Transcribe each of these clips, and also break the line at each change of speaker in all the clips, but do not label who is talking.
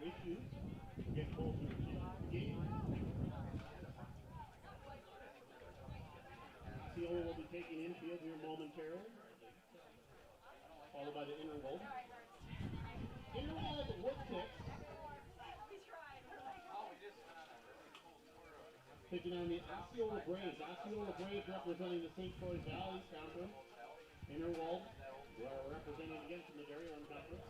issues, get closer to the game. Oyola will be taking infield here momentarily, followed by the Interwald. Interwald wood kicks. Taking on the Oyola Braves. Oyola Braves representing the St. Croix Valley Conference. Interwald, who are representing against the Darien Conference.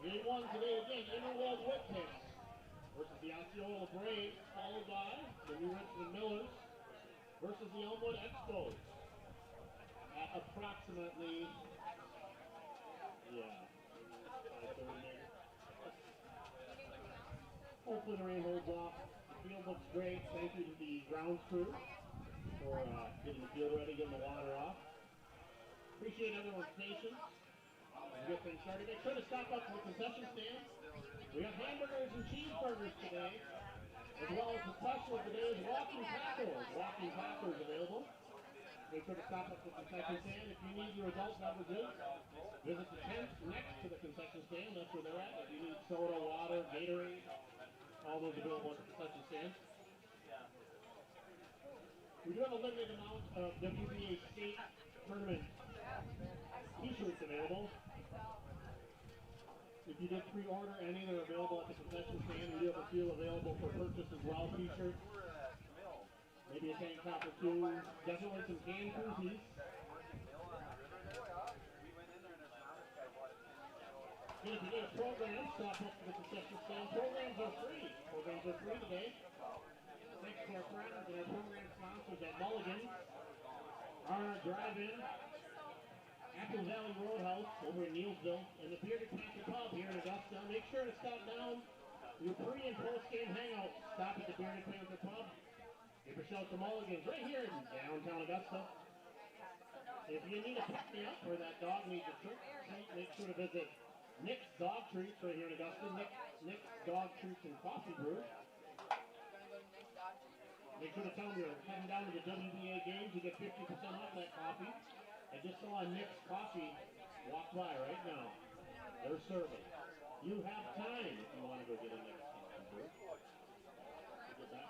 Game one today again, Interwald Woodpicks versus the Oyola Braves, followed by the New Richmond Millers versus the Elmwood Expos at approximately, 5:30 maybe. Hopefully the rain holds off. The field looks great. Thank you to the grounds crew for getting the field ready, getting the water off. Appreciate everyone's patience. To get things started, make sure to stop up to the concession stand. We have hamburgers and cheeseburgers today, as well as the special of the day is walking tacos. Walking tacos available. Make sure to stop up to the concession stand. If you need your adult beverages, visit the tent next to the concession stand. That's where they're at. If you need soda, water, Gatorade, all those available at the concession stand. We do have a limited amount of WBA state tournament t-shirts available. If you did pre-order any, they're available at the concession stand. We do have a few available for purchase as well, t-shirts. Maybe a tank top or two. Definitely some canned koozies. And if you need a program, stop up to the concession stand. Programs are free. Programs are free today. Thanks to our friends and our program sponsors at Mulligan, R&R Drive-In, Apple Valley Roadhouse over in Neilsville, and the Bearded Panther Pub here in Augusta. Make sure to stop down your pre- and post-game hangout. Stop at the Bearded Panther Pub. Give a shout to Mulligan's right here in downtown Augusta. If you need a pick-me-up or that dog needs a treat, make sure to visit Nick's Dog Treats right here in Augusta. Nick's Dog Treats and Coffee Brew. Make sure to tell them you're heading down to the WBA games. You get 50% off that coffee. I just saw Nick's Coffee walk by right now. They're serving. You have time if you want to go get a Nick's Coffee brew. Get that.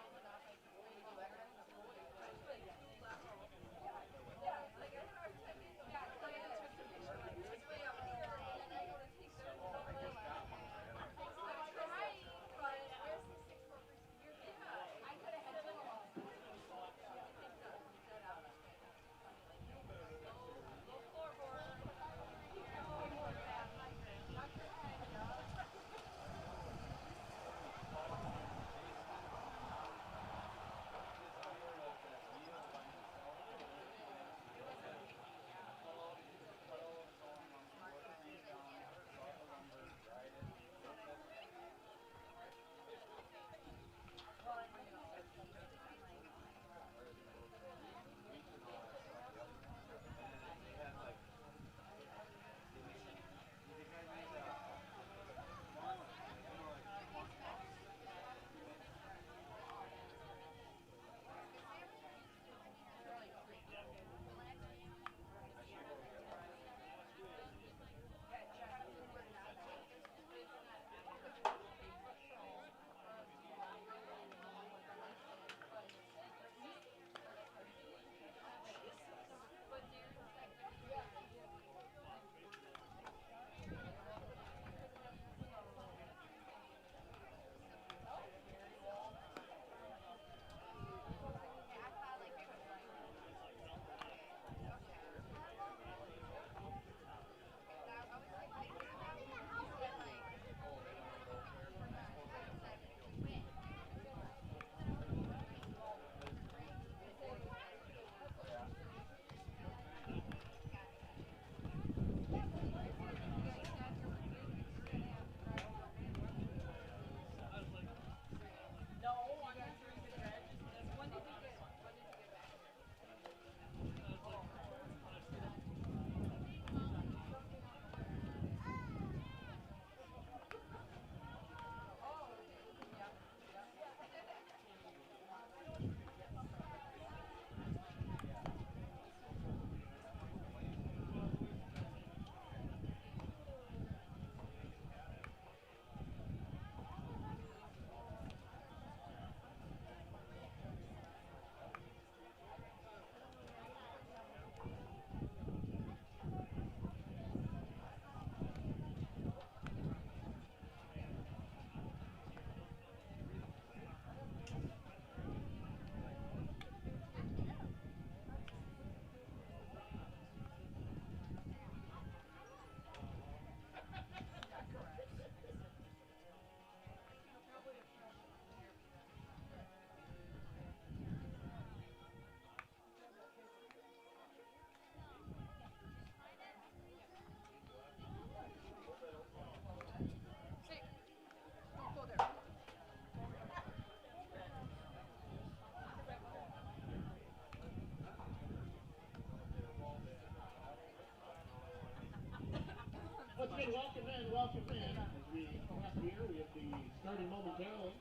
welcome in as we prep here. We have the starting momentarily.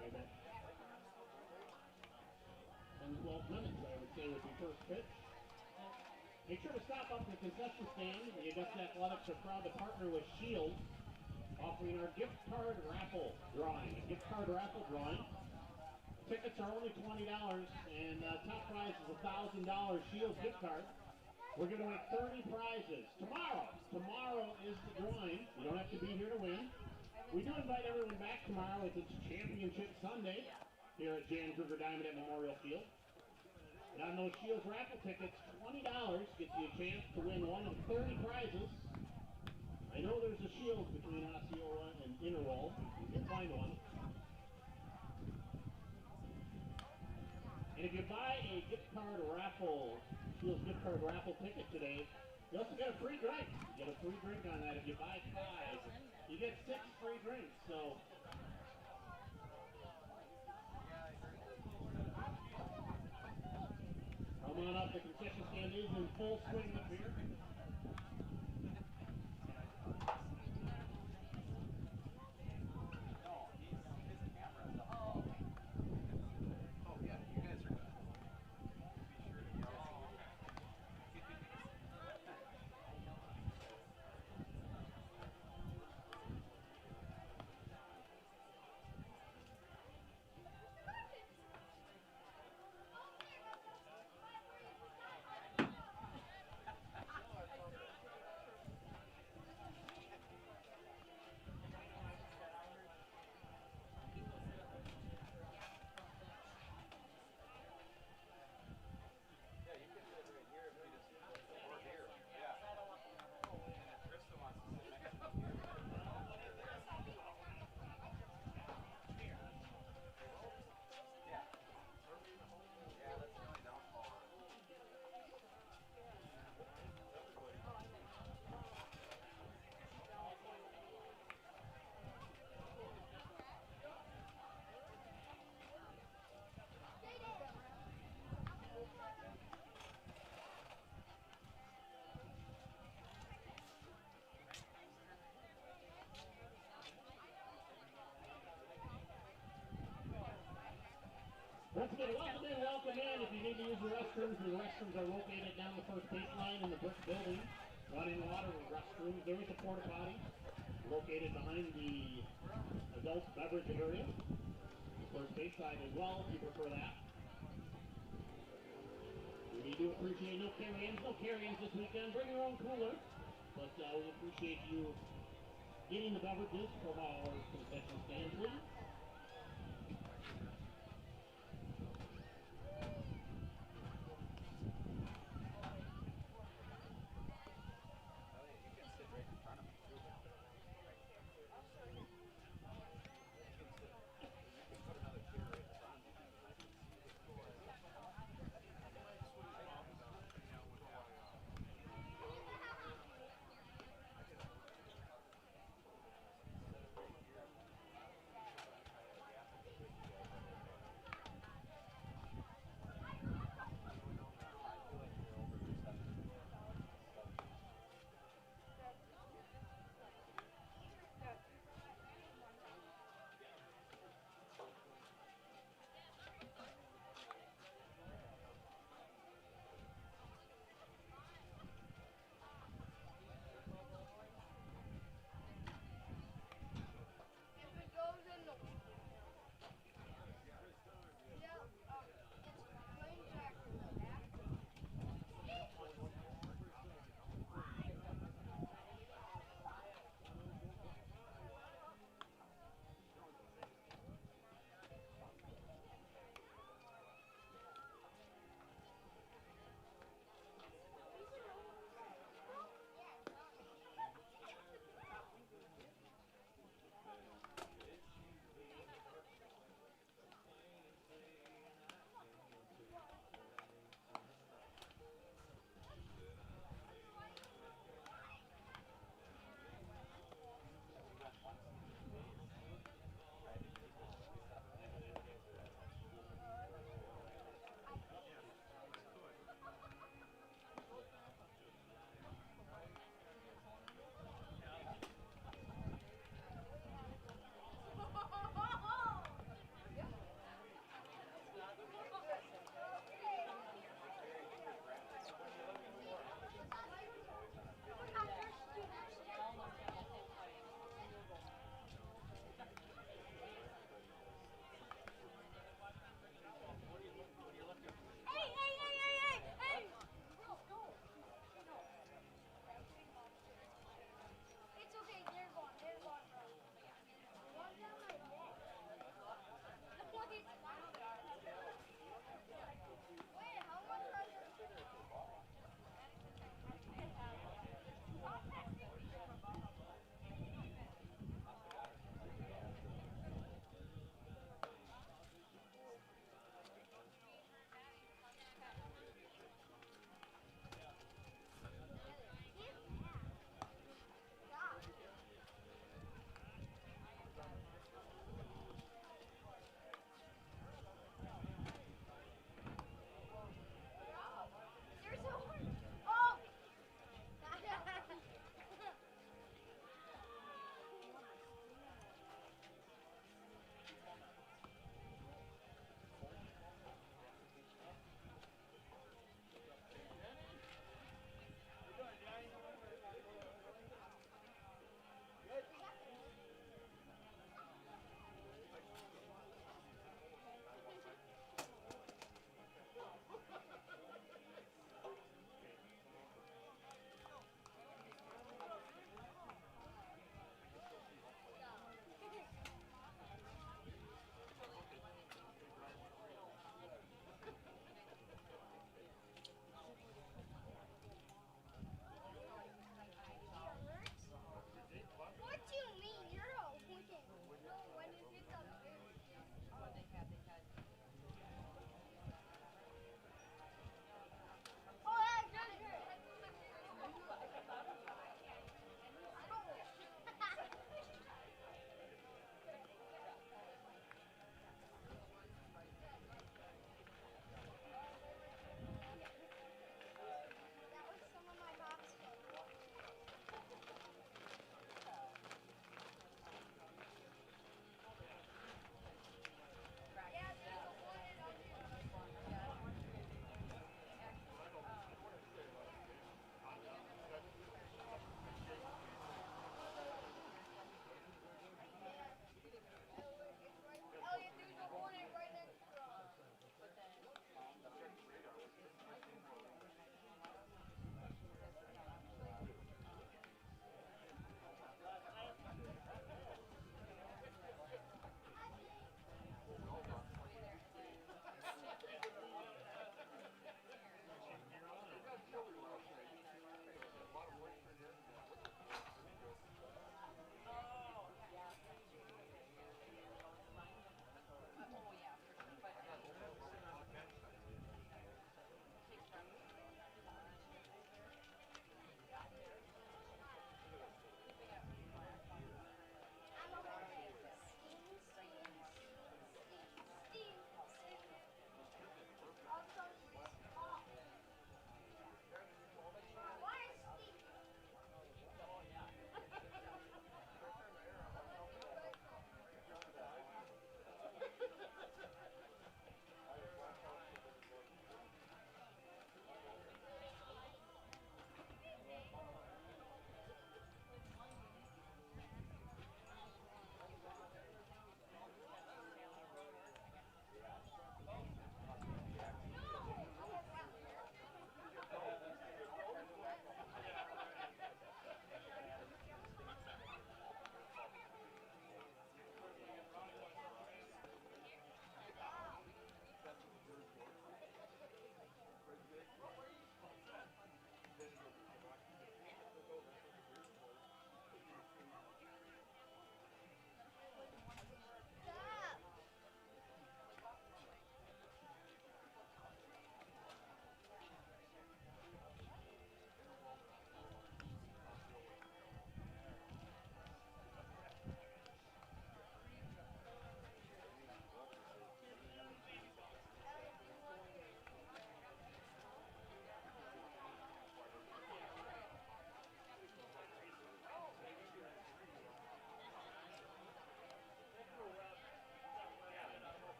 About 10, 12 minutes, I would say, would be first pitch. Make sure to stop up at the concession stand. The Augusta Athletics are proud to partner with Shield, offering our gift card raffle drawing. A gift card raffle drawing. Tickets are only $20, and top prize is a $1,000 Shield gift card. We're giving away 30 prizes tomorrow is the drawing. You don't have to be here to win. We do invite everyone back tomorrow as it's Championship Sunday here at Jan Kruger Diamond at Memorial Field. And on those Shields raffle tickets, $20 gets you a chance to win one of 30 prizes. I know there's a Shields between Osceola and Interwald. You can find one. And if you buy a gift card raffle, Shields gift card raffle ticket today, you also get a free drink. You get a free drink on that. If you buy 5, you get 6 free drinks. So come on up. The concession stand is in full swing up here. Once again, welcome in. If you need to use the restrooms are located down the first baseline in the brick building. Running water restrooms. There is a porta potty located behind the adult beverage area. The first base side as well, if you prefer that. We do appreciate no carry-ins this weekend. Bring your own cooler, but we appreciate you getting the beverages from our concession stand, please.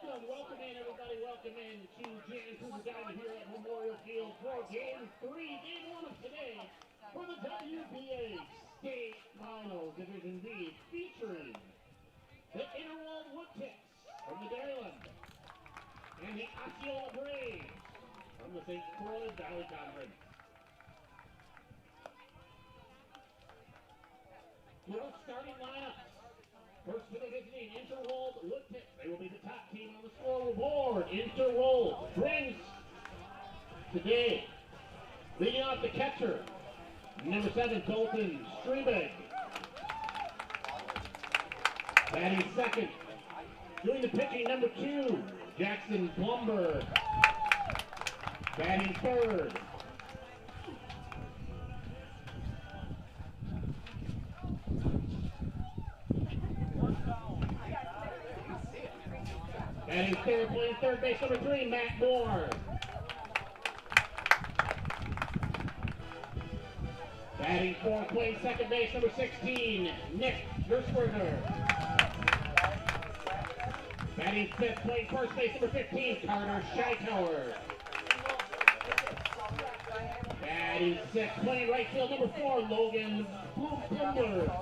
Welcome in, everybody. Welcome in to Jan Cooper Diamond here at Memorial Field for Game 3, Game 1 of today for the WBA State Finals Division B, featuring the Interwald Woodticks from the Dairyland and the Oyola Braves from the St. Croix Valley Conference. Your starting lineup. First for the visiting Interwald Woodticks. They will be the top team on the scoreboard. Interwald brings today, leading off the catcher, number 7, Dalton Strebig. Batting second, doing the pitching, number 2, Jackson Plumber. Batting third, batting third, playing third base, number 3, Matt Moore. Batting fourth, playing second base, number 16, Nick Gersberger. Batting fifth, playing first base, number 15, Carter Scheitauer. Batting sixth, playing right field, number 4, Logan Plumber.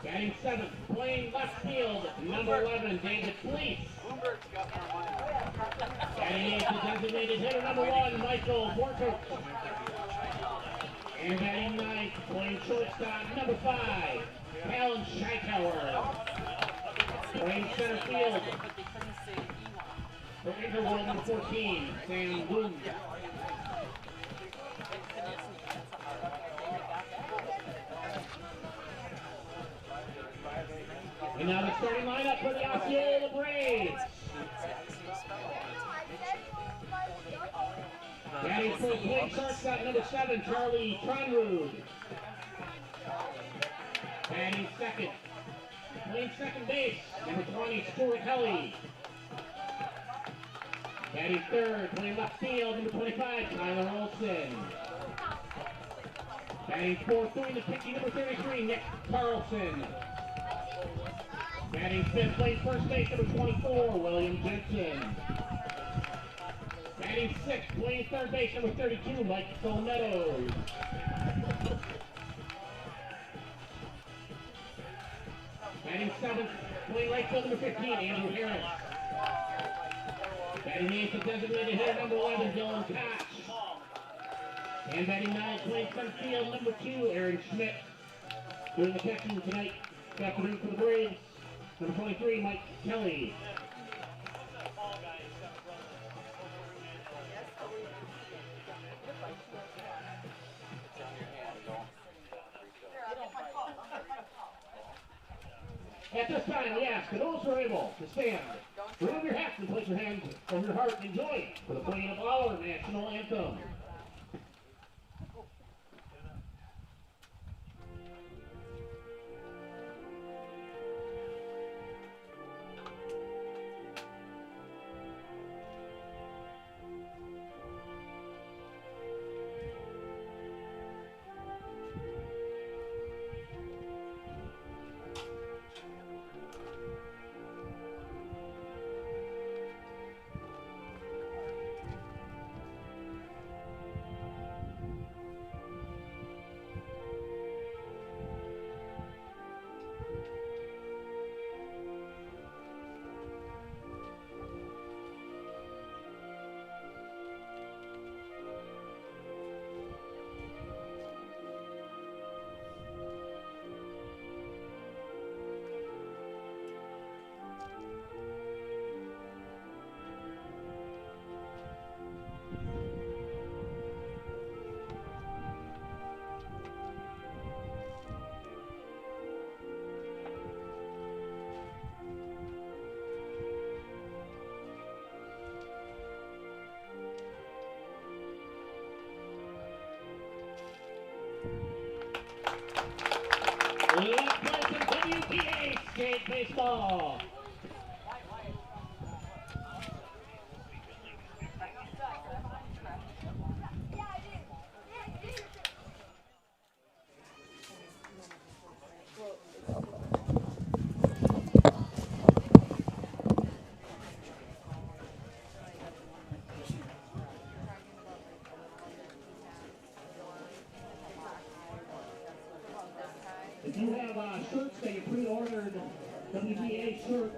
Batting seventh, playing left field, number 11, David Fleece. Batting eighth, the designated hitter, number 1, Michael Borchert. And batting ninth, playing shortstop, number 5, Alan Scheitauer. Playing center field, for Interwald, number 14, Sam Boone. And now the starting lineup for the Oyola Braves. Batting first, playing shortstop, number 7, Charlie Tronrud. Batting second, playing second base, number 20, Stuart Helly. Batting third, playing left field, number 25, Tyler Olson. Batting fourth, doing the pitching, number 33, Nick Carlson. Batting fifth, playing first base, number 24, William Jensen. Batting sixth, playing third base, number 32, Michael Meadows. Batting seventh, playing right field, number 15, Andrew Harris. Batting eighth, the designated hitter, number 11, Dylan Koch. And batting ninth, playing center field, number 2, Aaron Schmidt. Doing the pitching tonight, this afternoon for the Braves, number 23, Mike Kelly. At this time, we ask for those who are able to stand, remove your hats and place your hands over your heart and join for the playing of our national anthem. State baseball. If you have shirts that you pre-ordered, WBA shirts,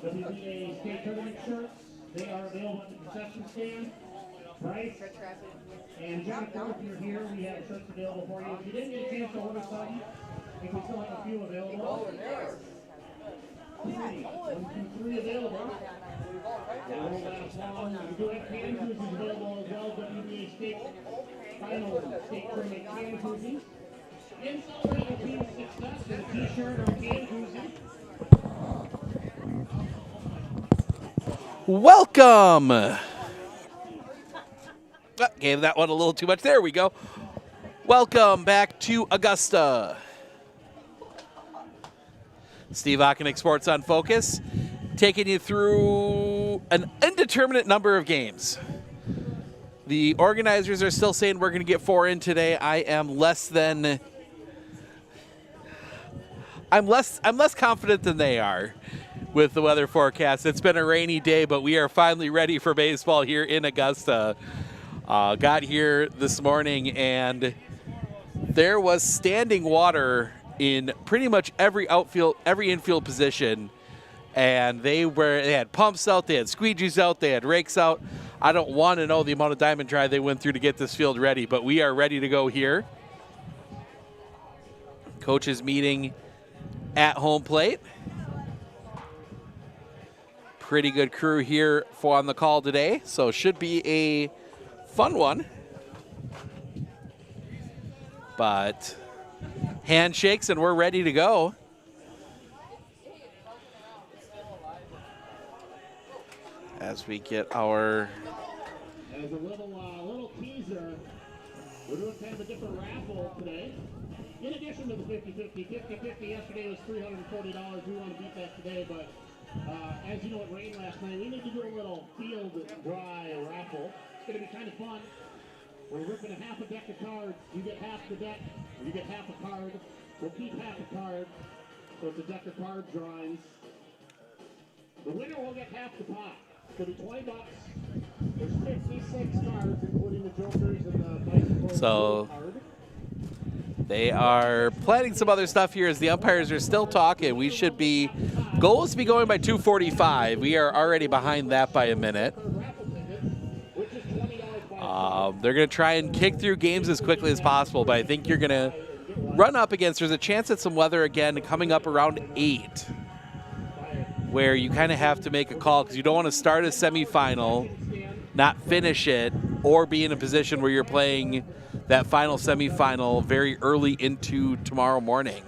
WBA state tournament shirts, they are available at the concession stand. Bryce and Jonathan, if you're here, we have shirts available for you. If you didn't get a chance to order some, I think we still have a few available. 3 available. We do have can koozies available as well. WBA state final state tournament can koozies. In celebrating the team's success with a t-shirt or can koozie.
Welcome. Gave that one a little too much. There we go. Welcome back to Augusta. Steve Ockenick, Sports on Focus, taking you through an indeterminate number of games. The organizers are still saying we're going to get 4 in today. I'm less confident than they are with the weather forecast. It's been a rainy day, but we are finally ready for baseball here in Augusta. Got here this morning, and there was standing water in pretty much every infield position, and they had pumps out, they had squeegees out, they had rakes out. I don't want to know the amount of diamond drive they went through to get this field ready, but we are ready to go here. Coaches meeting at home plate. Pretty good crew here on the call today, so should be a fun one. But handshakes and we're ready to go. As we get our...
As a little teaser, we're doing kind of a different raffle today. In addition to the 50-50, 50-50 yesterday was $340. We want to beat that today, but as you know, it rained last night. We need to do a little field dry raffle. It's going to be kind of fun. We're ripping a half a deck of cards. You get half the deck, you get half a card. We'll keep half a card, so it's a deck of card drawings. The winner will get half the pot. It's going to be $20. There's 56 cards, including the jokers and the bicycle.
So they are planning some other stuff here as the umpires are still talking. We should be, goal is to be going by 2:45. We are already behind that by a minute. They're going to try and kick through games as quickly as possible, but I think you're going to run up against, there's a chance at some weather again coming up around 8, where you kind of have to make a call because you don't want to start a semifinal, not finish it, or be in a position where you're playing that final semifinal very early into tomorrow morning.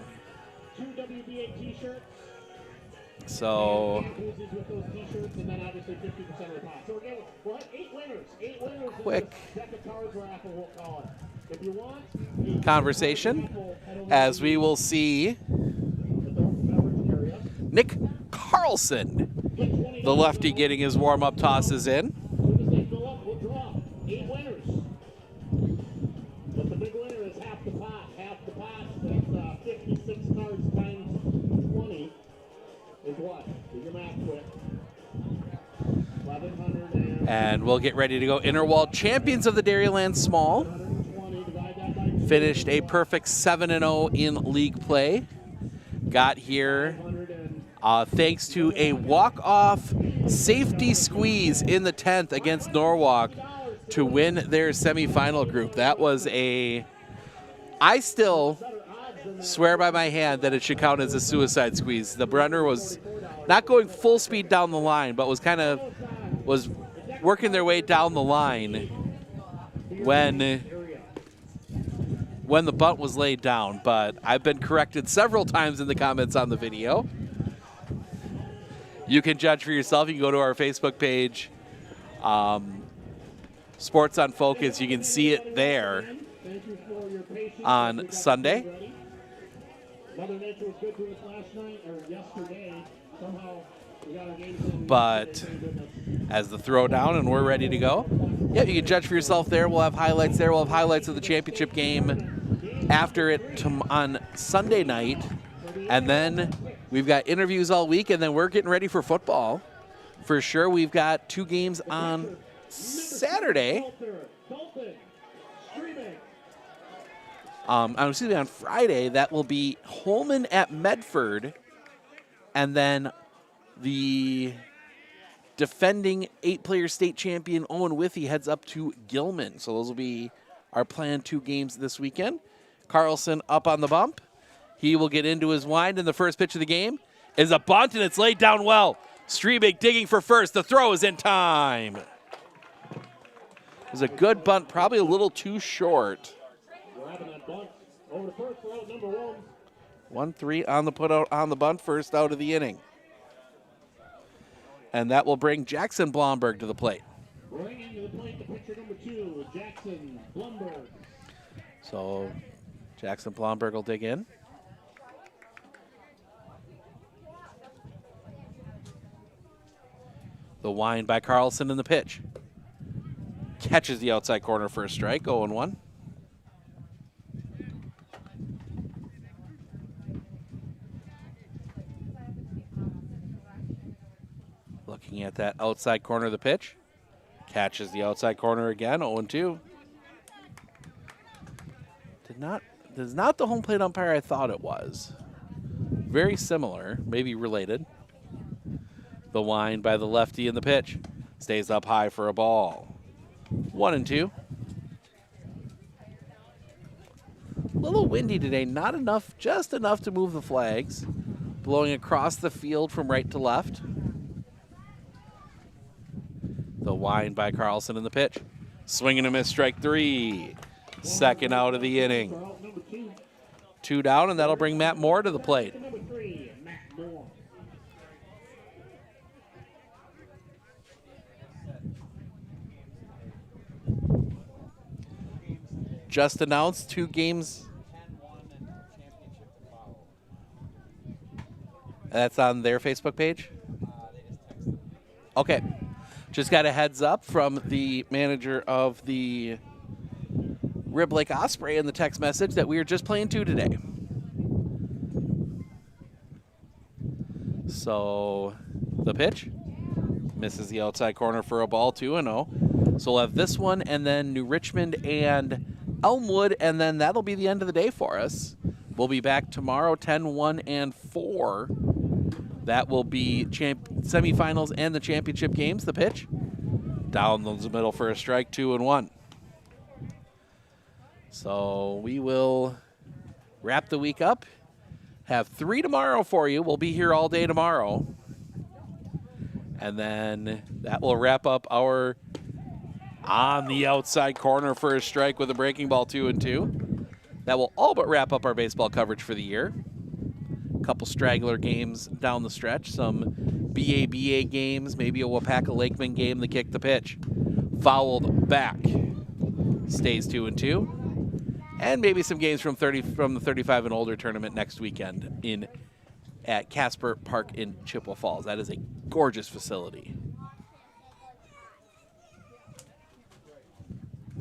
So quick conversation as we will see Nick Carlson, the lefty, getting his warm-up tosses in.
But the big winner is half the pot. Half the pot, that's 56 cards times 20 is what? Do your math quick. 1,100
and we'll get ready to go. Interwald, champions of the Dairyland Small, finished a perfect 7-0 in league play. Got here thanks to a walk-off safety squeeze in the 10th against Norwalk to win their semifinal group. That was I still swear by my hand that it should count as a suicide squeeze. The runner was not going full speed down the line, but was working their way down the line when the bunt was laid down. But I've been corrected several times in the comments on the video. You can judge for yourself. You can go to our Facebook page, Sports on Focus. You can see it there on Sunday.
Mother Nature was good to us last night or yesterday. Somehow we got our games in.
But as the throw down and we're ready to go. Yep, you can judge for yourself there. We'll have highlights there. We'll have highlights of the championship game after it on Sunday night. And then we've got interviews all week, and then we're getting ready for football. For sure, we've got 2 games on Saturday. Excuse me, on Friday, that will be Holman at Medford, and then the defending 8-player state champion Owen Withey heads up to Gilman. So those will be our planned 2 games this weekend. Carlson up on the bump. He will get into his wind, and the first pitch of the game is a bunt, and it's laid down well. Strebig digging for first. The throw is in time. It was a good bunt, probably a little too short. 1-3 on the put out on the bunt, first out of the inning. And that will bring Jackson Blomberg to the plate.
Bringing to the plate the pitcher number 2, Jackson Blomberg.
So Jackson Blomberg will dig in. The wind by Carlson in the pitch. Catches the outside corner for a strike, 0-1. Looking at that outside corner of the pitch. Catches the outside corner again, 0-2. This is not the home plate umpire I thought it was. Very similar, maybe related. The wind by the lefty in the pitch. Stays up high for a ball. 1-2. A little windy today, not enough, just enough to move the flags. Blowing across the field from right to left. The wind by Carlson in the pitch. Swing and a miss, strike 3. Second out of the inning. 2 down, and that'll bring Matt Moore to the plate. Just announced 2 games. That's on their Facebook page? Okay. Just got a heads up from the manager of the Rib Lake Osprey in the text message that we are just playing 2 today. So the pitch misses the outside corner for a ball, 2-0. So we'll have this one and then New Richmond and Elmwood, and then that'll be the end of the day for us. We'll be back tomorrow, 10, 1, and 4. That will be semifinals and the championship games. The pitch down the middle for a strike, 2-1. So we will wrap the week up. Have 3 tomorrow for you. We'll be here all day tomorrow. And then that will wrap up our on the outside corner for a strike with a breaking ball, 2-2. That will all but wrap up our baseball coverage for the year. A couple straggler games down the stretch, some BABA games, maybe a Wapaka Lakeman game, the kick, the pitch. Fouled back. Stays 2-2. And maybe some games from the 35 and older tournament next weekend at Casper Park in Chippewa Falls. That is a gorgeous facility.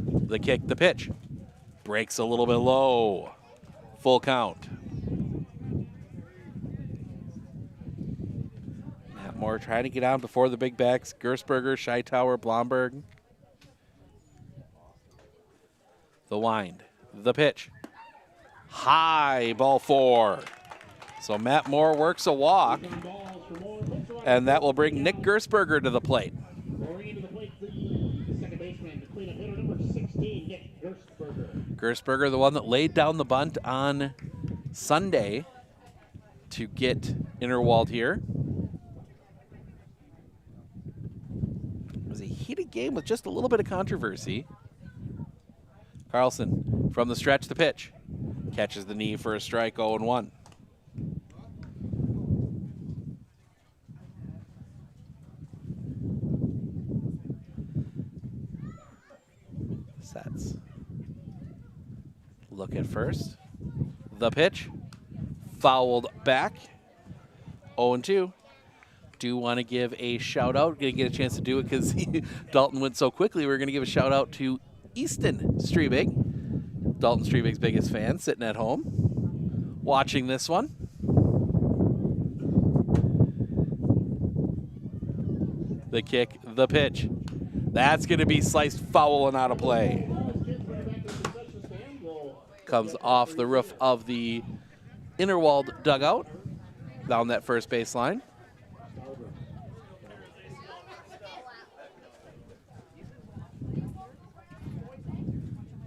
The kick, the pitch. Breaks a little bit low. Full count. Matt Moore trying to get on before the big backs. Gersberger, Scheitauer, Blomberg. The wind. The pitch. High, ball 4. So Matt Moore works a walk. And that will bring Nick Gersberger to the plate. Gersberger, the one that laid down the bunt on Sunday to get Interwald here. It was a heated game with just a little bit of controversy. Carlson from the stretch, the pitch. Catches the knee for a strike, 0-1. Sets. Look at first. The pitch. fouled back. 0-2. Do want to give a shout out. Going to get a chance to do it because Dalton went so quickly. We're going to give a shout out to Easton Strebig, Dalton Strebig's biggest fan, sitting at home, watching this one. The kick, the pitch. That's going to be sliced foul and out of play. Comes off the roof of the Interwald dugout down that first baseline.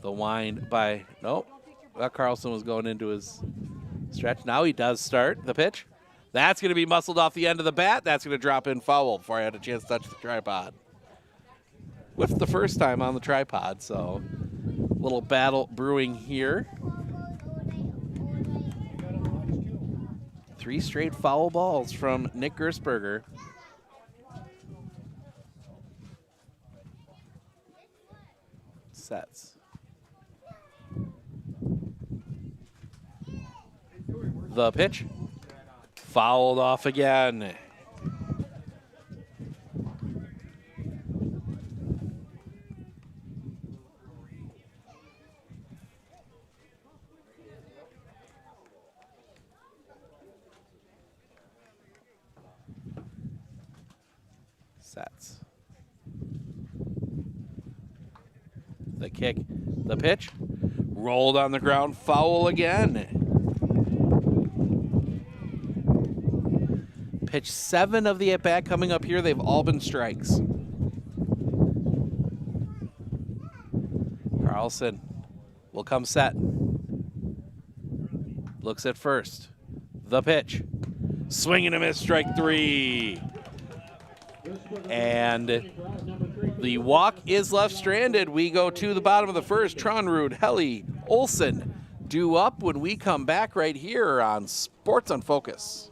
The wind by, nope, Carlson was going into his stretch. Now he does start the pitch. That's going to be muscled off the end of the bat. That's going to drop in foul before I had a chance to touch the tripod. Whiffed the first time on the tripod, so little battle brewing here. 3 straight foul balls from Nick Gersberger. Sets. The pitch. Fouled off again. Sets. The kick, the pitch. Rolled on the ground, foul again. Pitch 7 of the at-bat coming up here. They've all been strikes. Carlson will come set. Looks at first. The pitch. Swing and a miss, strike 3. And the walk is left stranded. We go to the bottom of the first. Tronrud, Helly, Olsen due up when we come back right here on Sports on Focus.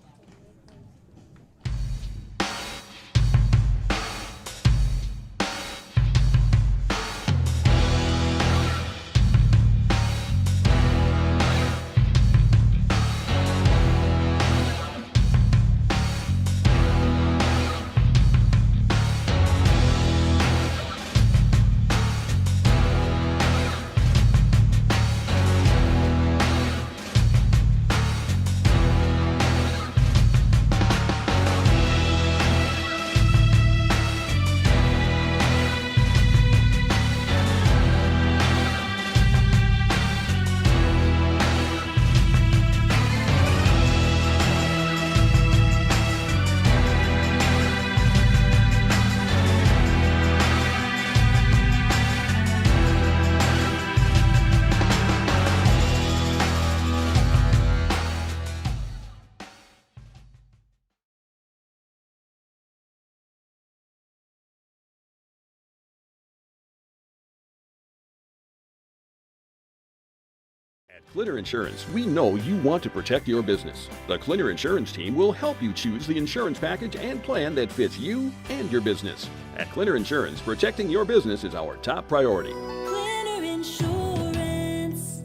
At Clinner Insurance, we know you want to protect your business. The Clinner Insurance team will help you choose the insurance package and plan that fits you and your business. At Clinner Insurance, protecting your business is our top priority.
Clinner Insurance.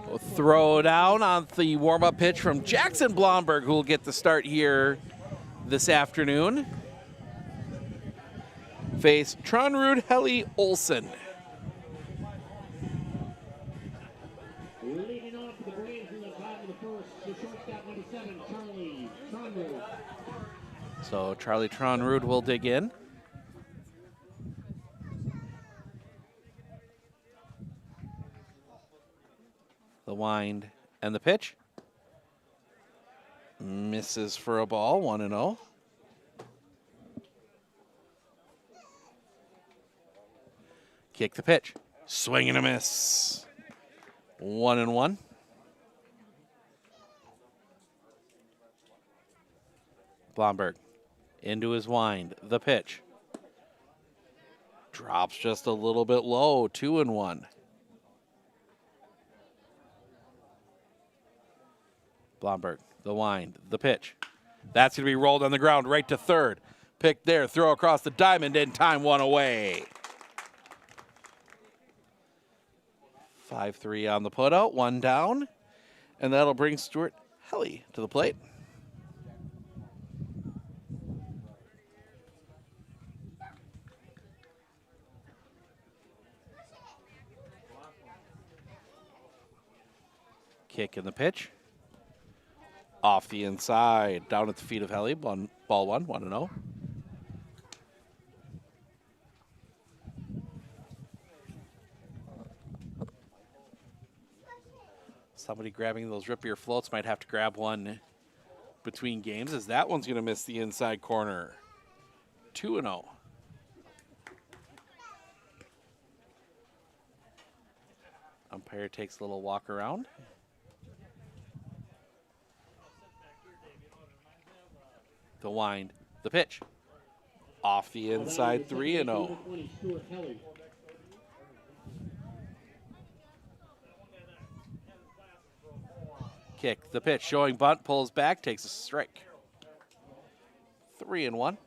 We'll throw down on the warm-up pitch from Jackson Blomberg, who will get the start here this afternoon. Face Tronrud Helly Olsen.
Leading off the Braves in the bottom of the first, the shortstop number 7, Charlie Tronrud.
So Charlie Tronrud will dig in. The wind and the pitch. Misses for a ball, 1-0. Kick the pitch. Swing and a miss. 1-1. Blomberg into his wind. The pitch. Drops just a little bit low. 2-1. Blomberg, the wind, the pitch. That's going to be rolled on the ground right to third. Pick there, throw across the diamond, in time, 1 away. 5-3 on the putout, 1 down. And that'll bring Stuart Helly to the plate. Kick in the pitch. Off the inside, down at the feet of Helly. Ball 1-0. Somebody grabbing those rip beer floats might have to grab one between games, as that one's going to miss the inside corner. 2-0. Umpire takes a little walk around. The wind, the pitch. Off the inside, 3-0. Kick, the pitch, showing bunt, pulls back, takes a strike. 3-1.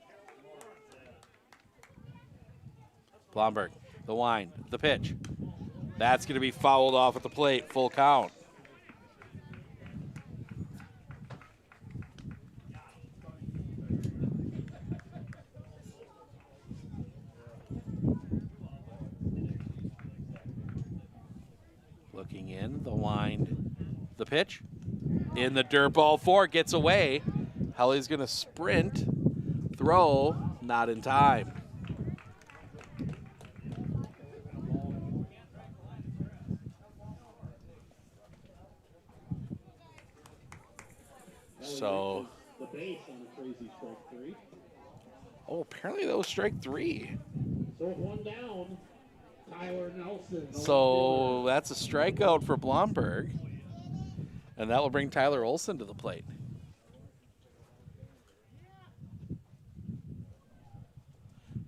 Blomberg, the wind, the pitch. That's going to be fouled off at the plate, full count. Looking in, the wind, the pitch. In the dirt, ball 4, gets away. Helly's going to sprint, throw, not in time. So, oh, apparently that was strike 3.
So 1 down, Tyler Nelson.
So that's a strikeout for Blomberg. And that will bring Tyler Olson to the plate.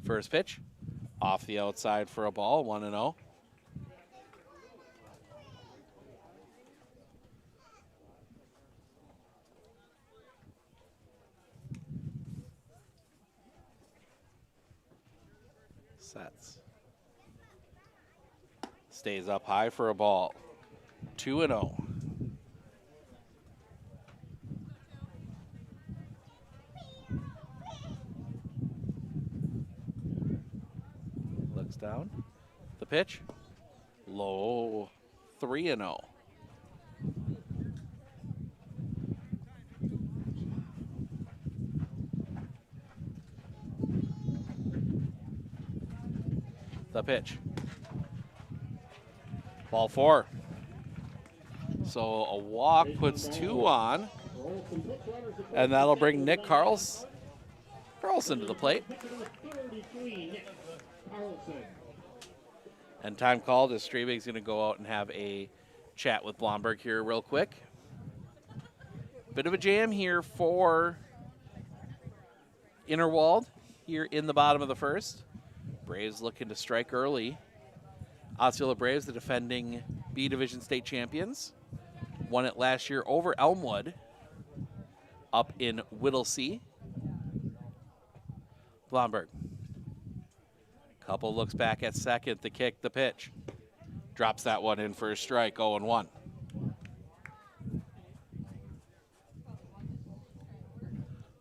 First pitch, off the outside for a ball, 1-0. Sets. Stays up high for a ball, 2-0. Down. The pitch. Low. 3-0. The pitch. Ball 4. So a walk puts 2 on. And that'll bring Nick Carlson to the plate. And time called as Strebig's going to go out and have a chat with Blomberg here real quick. Bit of a jam here for Interwald here in the bottom of the first. Braves looking to strike early. Osceola Braves, the defending B Division state champions. Won it last year over Elmwood up in Whittlesea. Blomberg. Couple looks back at second, the kick, the pitch. Drops that one in for a strike, 0-1.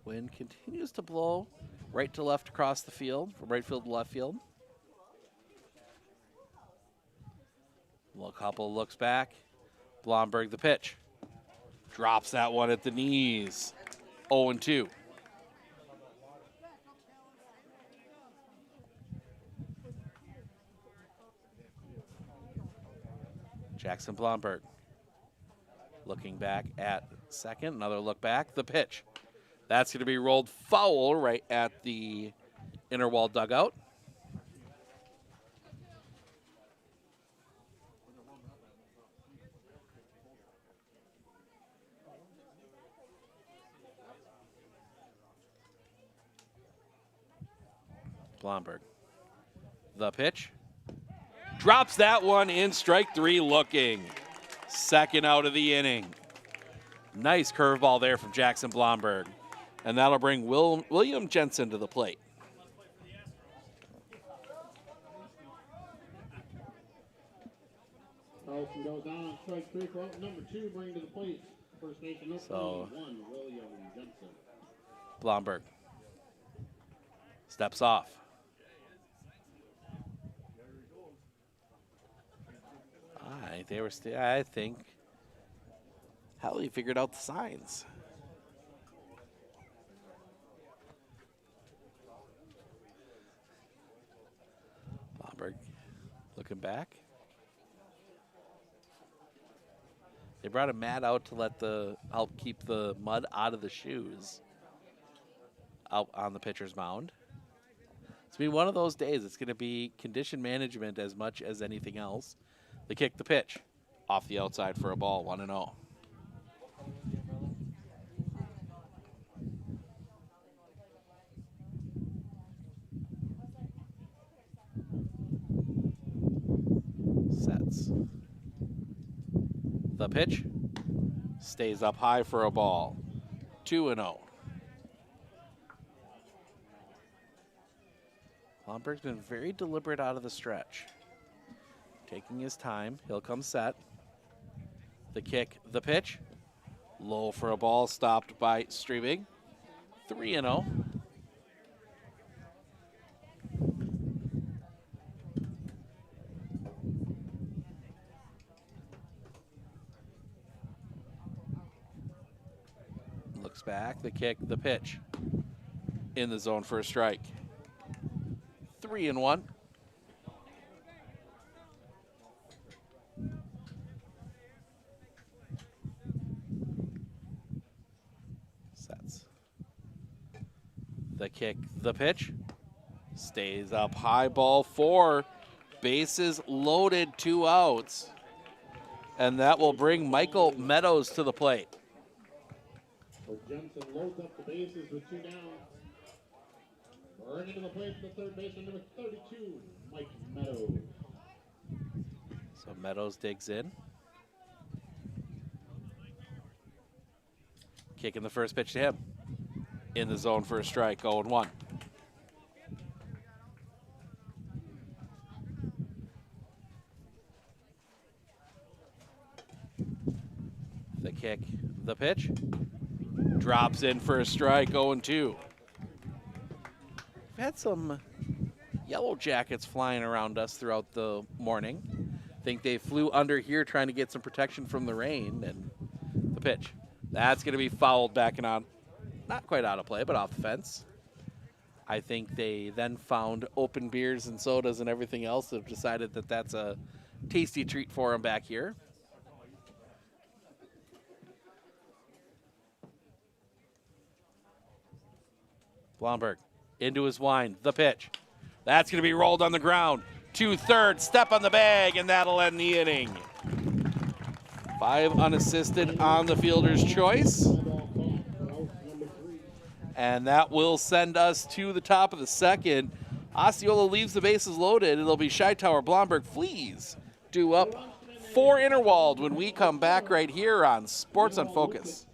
Wind continues to blow right to left across the field, from right field to left field. Couple looks back. Blomberg, the pitch. Drops that one at the knees, 0-2. Jackson Blomberg looking back at second. Another look back. The pitch. That's going to be rolled foul right at the Interwald dugout. Blomberg. The pitch. Drops that one in strike 3 looking. Second out of the inning. Nice curveball there from Jackson Blomberg. And that'll bring William Jensen to the plate.
Carlson goes down on strike 3 for out number 2, bring to the plate. First base number
So
1, William Jensen.
Blomberg steps off. I think Hallie figured out the signs. Blomberg looking back. They brought a mat out to help keep the mud out of the shoes out on the pitcher's mound. It's going to be one of those days. It's going to be condition management as much as anything else. They kick the pitch off the outside for a ball, 1-0. Sets. The pitch stays up high for a ball, 2-0. Blomberg's been very deliberate out of the stretch. Taking his time, he'll come set. The kick, the pitch, low for a ball, stopped by Streaming, 3-0. Looks back, the kick, the pitch, in the zone for a strike, 3-1. The kick, the pitch, stays up high, ball 4, bases loaded, 2 outs. And that will bring Michael Meadows to the plate.
So Jensen loads up the bases with 2 down. Burning to the plate for the third baseman, number 32, Mike Meadows.
So Meadows digs in. Kicking the first pitch to him. In the zone for a strike, 0-1. The kick, the pitch, drops in for a strike, 0-2. We've had some yellow jackets flying around us throughout the morning. I think they flew under here trying to get some protection from the rain, and the pitch. That's going to be fouled back and on. Not quite out of play, but off the fence. I think they then found open beers and sodas and everything else and have decided that that's a tasty treat for them back here. Blomberg into his wind, the pitch. That's going to be rolled on the ground. 2/3, step on the bag, and that'll end the inning. 5 unassisted on the fielder's choice. And that will send us to the top of the second. Osceola leaves the bases loaded. It'll be Scheitauer, Blomberg, Fleas due up for Interwald when we come back right here on Sports on Focus.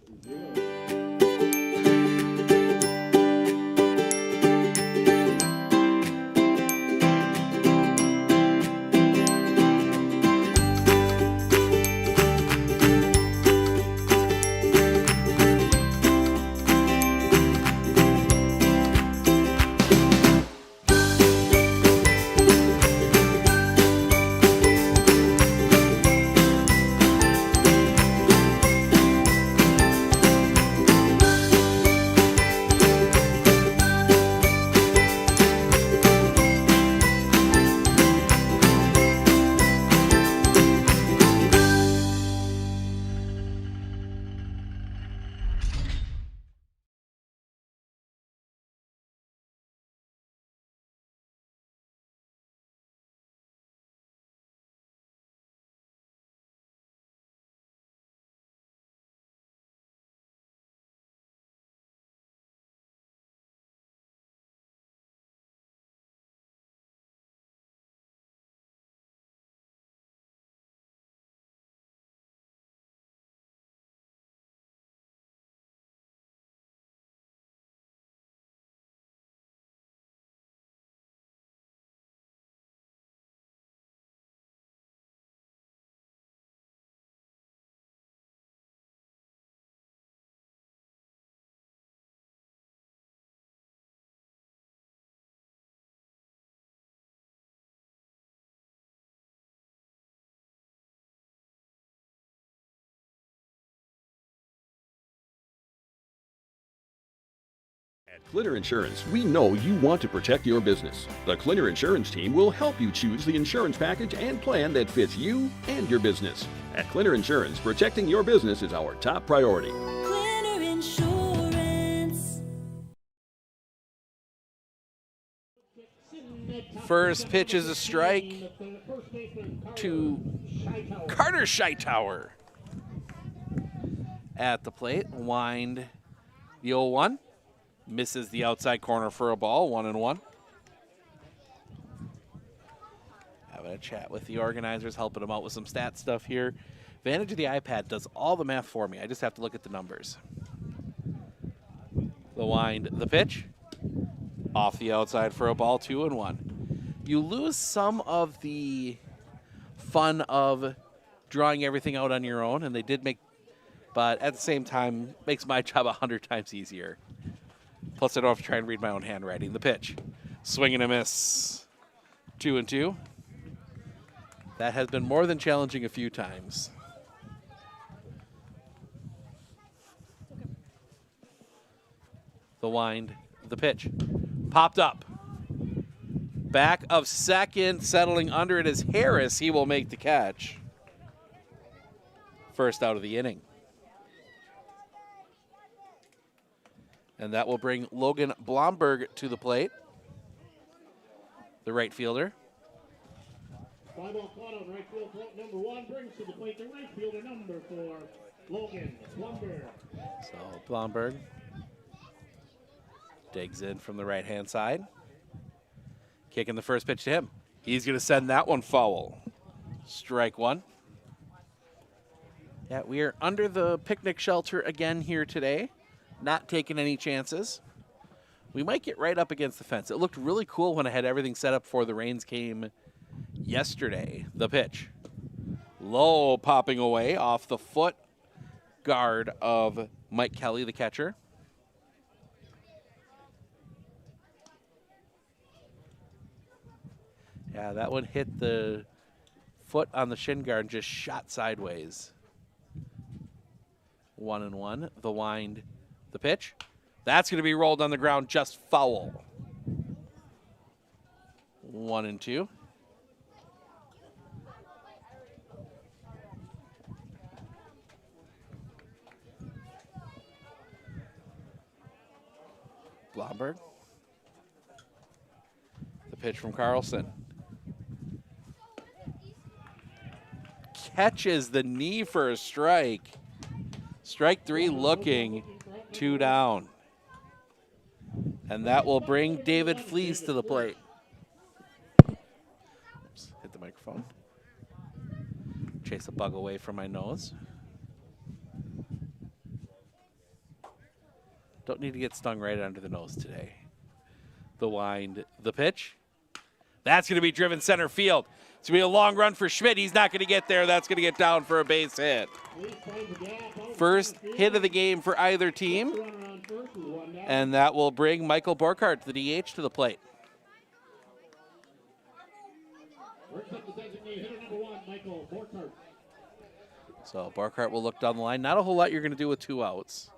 Clitter Insurance, we know you want to protect your business. The Clitter Insurance team will help you choose the insurance package and plan that fits you and your business. At Clitter Insurance, protecting your business is our top priority.
Clincher Insurance.
First pitch is a strike to Carter Scheitower. At the plate, wind the 0-1. Misses the outside corner for a ball, 1-1. Having a chat with the organizers, helping them out with some stat stuff here. Advantage of the iPad does all the math for me. I just have to look at the numbers. The wind, the pitch. Off the outside for a ball, 2-1. You lose some of the fun of drawing everything out on your own, and they did make, but at the same time, makes my job 100 times easier. Plus, I don't have to try and read my own handwriting. The pitch. Swing and a miss. 2-2. That has been more than challenging a few times. The wind. The pitch. Popped up. Back of second. Settling under it is Harris. He will make the catch. First out of the inning. And that will bring Logan Blomberg to the plate, the right fielder.
5-0 caught on right field. Number 1 brings to the plate the right fielder, number 4, Logan Blomberg.
So Blomberg digs in from the right-hand side. Kicking the first pitch to him. He's going to send that one foul. Strike 1. Yeah, we are under the picnic shelter again here today. Not taking any chances. We might get right up against the fence. It looked really cool when I had everything set up before the rains came yesterday. The pitch. Low, popping away off the foot guard of Mike Kelly, the catcher. Yeah, that one hit the foot on the shin guard and just shot sideways. 1-1. The wind. The pitch. That's going to be rolled on the ground, just foul. 1-2. Blomberg. The pitch from Carlson. Catches the knee for a strike. Strike 3 looking. 2 down. And that will bring David Fleece to the plate. Oops, hit the microphone. Chase a bug away from my nose. Don't need to get stung right under the nose today. The wind, the pitch. That's going to be driven center field. It's going to be a long run for Schmidt. He's not going to get there. That's going to get down for a base hit. First hit of the game for either team. And that will bring Michael Borkhardt, the DH, to the plate. So Borkhardt will look down the line. Not a whole lot you're going to do with 2 outs.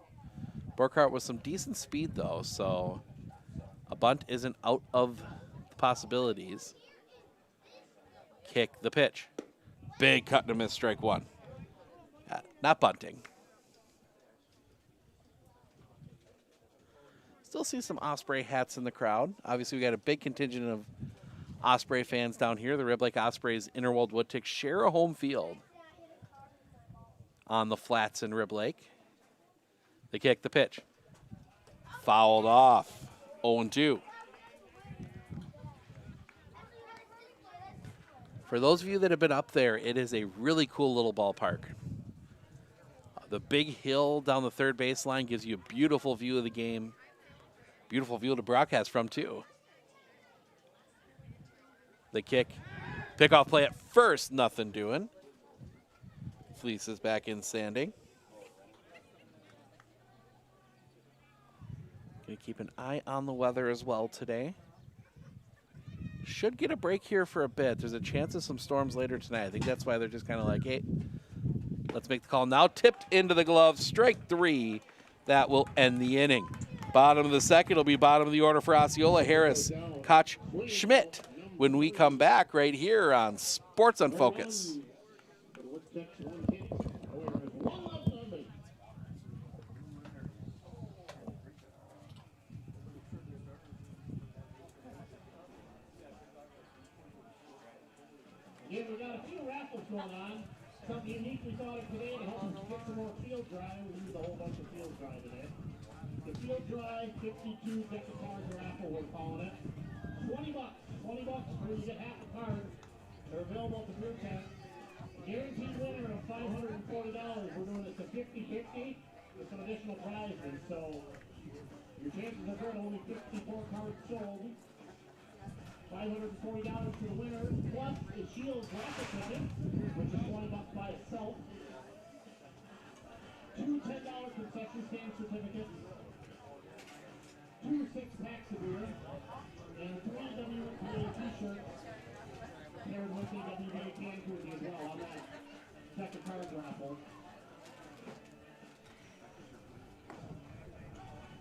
Borkhardt with some decent speed, though, so a bunt isn't out of the possibilities. Kick the pitch. Big cut and a miss, strike 1. Not bunting. Still see some Osprey hats in the crowd. Obviously, we got a big contingent of Osprey fans down here. The Rib Lake Ospreys Interwald Woodtick share a home field on the flats in Rib Lake. They kick the pitch. Fouled off. 0-2. For those of you that have been up there, it is a really cool little ballpark. The big hill down the third baseline gives you a beautiful view of the game. Beautiful view to broadcast from, too. The kick. Pickoff play at first, nothing doing. Fleece is back in standing. Going to keep an eye on the weather as well today. Should get a break here for a bit. There's a chance of some storms later tonight. I think that's why they're just kind of like, hey, let's make the call now. Tipped into the glove. Strike 3. That will end the inning. Bottom of the second will be bottom of the order for Osceola, Harris, Koch, Schmidt. When we come back right here on Sports on Focus.
Yeah, we got a few raffles going on. Something unique we thought of today to help us get some more field dry. We used a whole bunch of field dry today. The field dry 52 deck of cards raffle, we're calling it. $20. $20 for you get half a card. They're available at the beer tent. Guaranteed winner of $540. We're doing this to 50-50 with some additional prizes. So your chances are good. Only 54 cards sold. $540 for the winner, plus the Shields raffle ticket, which is $20 by itself. 2 $10 concession stand certificates, 2 6-packs of beer, and 3 WBA t-shirts paired with the WBA can koozie as well on that second card raffle.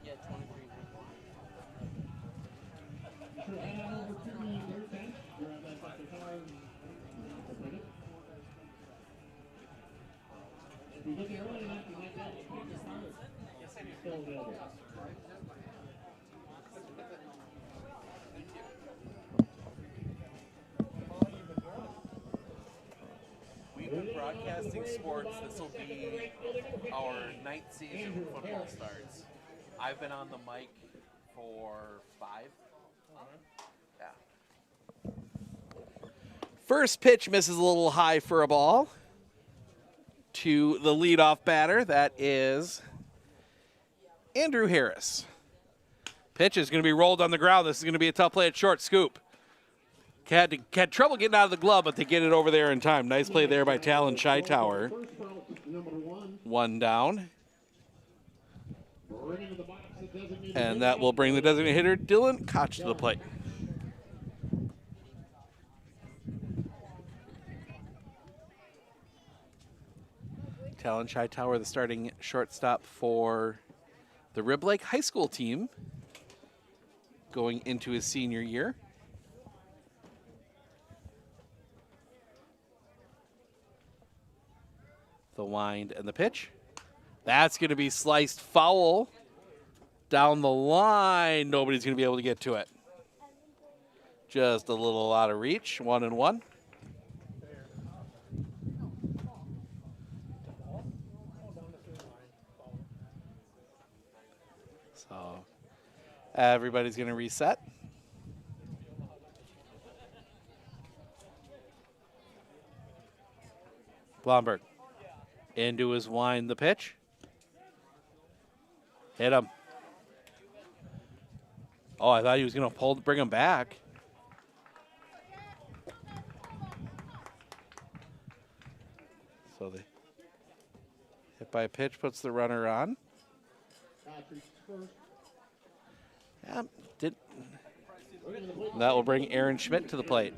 Yeah, 23.
So head on over to the beer tent, grab that second card raffle ticket. If you get there early enough, you might be able to pick your card. It's still available.
We've been broadcasting sports. This will be our 9th season when football starts. I've been on the mic for 5. Yeah. First pitch misses a little high for a ball to the leadoff batter. That is Andrew Harris. Pitch is going to be rolled on the ground. This is going to be a tough play at short. Scoop. Had trouble getting out of the glove, but they get it over there in time. Nice play there by Talon Scheitower. 1 down. And that will bring the designated hitter, Dylan Koch, to the plate. Talon Scheitower, the starting shortstop for the Rib Lake High School team, going into his senior year. The wind and the pitch. That's going to be sliced foul down the line. Nobody's going to be able to get to it. Just a little out of reach. 1-1. So everybody's going to reset. Blomberg. Into his wind, the pitch. Hit him. Oh, I thought he was going to bring him back. So the hit by a pitch puts the runner on. Yeah, that will bring Aaron Schmidt to the plate.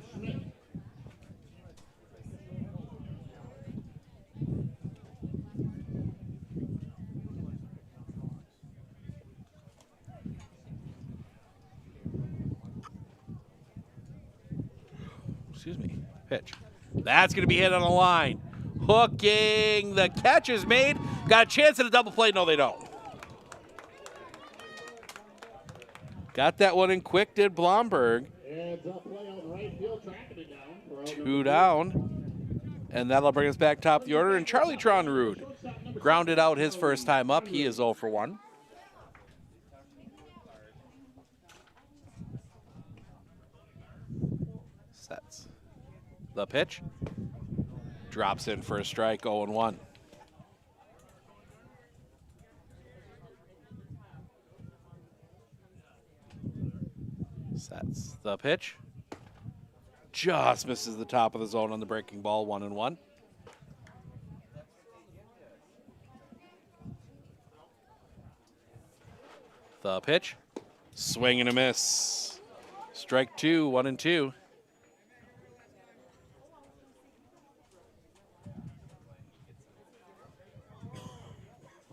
Excuse me, pitch. That's going to be hit on the line. Hooking, the catch is made. Got a chance at a double play. No, they don't. Got that one in quick, did Blomberg. 2 down. And that'll bring us back top of the order. And Charlie Tronrud grounded out his first time up. He is 0 for 1. Sets. The pitch. Drops in for a strike, 0-1. Sets. The pitch. Just misses the top of the zone on the breaking ball, 1-1. The pitch. Swing and a miss. Strike 2, 1-2.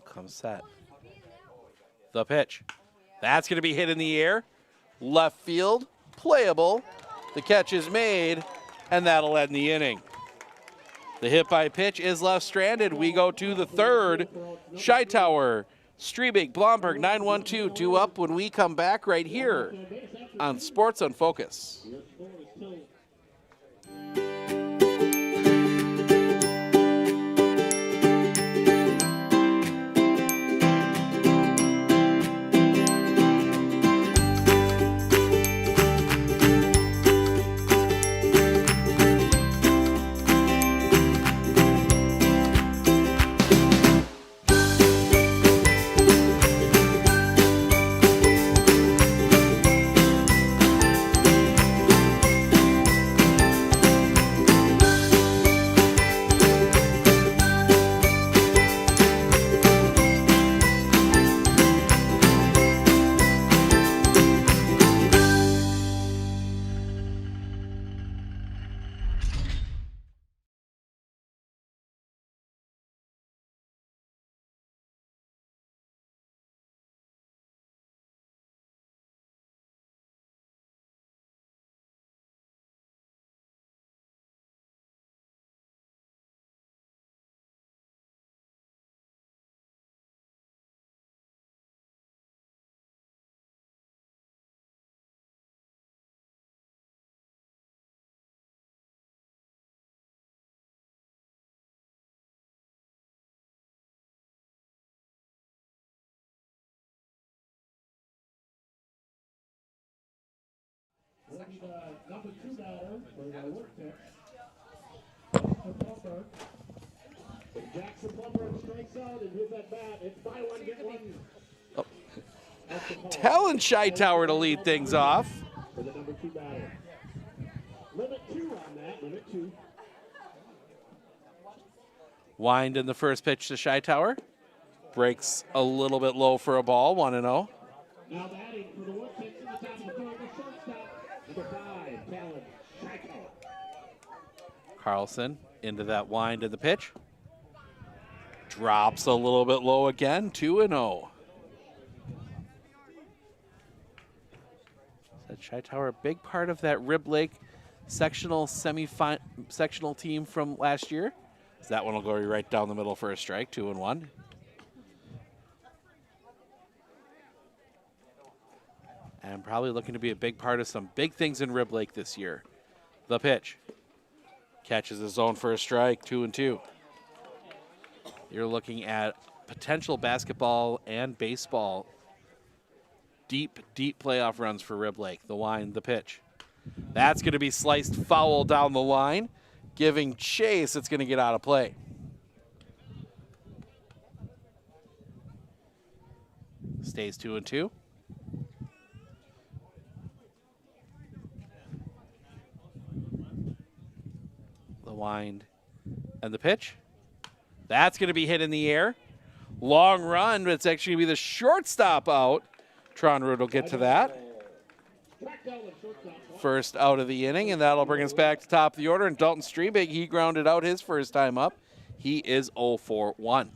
Comes set. The pitch. That's going to be hit in the air. Left field, playable. The catch is made, and that'll end the inning. The hit by pitch is left stranded. We go to the third. Scheitower, Strebig, Blomberg, 9-1-2, 2 up when we come back right here on Sports on Focus.
Number 2 batter for the work pitch. Plumber. Jackson Plumber strikes out, and with that bat, it's buy one, get one.
Oh. Telling Scheitower to lead things off.
For the number 2 batter. Limit 2 on that, limit 2.
Wind in the first pitch to Scheitower. Breaks a little bit low for a ball, 1-0.
Now batting for the work pitch in the top of the third, the shortstop. Number 5, Talon Scheitower.
Carlson into that wind of the pitch. Drops a little bit low again, 2-0. Said Scheitower, a big part of that Rib Lake sectional sectional team from last year. So that one will go right down the middle for a strike, 2-1. And probably looking to be a big part of some big things in Rib Lake this year. The pitch. Catches his own for a strike, 2-2. You're looking at potential basketball and baseball. Deep, deep playoff runs for Rib Lake. The wind, the pitch. That's going to be sliced foul down the line. Giving chase, it's going to get out of play. Stays 2-2. The wind and the pitch. That's going to be hit in the air. Long run, but it's actually going to be the shortstop out. Tronrud will get to that. First out of the inning, and that'll bring us back to top of the order. And Dalton Strebig, he grounded out his first time up. He is 0-for-1.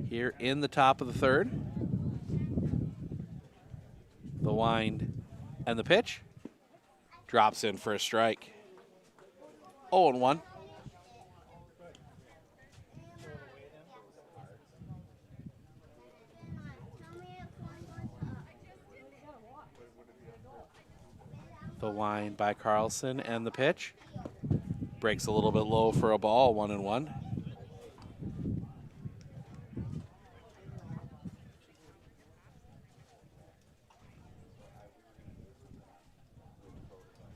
Here in the top of the third. The wind and the pitch. Drops in for a strike. 0-1. The wind by Carlson and the pitch. Breaks a little bit low for a ball, 1-1.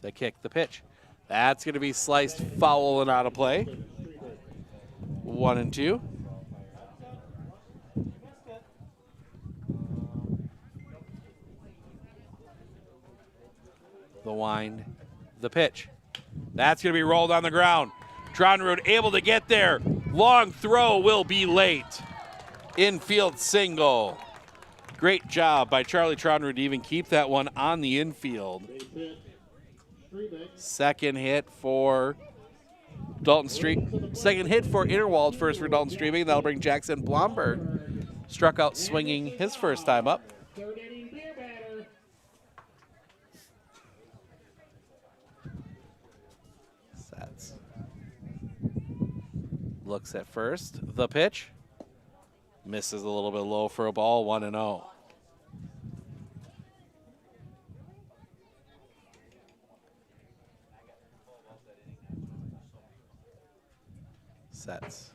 The kick, the pitch. That's going to be sliced foul and out of play. 1-2. The wind, the pitch. That's going to be rolled on the ground. Tronrud able to get there. Long throw will be late. Infield single. Great job by Charlie Tronrud to even keep that one on the infield. Second hit for Dalton Street. Second hit for Interwald, first for Dalton Streaming. That'll bring Jackson Blomberg. Struck out swinging his first time up.
Third inning beer batter.
Sets. Looks at first. The pitch. Misses a little bit low for a ball, 1-0. Sets.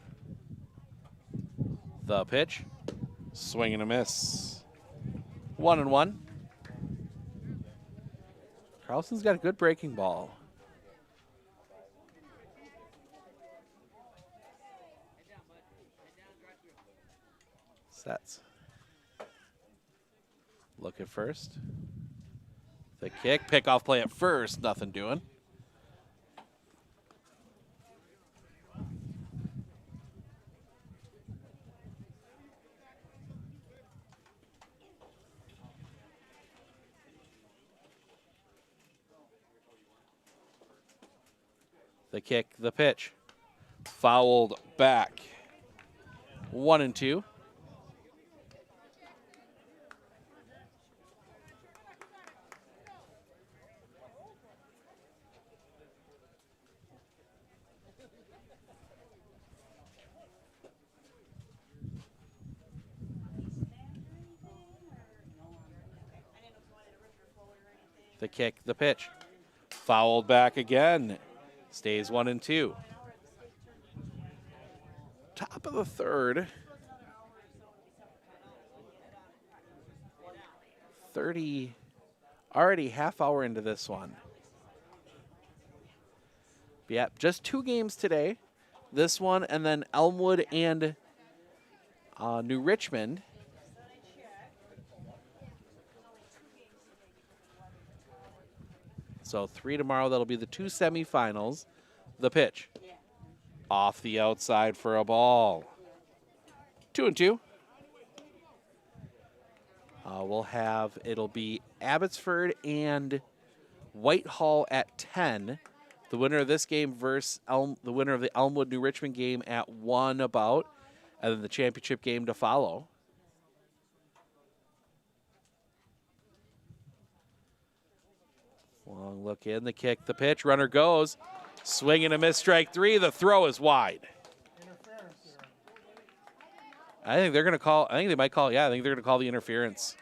The pitch. Swing and a miss. 1-1. Carlson's got a good breaking ball. Sets. Look at first. The kick. Pickoff play at first. Nothing doing. The kick, the pitch. Fouled back. 1-2. The kick, the pitch. Fouled back again. Stays 1-2. Top of the third. 30, already half hour into this one. Yeah, just 2 games today. This one and then Elmwood and New Richmond. So 3 tomorrow. That'll be the 2 semifinals. The pitch. Off the outside for a ball. 2-2. We'll have, it'll be Abbotsford and Whitehall at 10. The winner of this game versus the winner of the Elmwood New Richmond game at 1 about. And then the championship game to follow. Long look in, the kick, the pitch, runner goes. Swing and a miss, strike 3. The throw is wide. I think they're going to call, I think they might call, yeah, I think they're going to call the interference.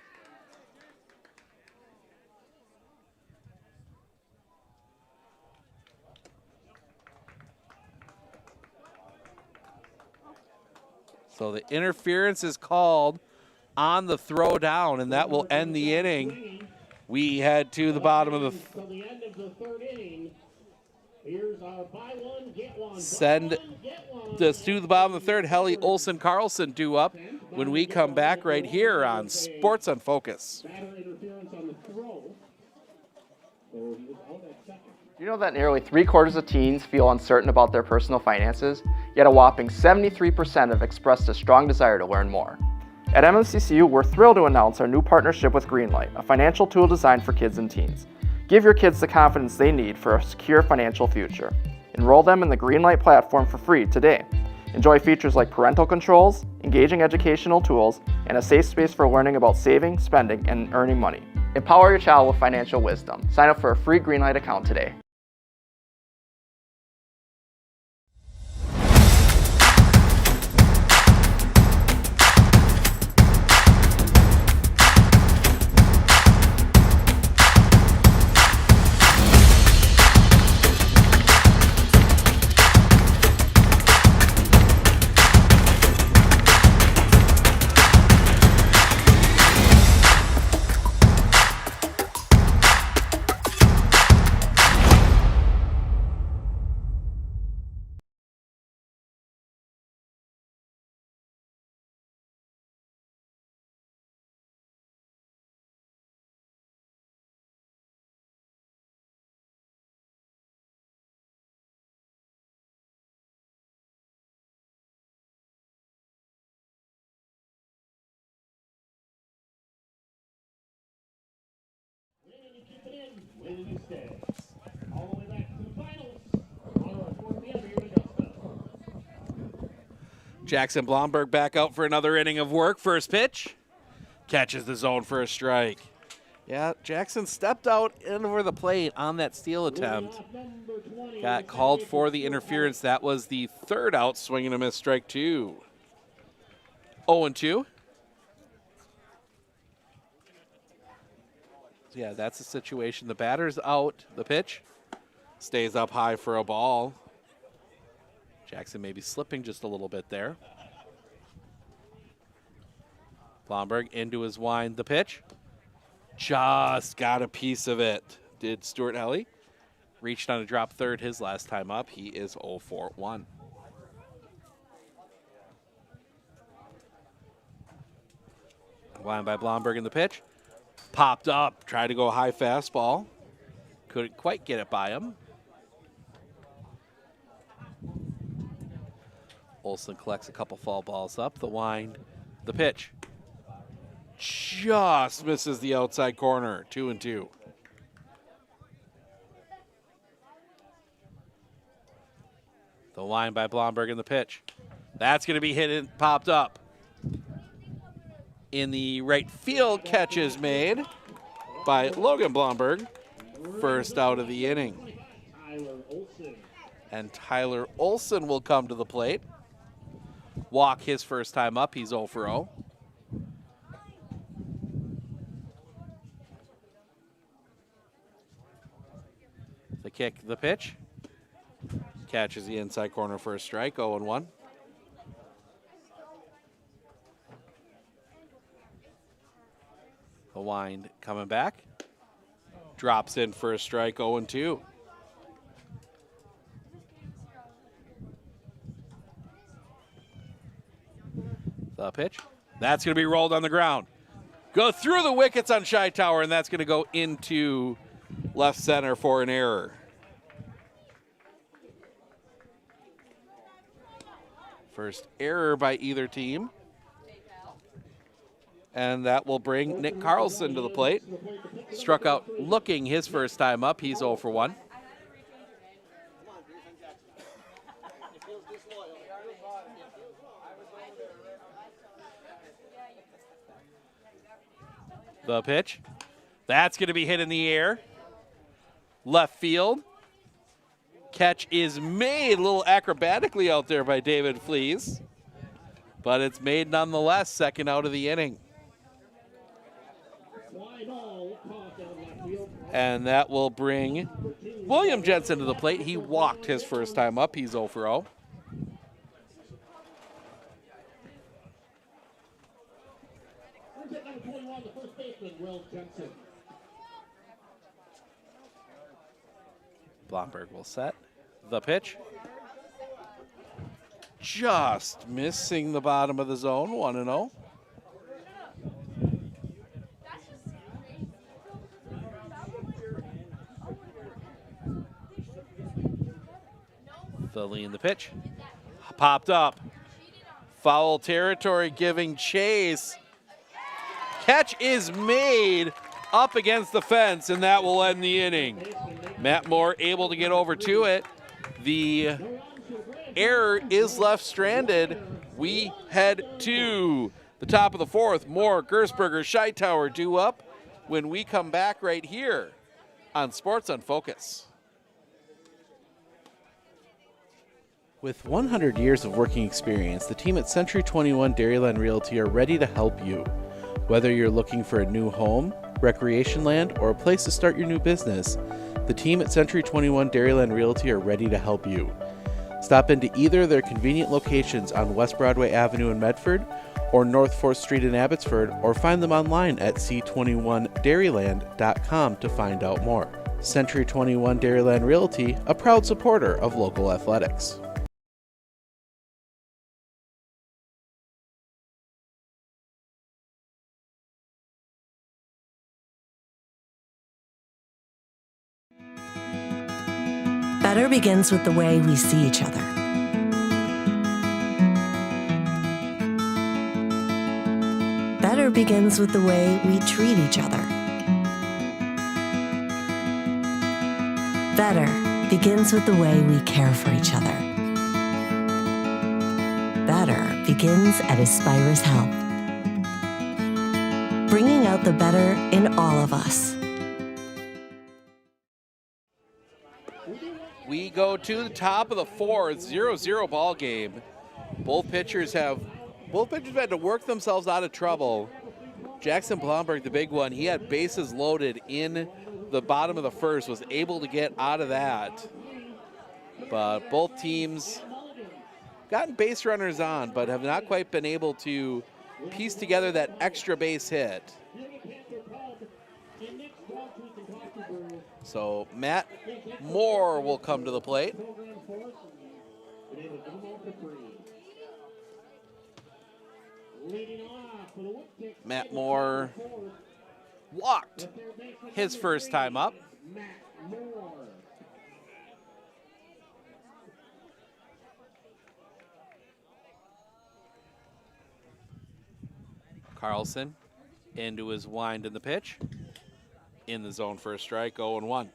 So the interference is called on the throw down, and that will end the inning. We head to the bottom of
Till the end of the third inning. Here's our buy one, get one.
Send this to the bottom of the third. Helly Olsen Carlson due up when we come back right here on Sports on Focus.
Batter interference on the throw. So he was out at second.
You know that nearly 3/4 of teens feel uncertain about their personal finances, yet a whopping 73% have expressed a strong desire to learn more. At MMCCU, we're thrilled to announce our new partnership with Greenlight, a financial tool designed for kids and teens. Give your kids the confidence they need for a secure financial future. Enroll them in the Greenlight platform for free today. Enjoy features like parental controls, engaging educational tools, and a safe space for learning about saving, spending, and earning money. Empower your child with financial wisdom. Sign up for a free Greenlight account today.
Keep it in, winning the stays. All the way back to the finals. On our 4 p.m.
Jackson Blomberg back out for another inning of work. First pitch. Catches the zone for a strike. Yeah, Jackson stepped out over the plate on that steal attempt. Got called for the interference. That was the third out, swing and a miss, strike 2. 0-2. So yeah, that's the situation. The batter's out. The pitch stays up high for a ball. Jackson maybe slipping just a little bit there. Blomberg into his wind. The pitch. Just got a piece of it. Did Stuart Helly. Reached on a drop third his last time up. He is 0-for-1. Line by Blomberg in the pitch. Popped up. Tried to go high fastball. Couldn't quite get it by him. Olson collects a couple foul balls up. The wind. The pitch. Just misses the outside corner. 2-2. The line by Blomberg in the pitch. That's going to be hit and popped up. In the right field, catch is made by Logan Blomberg. First out of the inning. And Tyler Olson will come to the plate. Walk his first time up. He's 0-for-0. The kick, the pitch. Catches the inside corner for a strike, 0-1. The wind coming back. Drops in for a strike, 0-2. The pitch. That's going to be rolled on the ground. Go through the wickets on Shytower, and that's going to go into left center for an error. First error by either team. And that will bring Nick Carlson to the plate. Struck out looking his first time up. He's 0-for-1. The pitch. That's going to be hit in the air. Left field. Catch is made a little acrobatically out there by David Flees. But it's made nonetheless, second out of the inning. And that will bring William Jensen to the plate. He walked his first time up. He's 0-for-0. Blomberg will set. The pitch. Just missing the bottom of the zone, 1-0. The lean, the pitch. Popped up. Foul territory giving chase. Catch is made up against the fence, and that will end the inning. Matt Moore able to get over to it. The error is left stranded. We head to the top of the fourth. Moore, Gersberger, Shytower due up when we come back right here on Sports on Focus. With 100 years of working experience, the team at Century 21 Dairyland Realty are ready to help you. Whether you're looking for a new home, recreation land, or a place to start your new business, the team at Century 21 Dairyland Realty are ready to help you. Stop into either of their convenient locations on West Broadway Avenue in Medford or North 4th Street in Abbotsford, or find them online at c21dairyland.com to find out more. Century 21 Dairyland Realty, a proud supporter of local athletics.
Better begins with the way we see each other. Better begins with the way we treat each other. Better begins with the way we care for each other. Better begins at Aspirus Health, bringing out the better in all of us.
We go to the top of the fourth, 0-0 ball game. Both pitchers have had to work themselves out of trouble. Jackson Blomberg, the big one, he had bases loaded in the bottom of the first, was able to get out of that. But both teams gotten base runners on, but have not quite been able to piece together that extra base hit. So Matt Moore will come to the plate. Matt Moore walked his first time up. Carlson into his wind in the pitch. In the zone for a strike, 0-1.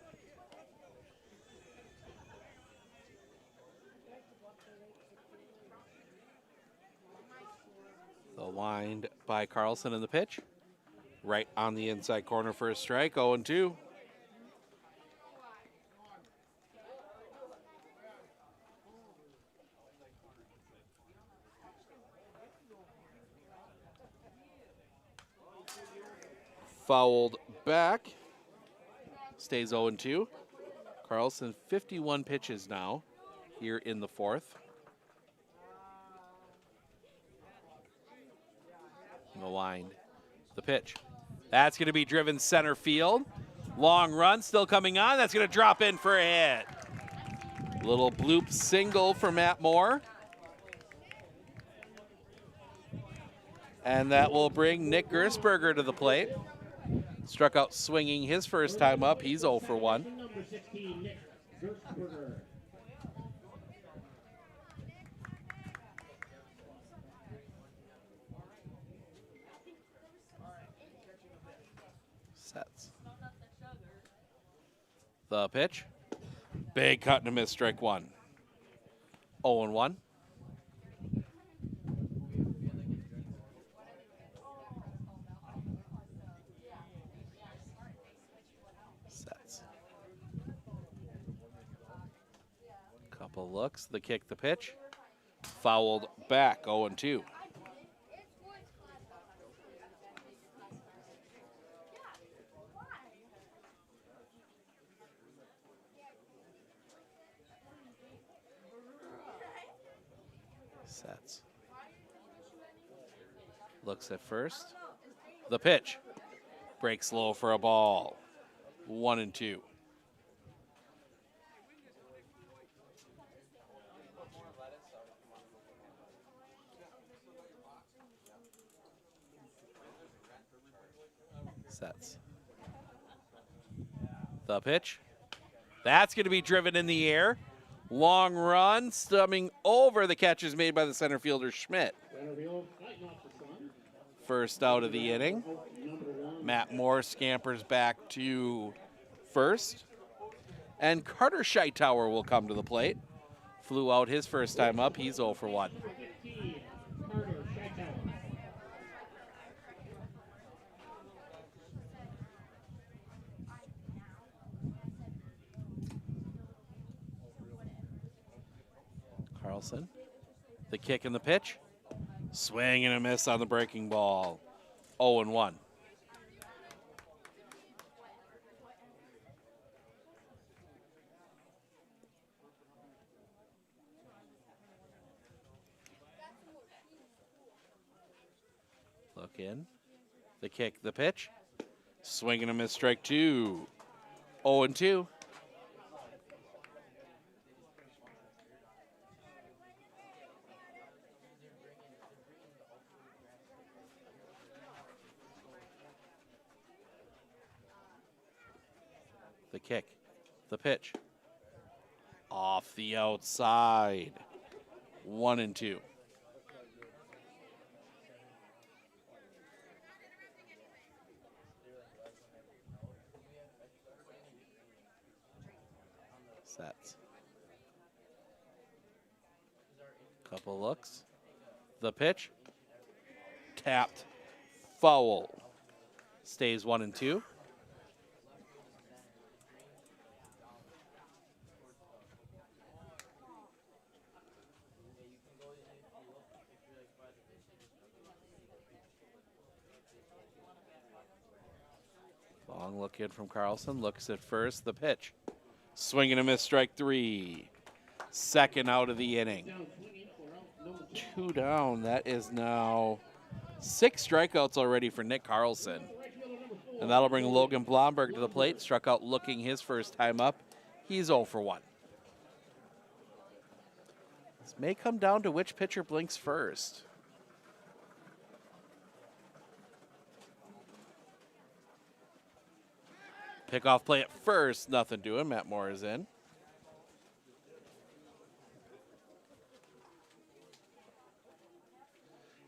The wind by Carlson in the pitch. Right on the inside corner for a strike, 0-2. Fouled back. Stays 0-2. Carlson, 51 pitches now here in the fourth. The wind, the pitch. That's going to be driven center field. Long run still coming on. That's going to drop in for a hit. Little bloop single for Matt Moore. And that will bring Nick Gersberger to the plate. Struck out swinging his first time up. He's 0 for 1. Sets. The pitch. Big cut and a miss, strike one. 0-1. Couple looks, the kick, the pitch. Fouled back, 0-2. Sets. Looks at first. The pitch. Breaks low for a ball. 1-2. Sets. The pitch. That's going to be driven in the air. Long run, stumming over. The catch is made by the center fielder, Schmidt. First out of the inning. Matt Moore scampers back to first. And Carter Scheitauer will come to the plate. Flew out his first time up. He's 0 for 1. Carlson, the kick and the pitch. Swing and a miss on the breaking ball. 0-1. Look in. The kick, the pitch. Swing and a miss, strike two. 0-2. The kick, the pitch. Off the outside. 1-2. Sets. Couple looks. the pitch. Tapped. Foul. Stays 1-2. Long look in from Carlson. Looks at first. The pitch. Swing and a miss. Strike 3. Second out of the inning. 2 down. That is now 6 strikeouts already for Nick Carlson. And that'll bring Logan Blomberg to the plate. Struck out looking his first time up. He's 0 for 1. This may come down to which pitcher blinks first. Pickoff play at first. Nothing doing. Matt Moore is in.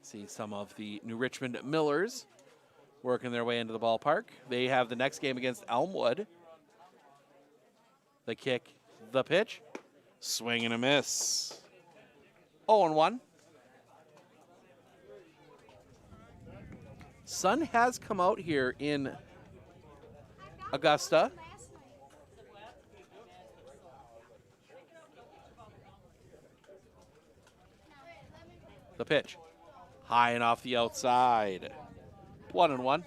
See some of the New Richmond Millers working their way into the ballpark. They have the next game against Elmwood. The kick, the pitch, swing and a miss. 0-1. Sun has come out here in Augusta. The pitch. High and off the outside. 1-1.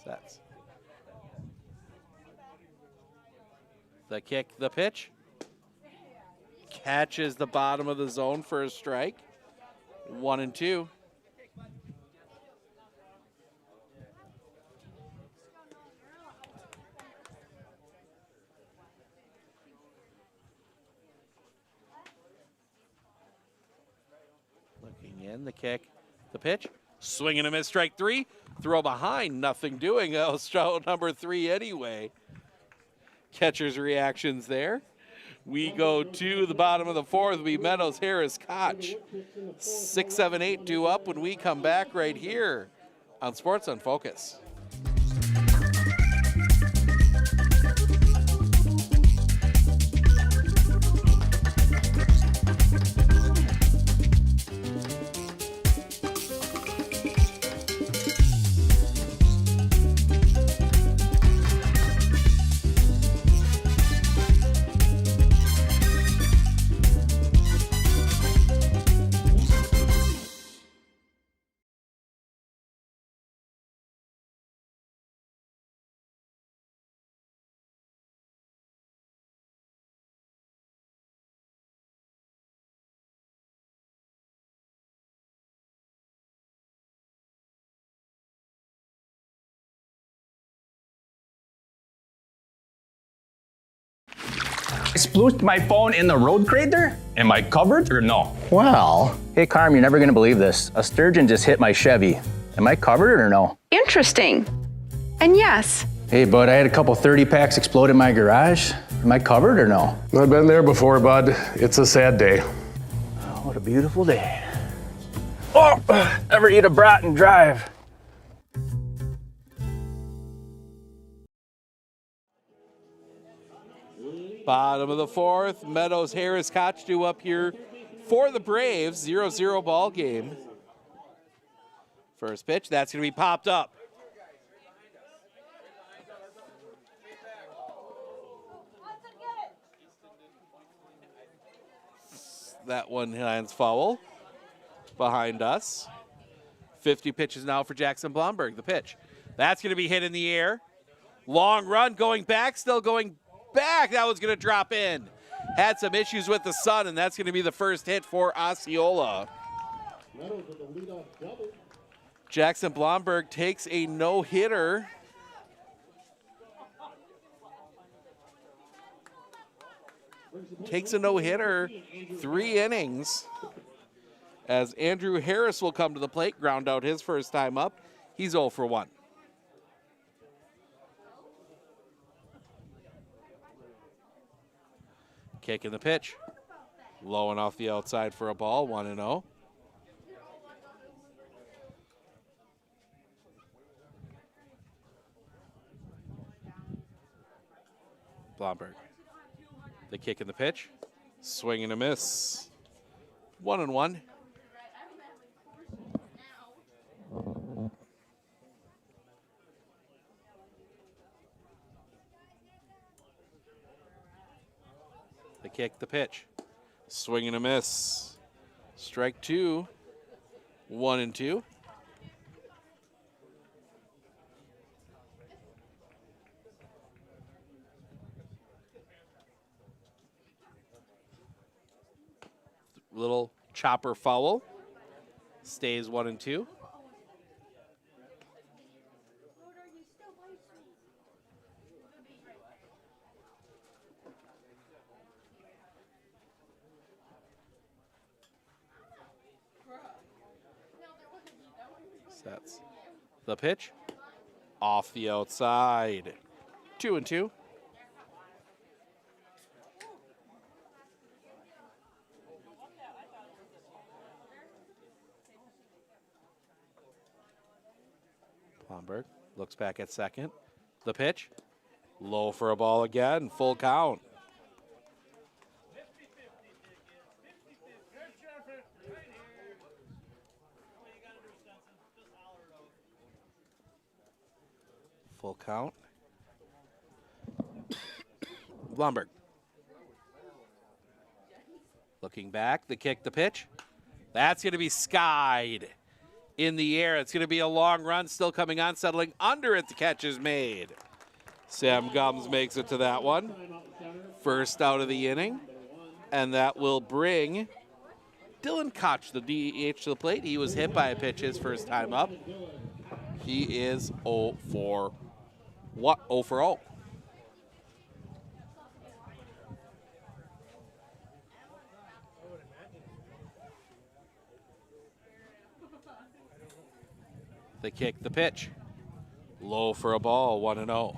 Sets. The kick, the pitch. Catches the bottom of the zone for a strike. 1-2. Looking in, the kick, the pitch. Swing and a miss, strike 3. Throw behind, nothing doing. That was strike number 3 anyway. Catcher's reactions there. We go to the bottom of the 4th. It'll be Meadows, Harris, Koch. 6, 7, 8 due up when we come back right here on Sports on Focus.
Splooshed my phone in the road crater? Am I covered or no?
Well, hey Carm, you're never gonna believe this. A sturgeon just hit my Chevy. Am I covered or no?
Interesting. And yes.
Hey bud, I had a couple 30 packs explode in my garage. Am I covered or no?
I've been there before, bud. It's a sad day.
Oh, what a beautiful day. Oh, ever eat a brat and drive?
Bottom of the 4th, Meadows, Harris, Koch due up here for the Braves. 0-0 ball game. First pitch, that's going to be popped up. That one lands foul behind us. 50 pitches now for Jackson Blomberg, the pitch. That's going to be hit in the air. Long run going back, still going back. That was going to drop in. Had some issues with the sun, and that's going to be the first hit for Osceola. Jackson Blomberg takes a no-hitter. Takes a no-hitter, 3 innings. As Andrew Harris will come to the plate, ground out his first time up. He's 0 for 1. Kick in the pitch. Low and off the outside for a ball, 1-0. Blomberg. The kick and the pitch. Swing and a miss. 1-1. The kick, the pitch. Swing and a miss. Strike 2. 1-2. Little chopper foul. Stays 1-2. Sets. The pitch. Off the outside. 2-2. Blomberg looks back at second. The pitch. Low for a ball again. Full count. Full count. Blomberg. Looking back. The kick, the pitch. That's going to be skied in the air. It's going to be a long run, still coming on, settling under it. The catch is made. Sam Gums makes it to that one. First out of the inning. And that will bring Dylan Koch, the DH, to the plate. He was hit by a pitch his first time up. He is 0 for 0. The kick, the pitch. Low for a ball, 1-0.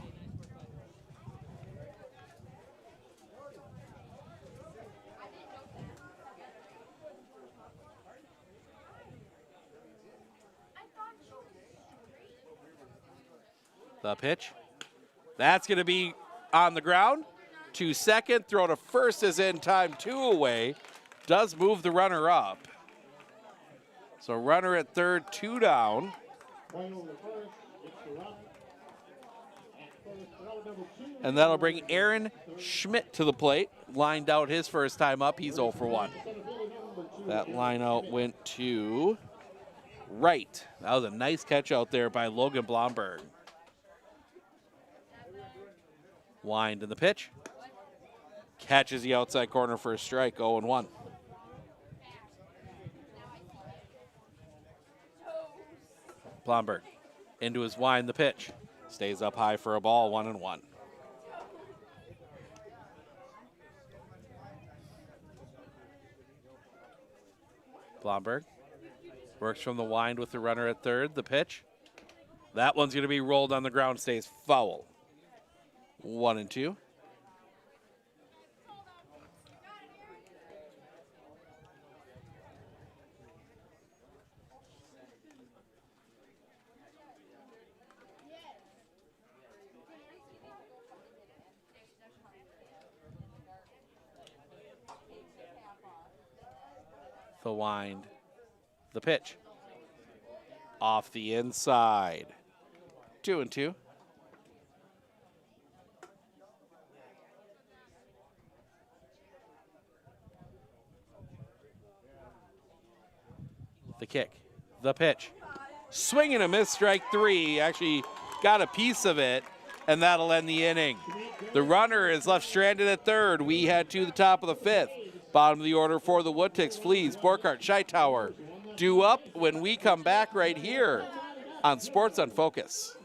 The pitch. That's going to be on the ground. To second, throw to first is in time, 2 away. Does move the runner up. So runner at third, 2 down. And that'll bring Aaron Schmidt to the plate. Lined out his first time up. He's 0 for 1. That line out went to right. That was a nice catch out there by Logan Blomberg. Wind in the pitch. Catches the outside corner for a strike, 0-1. Blomberg into his wind, the pitch. Stays up high for a ball, 1-1. Blomberg works from the wind with the runner at third, the pitch. That one's going to be rolled on the ground, stays foul. 1-2. The wind, the pitch. Off the inside. 2-2. The kick, the pitch. Swing and a miss, strike 3. Actually got a piece of it, and that'll end the inning. The runner is left stranded at third. We head to the top of the 5th. Bottom of the order for the Woodticks, Fleas, Borkart, Scheitauer. Due up when we come back right here on Sports on Focus.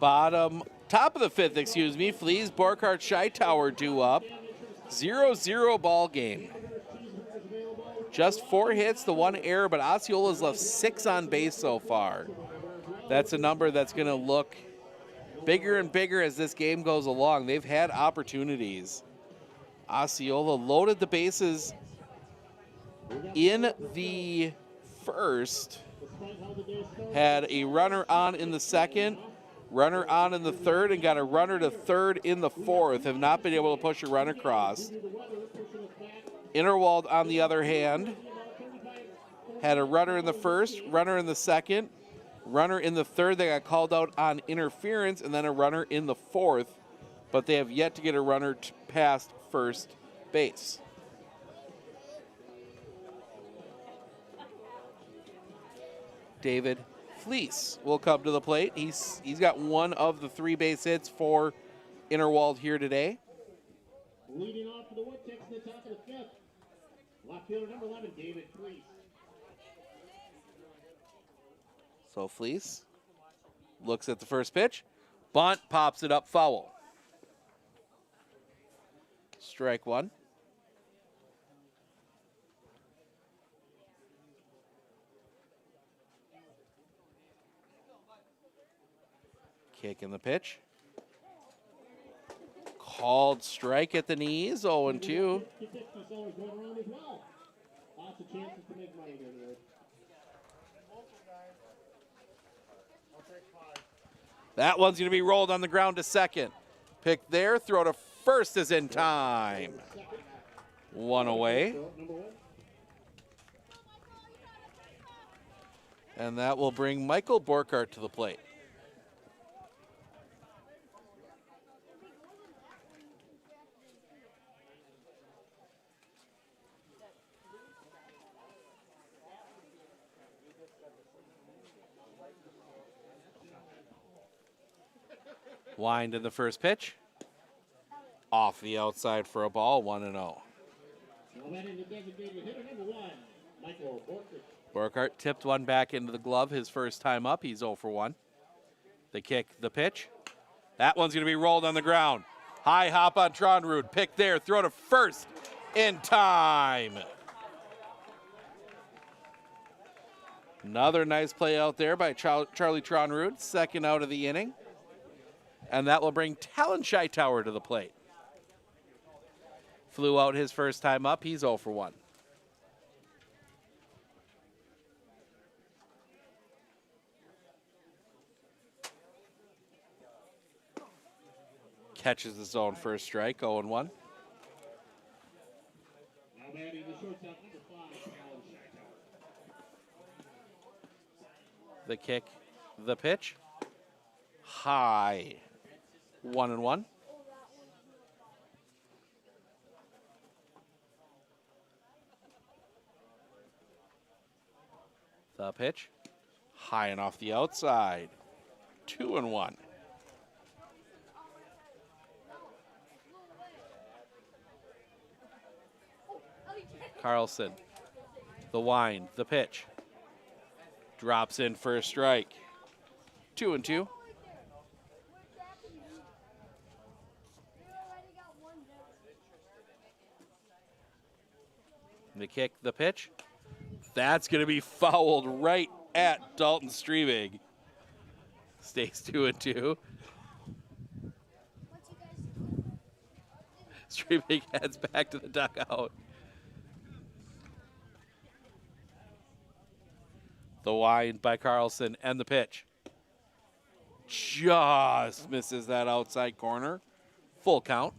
Top of the fifth, excuse me. Fleas, Borkart, Shytower due up. 0-0 ball game. Just 4 hits, the 1 error, but Osceola's left 6 on base so far. That's a number that's going to look bigger and bigger as this game goes along. They've had opportunities. Osceola loaded the bases in the first, had a runner on in the second, runner on in the third, and got a runner to third in the fourth. Have not been able to push a run across. Interwald, on the other hand, had a runner in the first, runner in the second, runner in the third. They got called out on interference, and then a runner in the fourth, but they have yet to get a runner past first base. David Fleece will come to the plate. He's got one of the 3 base hits for Interwald here today.
Leading off for the Woodticks in the top of the fifth. Left fielder number 11, David Fleece.
So Fleece looks at the first pitch. Bunt, pops it up, foul. Strike 1. Kick in the pitch. Called strike at the knees, 0-2. That one's going to be rolled on the ground to second. Pick there, throw to first is in time. 1 away. And that will bring Michael Borkart to the plate. Wind in the first pitch. Off the outside for a ball, 1-0. Borkart tipped one back into the glove his first time up. He's 0 for 1. The kick, the pitch. That one's going to be rolled on the ground. High hop on Tronrud. Pick there, throw to first in time. Another nice play out there by Charlie Tronrud, second out of the inning. And that will bring Talon Shytower to the plate. Flew out his first time up. He's 0 for 1. Catches his own first strike, 0-1. The kick, the pitch. High. 1-1. The pitch. High and off the outside. 2-1. Carlson. The wind. The pitch. Drops in for a strike. 2-2. The kick, the pitch. That's going to be fouled right at Dalton Strebig. Stays 2-2. Strebig heads back to the dugout. The wind by Carlson and the pitch. Just misses that outside corner. Full count.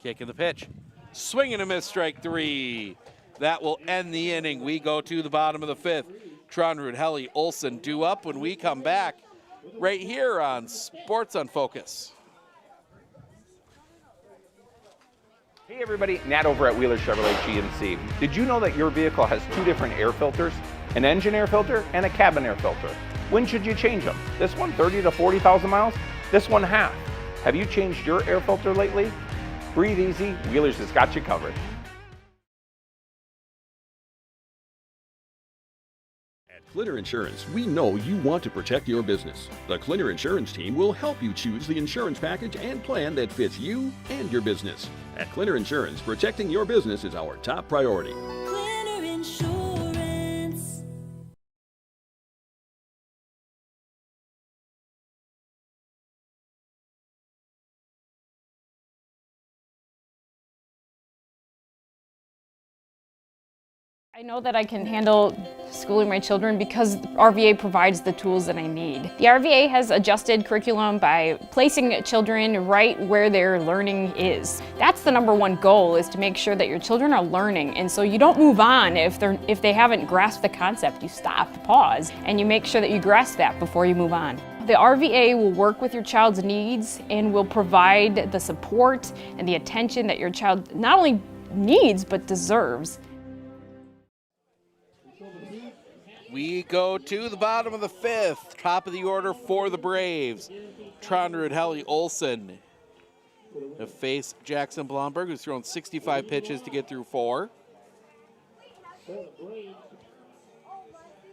Kick in the pitch. Swing and a miss, strike 3. That will end the inning. We go to the bottom of the fifth. Tronrud, Helly, Olsen due up when we come back right here on Sports on Focus.
Hey everybody, Nat over at Wheeler Chevrolet GMC. Did you know that your vehicle has 2 different air filters? An engine air filter and a cabin air filter. When should you change them? This one 30 to 40,000 miles? This one half. Have you changed your air filter lately? Breathe easy, Wheeler's has got you covered.
Clincher Insurance, we know you want to protect your business. The Clincher Insurance team will help you choose the insurance package and plan that fits you and your business. At Clincher Insurance, protecting your business is our top priority.
Clincher Insurance.
I know that I can handle schooling my children because RVA provides the tools that I need. The RVA has adjusted curriculum by placing children right where their learning is. That's the #1 goal, is to make sure that your children are learning, and so you don't move on if they haven't grasped the concept. You stop, pause, and you make sure that you grasp that before you move on. The RVA will work with your child's needs and will provide the support and the attention that your child not only needs but deserves.
We go to the bottom of the 5th. Top of the order for the Braves. Trondrud Helly Olsen to face Jackson Blomberg, who's thrown 65 pitches to get through 4.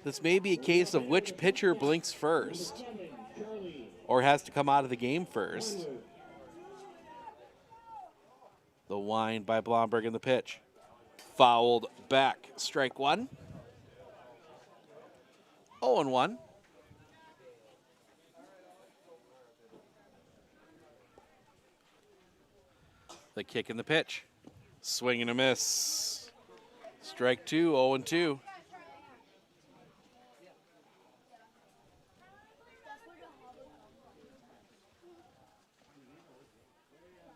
This may be a case of which pitcher blinks first or has to come out of the game first. The wind by Blomberg in the pitch. Fouled back. Strike 1. 0-1. The kick in the pitch. Swing and a miss. Strike 2, 0-2.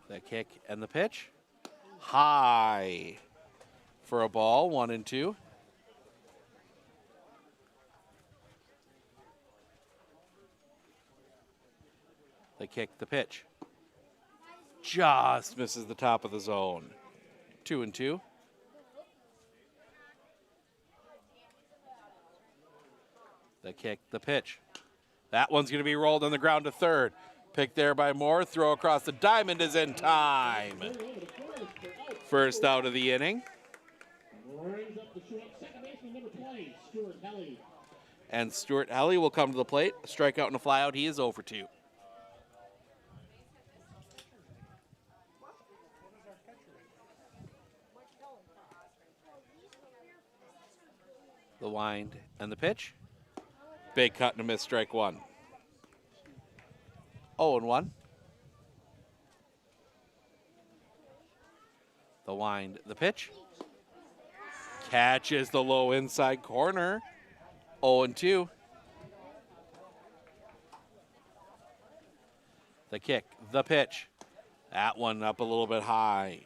The kick and the pitch. High for a ball, 1-2. The kick, the pitch. Just misses the top of the zone. 2-2. The kick, the pitch. That one's going to be rolled on the ground to third. Pick there by Moore. Throw across the diamond is in time. First out of the inning. And Stuart Helly will come to the plate. A strikeout and a flyout. He is 0 for 2. The wind and the pitch. Big cut and a miss, strike 1. 0-1. The wind, the pitch. Catches the low inside corner. 0-2. The kick, the pitch. That one up a little bit high.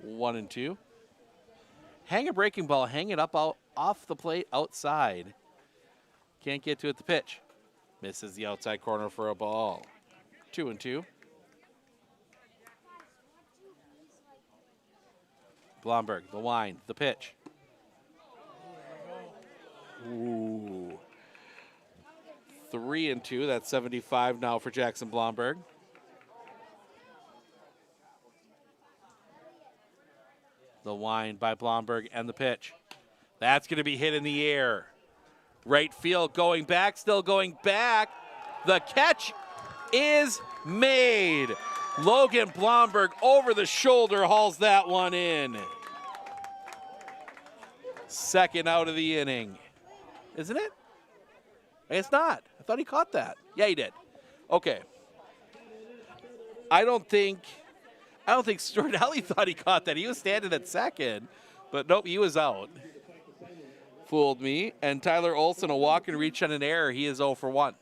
1-2. Hang a breaking ball, hang it up out off the plate outside. Can't get to it, the pitch. Misses the outside corner for a ball. 2-2. Blomberg, the wind, the pitch. Ooh. 3-2. That's 75 now for Jackson Blomberg. The wind by Blomberg and the pitch. That's going to be hit in the air. Right field going back, still going back. The catch is made. Logan Blomberg over the shoulder hauls that one in. Second out of the inning. Isn't it? It's not. I thought he caught that. Yeah, he did. Okay. I don't think Stuart Helly thought he caught that. He was standing at second, but nope, he was out. Fooled me. And Tyler Olson, a walk and reach on an error. He is 0 for 1.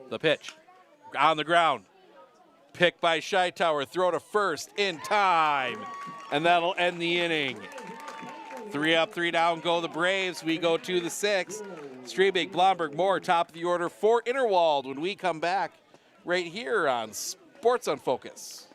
The pitch. On the ground. Pick by Scheitauer. Throw to first in time. And that'll end the inning. 3 up, 3 down go the Braves. We go to the 6th. Strebig, Blomberg, Moore, top of the order for Interwald when we come back right here on Sports on Focus.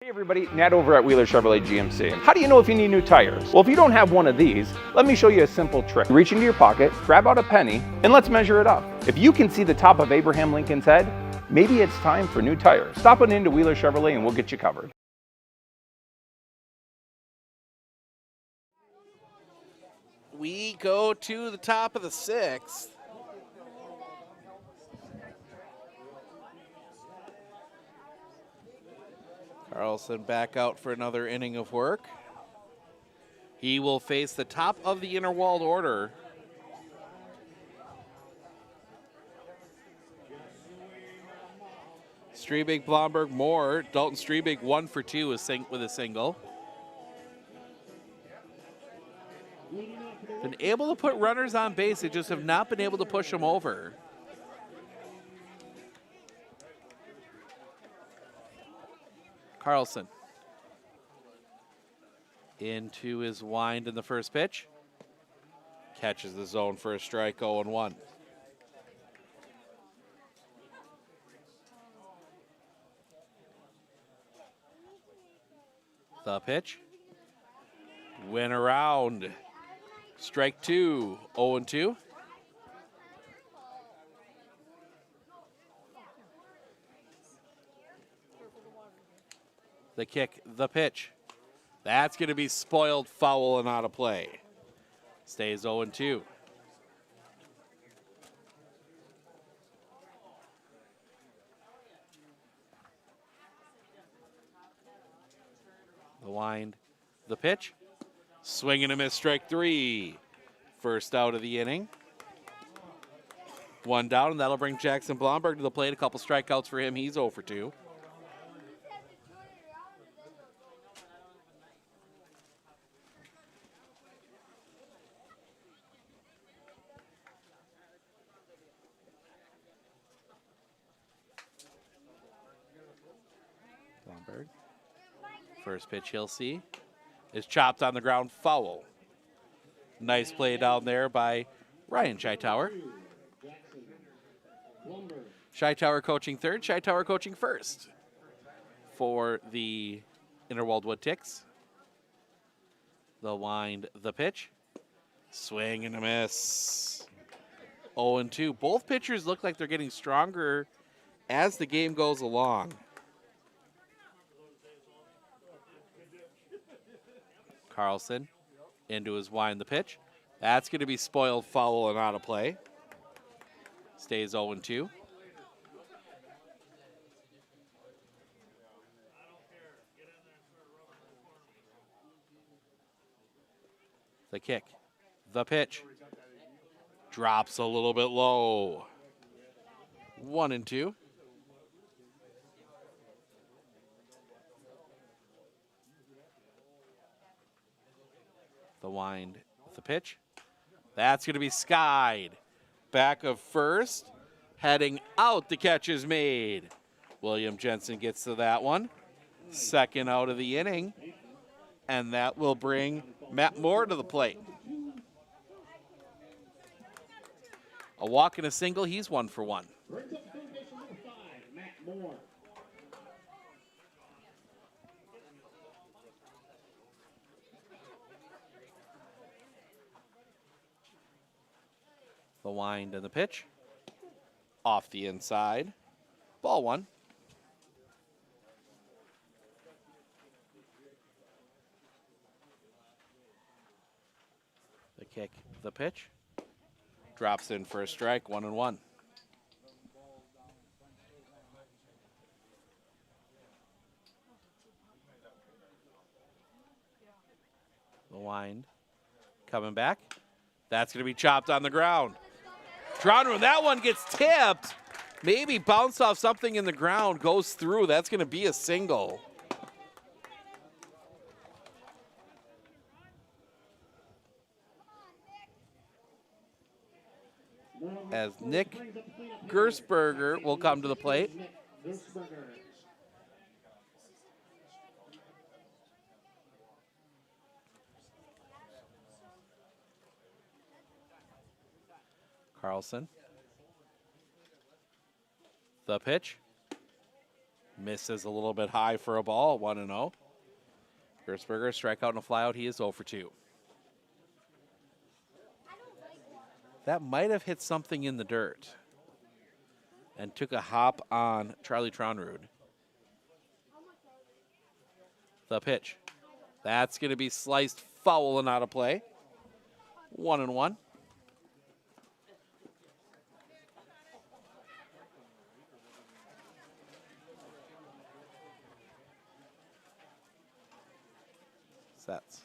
Hey everybody, Nat over at Wheeler Chevrolet GMC. How do you know if you need new tires? Well, if you don't have one of these, let me show you a simple trick. Reach into your pocket, grab out a penny, and let's measure it up. If you can see the top of Abraham Lincoln's head, maybe it's time for new tires. Stop on into Wheeler Chevrolet and we'll get you covered.
We go to the top of the 6th. Carlson back out for another inning of work. He will face the top of the Interwald order. Strebig, Blomberg, Moore. Dalton Strebig 1 for 2 with a single. Been able to put runners on base, they just have not been able to push them over. Carlson into his wind in the first pitch. Catches the zone for a strike, 0-1. The pitch. Went around. Strike 2, 0-2. The kick, the pitch. That's going to be spoiled, foul, and out of play. Stays 0-2. The wind, the pitch. Swing and a miss, strike 3. First out of the inning. 1 down, and that'll bring Jackson Blomberg to the plate. A couple strikeouts for him. He's 0 for 2. Blomberg. First pitch he'll see is chopped on the ground, foul. Nice play down there by Ryan Scheitower. Scheitower coaching third, Scheitower coaching first for the Interwald Wood Ticks. The wind, the pitch. Swing and a miss. 0-2. Both pitchers look like they're getting stronger as the game goes along. Carlson into his wind, the pitch. That's going to be spoiled, foul, and out of play. Stays 0-2. The kick, the pitch. Drops a little bit low. 1-2. The wind, the pitch. That's going to be skied. Back of first. Heading out, the catch is made. William Jensen gets to that one. Second out of the inning. And that will bring Matt Moore to the plate. A walk and a single, he's 1 for 1.
Brings up third baseman number 5, Matt Moore.
The wind and the pitch. Off the inside. Ball 1. The kick, the pitch. Drops in for a strike, 1-1. The wind coming back. That's going to be chopped on the ground. Toronto, that one gets tipped. Maybe bounced off something in the ground, goes through. That's going to be a single. As Nick Gersberger will come to the plate. Carlson. The pitch. Misses a little bit high for a ball, 1-0. Gertzberger, strikeout and a flyout. He is 0 for 2. That might have hit something in the dirt and took a hop on Charlie Tronrud. The pitch. That's going to be sliced foul and out of play. 1-1. Sets.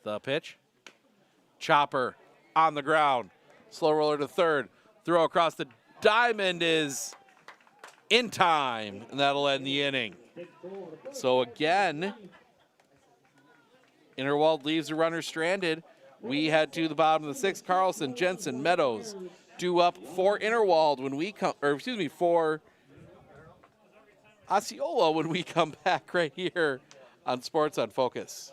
The pitch. Chopper on the ground. Slow roller to third. Throw across the diamond is in time, and that'll end the inning. So again, Interwald leaves the runner stranded. We head to the bottom of the 6th. Carlson, Jensen, Meadows due up for Interwald when we come, or excuse me, for Osceola when we come back right here on Sports on Focus.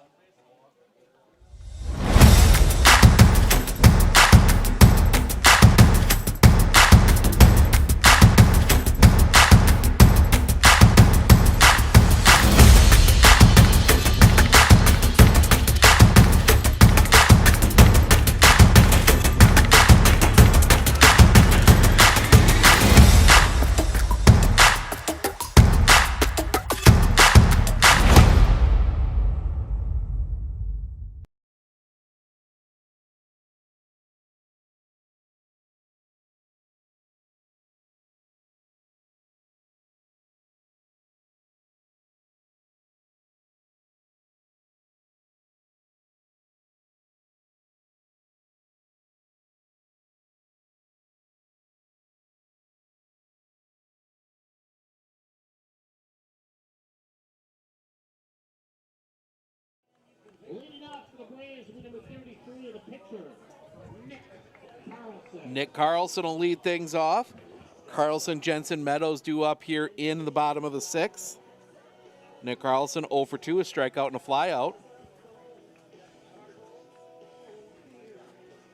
Leading off for the Braves will be number 33 of the pitcher, Nick Carlson.
Nick Carlson will lead things off. Carlson, Jensen, Meadows due up here in the bottom of the 6th. Nick Carlson 0 for 2, a strikeout and a flyout.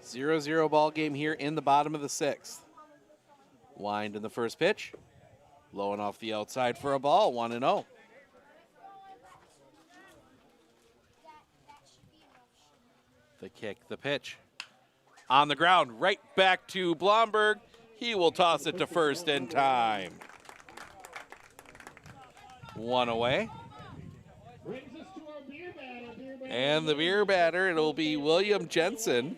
0-0 ball game here in the bottom of the 6th. Wind in the first pitch. Low and off the outside for a ball, 1-0. The kick, the pitch. On the ground, right back to Blomberg. He will toss it to first in time. 1 away. And the beer batter, it'll be William Jensen.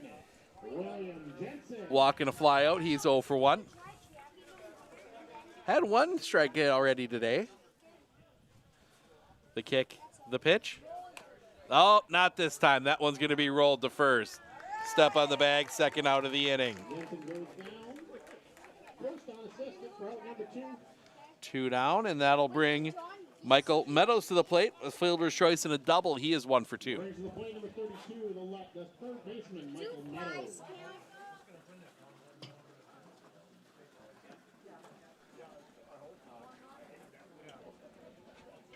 Walking a fly out, he's 0 for 1. Had 1 strikeout already today. The kick, the pitch. Oh, not this time. That one's going to be rolled to first. Step on the bag, second out of the inning. 2 down, and that'll bring Michael Meadows to the plate. A fielder's choice and a double. He is 1 for 2.
Brings to the plate number 32, the left, the third baseman, Michael Meadows.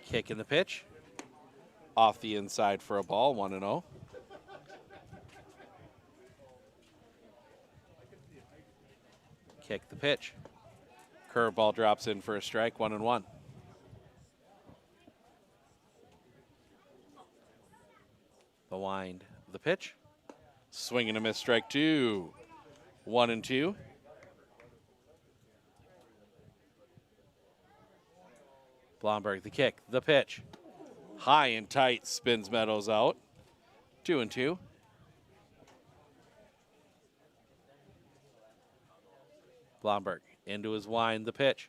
Kick in the pitch. Off the inside for a ball, 1-0. Kick the pitch. Curveball drops in for a strike, 1-1. The wind, the pitch. Swing and a miss, strike 2. 1-2. Blomberg, the kick, the pitch. High and tight, spins Meadows out. 2-2. Blomberg into his wind, the pitch.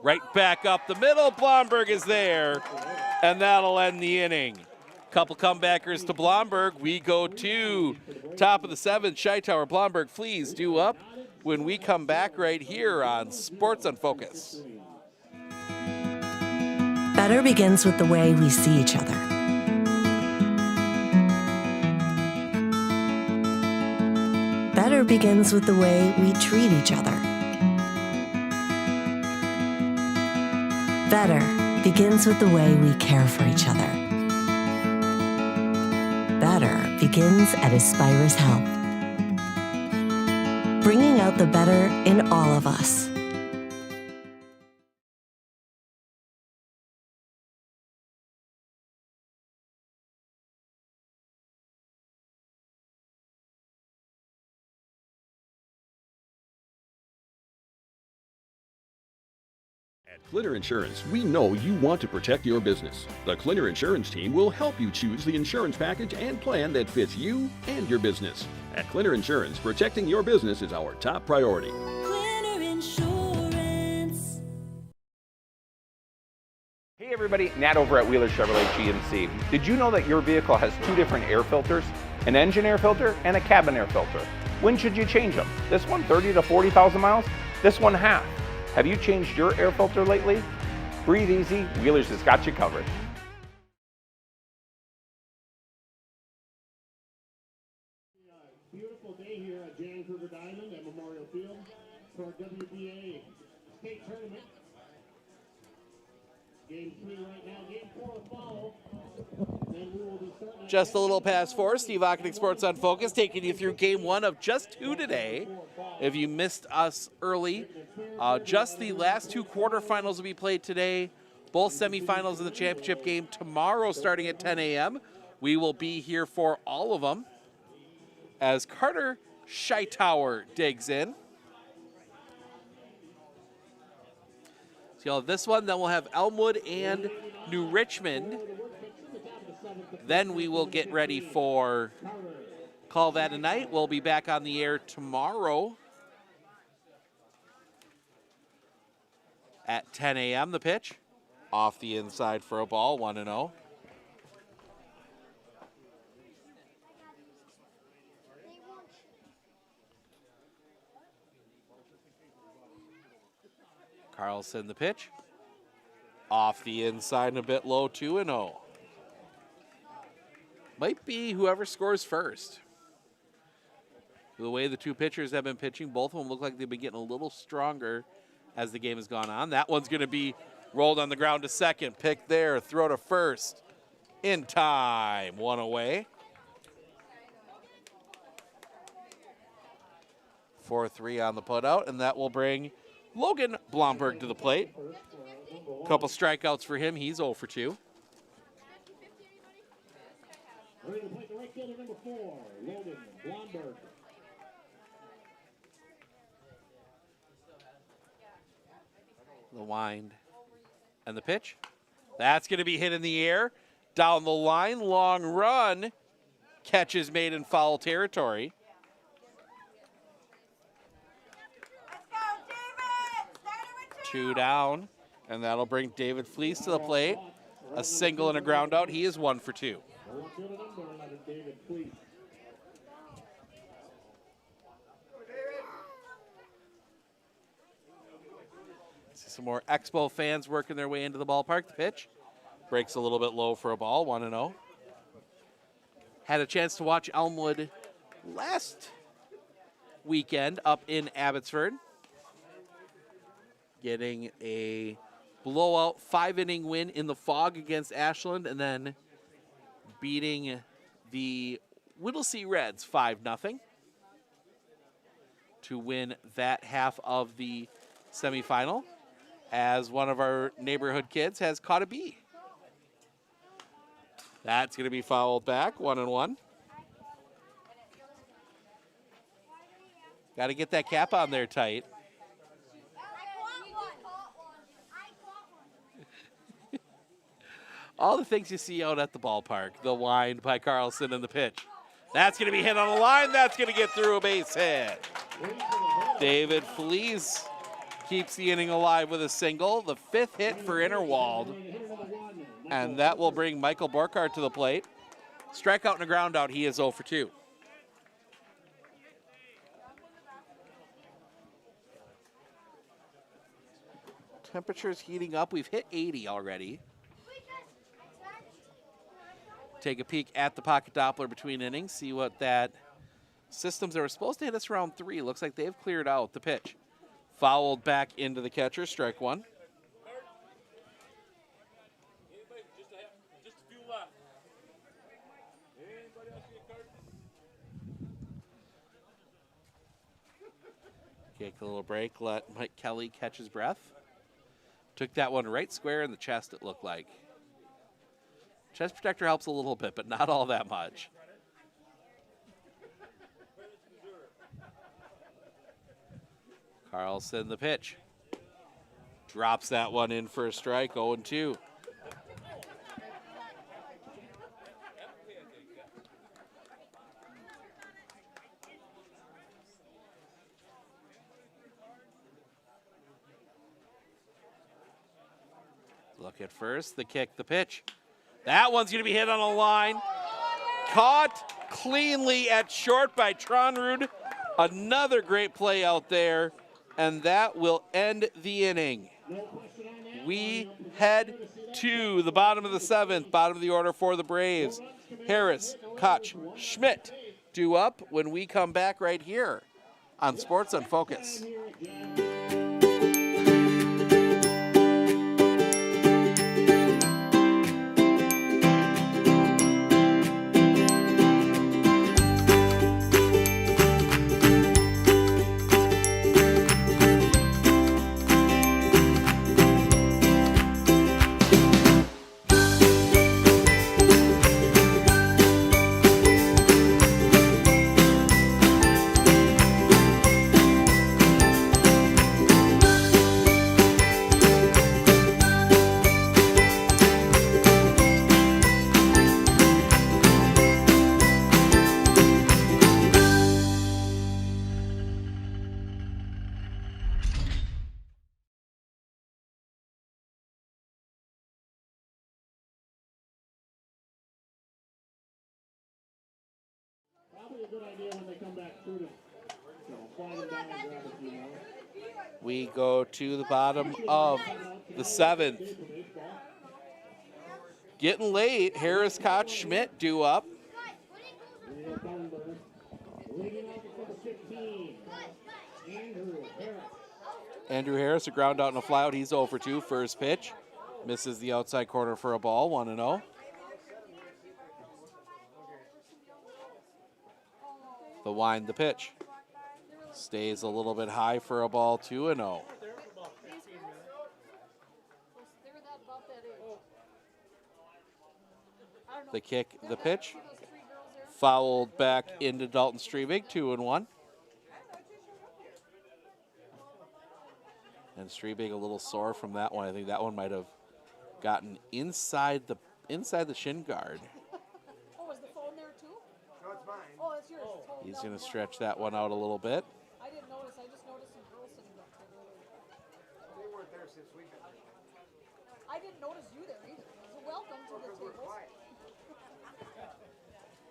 Right back up the middle, Blomberg is there, and that'll end the inning. Couple comebackers to Blomberg. We go to top of the 7th, Scheitauer, Blomberg, Fleas due up when we come back right here on Sports on Focus.
Better begins with the way we see each other. Better begins with the way we treat each other. Better begins with the way we care for each other. Better begins at Aspirus Health, bringing out the better in all of us.
At Clitter Insurance, we know you want to protect your business. The Clitter Insurance team will help you choose the insurance package and plan that fits you and your business. At Clitter Insurance, protecting your business is our top priority.
Clincher Insurance.
Hey everybody, Nat over at Wheeler Chevrolet GMC. Did you know that your vehicle has two different air filters? An engine air filter and a cabin air filter. When should you change them? This one 30 to 40,000 miles? This one half. Have you changed your air filter lately? Breathe easy, Wheeler's has got you covered.
Beautiful day here at James River Diamond at Memorial Field for our WBA state tournament. Game 3 right now, game 4 will follow. Then we will be starting.
Just a little past 4. Steve Ocknick, Sports on Focus, taking you through game 1 of just 2 today. If you missed us early, just the last 2 quarterfinals will be played today. Both semifinals in the championship game tomorrow starting at 10 a.m. We will be here for all of them as Carter Scheitower digs in. So you'll have this one, then we'll have Elmwood and New Richmond. Then we will get ready for Call That a Night. We'll be back on the air tomorrow at 10 a.m. The pitch off the inside for a ball, 1-0. Carlson the pitch off the inside and a bit low, 2-0. Might be whoever scores first. The way the two pitchers have been pitching, both of them look like they've been getting a little stronger as the game has gone on. That one's going to be rolled on the ground to second. Pick there, throw to first. In time, 1 away. 4-3 on the putout, and that will bring Logan Blomberg to the plate. Couple strikeouts for him. He's 0 for 2.
Ready to play the right fielder, number 4, Logan Blomberg.
The wind and the pitch. That's going to be hit in the air. Down the line, long run. Catch is made in foul territory. Two down, and that'll bring David Fleece to the plate. A single and a ground out. He is 1 for 2. See some more Expo fans working their way into the ballpark. The pitch breaks a little bit low for a ball, 1-0. Had a chance to watch Elmwood last weekend up in Abbotsford, getting a blowout 5-inning win in the Fog against Ashland, and then beating the Whittlesea Reds 5-0 to win that half of the semifinal, as one of our neighborhood kids has caught a bee. That's going to be fouled back, 1-1. Got to get that cap on there tight. All the things you see out at the ballpark. The wind by Carlson and the pitch. That's going to be hit on the line. That's going to get through a base hit. David Fleece keeps the inning alive with a single. The 5th hit for Interwald. And that will bring Michael Borkhardt to the plate. Strikeout and a ground out. He is 0 for 2. Temperatures heating up. We've hit 80 already. Take a peek at the pocket Doppler between innings, see what that systems that were supposed to hit us around 3. Looks like they've cleared out. The pitch fouled back into the catcher, strike 1. Take a little break, let Mike Kelly catch his breath. Took that one right square in the chest, it looked like. Chest protector helps a little bit, but not all that much. Carlson the pitch. Drops that one in for a strike, 0-2. Look at first, the kick, the pitch. That one's going to be hit on a line. Caught cleanly at short by Tronrud. Another great play out there, and that will end the inning. We head to the bottom of the 7th, bottom of the order for the Braves. Harris, Koch, Schmidt due up when we come back right here on Sports on Focus. We go to the bottom of the 7th. Getting late, Harris, Koch, Schmidt due up. Andrew Harris, a ground out and a fly out. He's 0 for 2. First pitch. Misses the outside corner for a ball, 1-0. The wind, the pitch. Stays a little bit high for a ball, 2-0. The kick, the pitch. Fouled back into Dalton Strebig, 2-1. And Strebig a little sore from that one. I think that one might have gotten inside the shin guard.
Oh, is the phone there too? No, it's mine. Oh, it's yours.
He's going to stretch that one out a little bit.
I didn't notice. I just noticed some girls sitting up there earlier. They weren't there since we got there. I didn't notice you there either. So welcome to the table.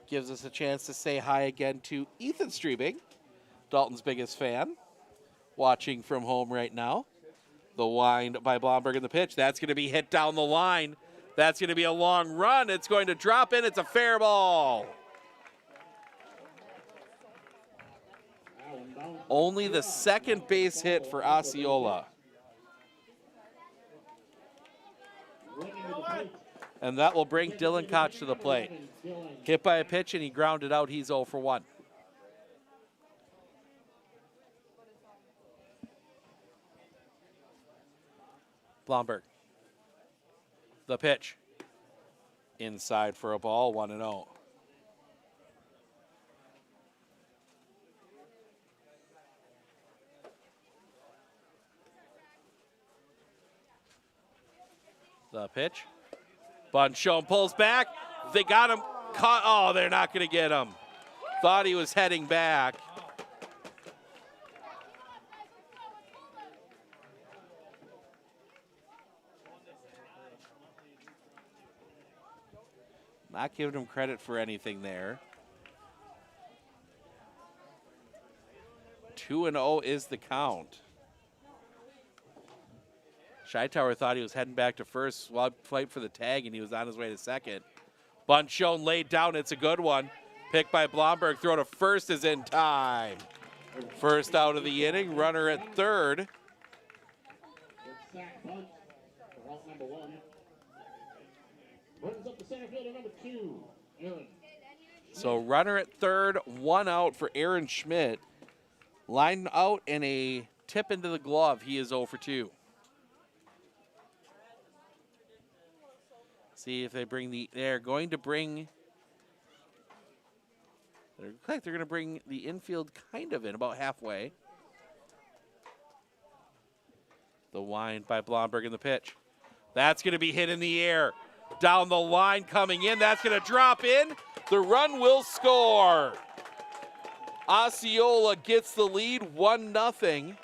Gives us a chance to say hi again to Ethan Strebig, Dalton's biggest fan, watching from home right now. The wind by Blomberg in the pitch. That's going to be hit down the line. That's going to be a long run. It's going to drop in. It's a fair ball. Only the second base hit for Osceola. And that will bring Dylan Koch to the plate. Hit by a pitch and he grounded out. He's 0 for 1. Blomberg. The pitch. Inside for a ball, 1-0. The pitch. Bunchone pulls back. They got him caught. Oh, they're not going to get him. Thought he was heading back. Not giving him credit for anything there. 2-0 is the count. Scheitauer thought he was heading back to first while fight for the tag, and he was on his way to second. Bunchone laid down. It's a good one. Picked by Blomberg. Throw to first is in time. First out of the inning. Runner at third. So runner at third, 1 out for Aaron Schmidt. Line out and a tip into the glove. He is 0 for 2. See if they bring they're going to bring the infield kind of in, about halfway. The wind by Blomberg in the pitch. That's going to be hit in the air. Down the line coming in. That's going to drop in. The run will score. Osceola gets the lead 1-0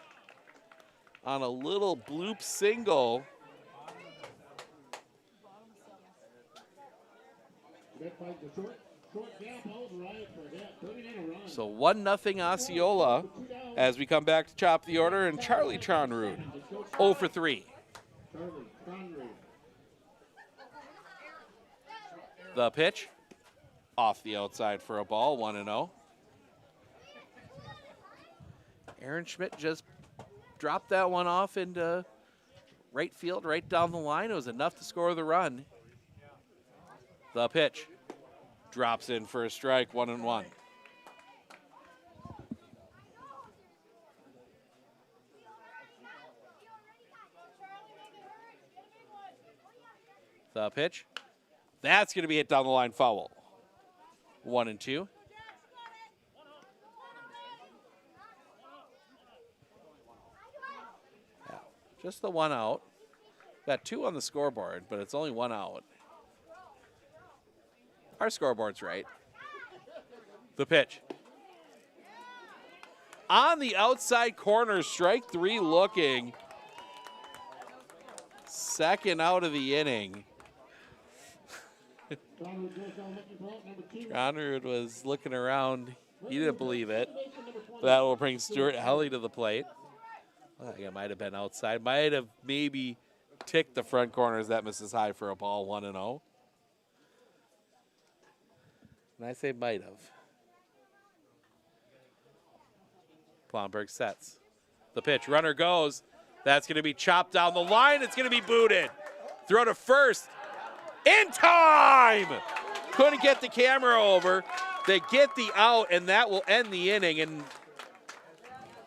on a little bloop single. So 1-0 Osceola as we come back to top of the order, and Charlie Tronrud 0 for 3. The pitch off the outside for a ball, 1-0. Aaron Schmidt just dropped that one off into right field, right down the line. It was enough to score the run. The pitch drops in for a strike, 1-1. The pitch. That's going to be hit down the line, foul. 1-2. Yeah, just the one out. Got 2 on the scoreboard, but it's only 1 out. Our scoreboard's right. The pitch. On the outside corner, strike 3 looking. Second out of the inning. Conrad was looking around. He didn't believe it. That will bring Stuart Helly to the plate. I think it might have been outside. Might have maybe ticked the front corners. That misses high for a ball, 1-0. And I say might have. Blomberg sets. The pitch. Runner goes. That's going to be chopped down the line. It's going to be booted. Throw to first. In time! Couldn't get the camera over. They get the out, and that will end the inning. And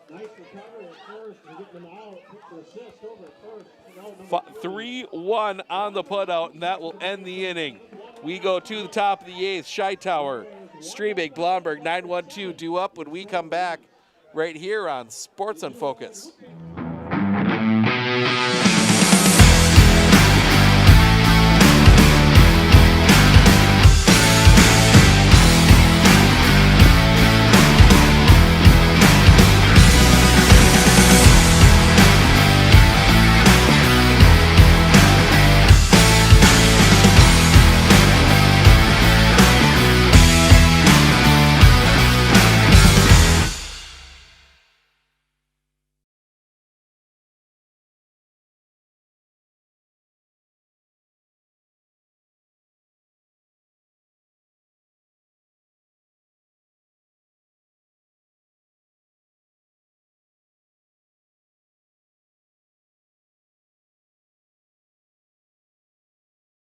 nice recovery at first and getting them out. The assist over at first.
3-1 on the putout, and that will end the inning. We go to the top of the 8th. Scheitauer, Strebig, Blomberg, 9-1-2 due up when we come back right here on Sports on Focus.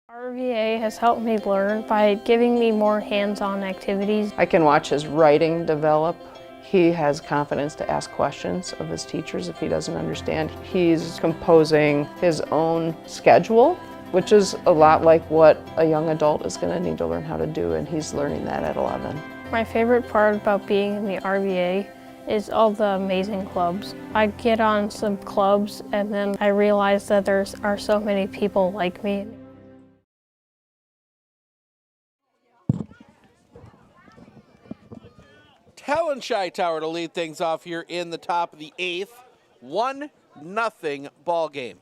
RVA has helped me learn by giving me more hands-on activities.
I can watch his writing develop. He has confidence to ask questions of his teachers if he doesn't understand. He's composing his own schedule, which is a lot like what a young adult is going to need to learn how to do, and he's learning that at 11.
My favorite part about being in the RVA is all the amazing clubs. I get on some clubs and then I realize that there are so many people like me.
Helen Scheitauer to lead things off here in the top of the 8th. 1-0 ball game.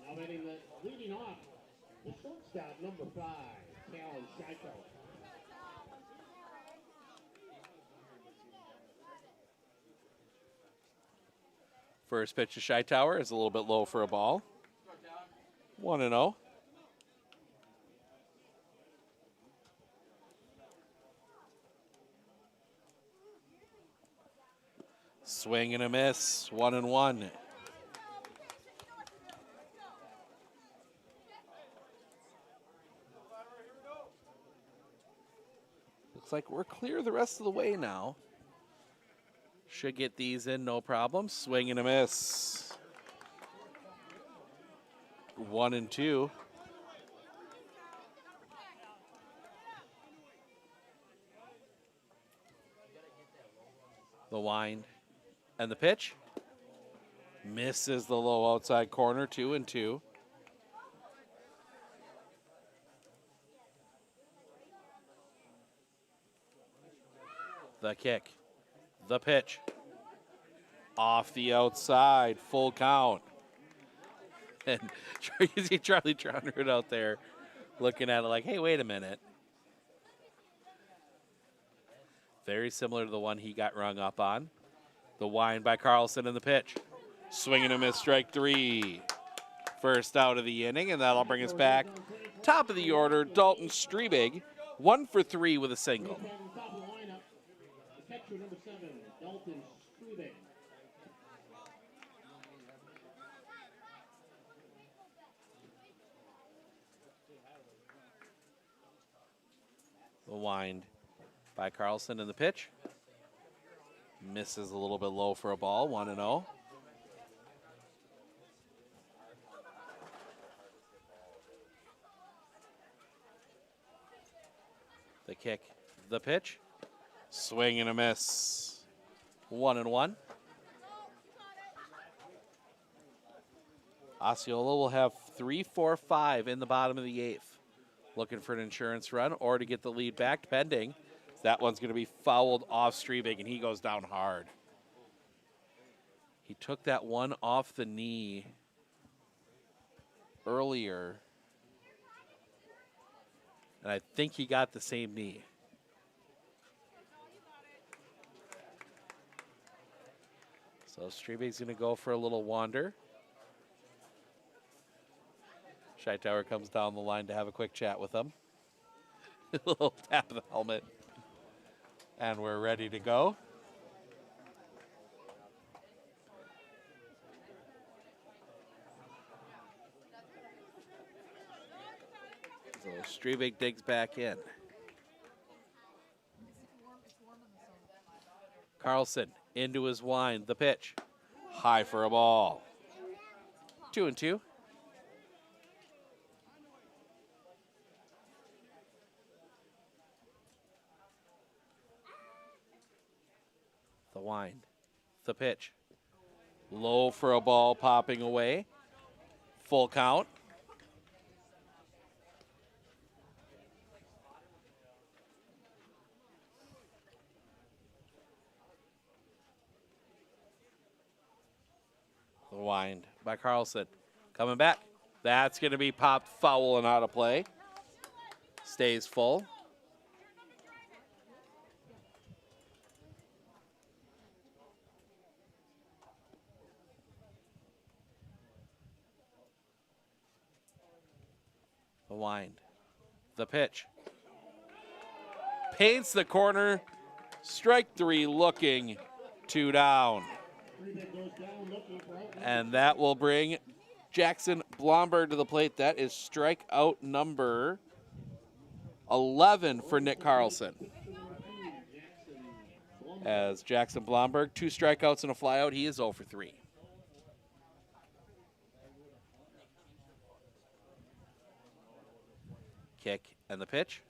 Now leading off, the shortstop, number 5, Helen Scheitauer.
First pitch to Scheitauer is a little bit low for a ball. 1-0. Swing and a miss, 1-1. Looks like we're clear the rest of the way now. Should get these in, no problem. Swing and a miss. 1-2. The wind and the pitch. Misses the low outside corner, 2-2. The kick, the pitch, off the outside, full count. And you see Charlie Trondred out there looking at it like, hey, wait a minute. Very similar to the one he got rung up on. The wind by Carlson in the pitch. Swing and a miss, strike 3. First out of the inning, and that'll bring us back. Top of the order, Dalton Strebig, 1 for 3 with a single.
Catcher number 7, Dalton Strebig.
The wind by Carlson in the pitch. Misses a little bit low for a ball, 1-0. The kick, the pitch. Swing and a miss. 1-1. Osceola will have 3, 4, 5 in the bottom of the 8th. Looking for an insurance run or to get the lead back, depending. That one's going to be fouled off Strebig, and he goes down hard. He took that one off the knee earlier, and I think he got the same knee. So Strebig's going to go for a little wander. Scheitauer comes down the line to have a quick chat with him. A little tap of the helmet. And we're ready to go. So Strebig digs back in. Carlson into his wind, the pitch. High for a ball. 2-2. The wind, the pitch. Low for a ball, popping away. Full count. The wind by Carlson. Coming back. That's going to be popped foul and out of play. Stays full. The wind. The pitch. Paints the corner. Strike 3 looking. 2 down. And that will bring Jackson Blomberg to the plate. That is strikeout number 11 for Nick Carlson. As Jackson Blomberg, 2 strikeouts and a flyout. He is 0 for 3. Kick and the pitch.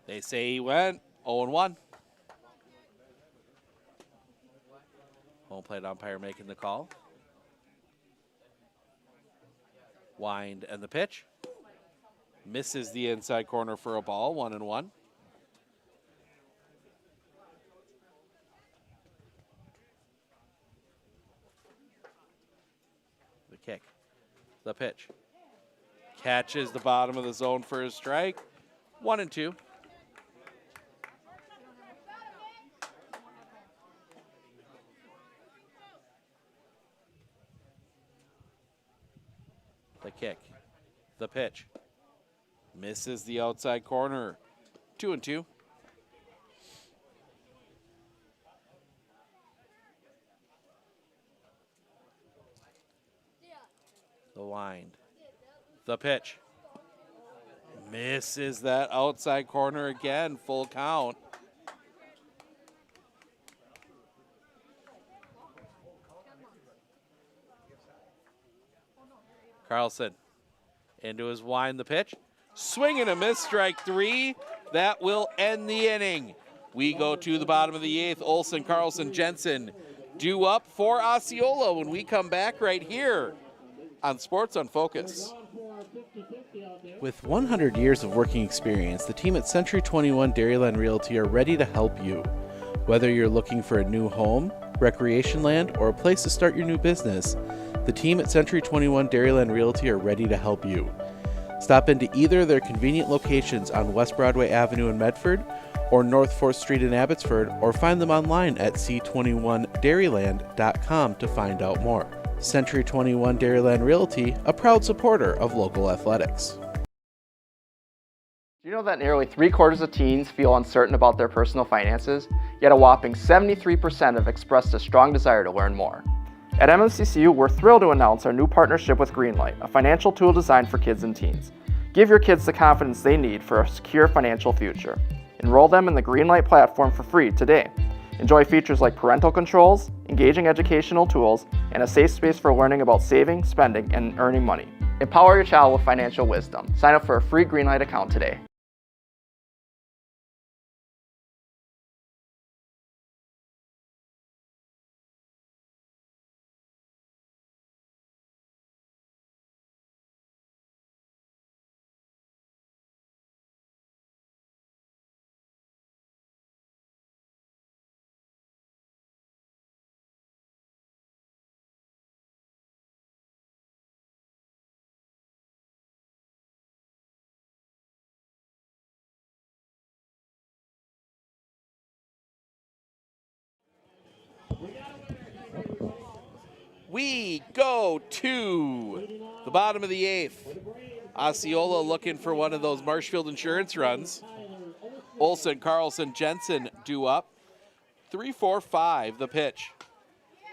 They say he went 0-1. Home plate umpire making the call. Wind and the pitch. Misses the inside corner for a ball, 1-1. The kick. The pitch. Catches the bottom of the zone for his strike. 1-2. The kick. The pitch. Misses the outside corner. 2-2. The wind. The pitch. Misses that outside corner again. Full count. Carlson into his wind, the pitch. Swing and a miss, strike 3. That will end the inning. We go to the bottom of the 8th. Olson, Carlson, Jensen due up for Osceola when we come back right here on Sports on Focus. With 100 years of working experience, the team at Century 21 Dairyland Realty are ready to help you. Whether you're looking for a new home, recreation land, or a place to start your new business, the team at Century 21 Dairyland Realty are ready to help you. Stop into either of their convenient locations on West Broadway Avenue in Medford or North 4th Street in Abbotsford, or find them online at c21dairyland.com to find out more. Century 21 Dairyland Realty, a proud supporter of local athletics.
Do you know that nearly 3/4 of teens feel uncertain about their personal finances, yet a whopping 73% have expressed a strong desire to learn more? At MMCCU, we're thrilled to announce our new partnership with Greenlight, a financial tool designed for kids and teens. Give your kids the confidence they need for a secure financial future. Enroll them in the Greenlight platform for free today. Enjoy features like parental controls, engaging educational tools, and a safe space for learning about saving, spending, and earning money. Empower your child with financial wisdom. Sign up for a free Greenlight account today.
We go to the bottom of the 8th. Osceola looking for one of those Marshfield insurance runs. Olson, Carlson, Jensen due up. 3-4-5 the pitch.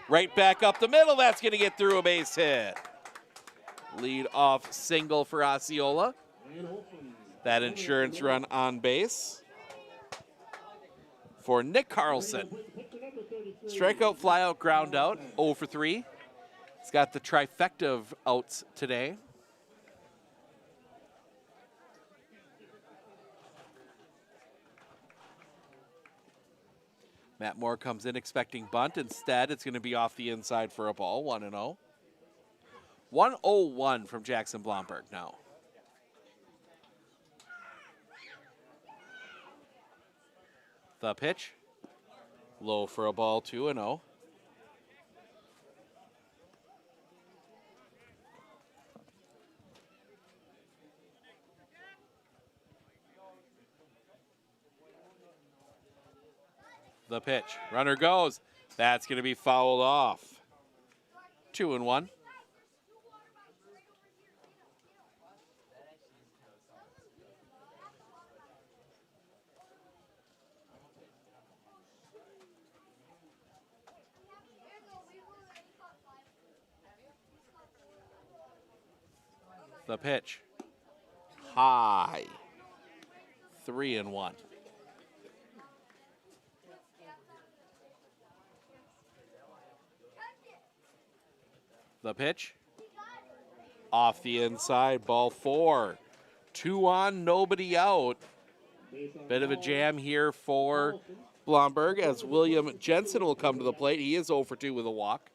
Right back up the middle. That's going to get through a base hit. Lead off single for Osceola. That insurance run on base for Nick Carlson. Strikeout, flyout, ground out, 0 for 3. He's got the trifecta of outs today. Matt Moore comes in expecting bunt. Instead, it's going to be off the inside for a ball, 1-0. 1-0-1 from Jackson Blomberg now. The pitch. Low for a ball, 2-0. The pitch. Runner goes. That's going to be fouled off. 2-1. The pitch. High. 3-1. The pitch. Off the inside, ball 4. 2 on, nobody out. Bit of a jam here for Blomberg as William Jensen will come to the plate. He is 0 for 2 with a walk.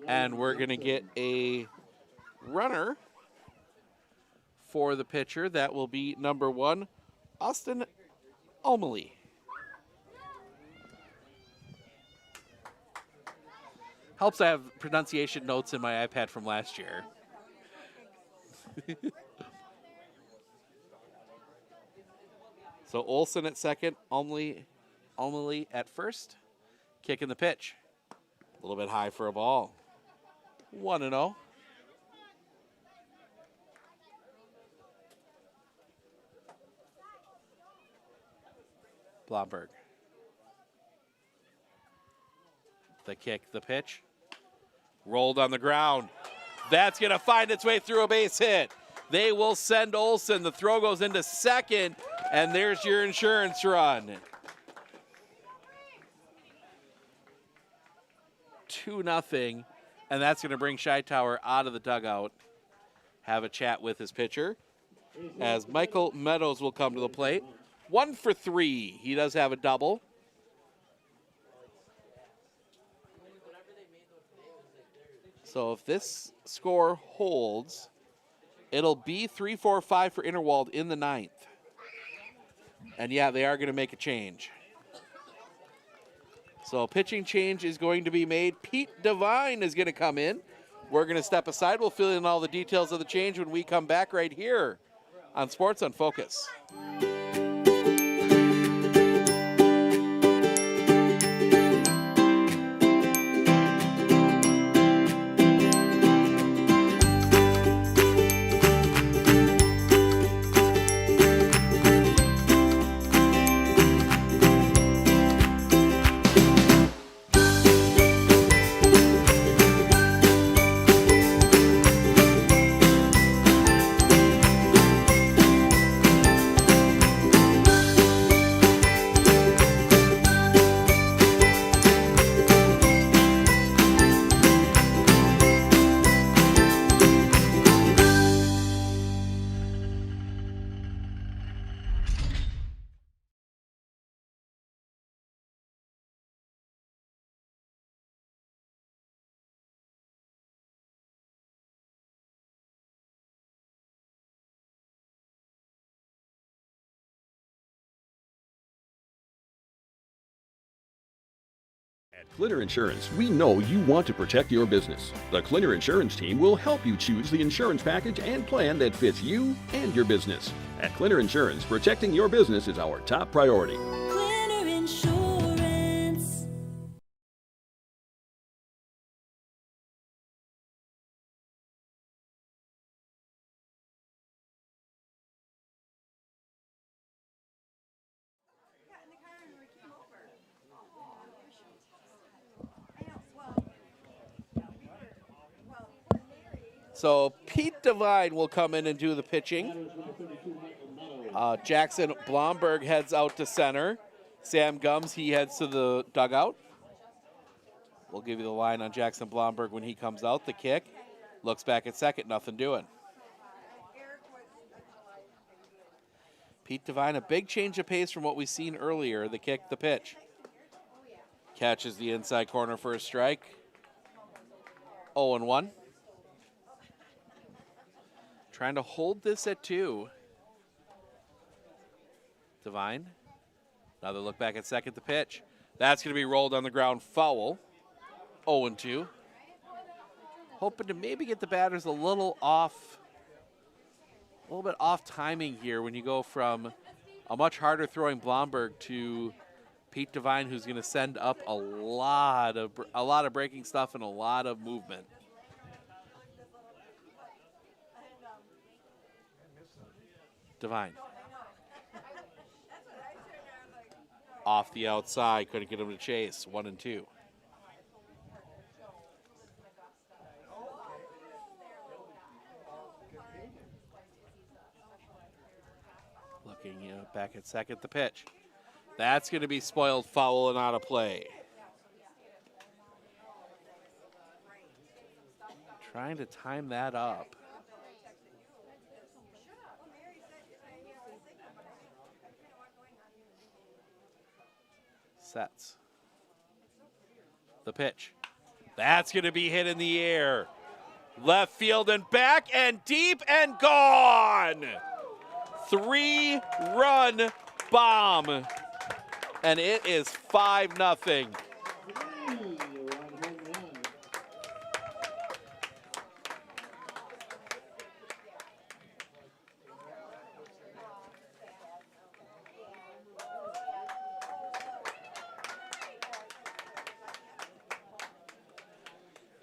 And we're going to get a runner for the pitcher. That will be number 1, Austin Elmwood. Helps I have pronunciation notes in my iPad from last year. So Olson at second, Elmwood at first. Kicking the pitch. A little bit high for a ball. 1-0. Blomberg. The kick, the pitch. Rolled on the ground. That's going to find its way through a base hit. They will send Olson. The throw goes into second, and there's your insurance run. 2-0, and that's going to bring Scheitauer out of the dugout. Have a chat with his pitcher as Michael Meadows will come to the plate. 1 for 3. He does have a double. So if this score holds, it'll be 3-4-5 for Interwald in the 9th. And yeah, they are going to make a change. So a pitching change is going to be made. Pete Devine is going to come in. We're going to step aside. We'll fill in all the details of the change when we come back right here on Sports on Focus.
At Clinner Insurance, we know you want to protect your business. The Clinner Insurance team will help you choose the insurance package and plan that fits you and your business. At Clinner Insurance, protecting your business is our top priority.
Clinner Insurance.
So Pete Devine will come in and do the pitching. Jackson Blomberg heads out to center. Sam Gums, he heads to the dugout. We'll give you the line on Jackson Blomberg when he comes out. The kick. Looks back at second, nothing doing. Pete Devine, a big change of pace from what we've seen earlier. The kick, the pitch. Catches the inside corner for a strike. 0-1. Trying to hold this at 2. Devine. Another look back at second, the pitch. That's going to be rolled on the ground, foul. 0-2. Hoping to maybe get the batters a little bit off timing here when you go from a much harder throwing Blomberg to Pete Devine, who's going to send up a lot of breaking stuff and a lot of movement. Devine. Off the outside, couldn't get him to chase. 1-2. Looking back at second, the pitch. That's going to be spoiled foul and out of play. Trying to time that up. Sets. The pitch. That's going to be hit in the air. Left field and back and deep and gone. 3-run bomb. And it is 5-0.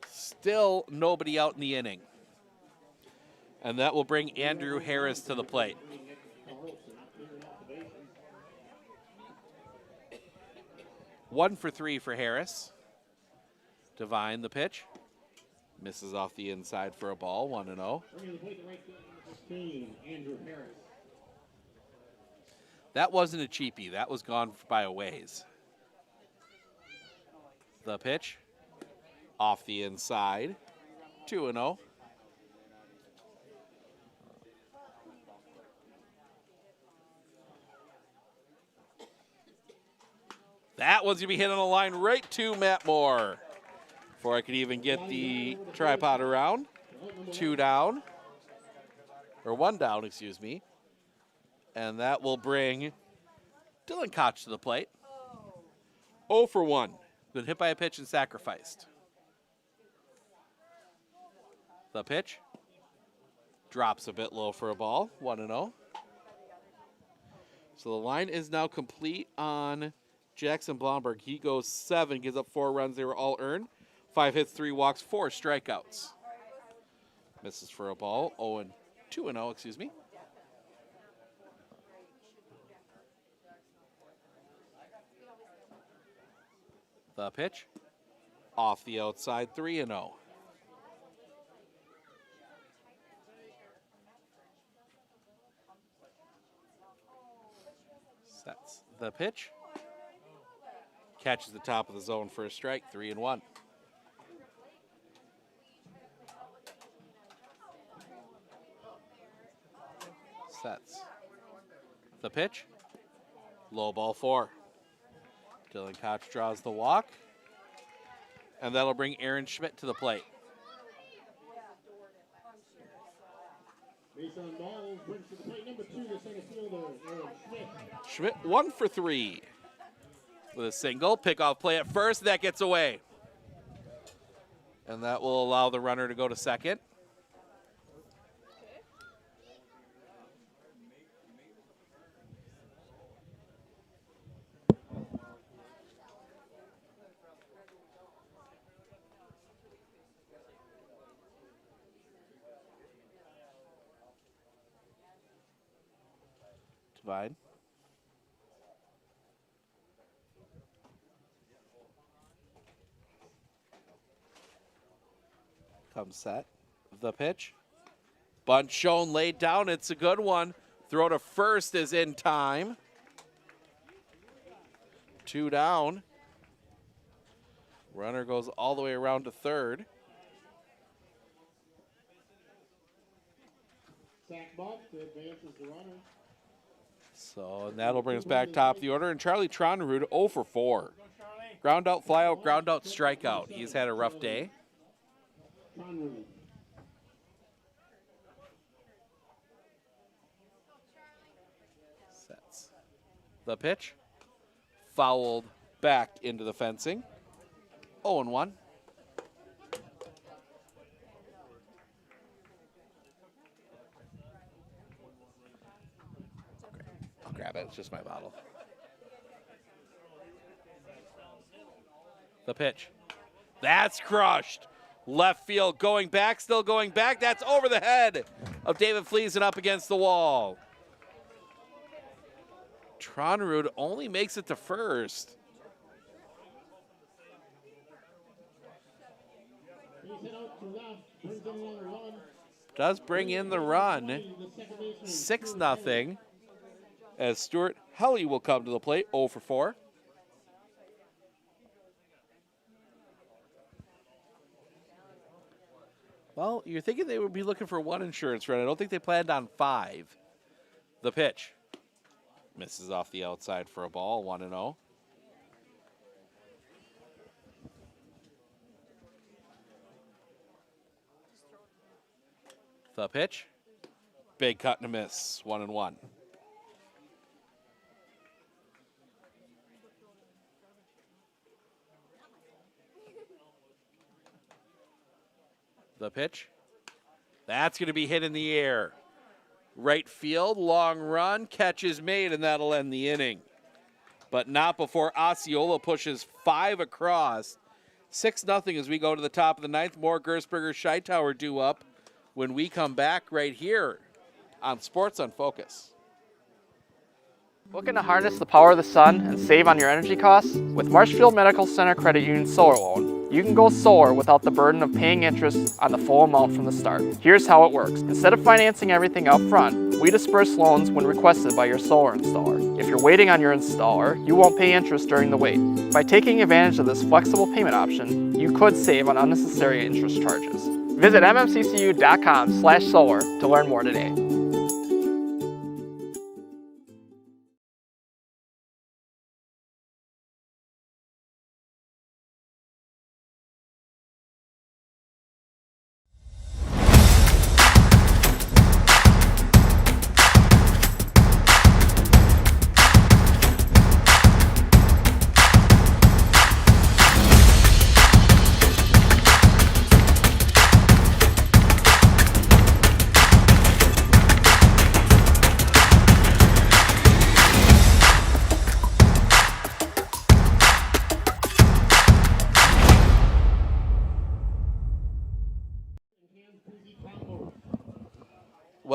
Still nobody out in the inning. And that will bring Andrew Harris to the plate. One for 3 for Harris. Devine the pitch. Misses off the inside for a ball, 1-0. That wasn't a cheapie. That was gone by a ways. The pitch. Off the inside, 2-0. That one's gonna be hit on the line right to Matt Moore. Before I could even get the tripod around. 2 down, or 1 down, excuse me. And that will bring Dylan Koch to the plate. 0 for 1. Been hit by a pitch and sacrificed. The pitch drops a bit low for a ball. 1-0. So the line is now complete on Jackson Blomberg. He goes 7, gives up 4 runs. They were all earned. 5 hits, 3 walks, 4 strikeouts. Misses for a ball. 2-0, excuse me. The pitch off the outside, 3-0. Sets the pitch. Catches the top of the zone for a strike, 3-1. Sets the pitch. Low ball 4. Dylan Koch draws the walk. And that'll bring Aaron Schmidt to the plate.
Base on ball, brings to the plate number 2, the center fielder, Aaron Schmidt.
Schmidt 1 for 3 with a single. Pickoff play at first. That gets away. And that will allow the runner to go to second. Divine. Comes set. The pitch. Bunt shown, laid down. It's a good one. Throw to first is in time. 2 down. Runner goes all the way around to third.
Sack bunt advances the runner.
So, and that'll bring us back top of the order. And Charlie Tronrud 0 for 4. Ground out, fly out, ground out, strikeout. He's had a rough day. Sets the pitch. Fouled back into the fencing. 0-1. I'll grab it. It's just my bottle. The pitch. That's crushed. Left field going back, still going back. That's over the head of David Fleesen up against the wall. Tronrud only makes it to first. Does bring in the run. 6-0. As Stuart Helly will come to the plate, 0 for 4. Well, you're thinking they would be looking for 1 insurance run. I don't think they planned on 5. The pitch. Misses off the outside for a ball, 1-0. The pitch. Big cut and a miss, 1-1. The pitch. That's going to be hit in the air. Right field, long run, catch is made, and that'll end the inning. But not before Oyola pushes 5 across. 6-0 as we go to the top of the 9th. More Gersberger Scheitauer due up when we come back right here on Sports on Focus.
Looking to harness the power of the sun and save on your energy costs? With Marshfield Medical Center Credit Union Solar Loan, you can go solar without the burden of paying interest on the full amount from the start. Here's how it works. Instead of financing everything up front, we disperse loans when requested by your solar installer. If you're waiting on your installer, you won't pay interest during the wait. By taking advantage of this flexible payment option, you could save on unnecessary interest charges. Visit mmccu.com/solar to learn more today.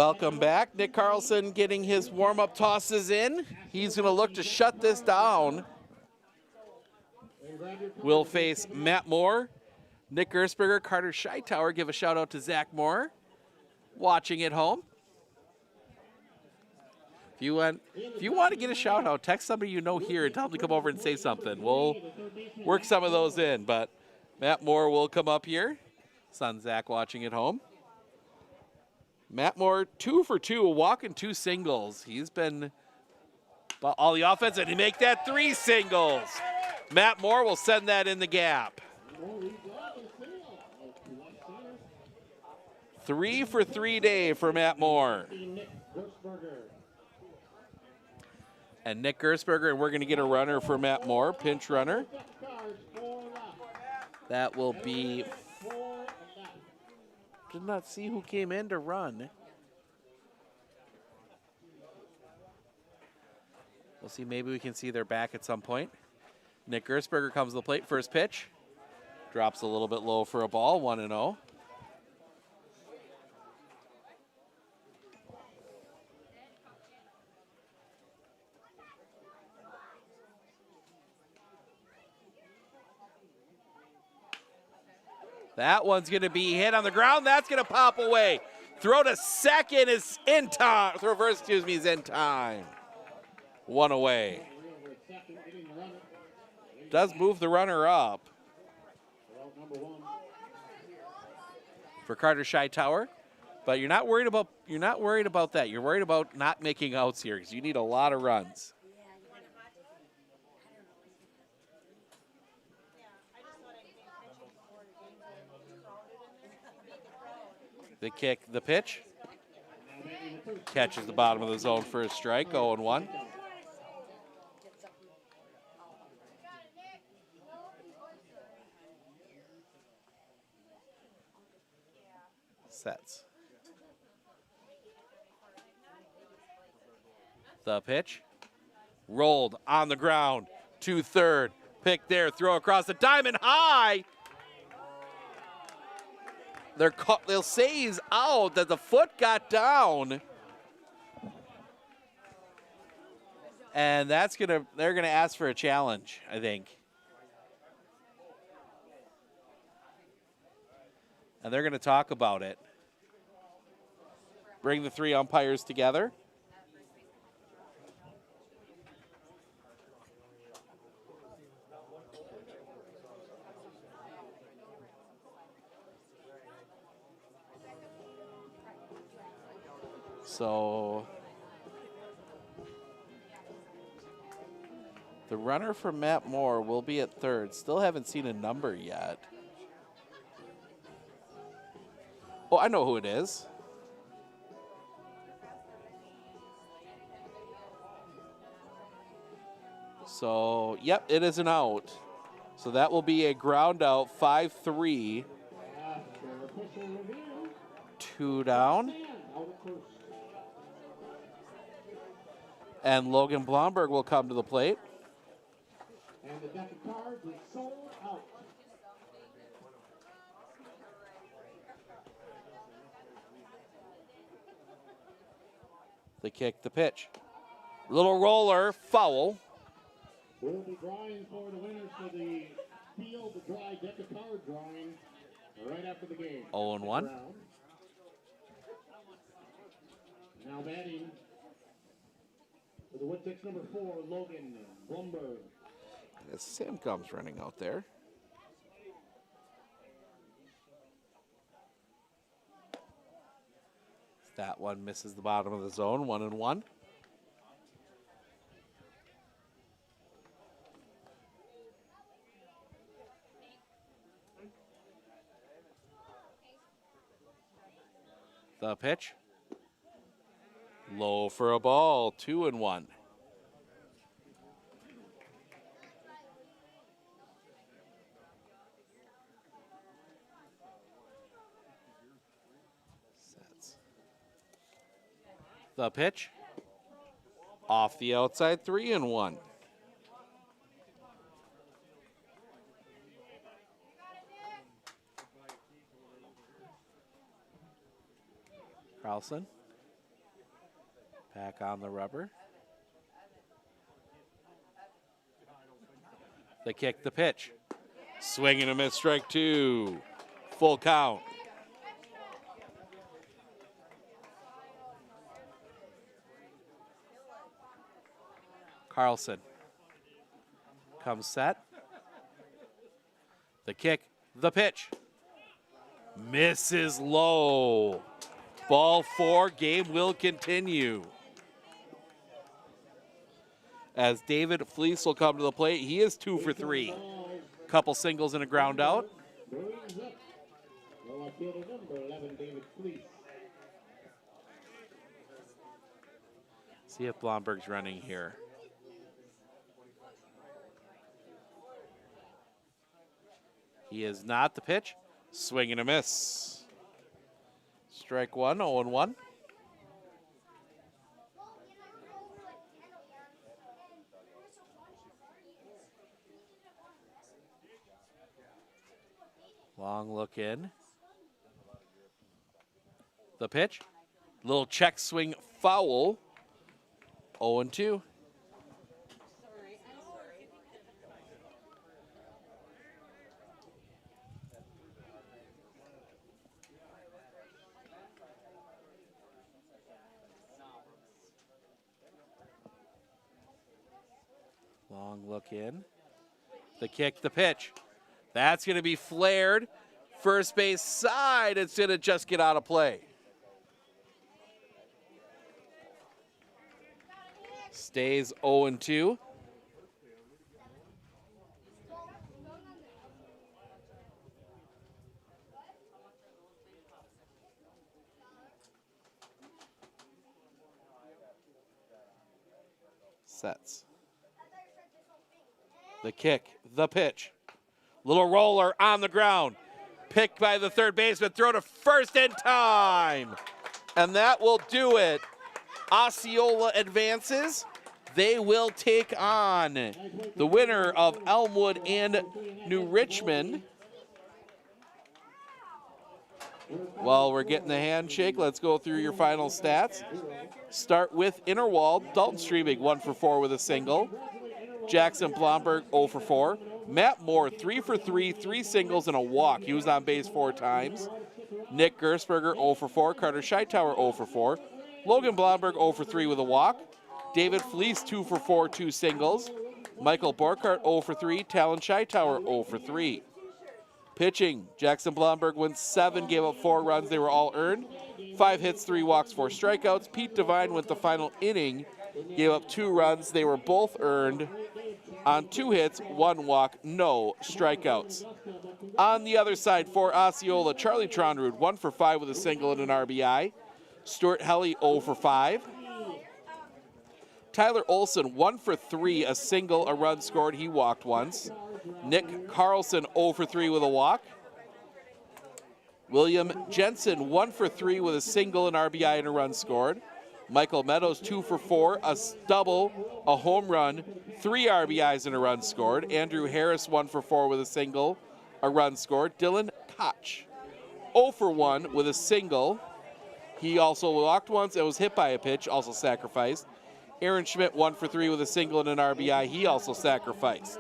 Welcome back. Nick Carlson getting his warm-up tosses in. He's going to look to shut this down. We'll face Matt Moore, Nick Gersberger, Carter Scheitower. Give a shout out to Zach Moore watching at home. If you want to get a shout out, text somebody you know here and tell them to come over and say something. We'll work some of those in, but Matt Moore will come up here. Son Zach watching at home. Matt Moore, 2 for 2, walking 2 singles. He's been all the offense, and he make that 3 singles. Matt Moore will send that in the gap. 3 for 3 day for Matt Moore. And Nick Gersberger, and we're going to get a runner for Matt Moore, pinch runner. That will be... Did not see who came in to run. We'll see, maybe we can see they're back at some point. Nick Gersberger comes to the plate, first pitch. Drops a little bit low for a ball, 1-0. That one's going to be hit on the ground. That's going to pop away. Throw to second is in time. Throw first, excuse me, is in time. 1 away. Does move the runner up. For Carter Scheitower. But you're not worried about that. You're worried about not making outs here because you need a lot of runs. The kick, the pitch. Catches the bottom of the zone for a strike, 0-1. Sets. The pitch. Rolled on the ground to third. Pick there, throw across the diamond high. They'll say he's out, that the foot got down. And they're gonna ask for a challenge, I think. And they're gonna talk about it. Bring the 3 umpires together. So the runner for Matt Moore will be at third. Still haven't seen a number yet. Oh, I know who it is. So, yep, it is an out. So that will be a ground out, 5-3. 2 down. And Logan Blomberg will come to the plate.
And the deck of cards is sold out.
The kick, the pitch. Little roller, foul.
We'll be drawing for the winners for the field to dry deck of card drawing right after the game.
0-1.
Now batting for the Woodpicks number 4, Logan Blomberg.
Sam comes running out there. That one misses the bottom of the zone, 1-1. The pitch. Low for a ball, 2-1. Sets. The pitch. Off the outside, 3-1. Carlson Back on the rubber. The kick, the pitch. Swing and a miss, strike 2. Full count. Carlson comes set. The kick, the pitch. Misses low. Ball 4, game will continue. As David Fleece will come to the plate. He is 2 for 3. Couple singles and a ground out. See if Blomberg's running here. He is not. The pitch. Swing and a miss. Strike 1, 0-1. Long look in. The pitch. Little check swing foul. 0-2. Long look in. The kick, the pitch. That's going to be flared. First base side. It's going to just get out of play. Stays 0-2. Sets. The kick, the pitch. Little roller on the ground. Picked by the third baseman. Throw to first in time. And that will do it. Osceola advances. They will take on the winner of Elmwood and New Richmond. While we're getting the handshake, let's go through your final stats. Start with Interwald. Dalton Streaming 1 for 4 with a single. Jackson Blomberg 0 for 4. Matt Moore 3 for 3, 3 singles and a walk. He was on base 4 times. Nick Gersberger 0 for 4. Carter Scheitower 0 for 4. Logan Blomberg 0 for 3 with a walk. David Fleece 2 for 4, 2 singles. Michael Borkart 0 for 3. Talon Scheitower 0 for 3. Pitching, Jackson Blomberg went 7, gave up 4 runs. They were all earned. 5 hits, 3 walks, 4 strikeouts. Pete Devine went the final inning, gave up 2 runs. They were both earned on 2 hits, 1 walk, no strikeouts. On the other side for Osceola, Charlie Tronrud 1 for 5 with a single and an RBI. Stuart Helly 0 for 5. Tyler Olson 1 for 3, a single, a run scored. He walked once. Nick Carlson 0 for 3 with a walk. William Jensen 1 for 3 with a single, an RBI, and a run scored. Michael Meadows 2 for 4, a double, a home run, 3 RBIs, and a run scored. Andrew Harris 1 for 4 with a single, a run scored. Dylan Koch 0 for 1 with a single. He also walked once and was hit by a pitch, also sacrificed. Aaron Schmidt 1 for 3 with a single and an RBI. He also sacrificed.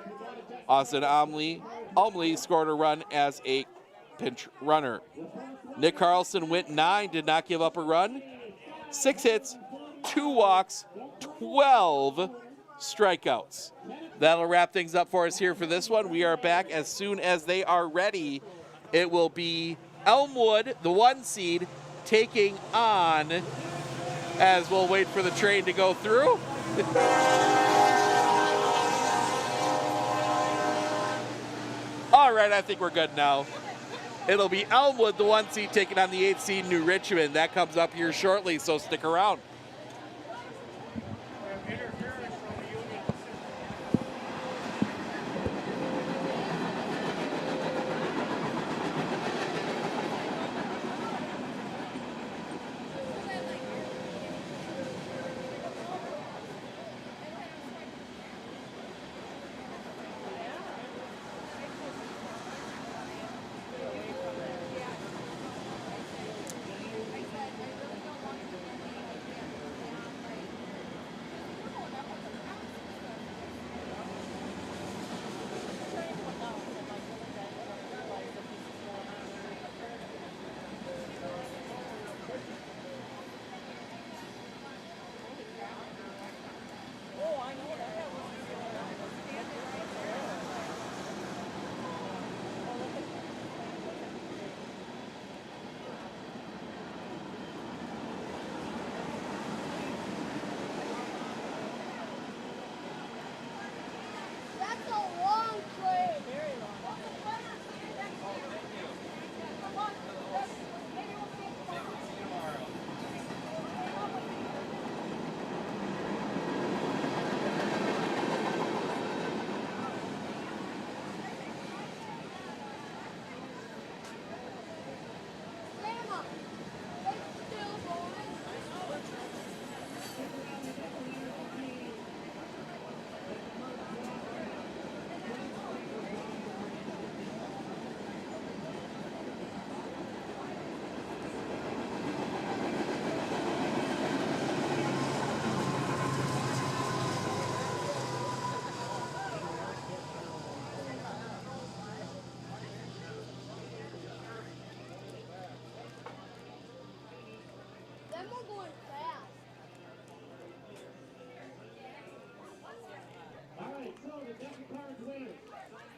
Austin Almley scored a run as a pinch runner. Nick Carlson went 9, did not give up a run. 6 hits, 2 walks, 12 strikeouts. That'll wrap things up for us here for this one. We are back as soon as they are ready. It will be Elmwood, the 1 seed, taking on, as we'll wait for the train to go through. All right, I think we're good now. It'll be Elmwood, the 1 seed, taking on the 8 seed New Richmond. That comes up here shortly, so stick around.
Emma going fast.
All right, so the deck of cards winners.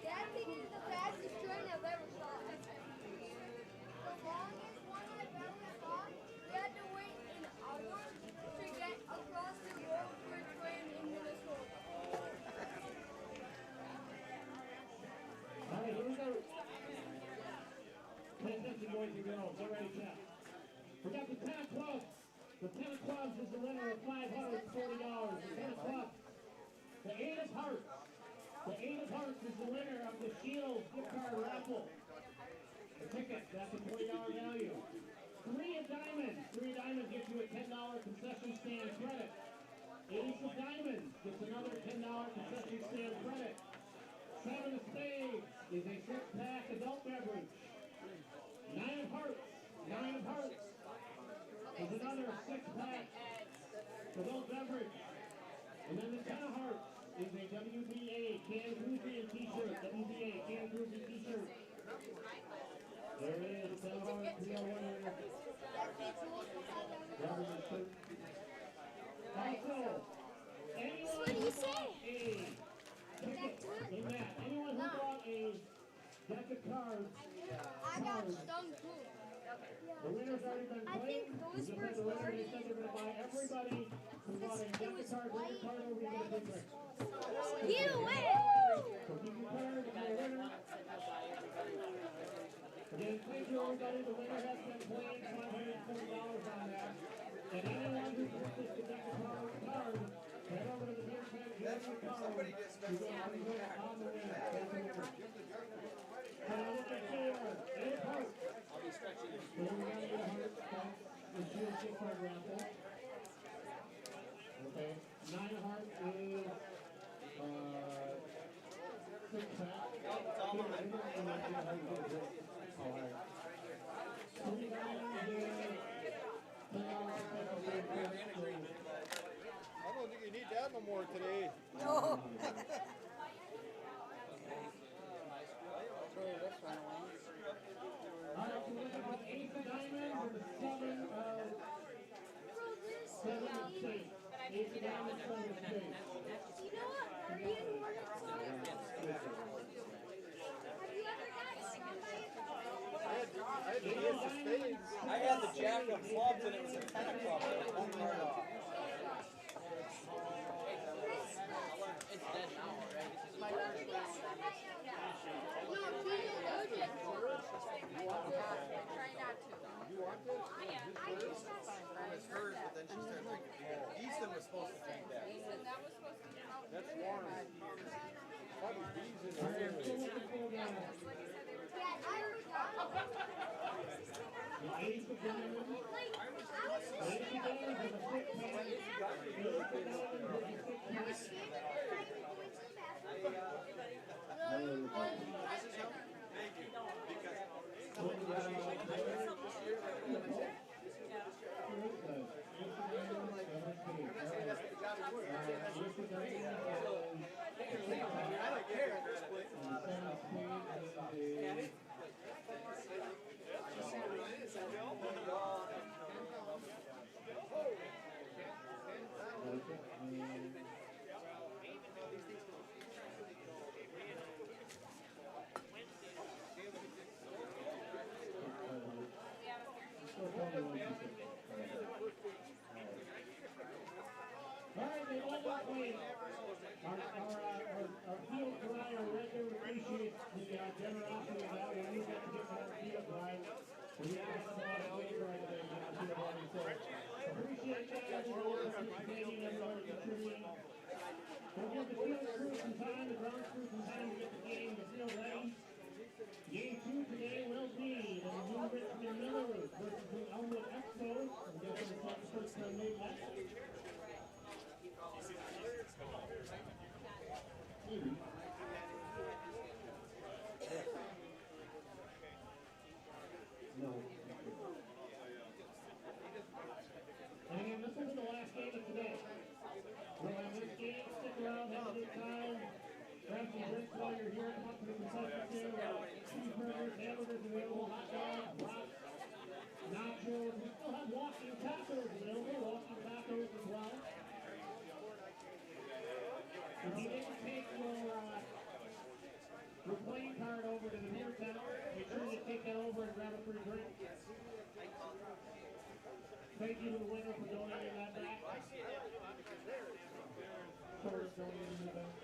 That thing is the fastest train I've ever saw. The longest one I've ever saw, we had to wait an hour to get across the road for a train in Minnesota.
All right, here we go. Pay attention, boys and girls. Get ready, chat. We got the 10 of clubs. The 10 of clubs is the winner of $540. The 10 of clubs. The 8 of hearts. The 8 of hearts is the winner of the Shield gift card raffle. The ticket, that's a $40 value. 3 of diamonds. 3 of diamonds gets you a $10 concession stand credit. Ace of diamonds gets another $10 concession stand credit. 7 of spades is a 6-pack adult beverage. 9 of hearts. 9 of hearts is another 6-pack adult beverage. And then the 10 of hearts is a WBA can cruising t-shirt. WBA can cruising t-shirt. There it is. 10 of hearts, 301 winner. Government shirt. Also, anyone
What do you say?
Anyone who bought a deck of cards,
I got stung too.
the winner's already been
I
played.
think those
Just
were
like the winner, they
already-
said they're going to buy everybody who bought a deck of cards, winner card over, you get a big ring.
Get away!
So keep your card, if you're a winner. Again, thank you everybody, the winner has been played, $540 on that. And anyone who purchased the deck of cards, head over to the beer tent, get your card. Somebody just spent some money back. On the winner. That's the winner. Now look at here, 8 of hearts. I'll be stretching it. So we got 8 of hearts, that's the Shield gift card raffle. Okay, 9 of hearts is 6-pack. It's all mine. All right. 3 diamonds is
I don't think you need that no more today.
No.
Throw this one away.
All right, so we're looking at 8 of diamonds and 7 of spades. 8 of diamonds, 7 of spades.
You know what? Are you in one of those? Have you ever got stung by a dog?
I had the ace of spades. I had the jack of clubs and it was a 10 of clubs. It was one card off.
It's dead now, right? This is my
No, he's allergic.
Try not to.
You want this? It's hers, but then she started drinking. Easton was supposed to drink that.
That was supposed to come out.
That's warm. Probably bees in there.
The 8 of diamonds. 8 of diamonds is a 6-pack. 8 of diamonds is a 6-pack.
Thank you. Because I don't care at this point.
Alright, they all got played. Our field dry, our regular appreciate the generosity of that. We need that to get our field dry. We have a lot of field dry today, so appreciate that. Everyone participating, everyone contributing. We'll give the field crew some time, the ground crew some time to get the game, the field ready. Game 2 today will be the New Richmond Millers versus the Elmwood Expos. I'm guessing it's not the first time they've met. No. And again, this will be the last game of today. We'll have this game, stick around, have a good time. Grab some drinks while you're here. Come up to the concession stand. Cheeseburgers, hamburgers available, hot dogs, brats, nachos. We still have walk walking tacos available, walking tacos as well. If you didn't take your playing card over to the beer tent, make sure you take that over and grab a free drink. Thank you to the winner for donating that back. For donating that back.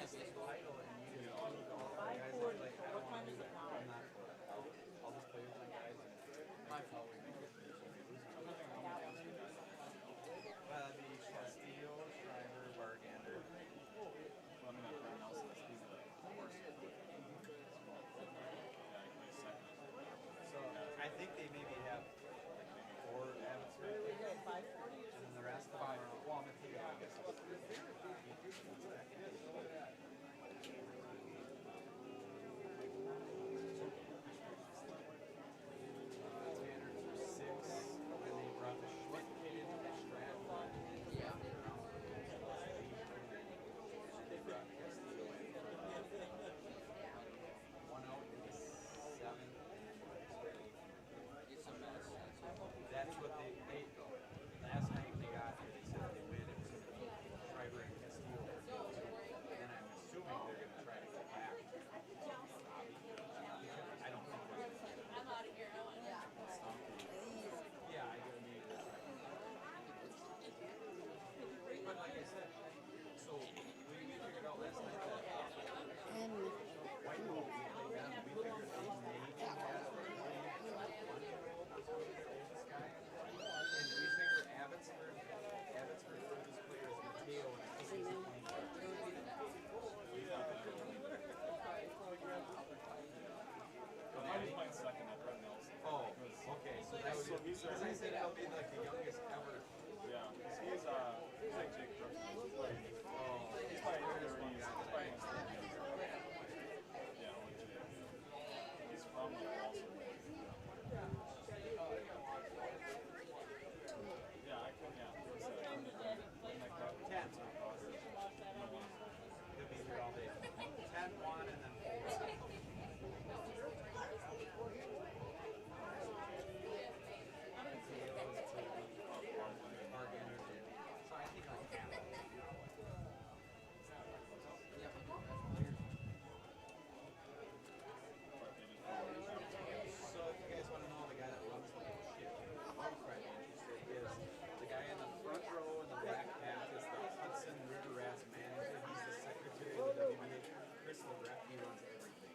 this title and you just all the guys are like, I don't want to do that. I'm not. I'll just play with my guys and my fault we make it. Well, that'd be Castillo, Schreiber, Bargander. Well, I'm gonna have Brian Nelson. He's the worst. So I think they maybe have like 4 habits right there. And then the rest of them are, well, I'm gonna take it, I guess. Tanner for 6, and they brought the Schmidt kid in with the Stratford. Yeah. They brought Castillo in for 1 out in the 7th. It's a mess. That's what they last night when they got here, they said they win. It was going to be Schreiber and Castillo. And then I'm assuming they're going to try to go back. I don't think they're going to. I'm out of here. Yeah, I do need to try. But like I said, so we figured out last night that White Wolf, we played them. We figured they maybe had this guy. And we figured Abbotsford furthest player is Mateo, and I think he's a 25. I was playing second at Brett Nelson. Oh, okay. So that would be, because I said it'll be like the youngest ever. Yeah, because he's like Jake Brooks. Oh, he's probably he's probably yeah, legit. He's from like Boston. Yeah, I can, yeah. What's that? Like that. 10. He'll be here all day. 10, 1, and then 4. So I think like so if you guys want to know the guy that runs the whole shit, I'm quite interested, is the guy in the front row in the black hat is the Hudson River Rats manager. He's the secretary of the WBA. Chris LeBret, he runs everything.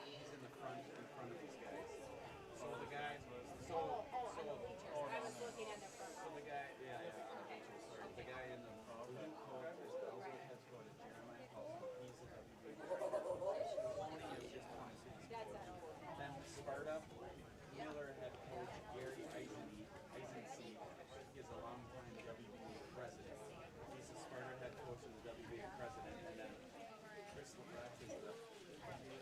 He's in the front of these guys. So the guy, so the guy, yeah, sorry. The guy in the blue coat is the Elmwood head coach, Jeremiah Paulson. He's the WBA. Tony is just 26. Then Sparta, Miller head coach Gary Eisensee. He is a long-time WBA president. He's the Sparta head coach and the WBA president. And then Chris LeBret is the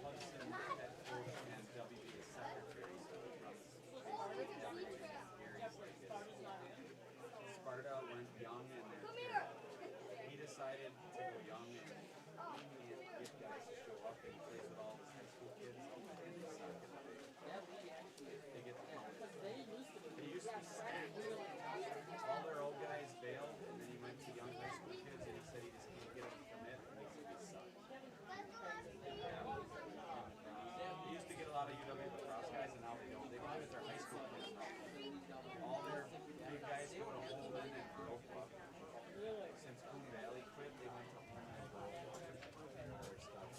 Hudson head coach and WBA secretary. So he runs Gary's like his. Sparta went young and he decided to go young and get guys to show up, and he plays with all his high school kids and they suck and they get the point. He used to be stacked. All their old guys bailed, and then he went to young high school kids and he said he just can't get them to commit and they suck. They used to get a lot of UW lacrosse guys and now they don't. They play with their high school kids now. All their big guys go to Holman and Grove Club. Since Coon Valley quit, they went to Holman and Grove Club and other stuff.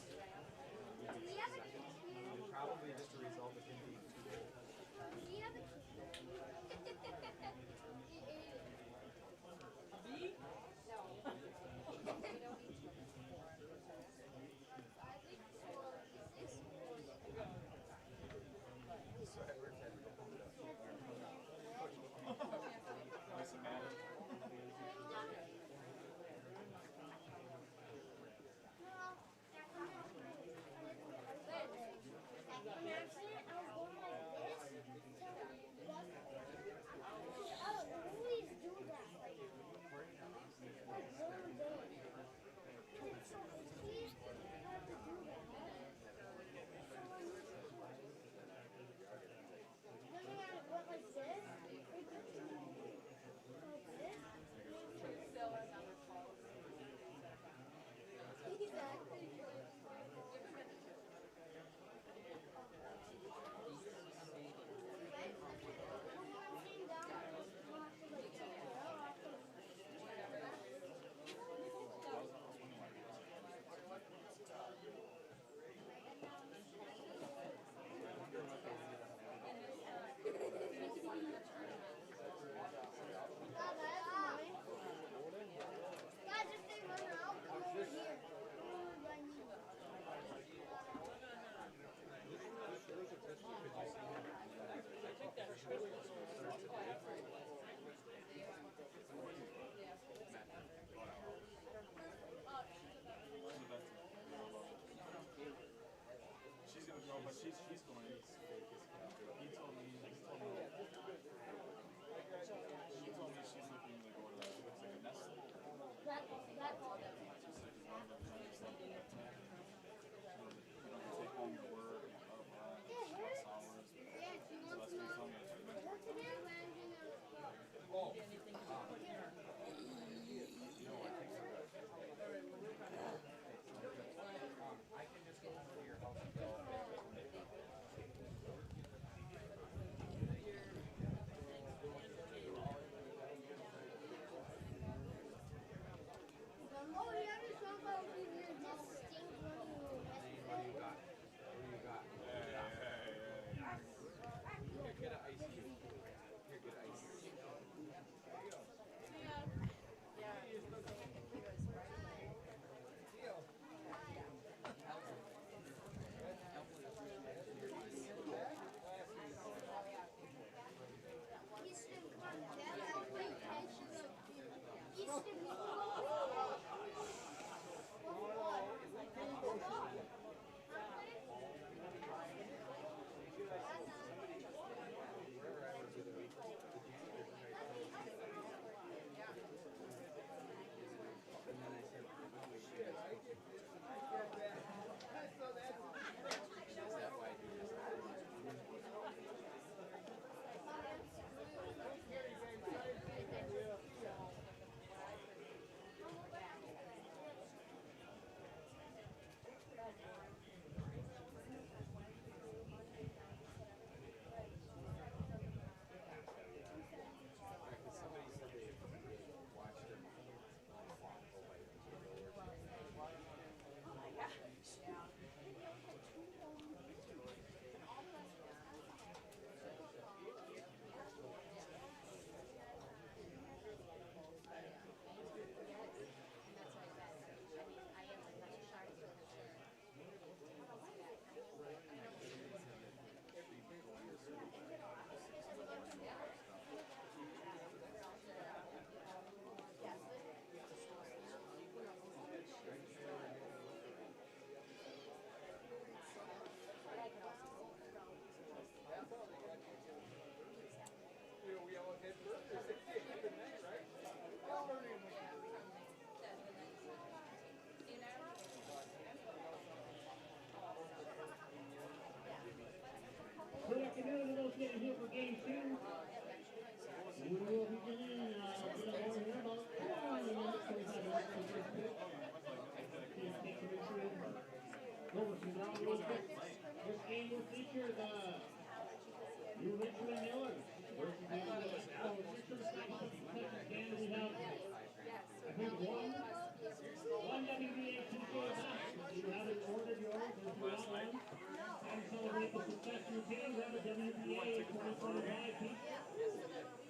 This game will feature the New Richmond Millers versus the Richmond stand. We have, I think, one WBA 2K match. If you haven't ordered yours, or if you want one, and celebrate the success of your team, grab a WBA 2025 piece.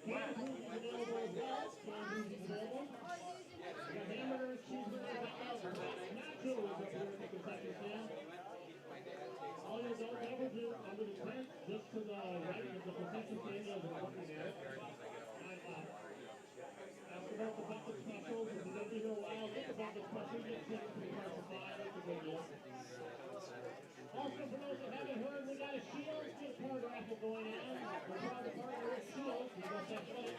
Can Booze is available as well. Can Booze is available. We got hamburgers, cheeseburgers, hot dogs, nachos up here at the concession stand. All your adult beverages under the tent, just to the right of the concession stand as we're looking at. 9 o'clock. Ask about the bucket specials. If you've been here a while, look at bucket specials. Get tickets for the price of 5. That's a good deal. Also, for those that haven't heard, we got a Shields gift card raffle going on. We're proud to partner with Shields. We got that right.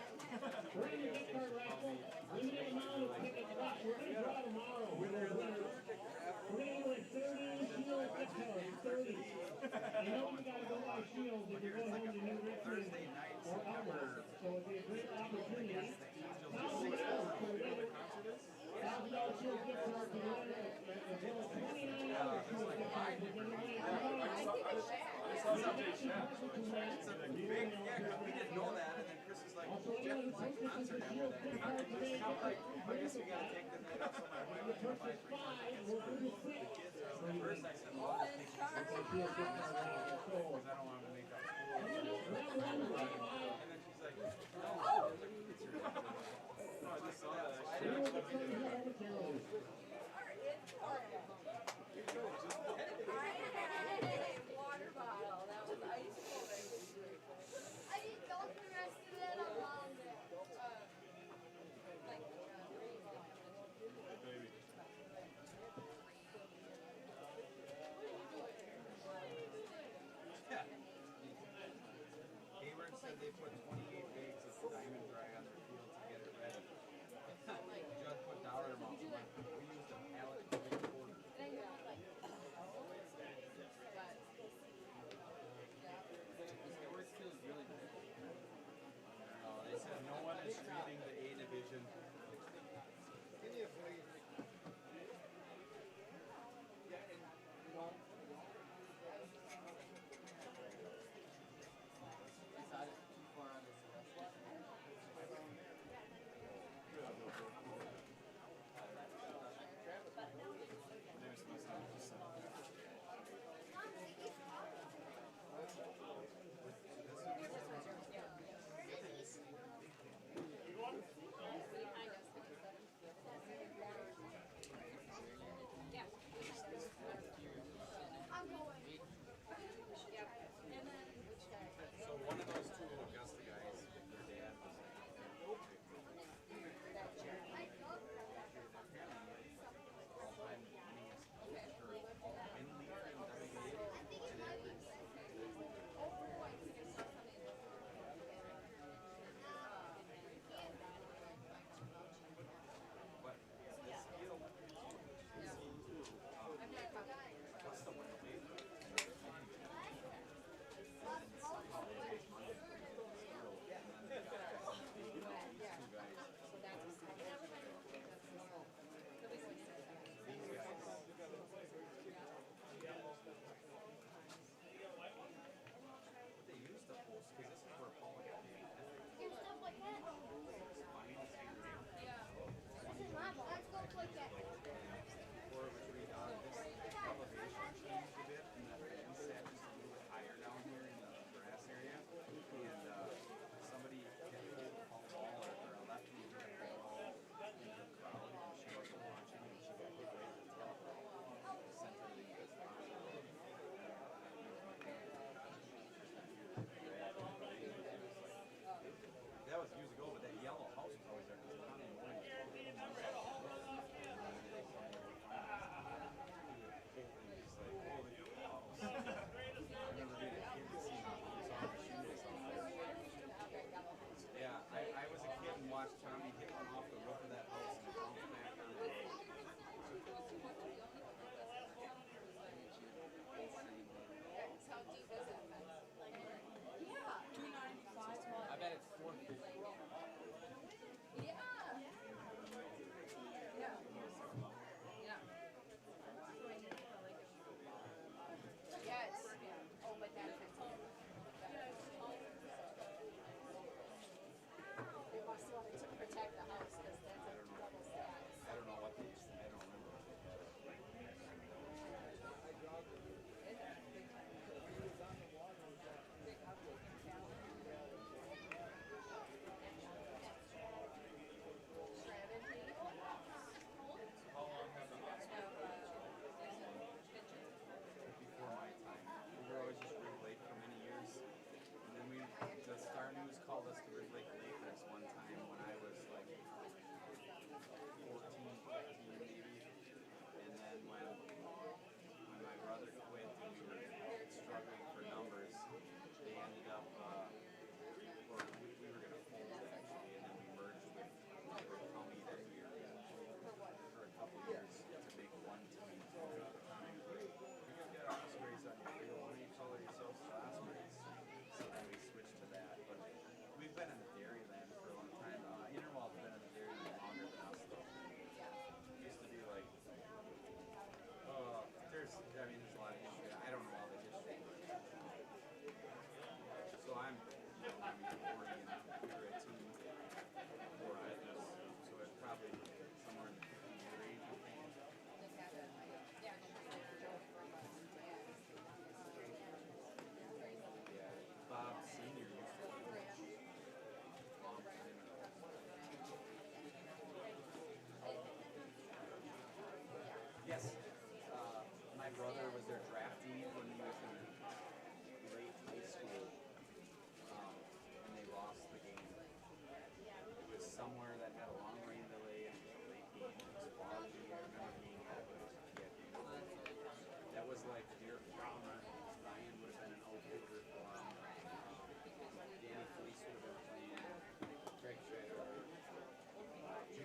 We're in the gift card raffle. Limited amount of tickets left. We're going to draw tomorrow. We're going to give away 30 Shields gift cards. 30. I know you got to go buy Shields if you're going home to New Richmond or Elmwood. So it'd be a great opportunity. $1,000 Shields gift card to win, as well as $29 Shields gift card to give away.
We didn't know that, and then Chris is like, Jeff, who's like concert after that. I'm like, I guess we gotta take the night off, so my wife was gonna buy 3 kids. At first I said, well, I'll take these because I don't want them to make up school. And then she's like, no, it's your no, I just saw that. I didn't expect you to do that.
Water bottle. That was ice cold. I didn't know the rest of it around it.
Hayward said they put 28 bags of diamond dry on their field to get it ready. Judd put dollar amounts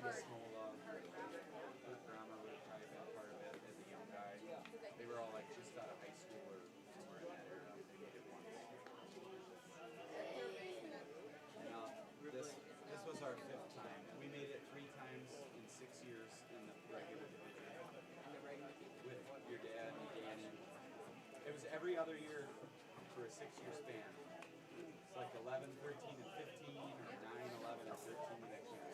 Smola, drama would have probably been part of it as a young guy. They were all like just out of high school or somewhere in that era. They made it once. And, this was our 5th time. We made it 3 times in 6 years in the regular division with your dad and Danny. It was every other year for a 6-year span. It's like 11, 13, and 15, or 9, 11, and 13 the next year.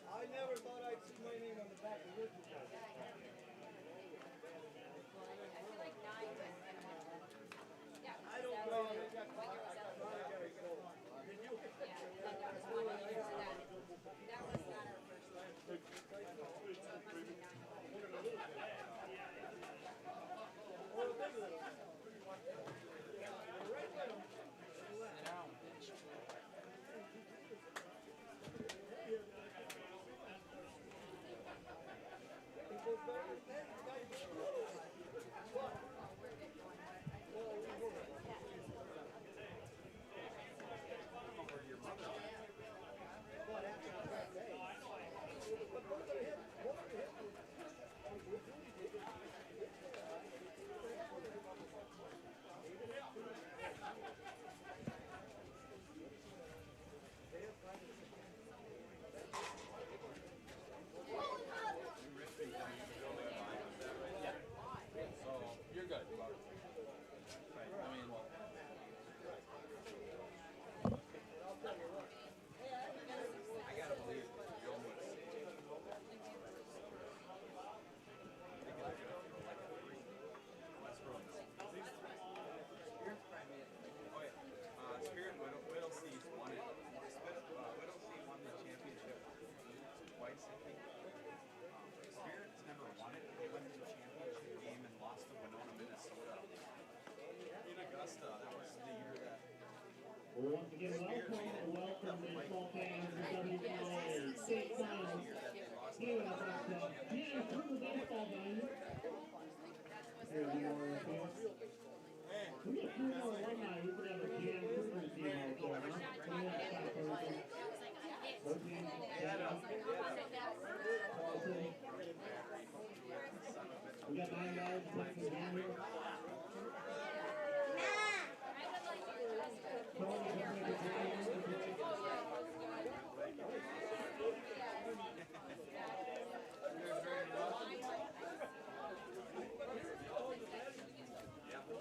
I never thought I'd see my name on the back of your book. I don't know.
You're good. Right. I mean,
I gotta believe Elmwood. Spirit Whittlesey's won it. Whittlesey won the championship twice, I think. Spirit's never won it. They went to the championship game and lost to Winona, Minnesota. In Augusta, that was the year that.
Well, once again, welcome baseball fans to WBA State Finals. Here at the baseball game. Here we are. We get 2 more alumni. We could have a Jan Cooper team out there, huh? We got 9 guys playing down here.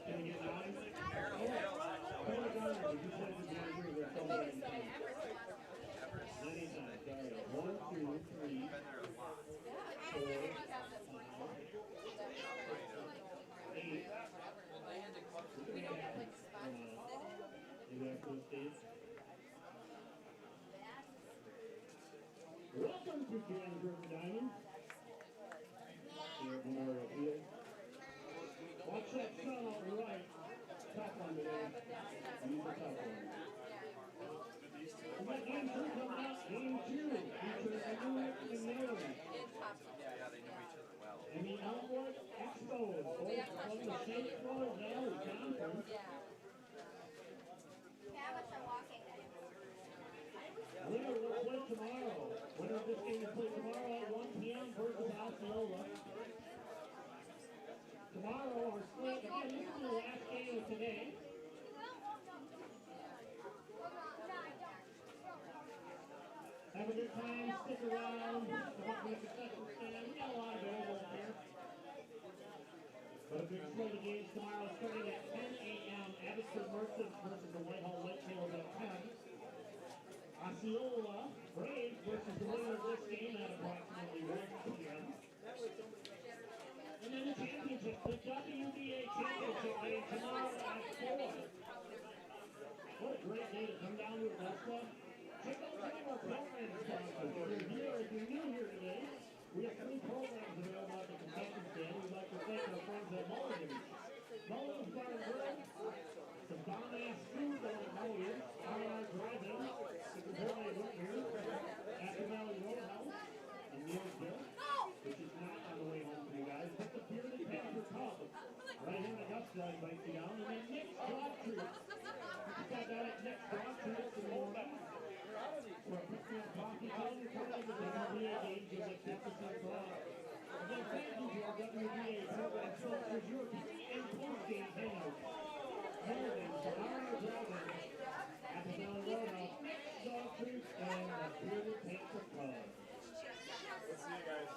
Can we get 9? One, two, three, 4, 8. Welcome to Kansas River Diamond. Here at Memorial Field. Watch that sun on the right. Top one today. Use the top one. We got game 2 coming up. Game 2. Featuring Elmwood and Maryland.
Yeah, they know each other well.
And the Elmwood Expos, both from the St. Croix Valley Conference. Winner will play tomorrow. Winner of this game will play tomorrow at 1 p.m. versus Oyola. Tomorrow, our split, again, this is the last game of today. Have a good time, stick around, come up with the concession stand. We got a lot of available up here. But a big slate of games tomorrow starting at 10 a.m. Abbotsford Merchants versus the Whitehall Whitetails at 10. Osceola Braves versus the winner of this game at approximately 1 p.m. And then the championship, the WBA championship game tomorrow at 4. What a great day to come down to Augusta. Check out some of our program sponsors. If you're new here today, we have 3 programs available at the concession stand. We'd like to thank our friends at Mulligan's. Mulligan's Bar and Grill, some bomb-ass food down at Mulligan's, R&R Drive-In, the Converted Whitmer, Apple Valley Roadhouse, and Neilsville, which is not on the way home for you guys, but the Bearded Panther Pub, right here in Augusta, I invite you down, and then Nick's Dog Treats. Check out at Nick's Dog Treats in the morning. you're coming into the WBA games, you'll get 50% off. Again, thank you to our WBA program sponsors, your pre- and post-game hangouts. Morgan's, Bernardo's Robin, at the Valley Roadhouse, Dog Creek, and the Bearded Panther Club.
Let's see you guys.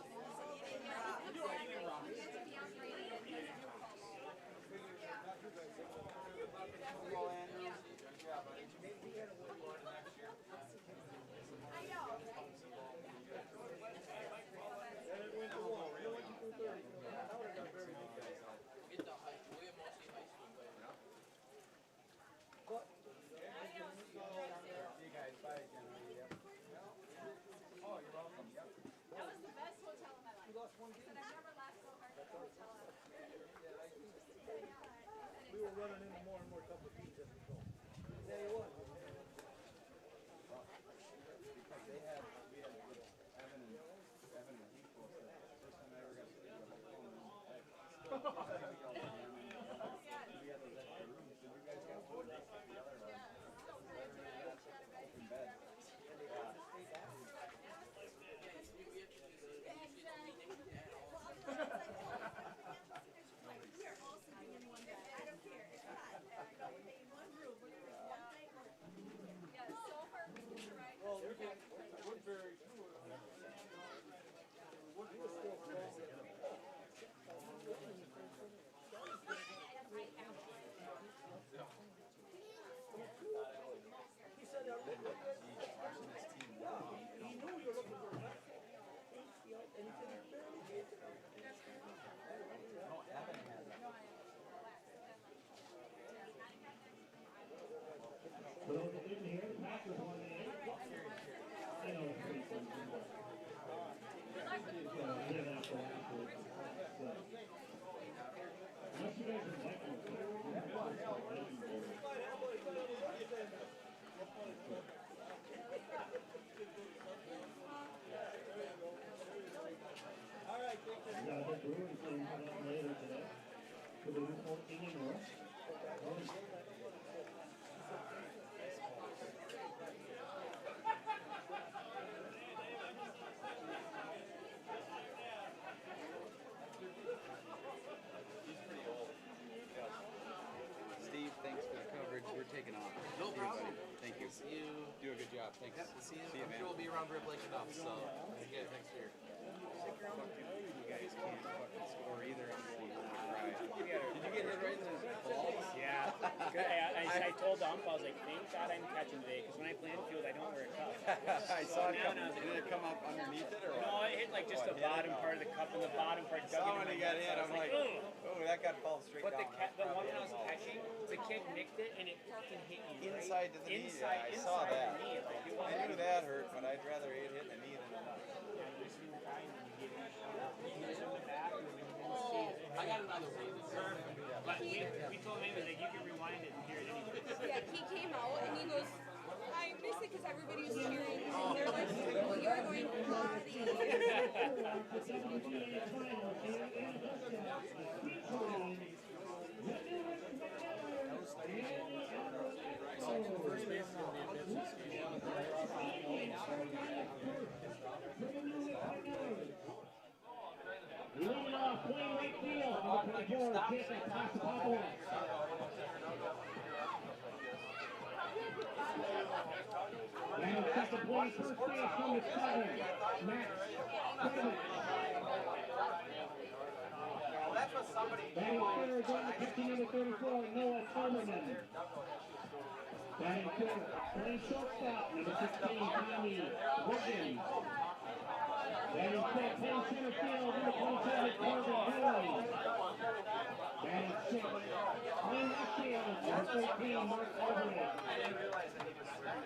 We were running into more and more couple of beats as we go. Tell you what. Because we had Evan and Deep first time I ever got to see them. We had those extra rooms, so you guys got food. The other open bed. Well, Woodbury too. Woodbury was still closed. He said that he knew you were looking for that. And he said he barely gave it. No, Evan had it.
For those that didn't hear, the Packers won the 8th. I know it's pretty fun. Hear that for afterwards. Unless you guys are technical.
All right,
We got a big Bruins game coming up later today. Could we do 14 and more?
Steve, thanks for the coverage. We're taking off.
No problem.
Thank you.
See you.
Do a good job. Thanks.
Yep, see you.
See you,
I'm
man.
sure we'll be around Rip Lake enough. So, again, thanks for your.
You guys can't fucking score either. Did you get hit right in the balls?
Yeah. I told the ump, I was like, thank God I'm catching today, because when I play infield, I don't wear a cup.
I saw it come. Did it come up underneath it or what?
No, it hit like just the bottom part of the cup and the bottom part dug
Saw
into
when he
my
got
nuts.
hit,
I was
I'm like, oh, that got called straight
But
down.
the one that I was catching, the kid nicked it and it fucking hit me right
Inside to the knee, yeah, I saw
inside
that.
the knee. Like, it
I
wasn't
knew that hurt, but I'd rather it hit the knee than the nuts.
I got another one.
But we told him, like, you can rewind it and hear it anyway.
Yeah, he came out and he goes, I missed it because everybody was cheering. And they're like, oh, you're going potty.
Leading off, playing right field. Open the door, kick it, pass the ball. And second place, first base, number 7, Max.
That's what somebody.
Batting center, going to pitching number 34, Noah Silverman. Batting center, playing shortstop, number 16, Tommy Wiggins. Batting fifth, playing center field, number 27, Corbin Haley. Batting sixth, playing left field, number 13, Mark Everett.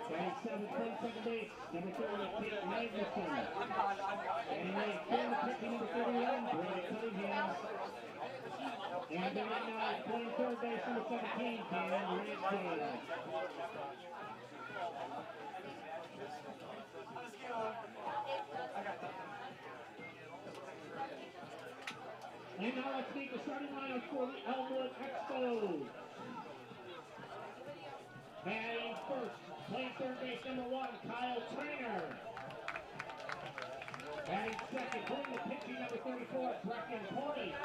Batting seventh, playing second base, number 30, Pete Magnuson. Batting eighth, playing pitching number 31, Brady Cunningham. And batting ninth, playing third base, number 17, Dan Ramsey. And now let's meet the starting lineup for the Elmwood Expos. Batting first, playing third base, number 1, Kyle Trainer. second. Pulling the pitching number 34, Brecken Pony.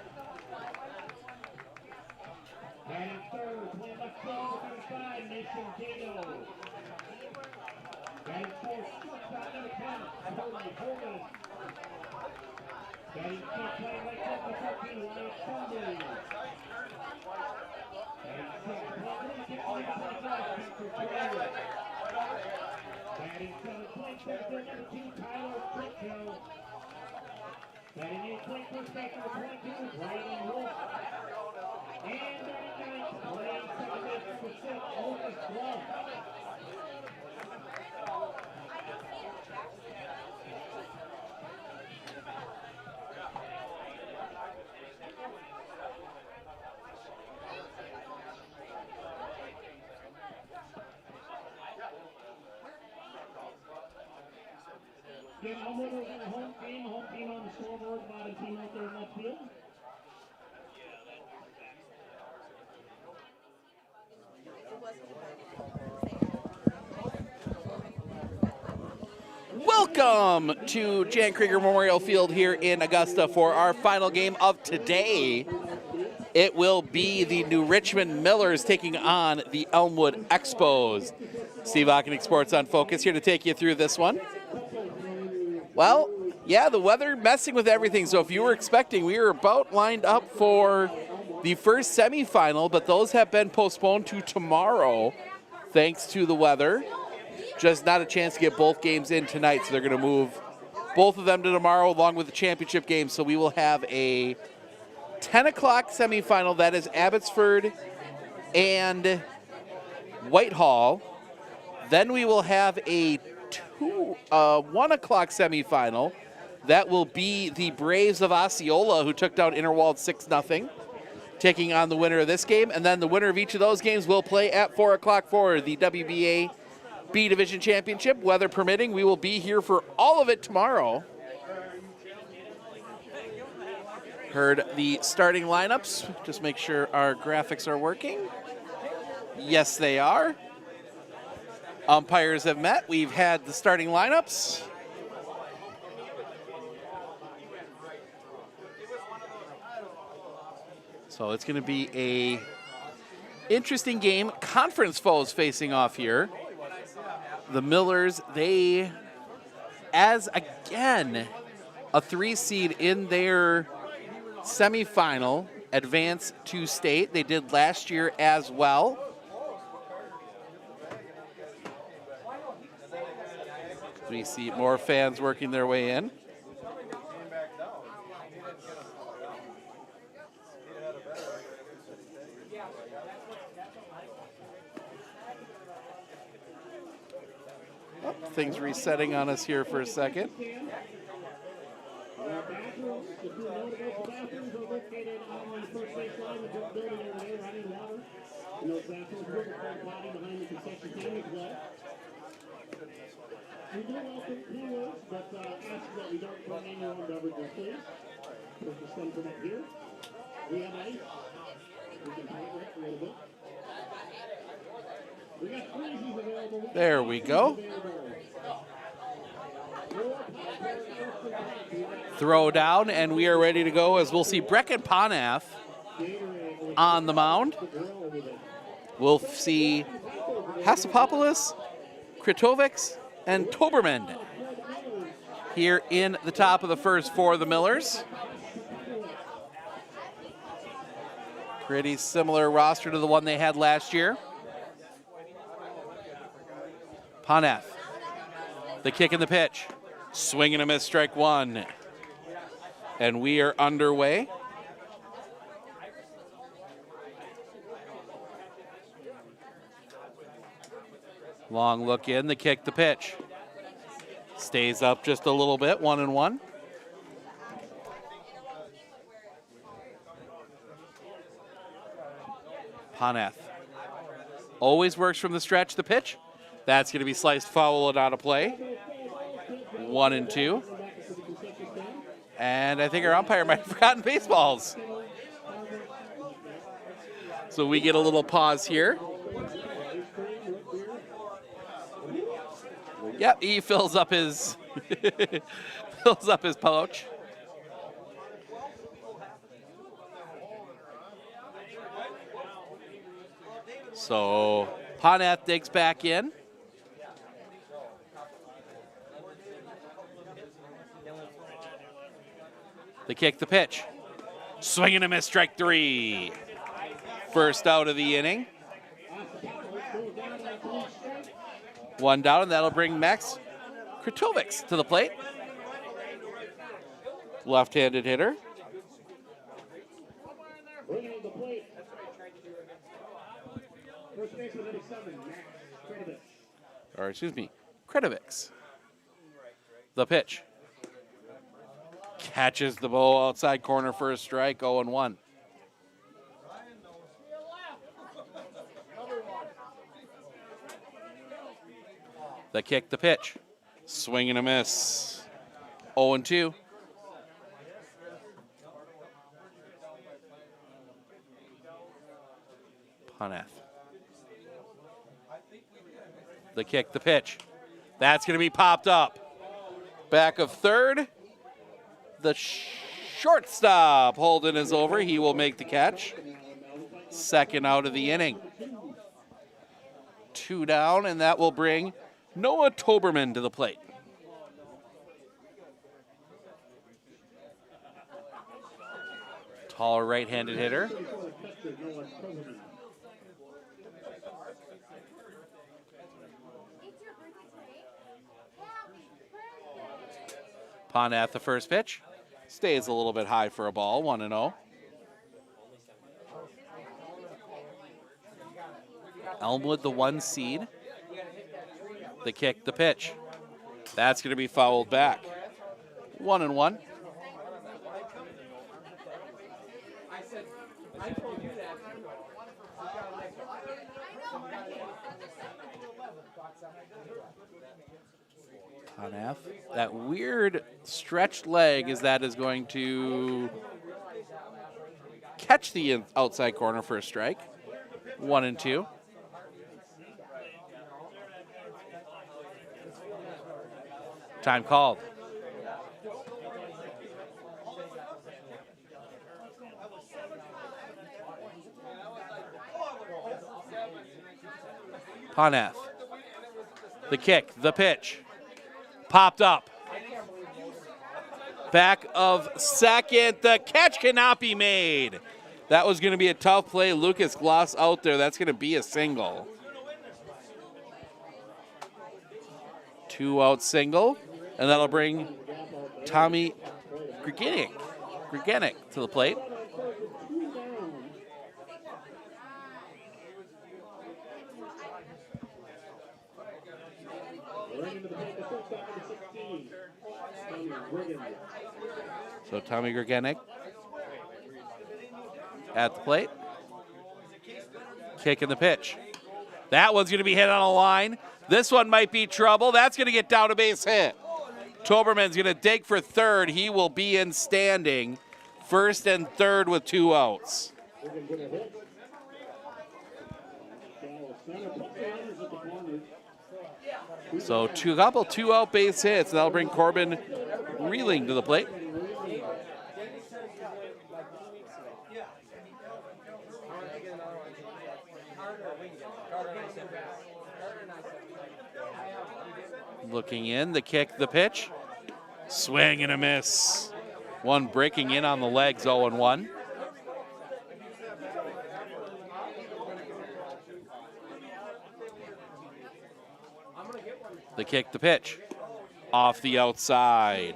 Batting third, playing left field, number 35, Nation Gato. Batting fourth, shortstop number 10, Cody Hogan. Batting fifth, playing right field, number 14, Wyatt Sunday. Batting sixth, playing right field, number 25, Victor Taylor. Batting seventh, playing third field, number 2, Tyler Fritzo. Batting eighth, playing first base, number 22, Brandon Wolf. And batting ninth, playing second base, number 6, Lucas Glove. Again, Elmwood is in the home team on the scoreboard, bottom team out there in left field.
Welcome to Jan Krieger Memorial Field here in Augusta for our final game of today. It will be the New Richmond Millers taking on the Elmwood Expos. Steve Ockenick, Sports on Focus, here to take you through this one. Well, yeah, the weather messing with everything. So if you were expecting, we were about lined up for the first semifinal, but those have been postponed to tomorrow thanks to the weather. Just not a chance to get both games in tonight, so they're going to move both of them to tomorrow along with the championship game. So we will have a 10 o'clock semifinal. That is Abbotsford and Whitehall. Then we will have a 1 o'clock semifinal. That will be the Braves of Osceola, who took down Interwald 6-0, taking on the winner of this game. And then the winner of each of those games will play at 4 o'clock for the WBA B Division Championship. Weather permitting, we will be here for all of it tomorrow. Heard the starting lineups. Just make sure our graphics are working. Yes, they are. Umpires have met. We've had the starting lineups. So it's going to be a interesting game. Conference foes facing off here. The Millers, they, as again, a 3 seed in their semifinal, advance to state. They did last year as well. We see more fans working their way in. Oh, things resetting on us here for a second.
We do welcome viewers, but ask that we don't bring in your own beverages, please. Purchase them from up here. We have ice. We can tighten it a little bit. We got freezies available.
There we go. Throw down, and we are ready to go as we'll see Brecken Ponath on the mound. We'll see Hasapopoulos, Kritovics, and Toberman here in the top of the first for the Millers. Pretty similar roster to the one they had last year. Ponath, the kick and the pitch. Swing and a miss, strike one. And we are underway. Long look in, the kick, the pitch. Stays up just a little bit, 1-1. Ponath always works from the stretch, the pitch. That's going to be sliced foul and out of play. 1-2. And I think our umpire might have forgotten baseballs. So we get a little pause here. Yep, he fills up his Fills up his pouch. So Ponath digs back in. The kick, the pitch. Swing and a miss, strike 3. First out of the inning. 1 down, and that'll bring Max Kratovics to the plate. Left-handed hitter.
Bringing to the plate. First baseman number 7, Max Kratovics.
Or excuse me, Kratovics. The pitch. Catches the ball outside corner for a strike, 0-1. The kick, the pitch. Swing and a miss. 0-2. Ponath. The kick, the pitch. That's going to be popped up. Back of third. The shortstop, Holden, is over. He will make the catch. Second out of the inning. 2 down, and that will bring Noah Toberman to the plate. Tall right-handed hitter. Ponath, the first pitch. Stays a little bit high for a ball, 1-0. Elmwood, the 1 seed. The kick, the pitch. That's going to be fouled back. 1-1. Ponath. That weird stretched leg is going to catch the outside corner for a strike. 1-2. Time called. Ponath. The kick, the pitch. Popped up. Back of second. The catch cannot be made. That was going to be a tough play. Lucas Gloss out there. That's going to be a single. 2-out single. And that'll bring Tommy Gregenik to the plate. So Tommy Gregenik at the plate. Kick in the pitch. That one's going to be hit on a line. This one might be trouble. That's going to get down a base hit. Toberman's going to dig for third. He will be in standing. First and third with 2 outs. So couple 2-out base hits. That'll bring Corbin Reeling to the plate. Looking in, the kick, the pitch. Swing and a miss. One breaking in on the legs, 0-1. The kick, the pitch. Off the outside.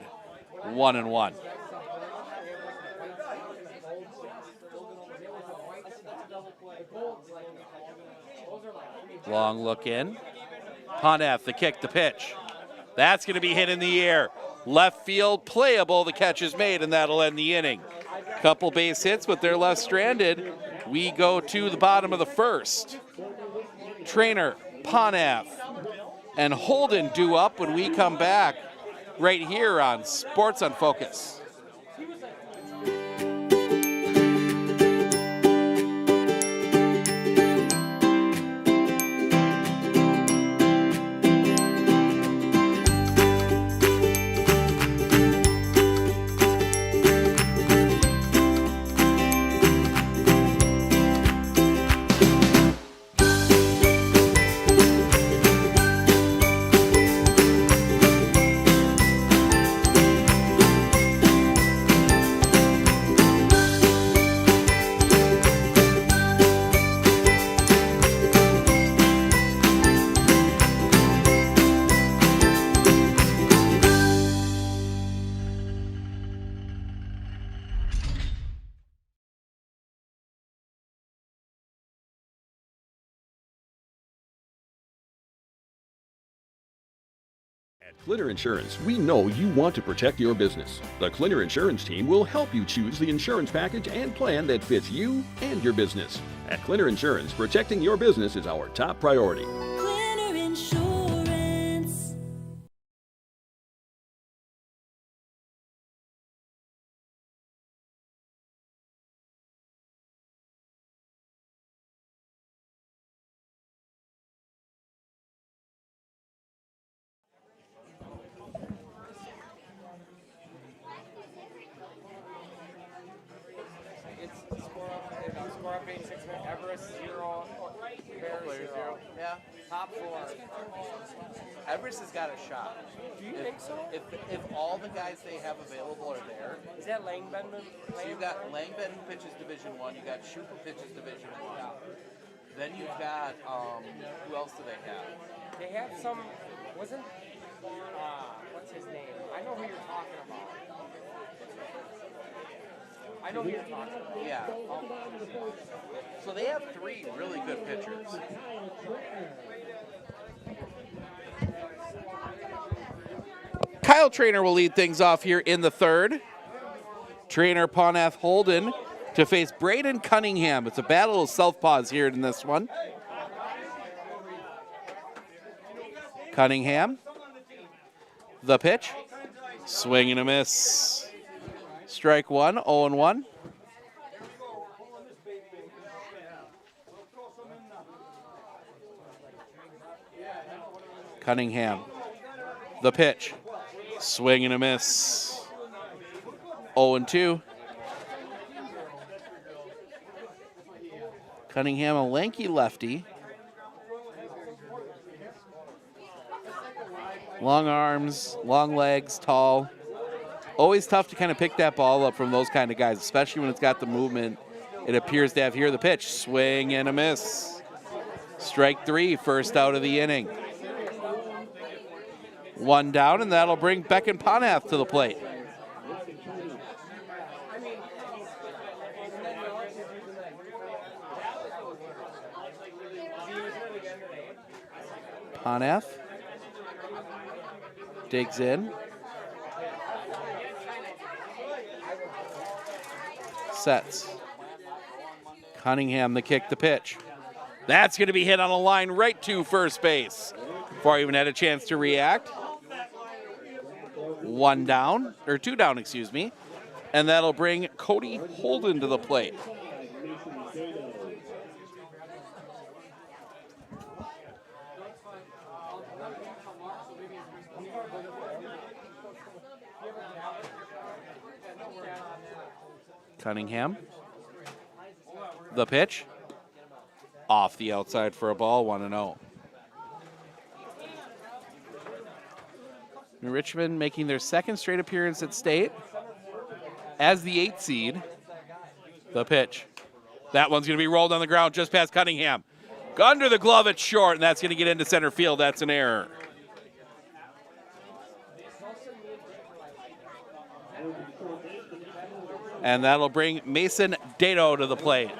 1-1. Long look in. Ponath, the kick, the pitch. That's going to be hit in the air. Left field playable. The catch is made, and that'll end the inning. Couple base hits, but they're left stranded. We go to the bottom of the first. Trainer, Ponath, and Holden due up when we come back right here on Sports on Focus.
At Clitter Insurance, we know you want to protect your business. The Clitter Insurance team will help you choose the insurance package and plan that fits you and your business. At Clitter Insurance, protecting your business is our top priority.
Clincher Insurance.
It's score up 86 minutes. Everest 0. Bears 0. Yeah. Top 4.
Everest has got a shot.
Do you think so?
If all the guys they have available are there.
Is that Langbend?
So you've got Langbend who pitches Division 1, you got Shoup who pitches Division 1. Then you've got, who else do they have?
They have some, wasn't, what's his name? I know who you're talking about. I know who you're talking about.
Yeah. So they have 3 really good pitchers. Kyle Trainer will lead things off here in the third. Trainer Ponath Holden to face Braden Cunningham. It's a battle of southpaws here in this one. Cunningham. The pitch. Swing and a miss. Strike 1, 0-1. Cunningham. The pitch. Swing and a miss. 0-2. Cunningham, a lanky lefty. Long arms, long legs, tall. Always tough to kind of pick that ball up from those kind of guys, especially when it's got the movement it appears to have here. The pitch, swing and a miss. Strike 3, first out of the inning. 1 down, and that'll bring Becken Ponath to the plate. Ponath digs in. Sets. Cunningham, the kick, the pitch. That's going to be hit on a line right to first base before I even had a chance to react. 1 down, or 2 down, excuse me. And that'll bring Cody Holden to the plate. Cunningham. The pitch. Off the outside for a ball, 1-0. Richmond making their second straight appearance at state as the 8th seed. The pitch. That one's going to be rolled on the ground just past Cunningham. Under the glove at short, and that's going to get into center field. That's an error. And that'll bring Mason Dato to the plate.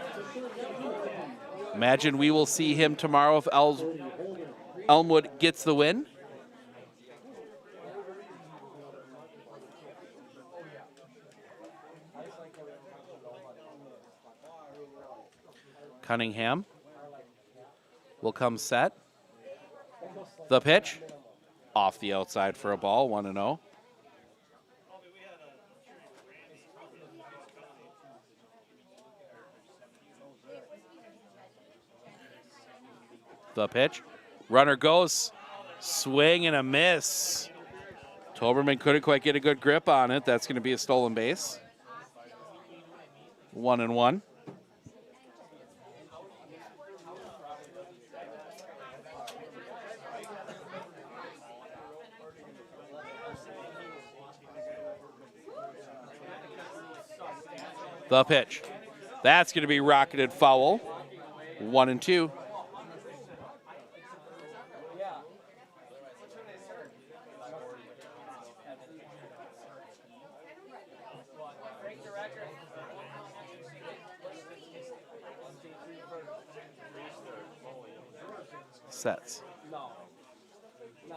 Imagine we will see him tomorrow if Elmwood gets the win. Cunningham will come set. The pitch. Off the outside for a ball, 1-0. The pitch. Runner goes. Swing and a miss. Toberman couldn't quite get a good grip on it. That's going to be a stolen base. 1-1. The pitch. That's going to be rocketed foul. 1-2. Sets.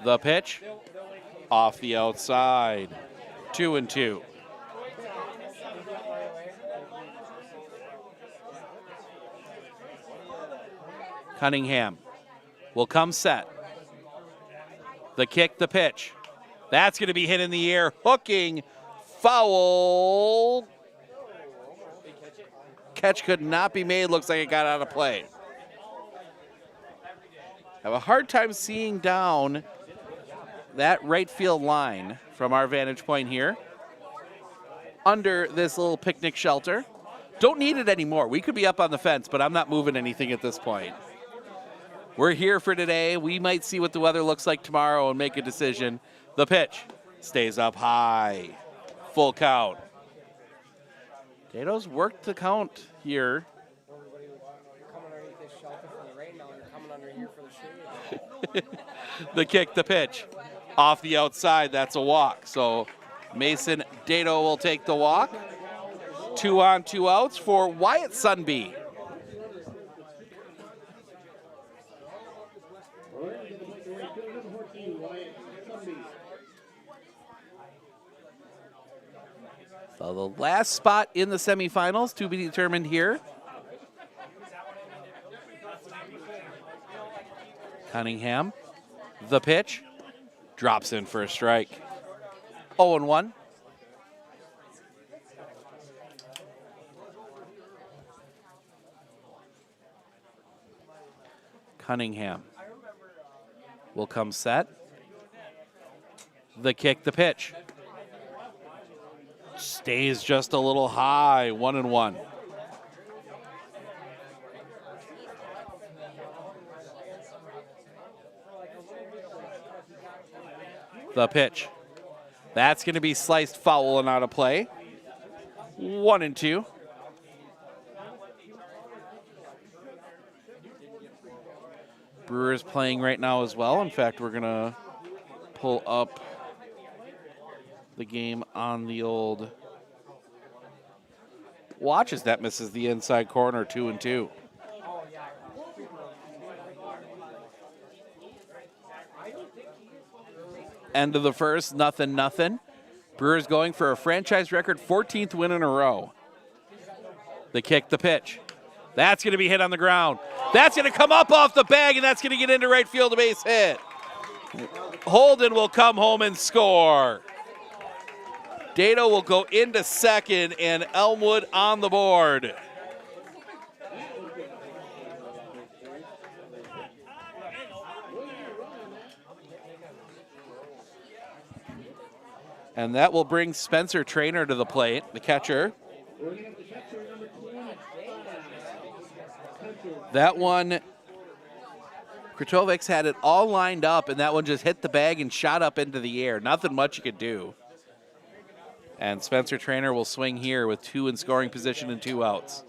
The pitch. off the outside. 2-2. Cunningham will come set. The kick, the pitch. That's going to be hit in the air. Hooking. Foul. Catch could not be made. Looks like it got out of play. Have a hard time seeing down that right field line from our vantage point here. Under this little picnic shelter. Don't need it anymore. We could be up on the fence, but I'm not moving anything at this point. We're here for today. We might see what the weather looks like tomorrow and make a decision. The pitch stays up high. Full count. Dato's worked the count here. The kick, the pitch. Off the outside, that's a walk. So Mason Dato will take the walk. 2 on, 2 outs for Wyatt Sunby. So the last spot in the semifinals to be determined here. Cunningham, the pitch, drops in for a strike. 0-1. Cunningham will come set. The kick, the pitch. Stays just a little high, 1-1. The pitch. That's going to be sliced foul and out of play. 1-2. Brewers playing right now as well. In fact, we're going to pull up the game on the old watches. That misses the inside corner, 2-2. End of the first, 0-0. Brewers going for a franchise record 14th win in a row. The kick, the pitch. That's going to be hit on the ground. That's going to come up off the bag, and that's going to get into right field, a base hit. Holden will come home and score. Dato will go into second, and Elmwood on the board. And that will bring Spencer Trainer to the plate, the catcher. That one, Kratovics had it all lined up, and that one just hit the bag and shot up into the air. Nothing much you could do. And Spencer Trainer will swing here with 2 in scoring position and 2 outs.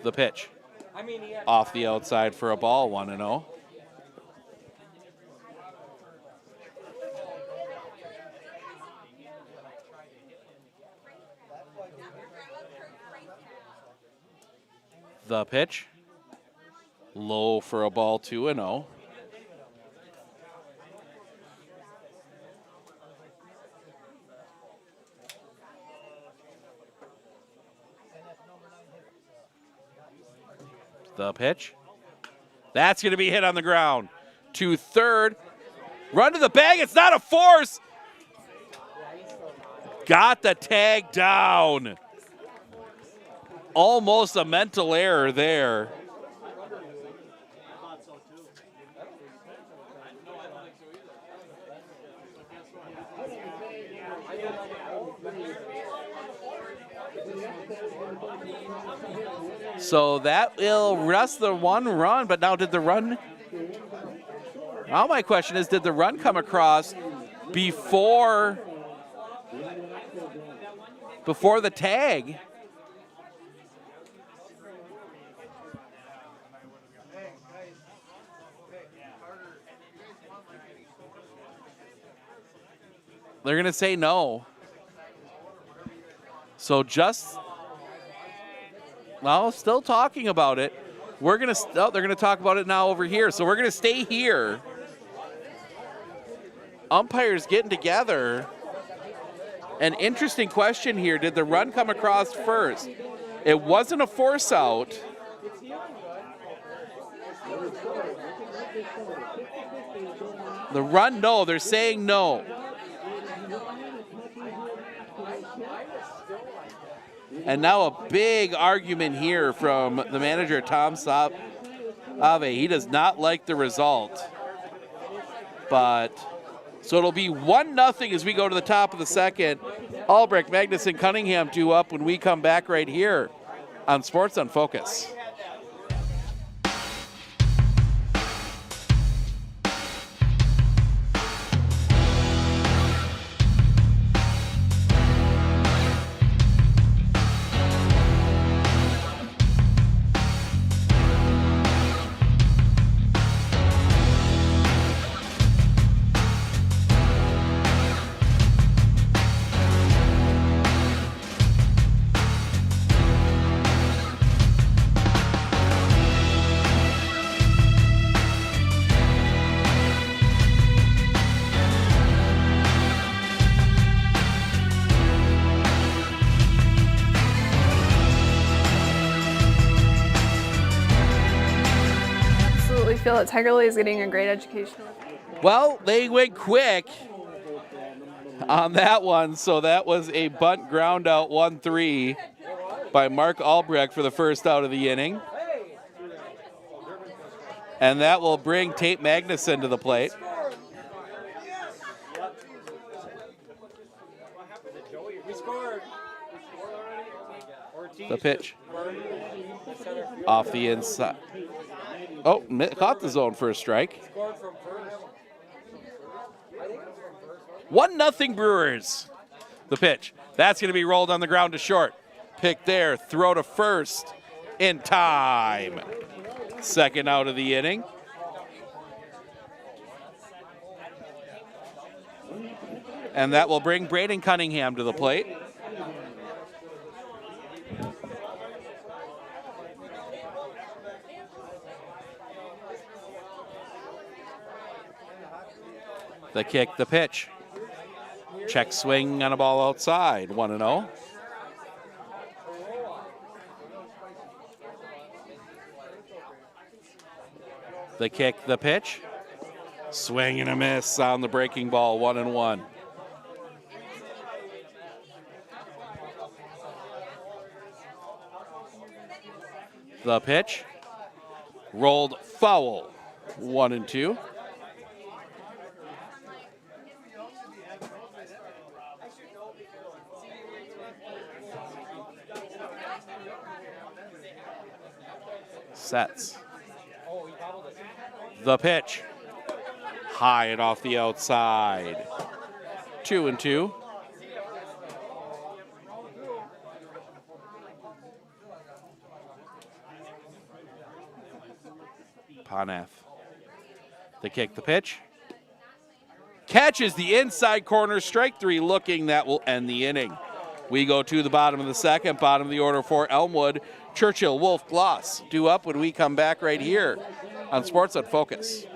The pitch. Off the outside for a ball, 1-0. The pitch. Low for a ball, 2-0. The pitch. That's going to be hit on the ground. To third. Run to the bag. It's not a force. Got the tag down. Almost a mental error there. So that will rest the 1 run, but now did the run? Now my question is, did the run come across before the tag? They're going to say no. So just, well, still talking about it. We're going to, they're going to talk about it now over here. So we're going to stay here. umpires getting together. An interesting question here. Did the run come across first? It wasn't a force out. The run, no. They're saying no. And now a big argument here from the manager, Tom Saave. He does not like the result. But, so it'll be 1-0 as we go to the top of the second. Albrecht, Magnuson, Cunningham 2 up when we come back right here on Sports on Focus.
Feel that Tiger Lily is getting a great education.
Well, they went quick on that one, so that was a bunt ground out 1-3 by Mark Albrecht for the first out of the inning. And that will bring Tate Magnuson to the plate. The pitch. Off the inside. Oh, caught the zone for a strike. 1-0 Brewers. The pitch. That's going to be rolled on the ground to short. Pick there, throw to first in time. Second out of the inning. And that will bring Braden Cunningham to the plate. The kick, the pitch. Check swing on a ball outside, 1-0. The kick, the pitch. Swing and a miss on the breaking ball, 1-1. The pitch. Rolled foul, 1-2. Sets. The pitch. High and off the outside. 2-2. Paneth. The kick, the pitch. Catches the inside corner, strike 3 looking. That will end the inning. We go to the bottom of the second, bottom of the order for Elmwood. Churchill, Wolf, Gloss, due up when we come back right here on Sports on Focus.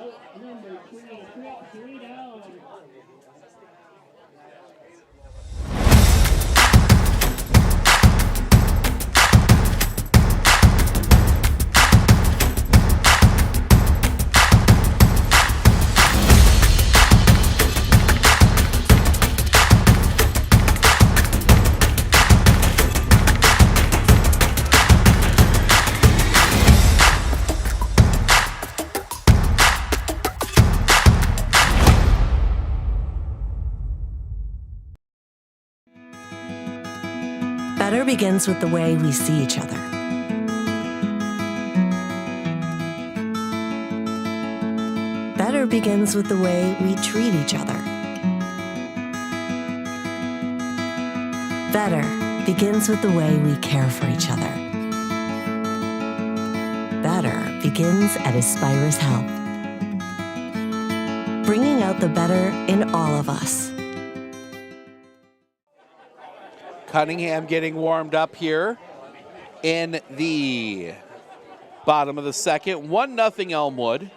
Better begins with the way we see each other. Better begins with the way we treat each other. Better begins with the way we care for each other. Better begins at Aspirus Health, bringing out the better in all of us.
Cunningham getting warmed up here in the bottom of the second. 1-0 Elmwood.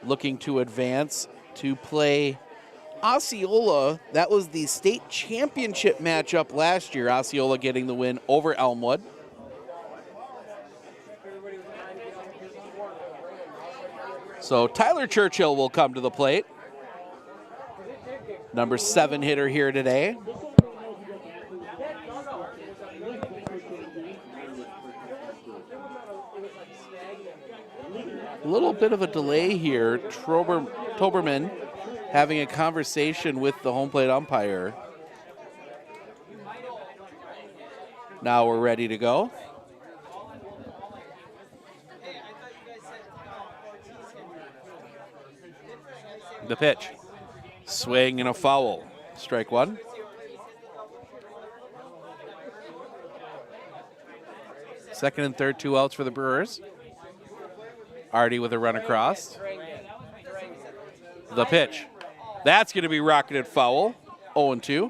Looking to advance to play Osceola. That was the state championship matchup last year. Osceola getting the win over Elmwood. So Tyler Churchill will come to the plate. Number 7 hitter here today. A little bit of a delay here. Toberman having a conversation with the home plate umpire. Now we're ready to go. The pitch. Swing and a foul. Strike one. Second and third, 2 outs for the Brewers. Artie with a run across. The pitch. That's going to be rocketed foul. 0-2.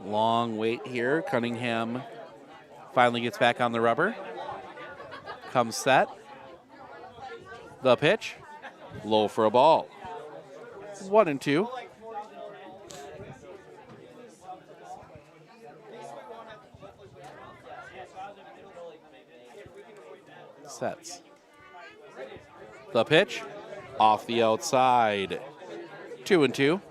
Long wait here. Cunningham finally gets back on the rubber. Comes set. The pitch. Low for a ball. 1-2. Sets. The pitch. Off the outside. 2-2.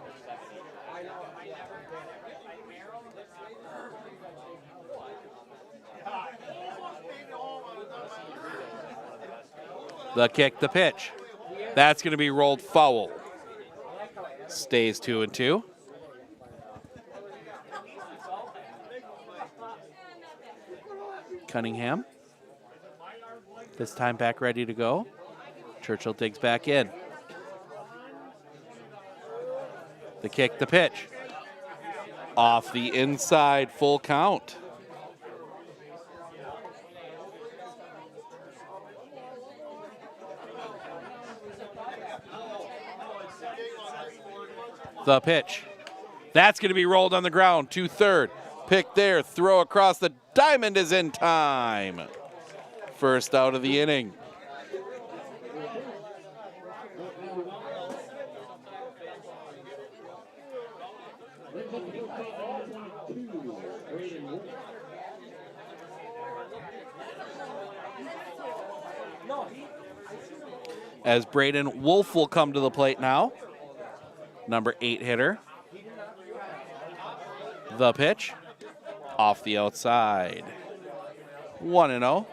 The kick, the pitch. That's going to be rolled foul. Stays 2-2. Cunningham. This time back ready to go. Churchill digs back in. The kick, the pitch. Off the inside, full count. The pitch. That's going to be rolled on the ground to third. Pick there, throw across the diamond is in time. First out of the inning. As Braden Wolf will come to the plate now. Number 8 hitter. The pitch. Off the outside. 1-0.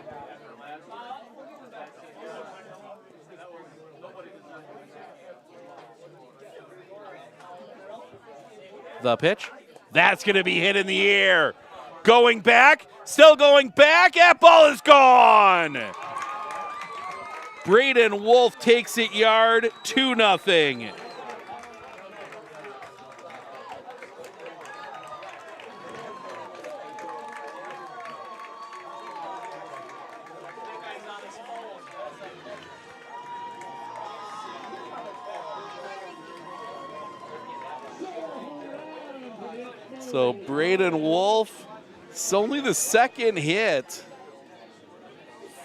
The pitch. That's going to be hit in the air. Going back. Still going back. That ball is gone. Braden Wolf takes it yard. 2-0. So Braden Wolf, it's only the second hit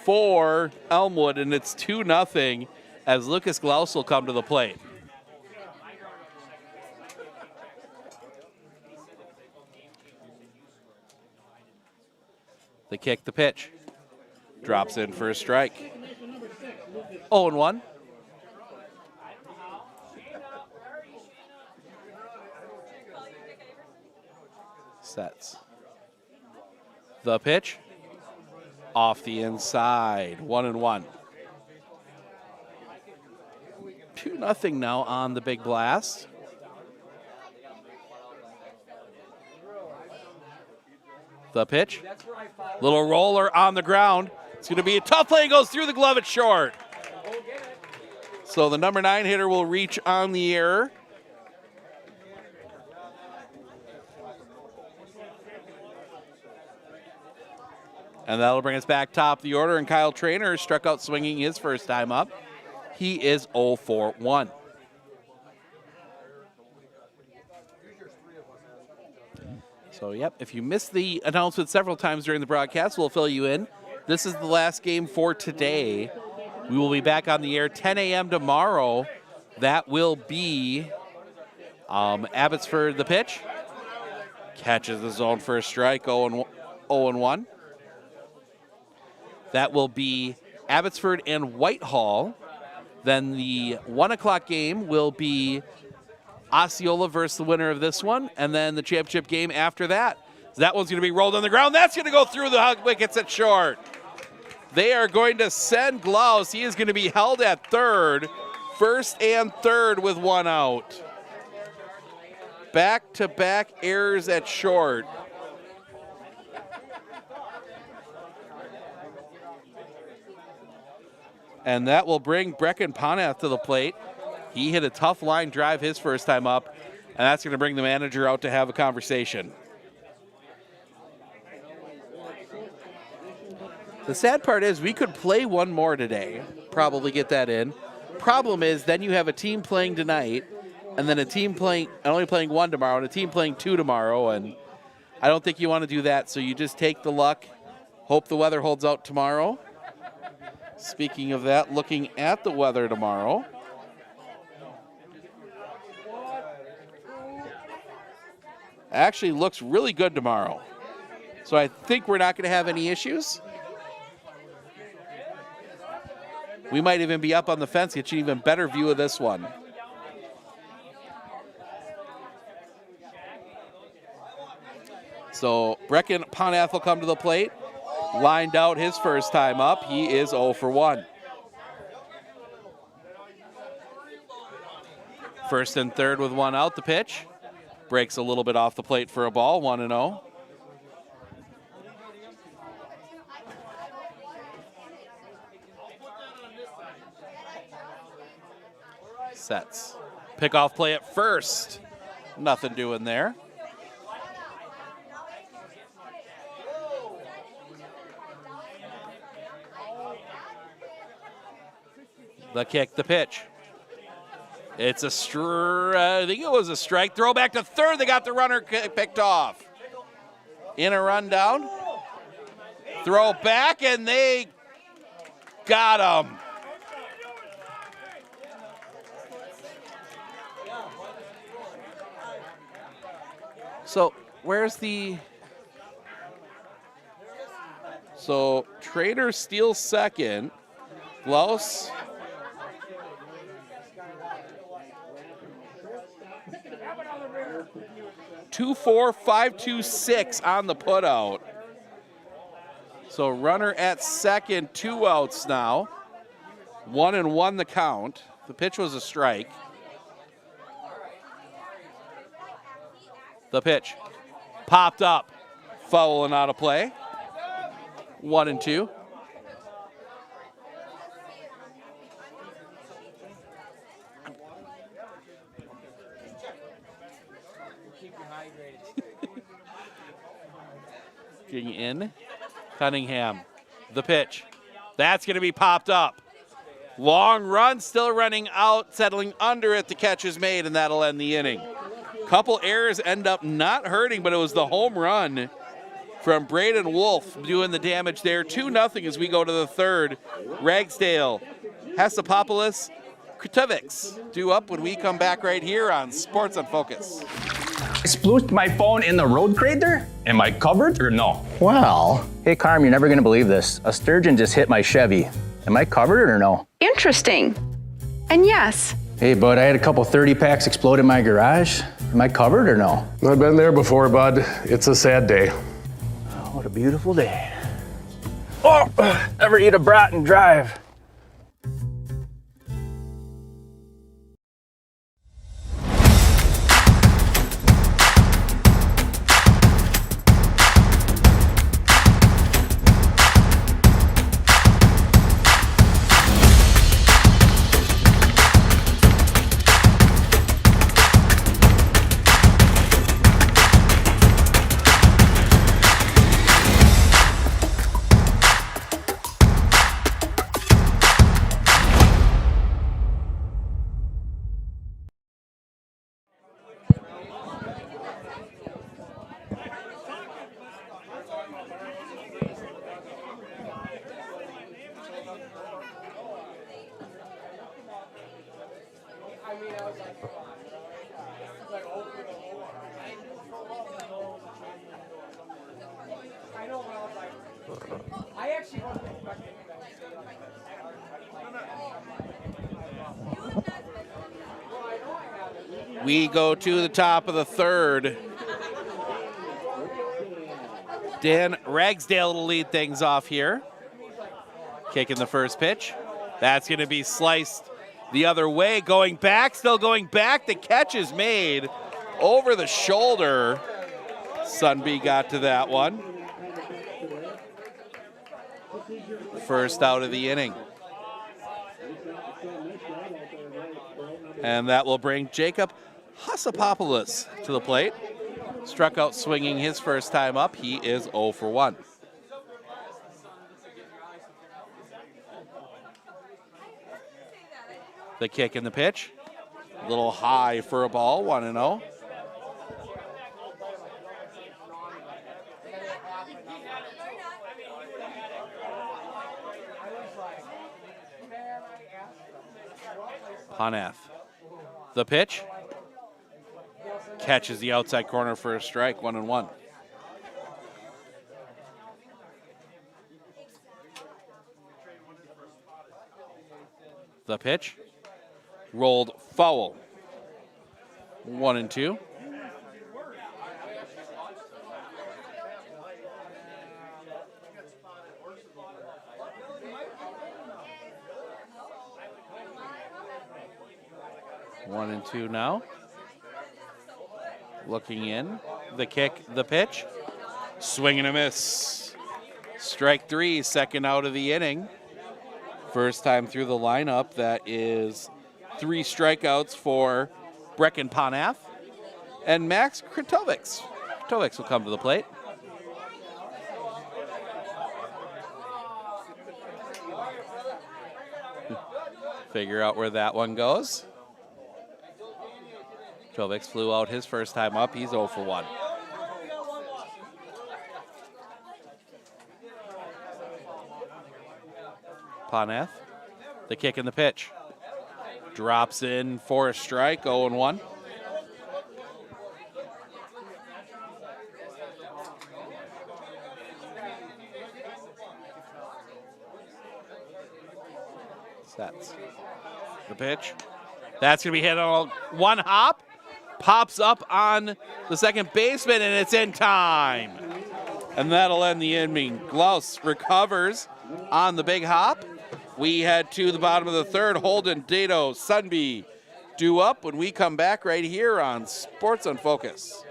for Elmwood, and it's 2-0 as Lucas Glaus will come to the plate. The kick, the pitch. Drops in for a strike. 0-1. Sets. The pitch. Off the inside. 1-1. 2-0 now on the big blast. The pitch. Little roller on the ground. It's going to be a tough play. Goes through the glove. It's short. So the number 9 hitter will reach on the error. And that'll bring us back top of the order. And Kyle Traynor struck out swinging his first time up. He is 0 for 1. So, yep, if you missed the announcement several times during the broadcast, we'll fill you in. This is the last game for today. We will be back on the air 10 a.m. tomorrow. That will be Abbotsford the pitch. Catches the zone for a strike, 0-1. That will be Abbotsford and Whitehall. Then the 1 o'clock game will be Osceola versus the winner of this one. And then the championship game after that. So that one's going to be rolled on the ground. That's going to go through the wickets at short. They are going to send Glaus. He is going to be held at third. First and third with one out. Back-to-back errors at short. And that will bring Brecken Ponath to the plate. He hit a tough line drive his first time up, and that's going to bring the manager out to have a conversation. The sad part is we could play one more today, probably get that in. Problem is then you have a team playing tonight, and then a team only playing one tomorrow, and a team playing two tomorrow, and I don't think you want to do that, so you just take the luck, hope the weather holds out tomorrow. Speaking of that, looking at the weather tomorrow. Actually looks really good tomorrow. So I think we're not going to have any issues. We might even be up on the fence, get you an even better view of this one. So Brecken Ponath will come to the plate. Lined out his first time up. He is 0 for 1. First and third with one out, the pitch. Breaks a little bit off the plate for a ball, 1-0. Sets. Pickoff play at first. Nothing doing there. The kick, the pitch. It's a I think it was a strike. Throw back to third. They got the runner picked off. In a rundown. Throw back, and they got him. So where's the... So Trader steals second. Glaus... 2-4-5-2-6 on the putout. So runner at second, 2 outs now. 1-1 the count. The pitch was a strike. The pitch popped up, foul and out of play. 1-2. Getting in. Cunningham. The pitch. That's going to be popped up. Long run, still running out, settling under it. The catch is made, and that'll end the inning. Couple errors end up not hurting, but it was the home run from Braden Wolf doing the damage there. 2-0 as we go to the third. Ragsdale, Hesapopoulos, Kritovics due up when we come back right here on Sports on Focus.
I splooshed my phone in the road crater? Am I covered or no?
Well, hey Carm, you're never gonna believe this. A sturgeon just hit my Chevy. Am I covered or no?
Interesting. And yes.
Hey bud, I had a couple 30 packs explode in my garage. Am I covered or no?
I've been there before, bud. It's a sad day.
Oh, what a beautiful day. Oh, ever eat a brat and drive?
We go to the top of the third. Dan Ragsdale will lead things off here. Kicking the first pitch. That's going to be sliced the other way. Going back, still going back. The catch is made over the shoulder. Sunby got to that one. First out of the inning. And that will bring Jacob Hassapopoulos to the plate. Struck out swinging his first time up. He is 0 for 1. The kick and the pitch. A little high for a ball, 1-0. Panath. The pitch. Catches the outside corner for a strike, 1-1. The pitch. Rolled foul. 1-2. One and two now. Looking in. The kick, the pitch. Swing and a miss. Strike three, second out of the inning. First time through the lineup. That is 3 strikeouts for Brecken Panath. And Max Kritovics. Kritovics will come to the plate. Figure out where that one goes. Kritovics flew out his first time up. He's 0 for 1. Panath, the kick and the pitch. Drops in for a strike, 0-1. Sets. The pitch. That's going to be hit on one hop. Pops up on the second baseman, and it's in time. And that'll end the inning. Glaus recovers on the big hop. We head to the bottom of the third. Holden, Dato, Sunby due up when we come back right here on Sports on Focus.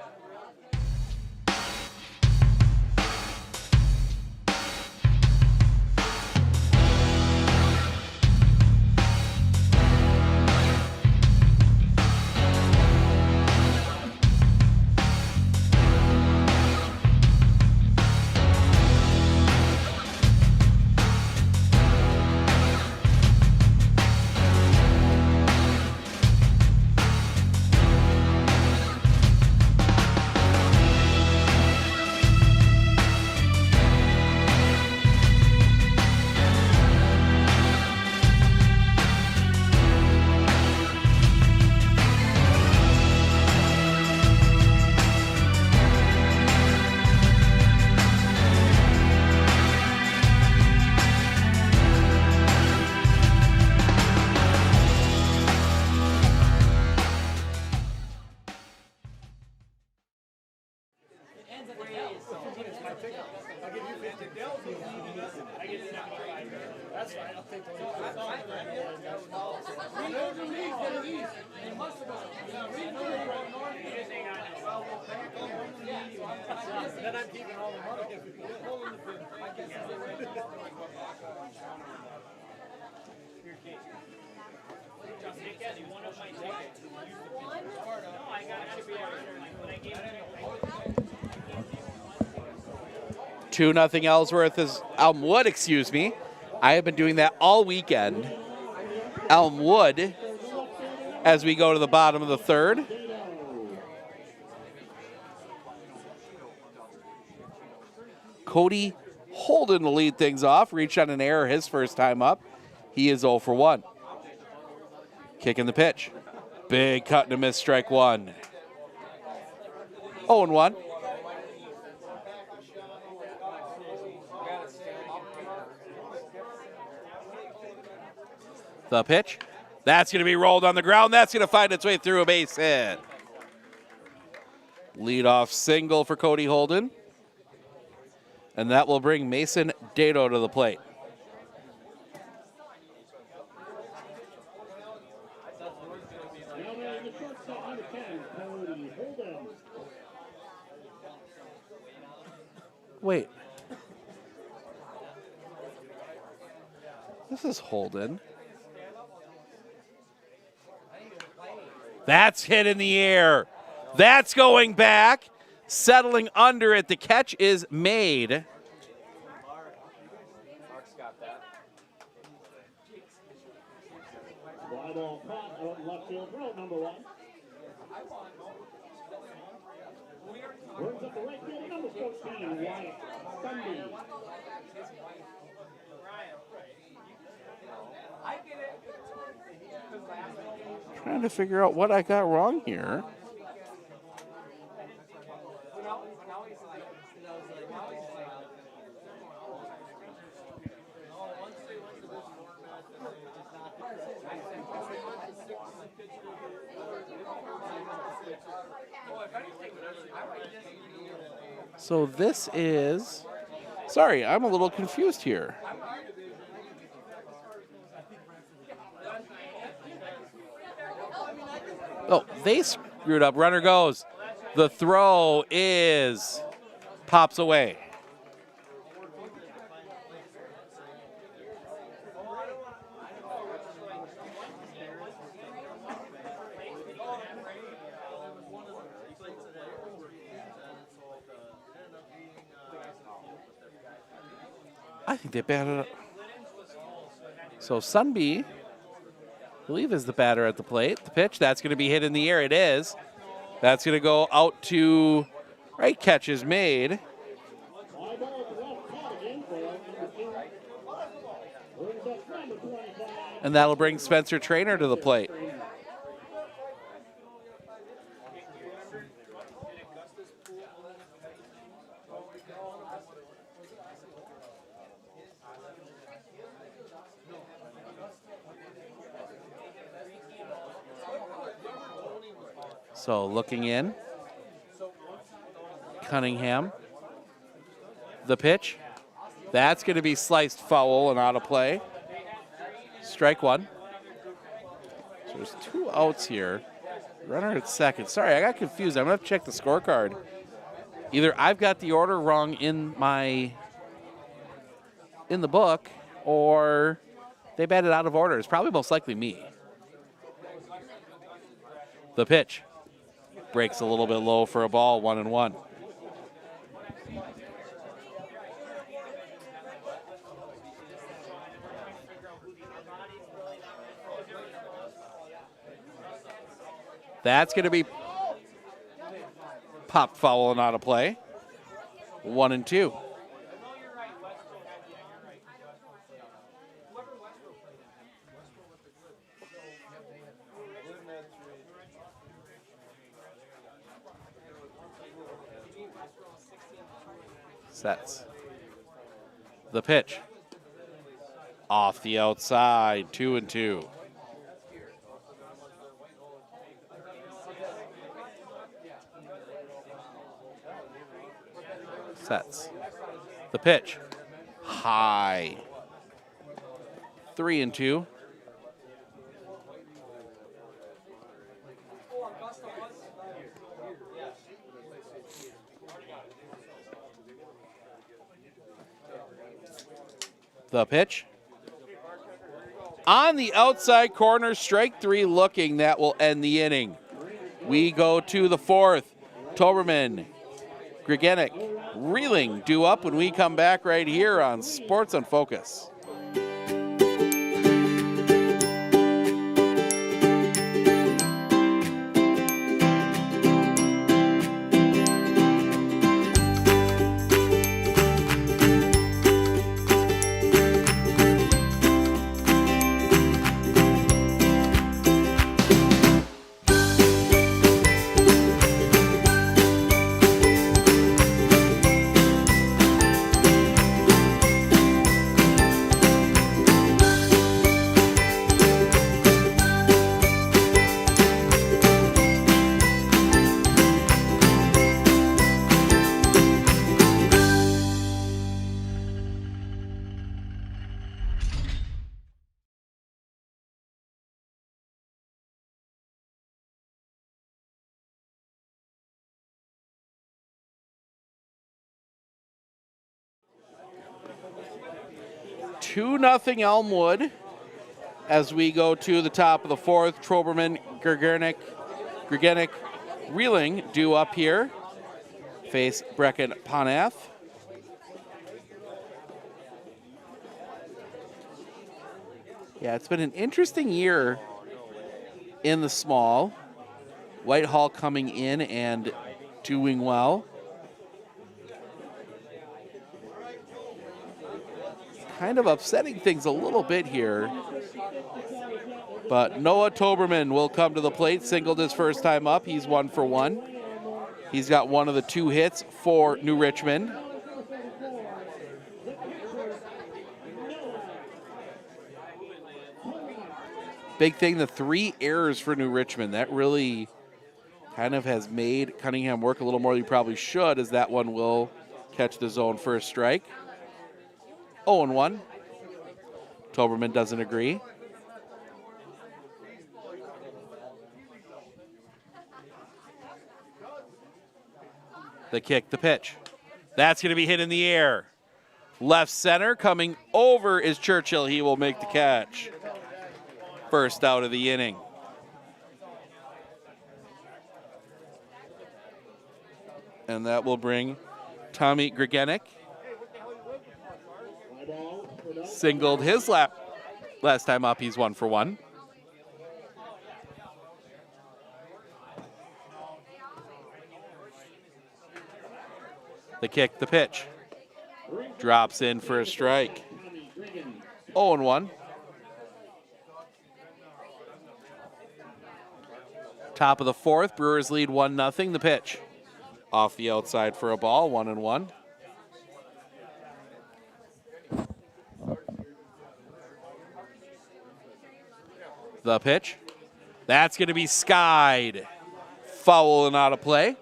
Two nothing Ellsworth is Elmwood, excuse me. I have been doing that all weekend. Elmwood as we go to the bottom of the third. Cody Holden will lead things off. Reached on an error his first time up. He is 0 for 1. Kicking the pitch. Big cut and a miss, strike one. 0-1. The pitch. That's going to be rolled on the ground. That's going to find its way through a base hit. Leadoff single for Cody Holden. And that will bring Mason Dato to the plate. Wait. This is Holden. That's hit in the air. That's going back. Settling under it. The catch is made.
Fly ball caught out left field row, number 1. Works up the right field, number 14, Wyatt Sunday.
Trying to figure out what I got wrong here. So this is, sorry, I'm a little confused here. Oh, they screwed up. Runner goes. The throw is, pops away. I think they batted up. So Sunby, I believe, is the batter at the plate. The pitch, that's going to be hit in the air. It is. That's going to go out to right. Catch is made. And that'll bring Spencer Trainer to the plate. So looking in, Cunningham, the pitch. That's going to be sliced foul and out of play. Strike one. So there's 2 outs here. Runner at second. Sorry, I got confused. I'm going to have to check the scorecard. Either I've got the order wrong in the book, or they batted out of order. It's probably most likely me. The pitch. Breaks a little bit low for a ball, 1-1. That's going to be popped foul and out of play. 1-2. Sets. The pitch. Off the outside, 2-2. Sets. The pitch. High. 3-2. The pitch. On the outside corner, strike 3 looking. That will end the inning. We go to the 4th. Toberman, Grigenic, Reeling due up when we come back right here on Sports on Focus. 2-0 Elmwood as we go to the top of the fourth. Troberman, Gregenek, Reeling due up here. Face Brecken Panath. Yeah, it's been an interesting year in the small. Whitehall coming in and doing well. Kind of upsetting things a little bit here. But Noah Toberman will come to the plate. Singled his first time up. He's 1 for 1. He's got one of the 2 hits for New Richmond. Big thing, the 3 errors for New Richmond. That really kind of has made Cunningham work a little more than he probably should, as that one will catch the zone for a strike. 0-1. Toberman doesn't agree. The kick, the pitch. That's going to be hit in the air. Left center, coming over is Churchill. He will make the catch. First out of the inning. And that will bring Tommy Gregenek. Singled his last time up. He's 1 for 1. The kick, the pitch. Drops in for a strike. 0-1. Top of the fourth, Brewers lead 1-0. The pitch. Off the outside for a ball, 1-1. The pitch. That's going to be skied. Foul and out of play.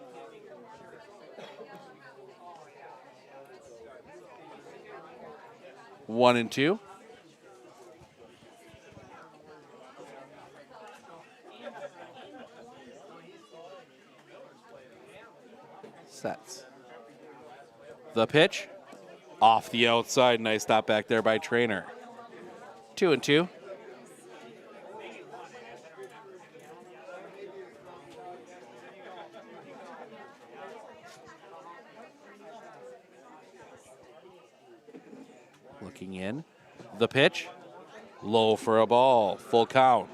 One and 2. Sets. The pitch. Off the outside. Nice stop back there by Trainer. 2 and 2. Looking in. The pitch. Low for a ball. Full count.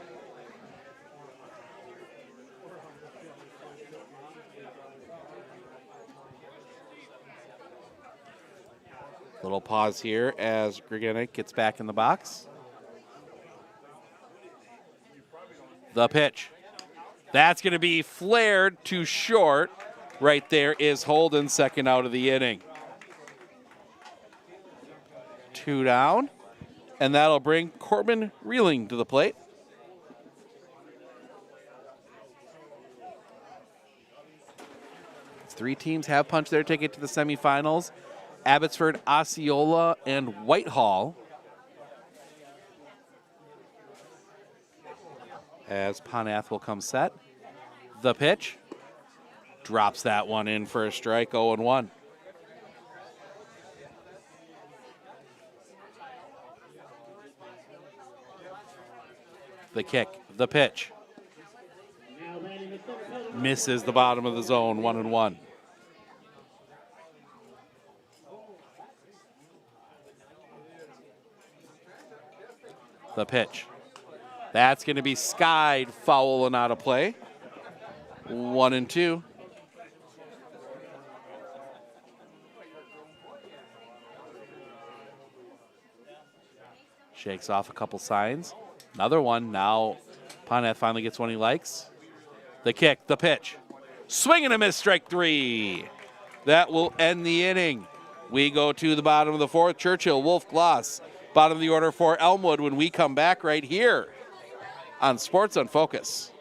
Little pause here as Gregenek gets back in the box. The pitch. That's going to be flared to short. Right there is Holden, second out of the inning. 2 down, and that'll bring Corbin Reeling to the plate. Three teams have punched their ticket to the semifinals. Abbotsford, Osceola, and Whitehall. As Panath will come set. The pitch. Drops that one in for a strike, 0-1. The kick, the pitch. Misses the bottom of the zone, 1-1. The pitch. That's going to be skied, foul and out of play. 1 and 2. Shakes off a couple signs. Another one. Now Panath finally gets one he likes. The kick, the pitch. Swing and a miss, strike 3. That will end the inning. We go to the bottom of the fourth. Churchill, Wolf, Gloss. Bottom of the order for Elmwood when we come back right here on Sports on Focus.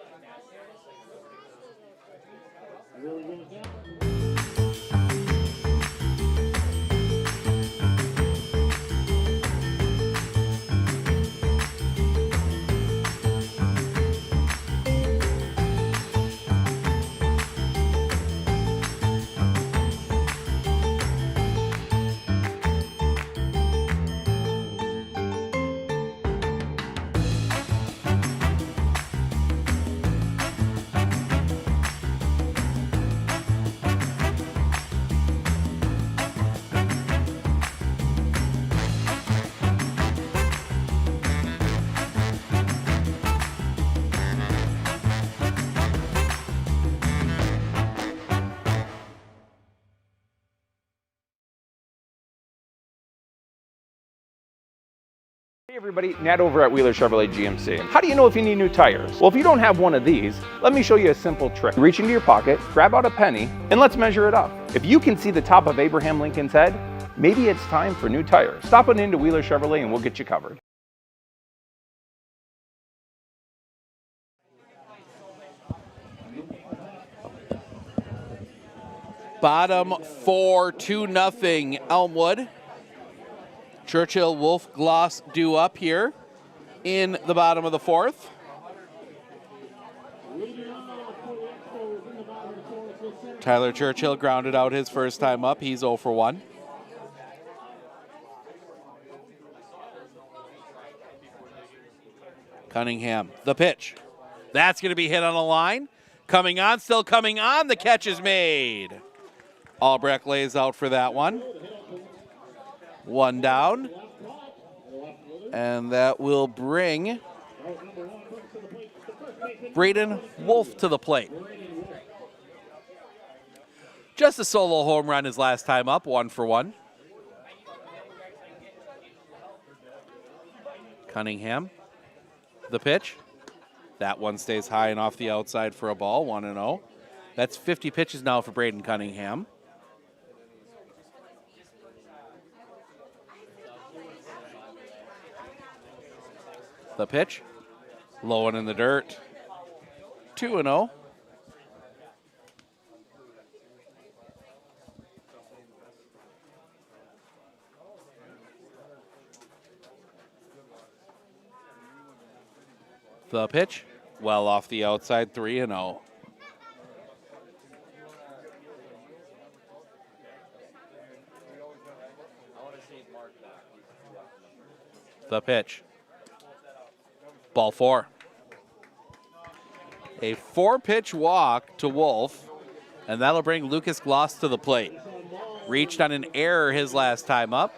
Hey everybody, Nat over at Wheeler Chevrolet GMC. How do you know if you need new tires? Well, if you don't have one of these, let me show you a simple trick. Reach into your pocket, grab out a penny, and let's measure it up. If you can see the top of Abraham Lincoln's head, maybe it's time for new tires. Stop on into Wheeler Chevrolet and we'll get you covered.
Bottom 4, 2-0 Elmwood. Churchill, Wolf, Gloss due up here in the bottom of the 4th. Tyler Churchill grounded out his first time up. He's 0 for 1. Cunningham, the pitch. That's going to be hit on the line. Coming on, still coming on. The catch is made. Albrecht lays out for that one. 1 down. And that will bring Braden Wolf to the plate. Just a solo home run his last time up, 1 for 1. Cunningham, the pitch. That one stays high and off the outside for a ball, 1-0. That's 50 pitches now for Braden Cunningham. The pitch, low and in the dirt, 2-0. The pitch, well off the outside, 3-0. The pitch. Ball 4. A 4-pitch walk to Wolf, and that'll bring Lucas Gloss to the plate. Reached on an error his last time up.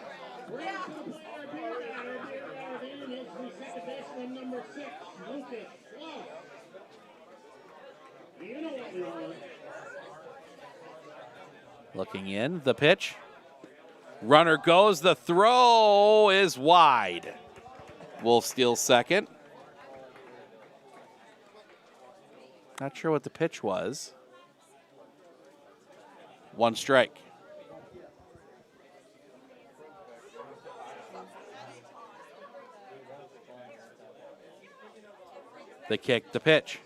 Looking in, the pitch. Runner goes, the throw is wide. Wolf steals second. Not sure what the pitch was. 1 strike. The kick, the pitch.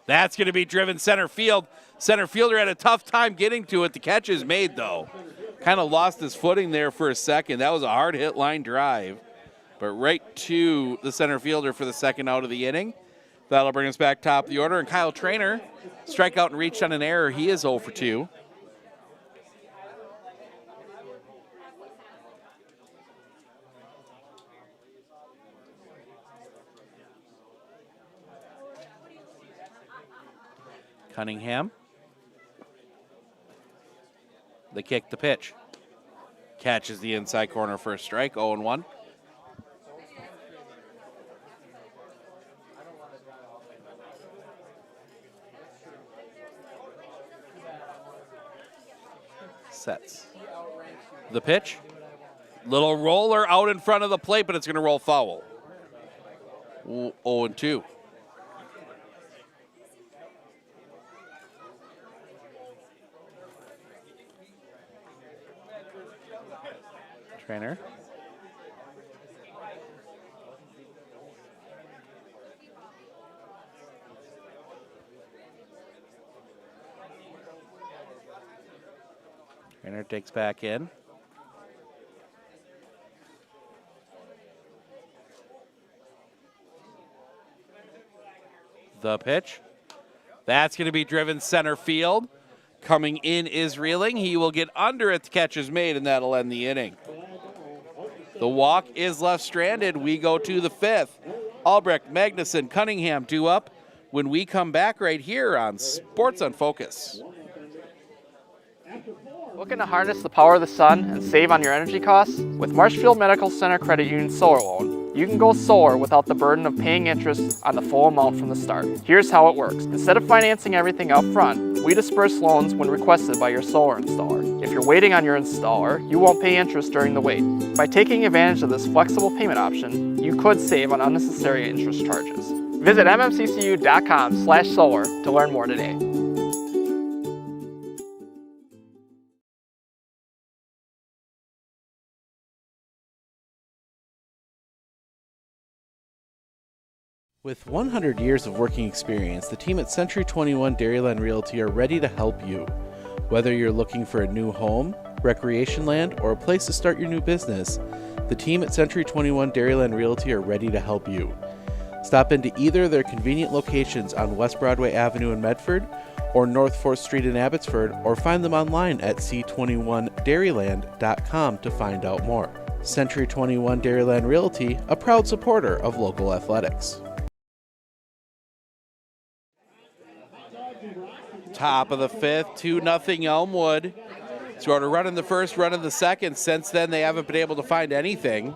That's going to be driven center field. Center fielder had a tough time getting to it. The catch is made, though. Kind of lost his footing there for a second. That was a hard hit line drive. But right to the center fielder for the second out of the inning. That'll bring us back top of the order. And Kyle Trainer, strikeout and reached on an error. He is 0 for 2. Cunningham. The kick, the pitch. Catches the inside corner for a strike, 0-1. Sets. The pitch. Little roller out in front of the plate, but it's going to roll foul. 0-2. Trainer. Trainer takes back in. The pitch. That's going to be driven center field. Coming in is Reeling. He will get under it. The catch is made, and that'll end the inning. The walk is left stranded. We go to the 5th. Albrecht, Magnuson, Cunningham due up when we come back right here on Sports on Focus.
Looking to harness the power of the sun and save on your energy costs? With Marshfield Medical Center Credit Union Solar Loan, you can go solar without the burden of paying interest on the full amount from the start. Here's how it works. Instead of financing everything up front, We disperse loans when requested by your solar installer. If you're waiting on your installer, you won't pay interest during the wait. By taking advantage of this flexible payment option, you could save on unnecessary interest charges. Visit mmccu.com/solar to learn more today.
With 100 years of working experience, the team at Century 21 Dairyland Realty are ready to help you. Whether you're looking for a new home, recreation land, or a place to start your new business, the team at Century 21 Dairyland Realty are ready to help you. Stop into either of their convenient locations on West Broadway Avenue in Medford or North 4th Street in Abbotsford, or find them online at c21dairyland.com to find out more. Century 21 Dairyland Realty, a proud supporter of local athletics. Top of the fifth, 2-0 Elmwood. Scored a run in the first, run in the second. Since then, they haven't been able to find anything.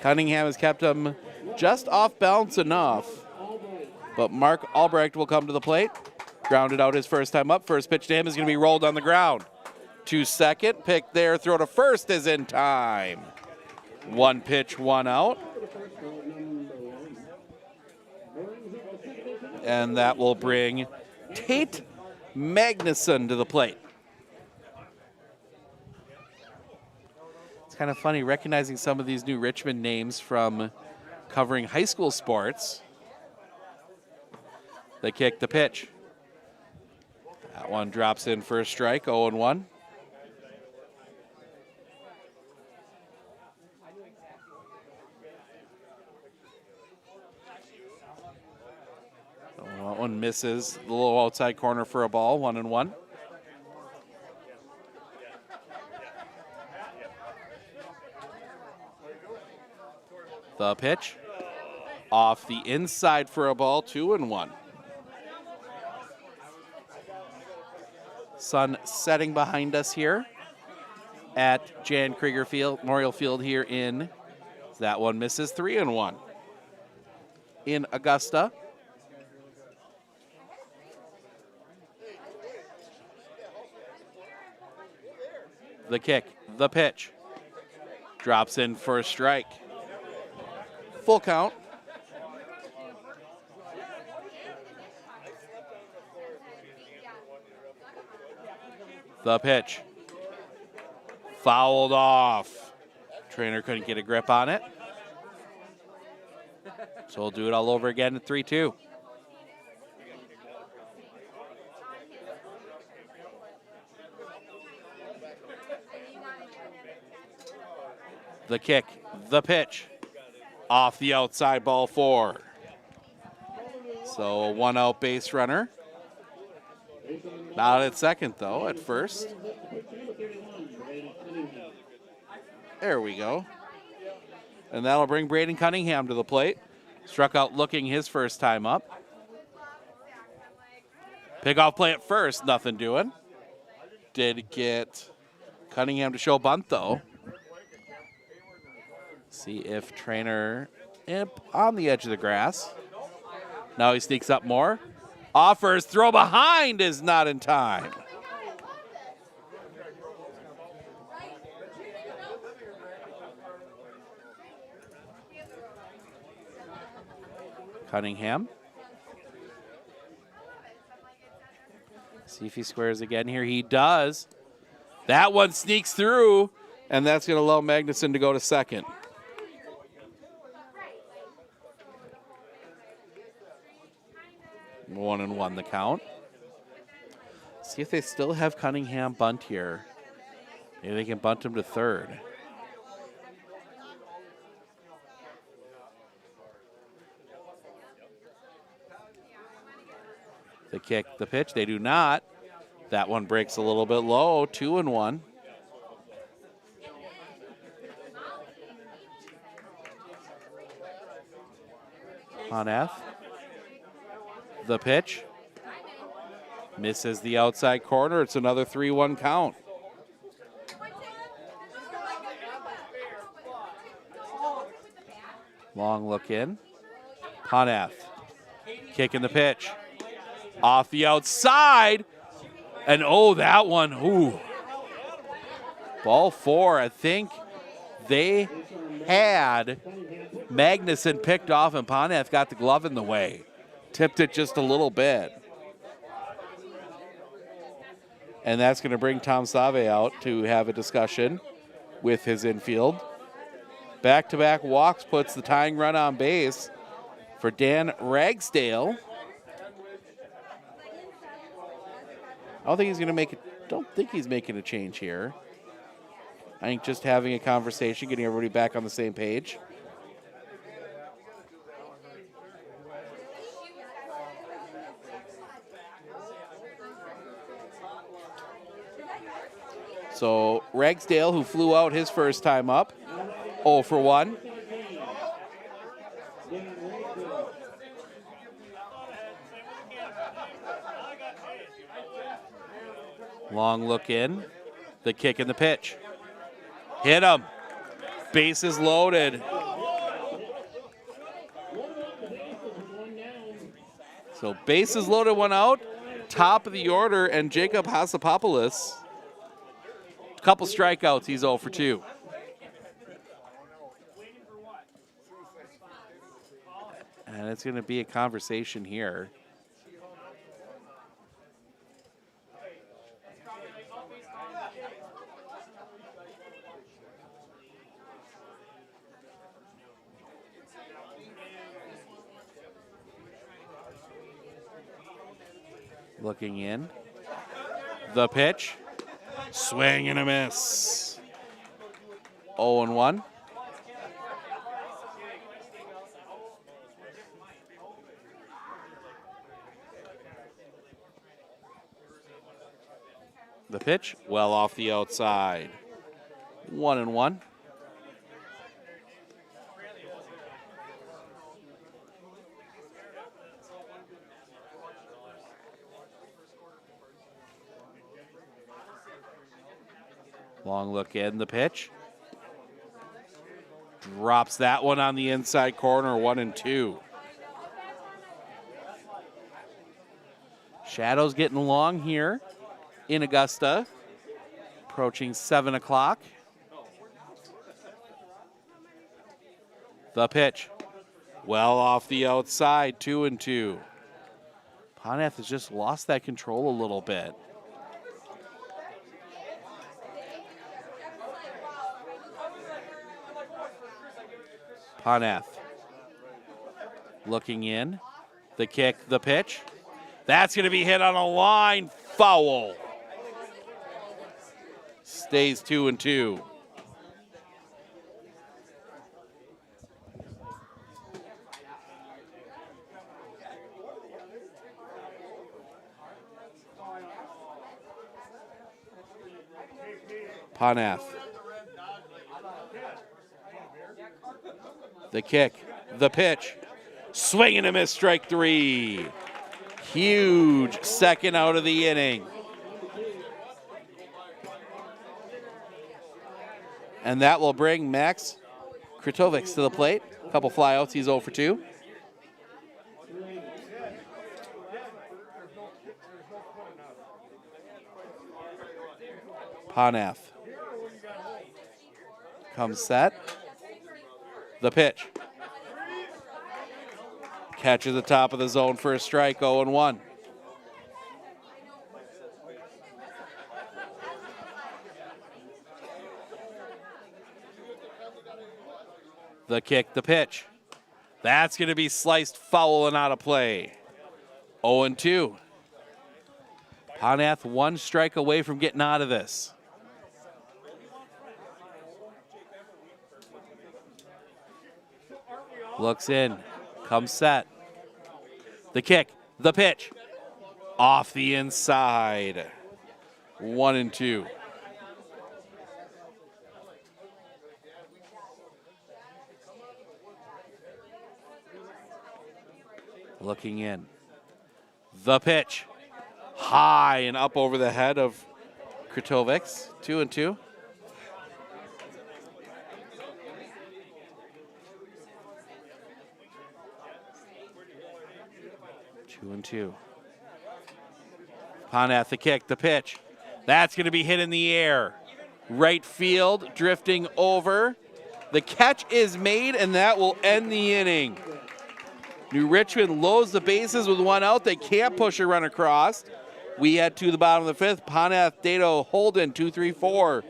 Cunningham has kept them just off balance enough. But Mark Albrecht will come to the plate. Grounded out his first time up. First pitch to him is going to be rolled on the ground. To second, pick there, throw to first is in time. One pitch, one out. And that will bring Tate Magnuson to the plate. It's kind of funny recognizing some of these new Richmond names from covering high school sports. They kick the pitch. That one drops in for a strike, 0-1. That one misses the little outside corner for a ball, 1-1. The pitch off the inside for a ball, 2-1. Sun setting behind us here at Jan Krieger Field, Memorial Field here in, that one misses, 3-1. In Augusta. The kick, the pitch. Drops in for a strike. Full count. The pitch. Fouled off. Trainer couldn't get a grip on it. So we'll do it all over again at 3-2. The kick, the pitch, off the outside, ball 4. So a 1-out base runner. Not at second, though, at first. There we go. And that'll bring Braden Cunningham to the plate. Struck out looking his first time up. Pickoff play at first, nothing doing. Did get Cunningham to show bunt, though. See if Trainer Imp on the edge of the grass. Now he sneaks up more. Offers, throw behind is not in time. Cunningham. See if he squares again here. He does. That one sneaks through, and that's going to allow Magnuson to go to second. 1-1 the count. See if they still have Cunningham bunt here. Maybe they can bunt him to third. The kick, the pitch, they do not. That one breaks a little bit low, 2-1. On F. The pitch. Misses the outside corner. It's another 3-1 count. Long look in. Poneth Kicking the pitch. Off the outside. And oh, that one, ooh. Ball 4, I think they had Magnuson picked off and Ponath got the glove in the way. Tipped it just a little bit. And that's going to bring Tom Save out to have a discussion with his infield. Back-to-back walks puts the tying run on base for Dan Ragsdale. I don't think he's making a change here. I think just having a conversation, getting everybody back on the same page. So Ragsdale, who flew out his first time up, 0 for 1. Long look in, the kick and the pitch. Hit him. Bases loaded. So bases loaded, one out. Top of the order, and Jacob Hasapopoulos. A couple strikeouts, he's 0 for 2. And it's going to be a conversation here. Looking in. The pitch. Swing and a miss. 0 and 1. The pitch, well off the outside. 1 and 1. Long look in, the pitch. Drops that one on the inside corner, 1 and 2. Shadows getting along here in Augusta, approaching 7 o'clock. The pitch, well off the outside, 2 and 2. Ponath has just lost that control a little bit. Ponath looking in, the kick, the pitch. That's going to be hit on a line, foul. Stays 2 and 2. Ponath. The kick, the pitch, swing and a miss, strike 3. Huge second out of the inning. And that will bring Max Kritovics to the plate. A couple flyouts, he's 0 for 2. Ponath comes set. The pitch. Catches the top of the zone for a strike, 0 and 1. The kick, the pitch. That's going to be sliced foul and out of play. 0 and 2. Ponath 1 strike away from getting out of this. Looks in, comes set. The kick, the pitch, off the inside. 1 and 2. Looking in. The pitch, high and up over the head of Kritovics. 2 and 2. 2-2. Ponath, the kick, the pitch. That's going to be hit in the air. Right field, drifting over. The catch is made, and that will end the inning. New Richmond loads the bases with one out. They can't push a run across. We head to the bottom of the fifth. Ponath, Dato, Holden, 2-3-4.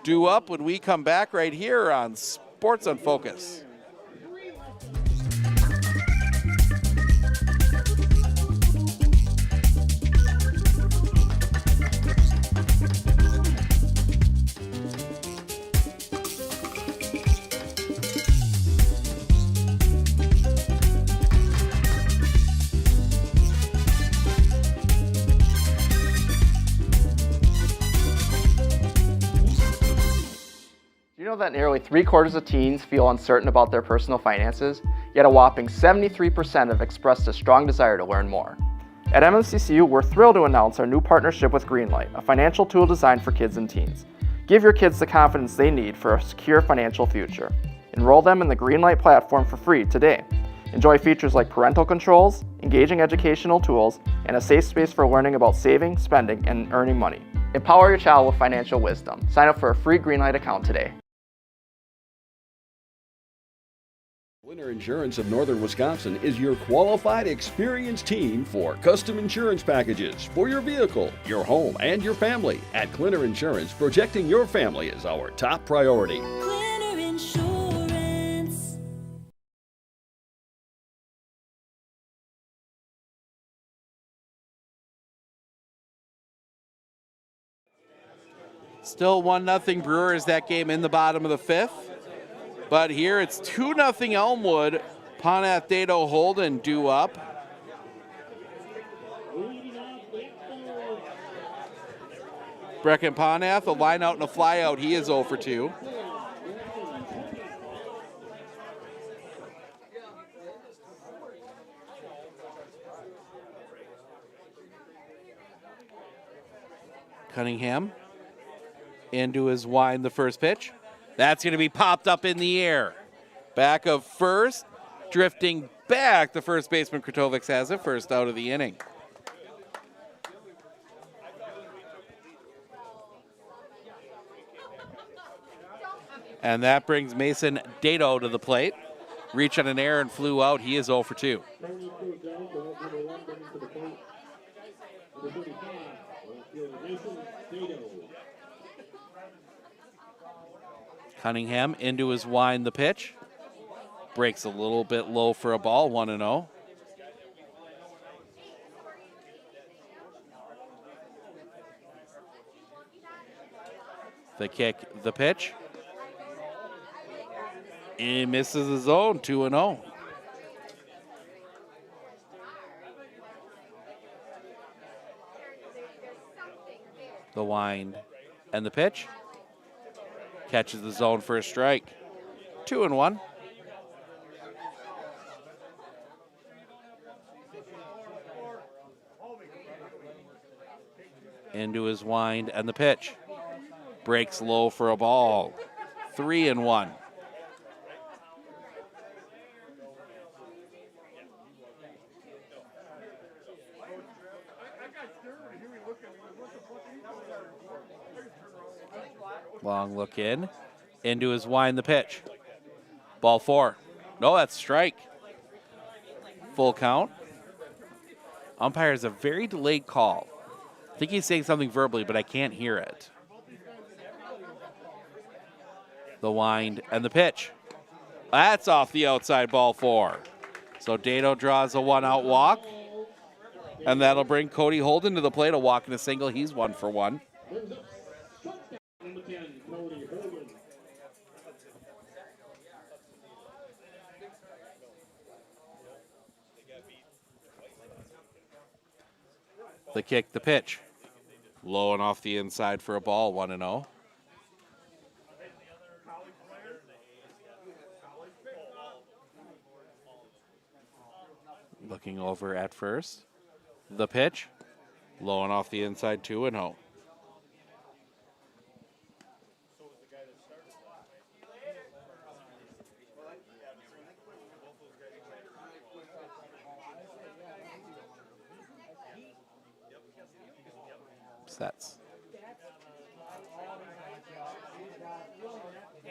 Due up when we come back right here on Sports on Focus.
You know that nearly 3/4 of teens feel uncertain about their personal finances, yet a whopping 73% have expressed a strong desire to learn more. At MMCCU, we're thrilled to announce our new partnership with Greenlight, a financial tool designed for kids and teens. Give your kids the confidence they need for a secure financial future. Enroll them in the Greenlight platform for free today. Enjoy features like parental controls, engaging educational tools, and a safe space for learning about saving, spending, and earning money. Empower your child with financial wisdom. Sign up for a free Greenlight account today.
Clinching Insurance of Northern Wisconsin is your qualified, experienced team for custom insurance packages for your vehicle, your home, and your family. At Clinching Insurance, protecting your family is our top priority.
Clinching Insurance.
Still 1-0 Brewers, that game in the bottom of the fifth. But here it's 2-0 Elmwood. Ponath, Dato, Holden due up. Brecken Ponath, a line out and a fly out. He is 0 for 2. Cunningham into his wind, the first pitch. That's going to be popped up in the air. Back of first, drifting back. The first baseman, Kratovics, has it. First out of the inning. And that brings Mason Dato to the plate. Reach on an air and flew out. He is 0 for 2. Cunningham into his wind, the pitch. Breaks a little bit low for a ball, 1-0. The kick, the pitch. He misses his zone, 2-0. The wind and the pitch. Catches the zone for a strike. 2-1. Into his wind and the pitch. Breaks low for a ball. 3-1. Long look in. Into his wind, the pitch. Ball 4. No, that's strike. Full count. Umpire is a very delayed call. I think he's saying something verbally, but I can't hear it. The wind and the pitch. That's off the outside, ball 4. So Dato draws a 1-out walk. And that'll bring Cody Holden to the plate. A walk and a single. He's 1 for 1. The kick, the pitch. Low and off the inside for a ball, 1-0. Looking over at first. The pitch. Low and off the inside, 2-0. Sets.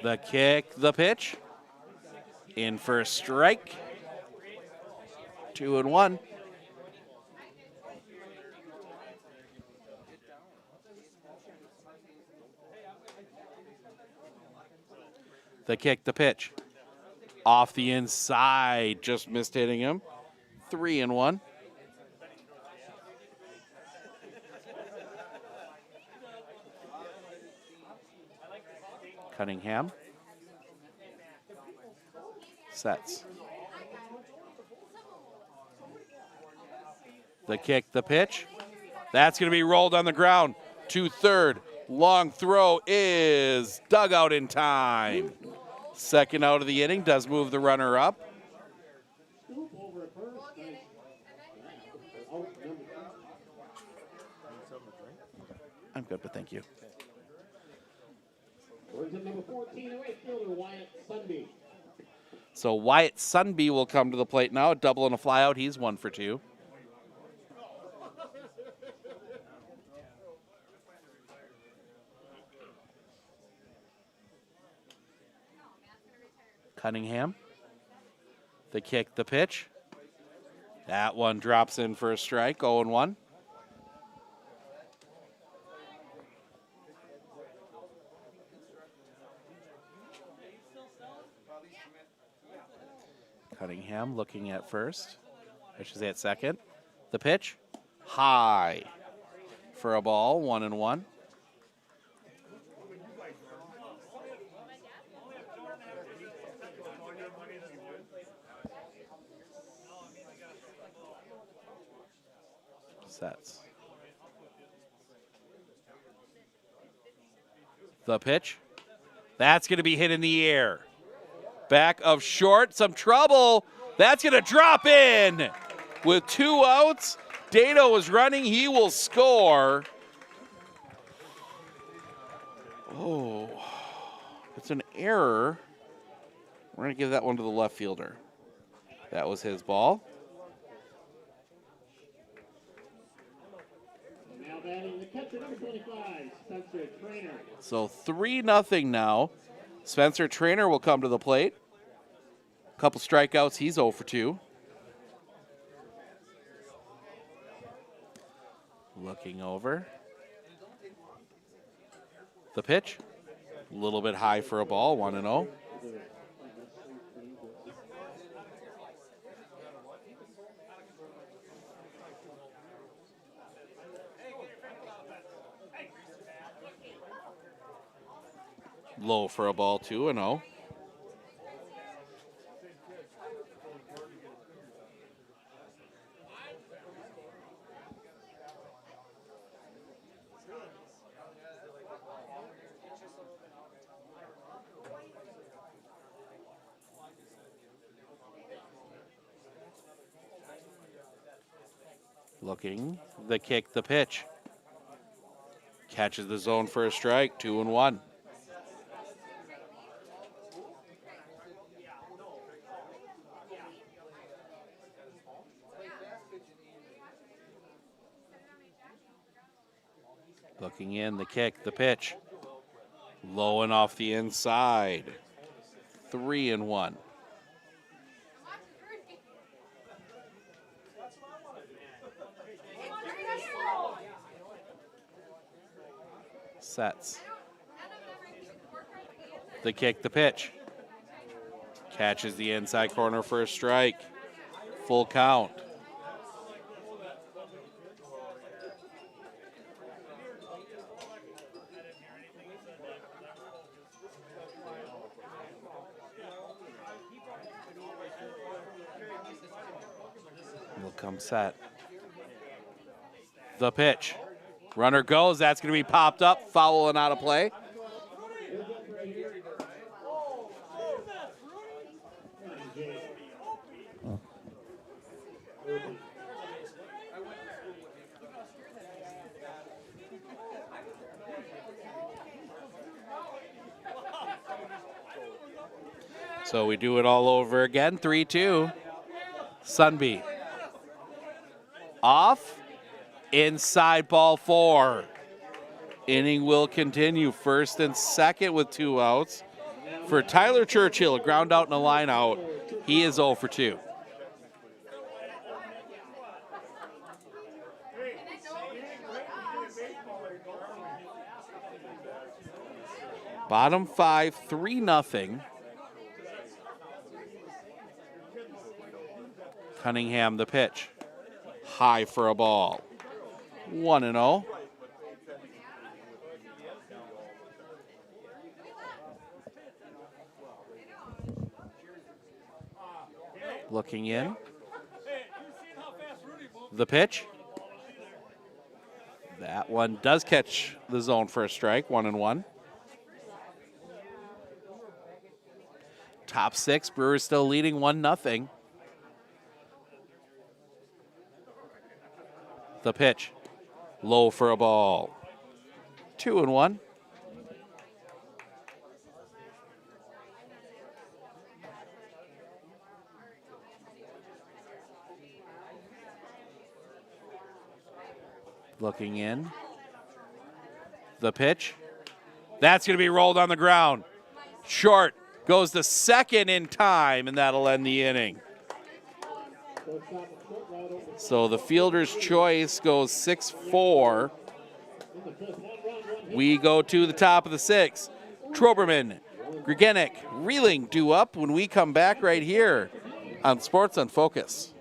The kick, the pitch. In for a strike. 2-1. The kick, the pitch. Off the inside, just missed hitting him. 3-1. Cunningham. Sets. The kick, the pitch. That's going to be rolled on the ground to third. Long throw is dug out in time. Second out of the inning, does move the runner up. I'm good, but thank you. So Wyatt Sunby will come to the plate now. A double and a fly out. He's 1 for 2. Cunningham. The kick, the pitch. That one drops in for a strike. 0-1. Cunningham looking at first. I should say at second. The pitch. High for a ball. 1-1. Sets. The pitch. That's going to be hit in the air. Back of short, some trouble. That's going to drop in with 2 outs. Dado is running. He will score. Oh, it's an error. We're going to give that one to the left fielder. That was his ball.
Now batting the catcher, number 25, Spencer Trainer.
So 3-0 now. Spencer Trainer will come to the plate. A couple strikeouts. He's 0 for 2. Looking over. The pitch. A little bit high for a ball. 1-0. Low for a ball. 2-0. Looking, the kick, the pitch. Catches the zone for a strike. 2-1. Looking in, the kick, the pitch. Low and off the inside. 3-1. Sets. The kick, the pitch. Catches the inside corner for a strike. Full count. Will come set. The pitch. Runner goes. That's going to be popped up. Foul and out of play. So we do it all over again. 3-2. Sunby. Off. Inside ball 4. Inning will continue. First and second with 2 outs. For Tyler Churchill, a ground out and a line out. He is 0 for 2. Bottom 5, 3-0. Cunningham the pitch. High for a ball. 1-0. Looking in. The pitch. That one does catch the zone for a strike. 1-1. Top 6, Brewers still leading 1-0. The pitch. Low for a ball. 2-1. Looking in. The pitch. That's going to be rolled on the ground. Short. Goes to second in time, and that'll end the inning. So the fielder's choice goes 6-4. We go to the top of the 6th. Troberman, Gregenik, Reeling due up when we come back right here on Sports on Focus.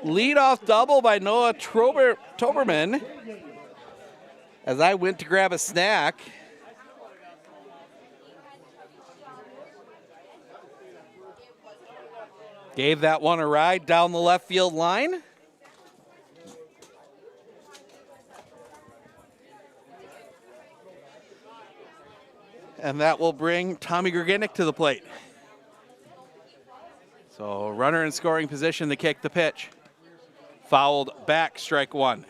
Leadoff double by Noah Troberman. As I went to grab a snack. Gave that one a ride down the left field line. And that will bring Tommy Gregenik to the plate. So runner in scoring position to kick the pitch. Fouled back, strike 1.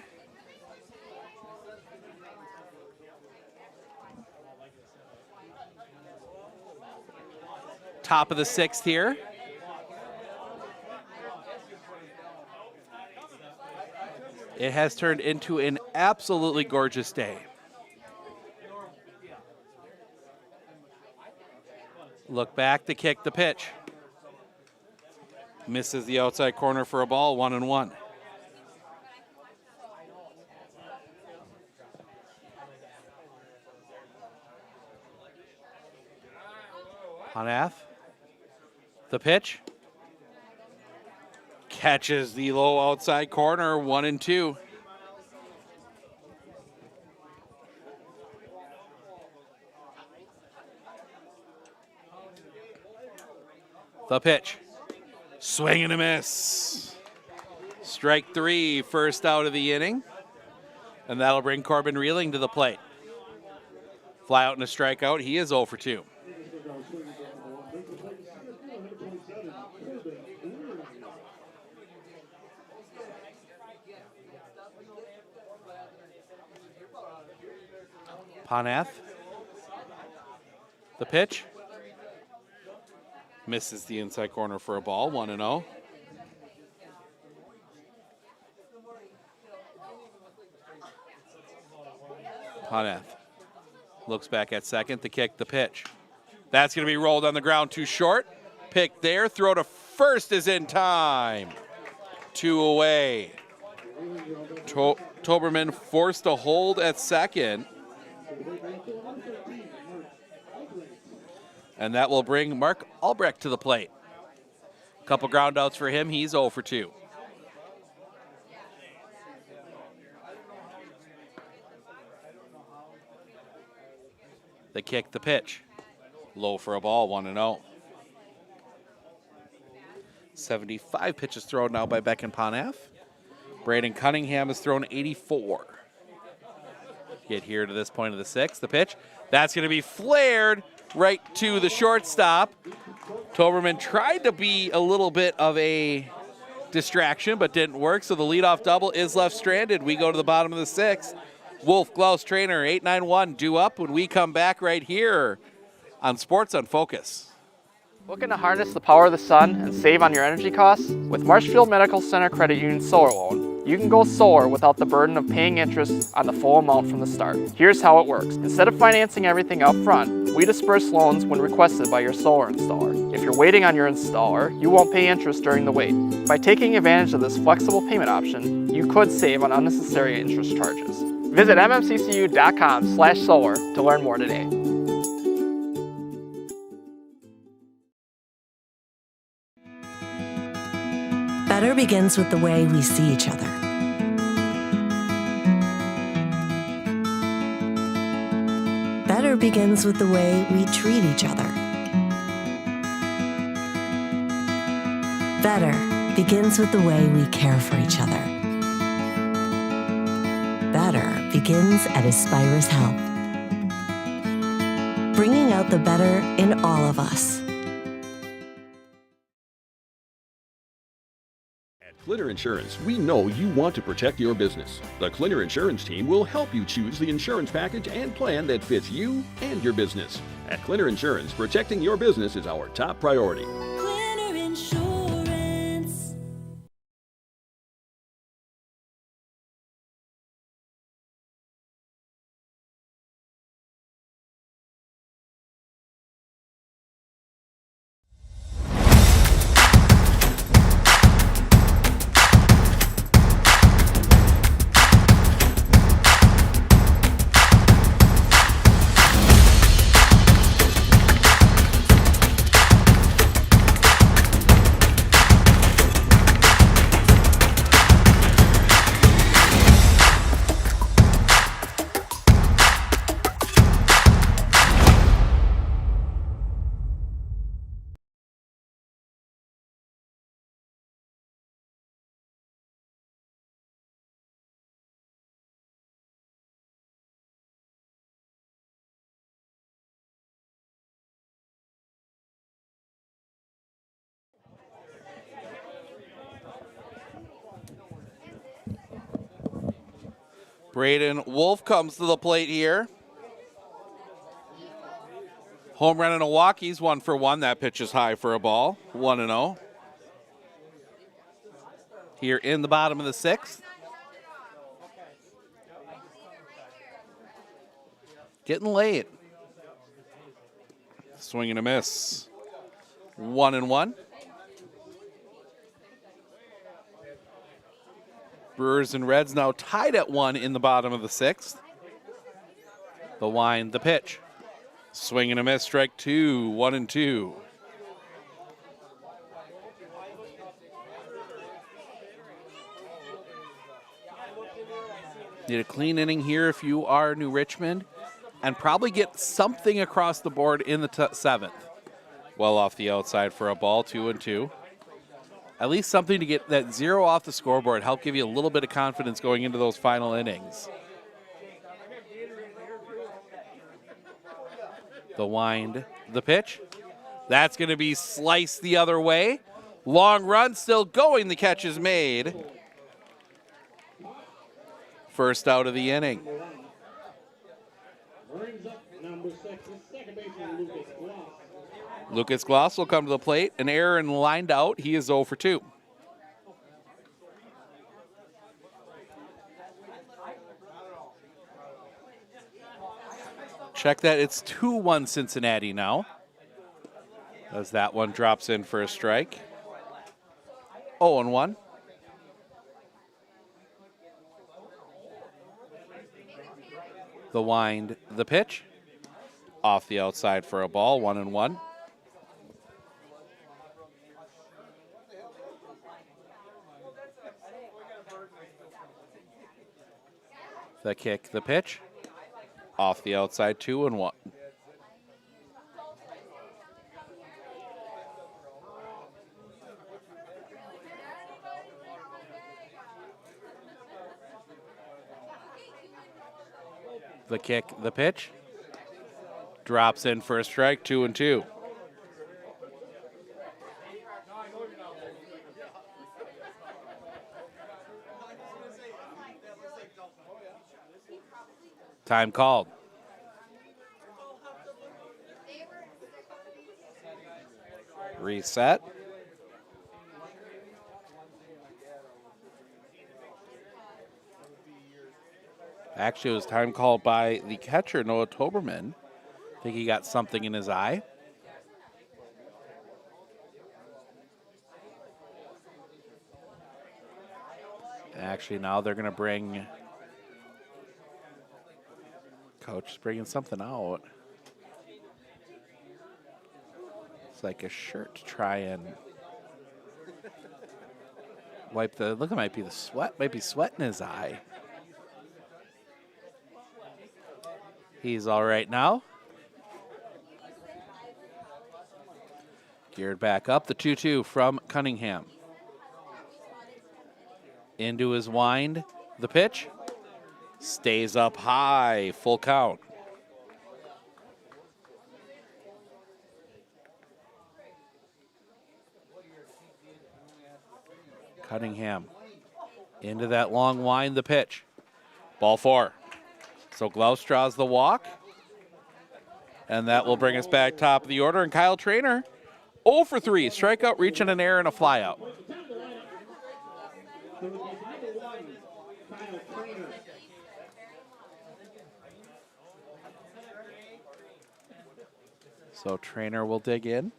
Top of the 6th here. It has turned into an absolutely gorgeous day. Look back to kick the pitch. Misses the outside corner for a ball, 1-1. Honath. The pitch. Catches the low outside corner, 1-2. The pitch. Swing and a miss. Strike 3, first out of the inning. And that'll bring Corbin Reeling to the plate. Fly out and a strikeout. He is 0 for 2. Ponath. The pitch. Misses the inside corner for a ball, 1-0. Ponath looks back at second, the kick, the pitch. That's going to be rolled on the ground too short. Pick there, throw to first is in time. 2 away. Toberman forced a hold at second. And that will bring Mark Albrecht to the plate. Couple ground outs for him, he's 0 for 2. The kick, the pitch. Low for a ball, 1-0. 75 pitches thrown now by Beck and Ponath. Braden Cunningham has thrown 84. Get here to this point of the sixth. The pitch. That's going to be flared right to the shortstop. Toberman tried to be a little bit of a distraction, but didn't work. So the leadoff double is left stranded. We go to the bottom of the sixth. Wolf Glouse Trainer 891 due up when we come back right here on Sports on Focus.
Looking to harness the power of the sun and save on your energy costs? With Marshfield Medical Center Credit Union Solar Loan, you can go solar without the burden of paying interest on the full amount from the start. Here's how it works. Instead of financing everything up front, we disperse loans when requested by your solar installer. If you're waiting on your installer, you won't pay interest during the wait. By taking advantage of this flexible payment option, you could save on unnecessary interest charges. Visit mmccu.com/solar to learn more today.
Better begins with the way we see each other. Better begins with the way we treat each other. Better begins with the way we care for each other. Better begins at Aspirus Health, bringing out the better in all of us.
Clitter Insurance, we know you want to protect your business. The Clitter Insurance team will help you choose the insurance package and plan that fits you and your business. At Clitter Insurance, protecting your business is our top priority.
Clincher Insurance.
Braden Wolf comes to the plate here. Home run in Milwaukee's 1 for 1. That pitch is high for a ball. 1-0. Here in the bottom of the sixth. Getting late. Swing and a miss. 1-1. Brewers and Reds now tied at 1 in the bottom of the sixth. The wind, the pitch. Swing and a miss, strike 2, 1-2. Need a clean inning here if you are New Richmond, and probably get something across the board in the seventh. Well off the outside for a ball, 2-2. At least something to get that 0 off the scoreboard, help give you a little bit of confidence going into those final innings. The wind, the pitch. That's going to be sliced the other way. Long run still going, the catch is made. First out of the inning.
Brings up number 6, the second baseman, Lucas Gloss.
Lucas Gloss will come to the plate. An error and lined out. He is 0 for 2. Check that. It's 2-1 Cincinnati now. As that one drops in for a strike. 0-1. The wind, the pitch. Off the outside for a ball, 1-1. The kick, the pitch. Off the outside, 2-1. The kick, the pitch. Drops in for a strike, 2-2. Time called. Reset. Actually, it was time called by the catcher, Noah Toberman. I think he got something in his eye. Actually, now they're going to bring... Coach is bringing something out. It's like a shirt to try and wipe the... Look, it might be the sweat. Might be sweat in his eye. He's all right now. Geared back up. The 2-2 from Cunningham. Into his wind. The pitch. Stays up high. Full count. Cunningham. Into that long wind. The pitch. Ball 4. So Glouse draws the walk. And that will bring us back top of the order. And Kyle Trainer, 0 for 3. Strikeout, reaching an error, and a flyout. So Trainer will dig in.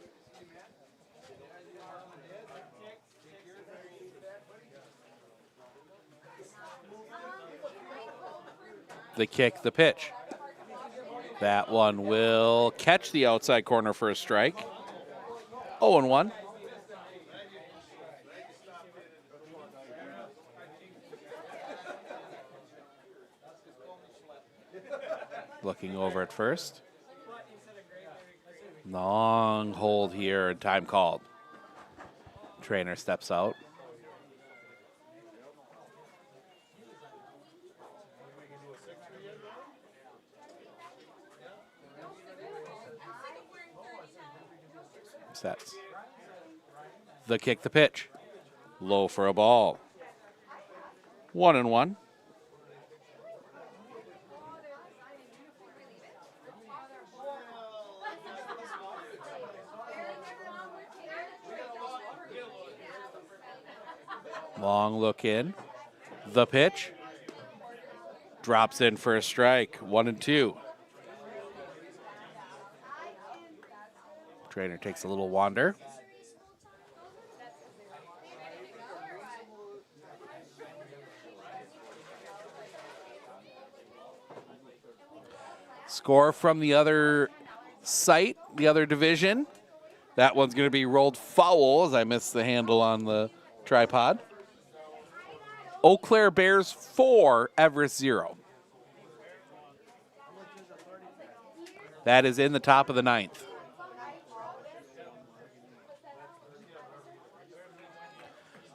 The kick, the pitch. That one will catch the outside corner for a strike. 0-1. Looking over at first. Long hold here and time called. Trainer steps out. Sets. The kick, the pitch. Low for a ball. 1-1. Long look in. The pitch. Drops in for a strike. 1-2. Trainer takes a little wander. Score from the other site, the other division. That one's going to be rolled foul as I missed the handle on the tripod. Eau Claire Bears 4, Everest 0. That is in the top of the 9th.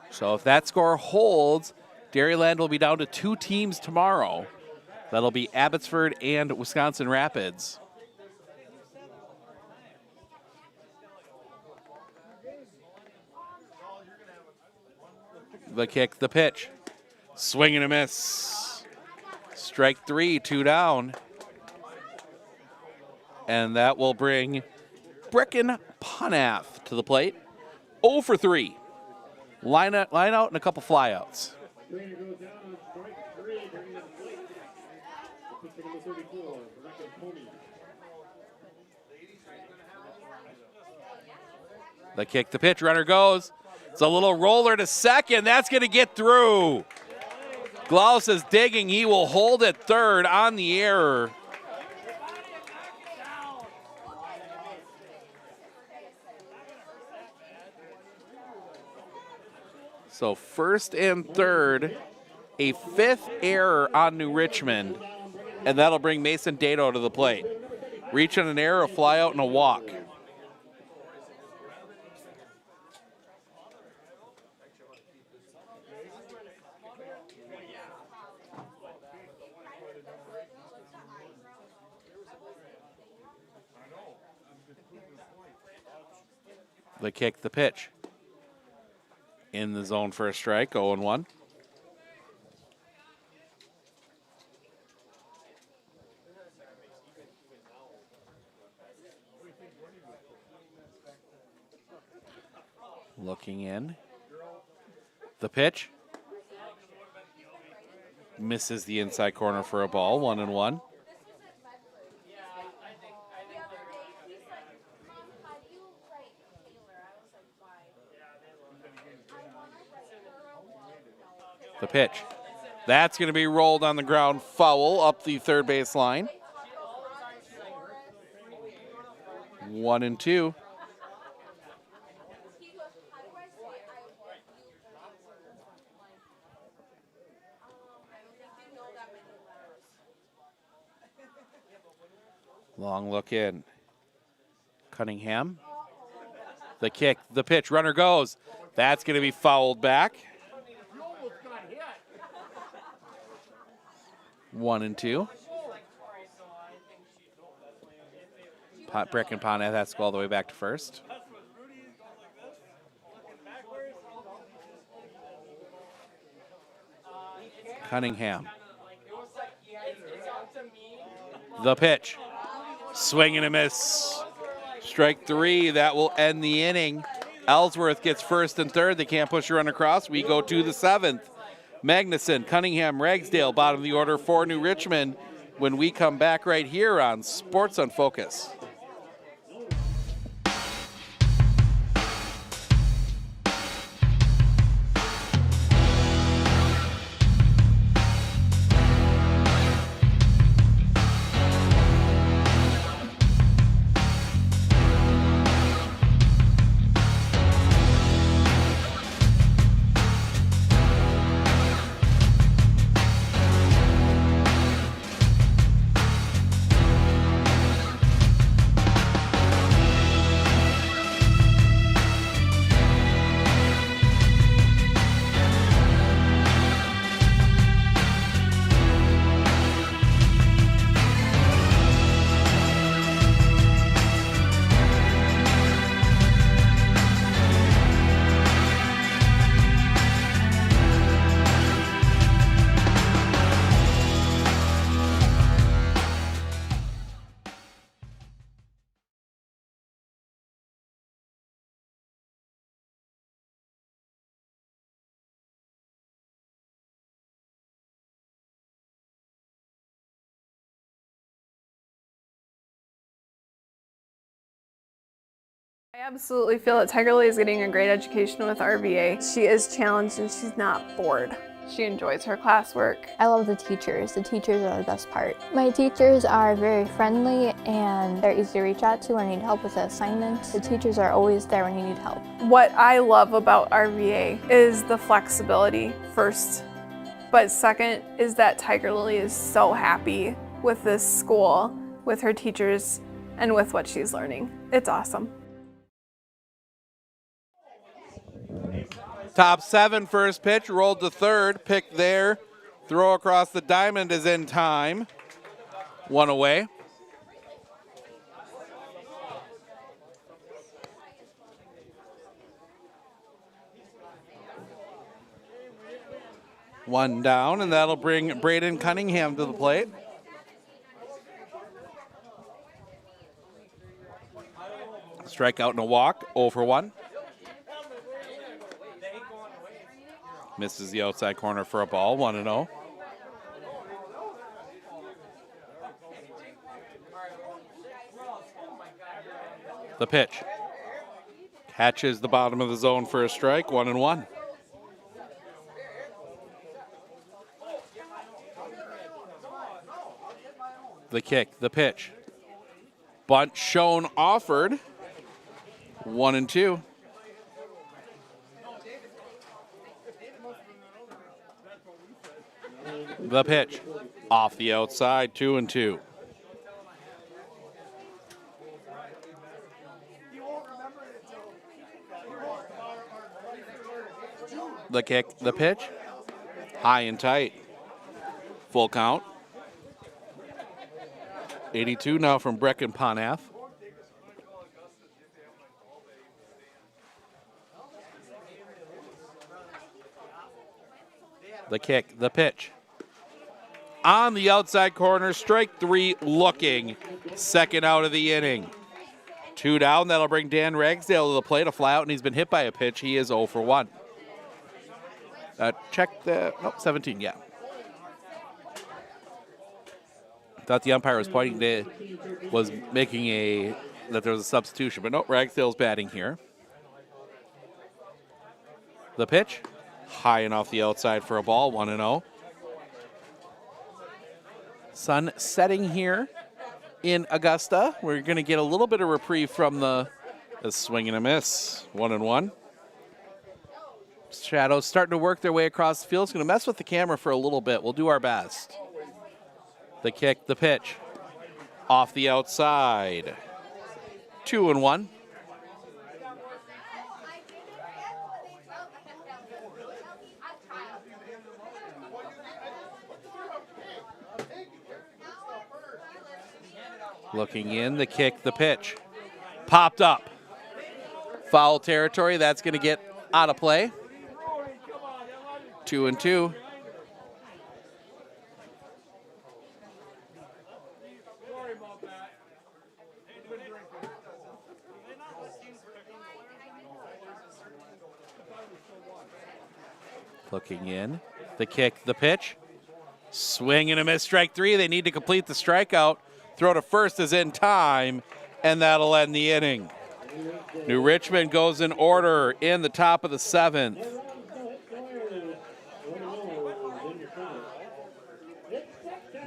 So if that score holds, Dairyland will be down to 2 teams tomorrow. That'll be Abbotsford and Wisconsin Rapids. The kick, the pitch. Swing and a miss. Strike 3, 2 down. And that will bring Brecken Ponath to the plate. 0 for 3. Line out and a couple flyouts. The kick, the pitch, runner goes. It's a little roller to second. That's going to get through. Glaus is digging. He will hold it third on the error. So first and third, a 5th error on New Richmond, and that'll bring Mason Dato to the plate. Reach on an error, a fly out, and a walk. The kick, the pitch. In the zone for a strike, 0-1. Looking in. The pitch. Misses the inside corner for a ball, 1-1. The pitch. That's going to be rolled on the ground, foul up the third base line. 1-2. Long look in. Cunningham. The kick, the pitch, runner goes. That's going to be fouled back. 1-2. Brecken Ponath has to go all the way back to first. Cunningham. The pitch. Swing and a miss. Strike 3. That will end the inning. Ellsworth gets first and third. They can't push a run across. We go to the 7th. Magnuson, Cunningham, Ragsdale, bottom of the order for New Richmond when we come back right here on Sports on Focus.
I absolutely feel that Tiger Lily is getting a great education with RVA. She is challenged and she's not bored. She enjoys her classwork.
I love the teachers. The teachers are the best part. My teachers are very friendly and they're easy to reach out to when I need help with the assignments. The teachers are always there when you need help.
What I love about RVA is the flexibility. First But second is that Tiger Lily is so happy with this school, with her teachers, and with what she's learning. It's awesome.
Top 7 first pitch, rolled to third, pick there. Throw across the diamond is in time. 1 away. One down, and that'll bring Braden Cunningham to the plate. Strikeout and a walk, 0 for 1. Misses the outside corner for a ball, 1-0. The pitch. Catches the bottom of the zone for a strike, 1-1. The kick, the pitch. Bunt shown offered, 1-2. The pitch, off the outside, 2-2. The kick, the pitch, high and tight. Full count. 82 now from Brecken Ponath. The kick, the pitch. On the outside corner, strike 3 looking. Second out of the inning. 2 down, that'll bring Dan Ragsdale to the plate. A fly out, and he's been hit by a pitch. He is 0 for 1. Check the, nope, 17, yeah. Thought the umpire was pointing to, was making that there was a substitution, but no, Ragsdale's batting here. The pitch, high and off the outside for a ball, 1-0. Sun setting here in Augusta. We're going to get a little bit of reprieve from the swing and a miss, 1-1. Shadows starting to work their way across the field. It's going to mess with the camera for a little bit. We'll do our best. The kick, the pitch, off the outside. 2-1. Looking in, the kick, the pitch. Popped up. Foul territory, that's going to get out of play. 2-2. Looking in, the kick, the pitch. Swing and a miss, strike 3. They need to complete the strikeout. Throw to first is in time, and that'll end the inning. New Richmond goes in order in the top of the 7th.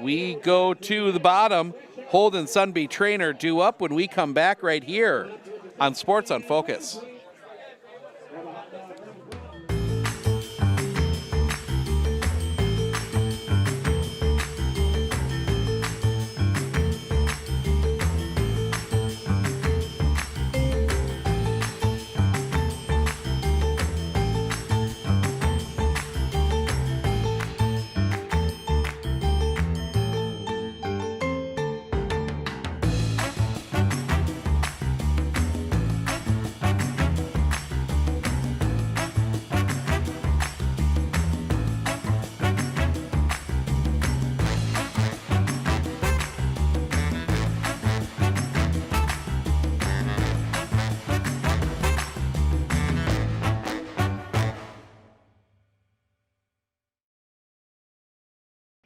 We go to the bottom. Holden Sunby Trainer due up when we come back right here on Sports on Focus.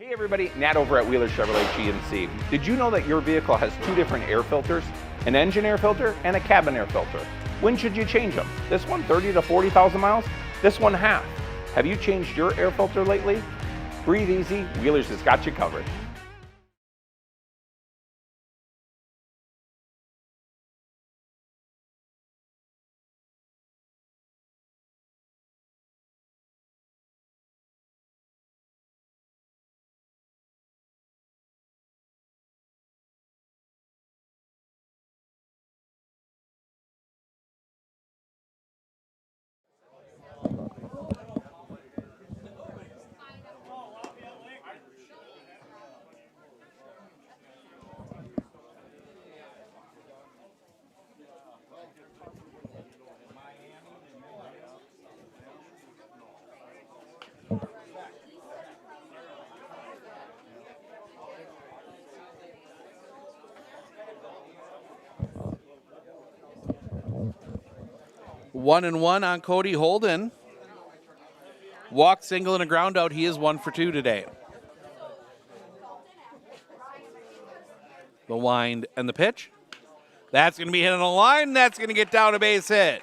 Hey everybody, Nat over at Wheeler Chevrolet GMC. Did you know that your vehicle has 2 different air filters? An engine air filter and a cabin air filter. When should you change them? This one 30 to 40,000 miles? This one half. Have you changed your air filter lately? Breathe easy, Wheeler's has got you covered.
1-1 on Cody Holden. Walk, single, and a ground out. He is 1 for 2 today. The wind and the pitch. That's going to be hit on the line. That's going to get down a base hit.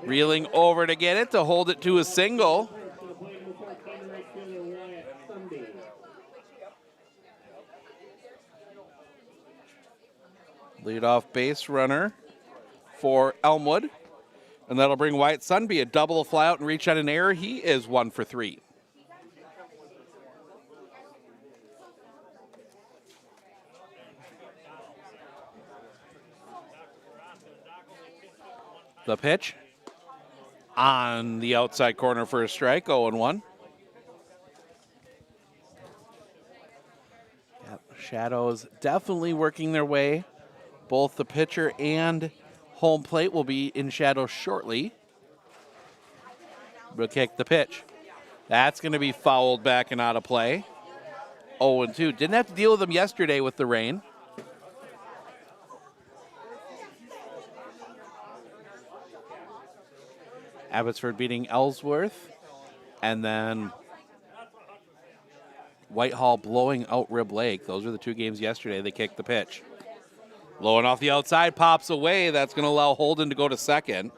Reeling over to get it, to hold it to a single. Leadoff base runner for Elmwood. And that'll bring Wyatt Sunby a double, a fly out, and reach on an error. He is 1 for 3. The pitch on the outside corner for a strike, 0-1. Yep, Shadows definitely working their way. Both the pitcher and home plate will be in shadow shortly. We'll kick the pitch. That's going to be fouled back and out of play. 0-2. Didn't have to deal with them yesterday with the rain. Abbotsford beating Ellsworth. And then Whitehall blowing out Rib Lake. Those are the 2 games yesterday. They kicked the pitch. Low and off the outside, pops away. That's going to allow Holden to go to second.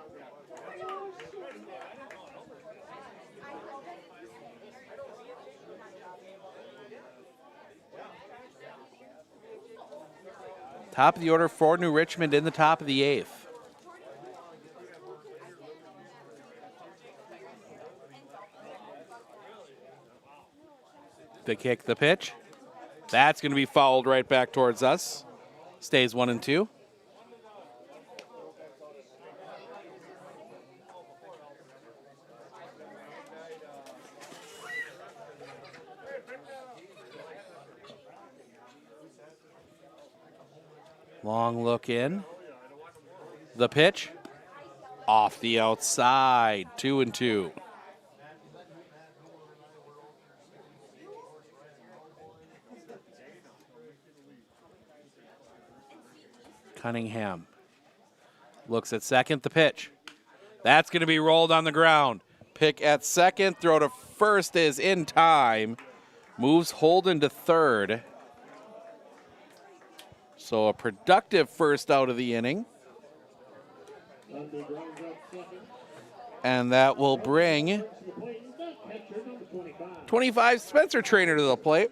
Top of the order for New Richmond in the top of the 8th. The kick, the pitch. That's going to be fouled right back towards us. Stays 1-2. Long look in. The pitch. Off the outside. 2-2. Cunningham looks at second, the pitch. That's going to be rolled on the ground. Pick at second, throw to first is in time. Moves Holden to third. So a productive first out of the inning. And that will bring 25 Spencer Trainer to the plate.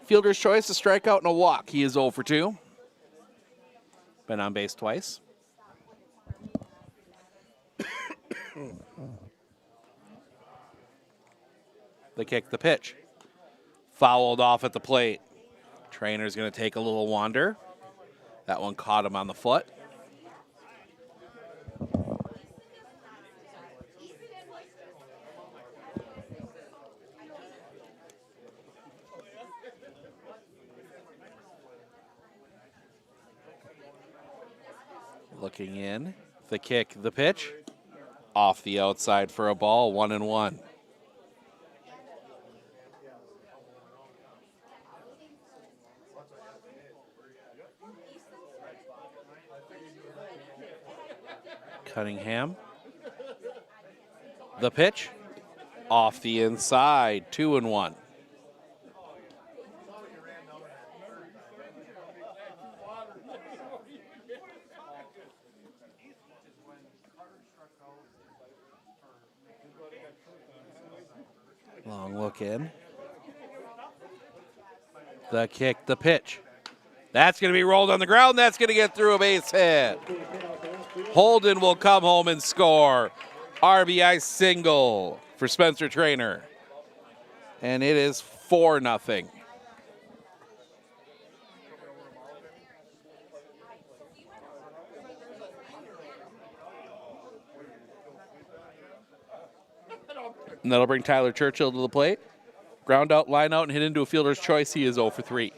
Fielder's choice, a strikeout and a walk. He is 0 for 2. Been on base twice. The kick, the pitch. Fouled off at the plate. Trainer's going to take a little wander. That one caught him on the foot. Looking in, the kick, the pitch, off the outside for a ball, 1-1. Cunningham, the pitch, off the inside, 2-1. Long look in. The kick, the pitch. That's going to be rolled on the ground. That's going to get through a base hit. Holden will come home and score. RBI single for Spencer Trainer. And it is 4-0. And that'll bring Tyler Churchill to the plate. Ground out, line out, and hit into a fielder's choice. He is 0 for 3.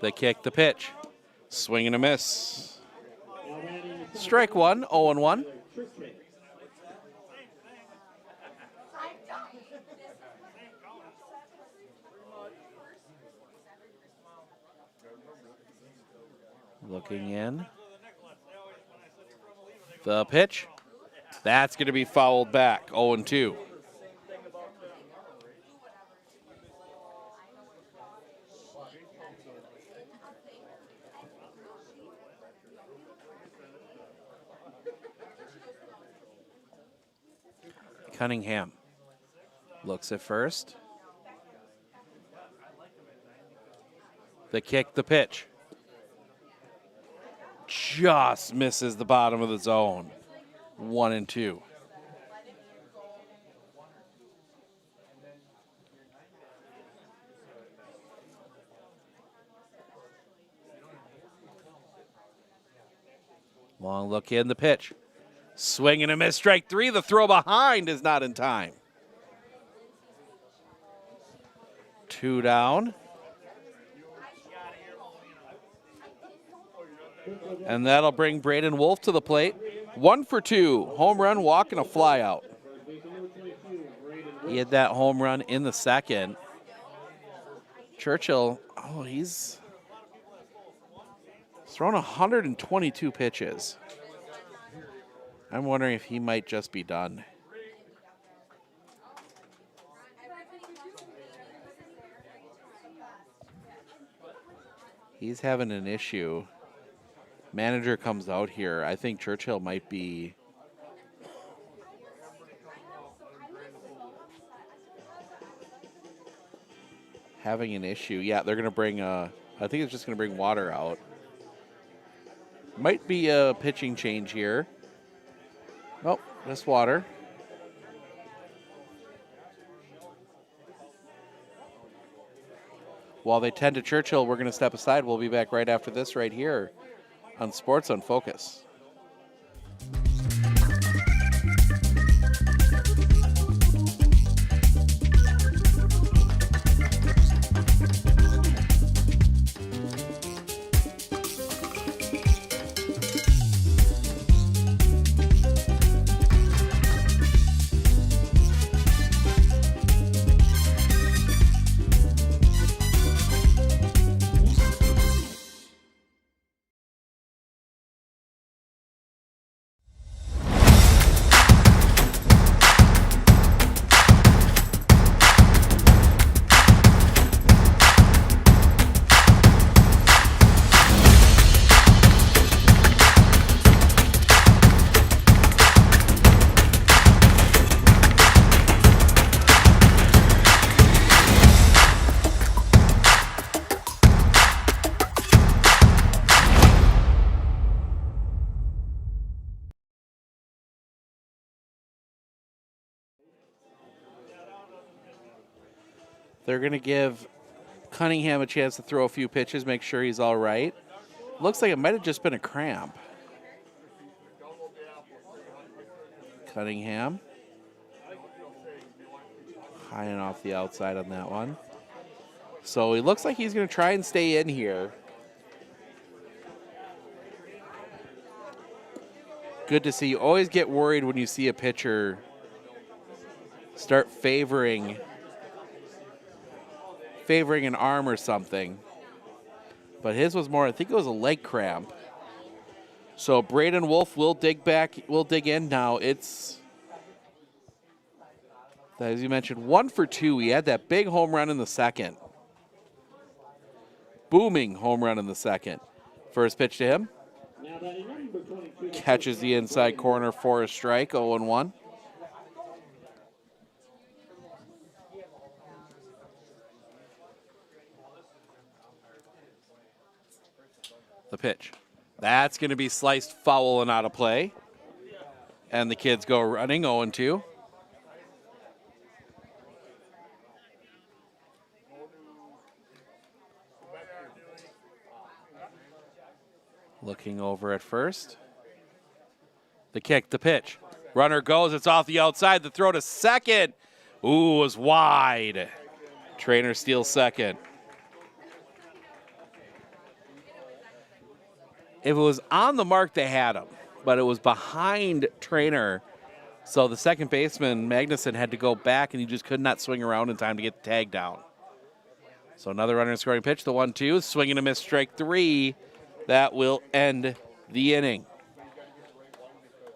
The kick, the pitch. Swing and a miss. Strike one, 0-1. Looking in. The pitch. That's going to be fouled back. 0-2. Cunningham looks at first. The kick, the pitch. Just misses the bottom of the zone. 1-2. Long look in, the pitch. Swing and a miss, strike 3. The throw behind is not in time. 2 down. And that'll bring Braden Wolf to the plate. 1 for 2. Home run, walk, and a fly out. He had that home run in the second. Churchill, he's thrown 122 pitches. I'm wondering if he might just be done. He's having an issue. Manager comes out here. I think Churchill might be having an issue. Yeah, they're going to bring I think it's just going to bring water out. Might be a pitching change here. Nope, just water. While they tend to Churchill, we're going to step aside. We'll be back right after this right here on Sports on Focus. They're going to give Cunningham a chance to throw a few pitches, make sure he's all right. Looks like it might have just been a cramp. Cunningham. High and off the outside on that one. So he looks like he's going to try and stay in here. Good to see. You always get worried when you see a pitcher start favoring an arm or something. But his was more, I think it was a leg cramp. So Braden Wolf will dig in now. It's, as you mentioned, 1 for 2. He had that big home run in the second. Booming home run in the second. First pitch to him. Catches the inside corner for a strike, 0-1. The pitch. That's going to be sliced foul and out of play. And the kids go running, 0-2. Looking over at first. The kick, the pitch. Runner goes, it's off the outside. The throw to second. Ooh, was wide. Trainer steals second. If it was on the mark, they had him, but it was behind Trainer. So the second baseman, Magnuson, had to go back, and he just could not swing around in time to get the tag down. So another runner scoring pitch, the 1-2, swing and a miss, strike 3. That will end the inning.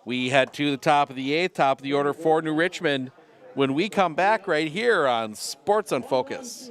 We head to the top of the 8th, top of the order for New Richmond, when we come back right here on Sports on Focus.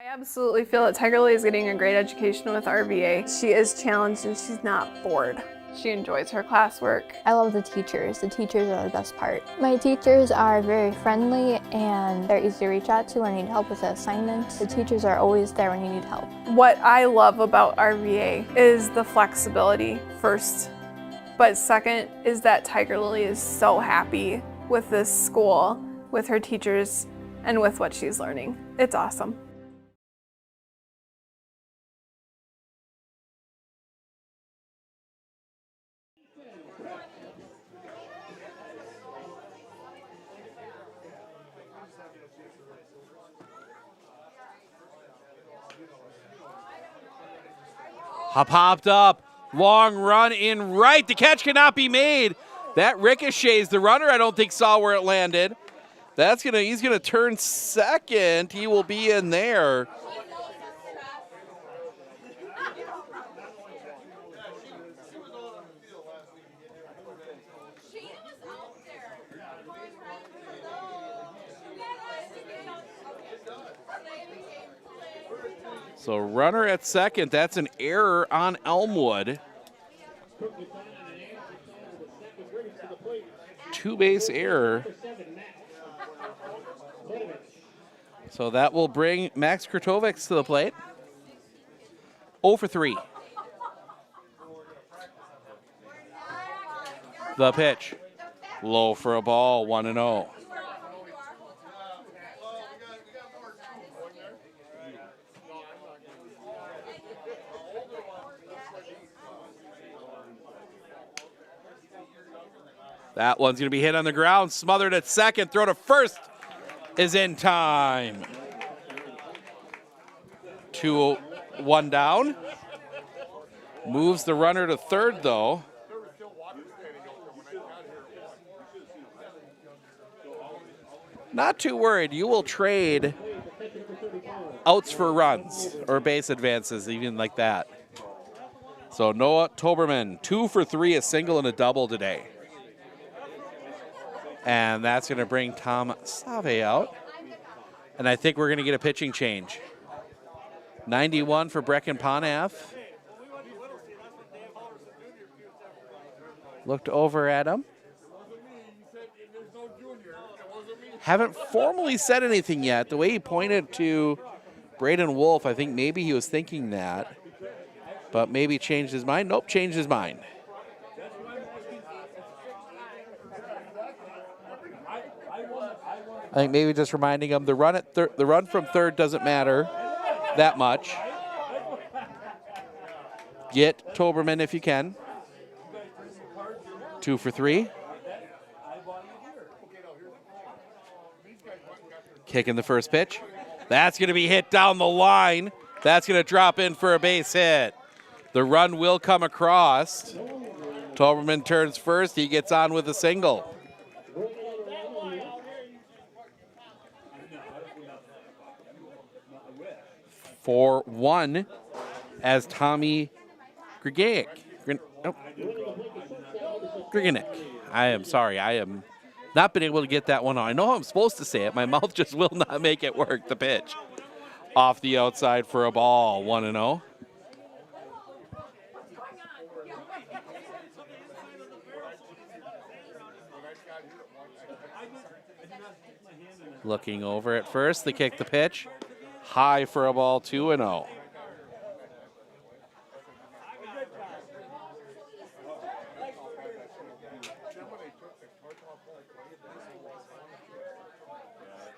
I absolutely feel that Tiger Lily is getting a great education with RVA. She is challenged and she's not bored. She enjoys her classwork.
I love the teachers. The teachers are the best part. My teachers are very friendly and they're easy to reach out to when I need help with an assignment. The teachers are always there when you need help.
What I love about RVA is the flexibility, first. But second is that Tiger Lily is so happy with this school, with her teachers, and with what she's learning. It's awesome.
Popped up, long run in right. The catch cannot be made. That ricochets. The runner, I don't think, saw where it landed. He's gonna turn second. He will be in there. So runner at second, that's an error on Elmwood. Two-base error. So that will bring Max Kratovics to the plate. 0 for 3. The pitch. Low for a ball, 1-0. That one's going to be hit on the ground, smothered at second, throw to first is in time. 2-1 down. Moves the runner to third, though. Not too worried. You will trade outs for runs or base advances, even like that. So Noah Toberman, 2 for 3, a single and a double today. And that's going to bring Tom Save out. And I think we're going to get a pitching change. 91 for Brecken Ponath. Looked over at him. Haven't formally said anything yet. The way he pointed to Braden Wolf, I think maybe he was thinking that. But maybe changed his mind. Nope, changed his mind. I think maybe just reminding him the run from third doesn't matter that much. Get Toberman if you can. 2 for 3. Kicking the first pitch. That's going to be hit down the line. That's going to drop in for a base hit. The run will come across. Toberman turns first. He gets on with a single. 4-1 as Tommy Grigenic. I am sorry. I am Not been able to get that one on. I know how I'm supposed to say it. My mouth just will not make it work. The pitch. Off the outside for a ball. 1-0. Looking over at first. The kick, the pitch. High for a ball. 2-0.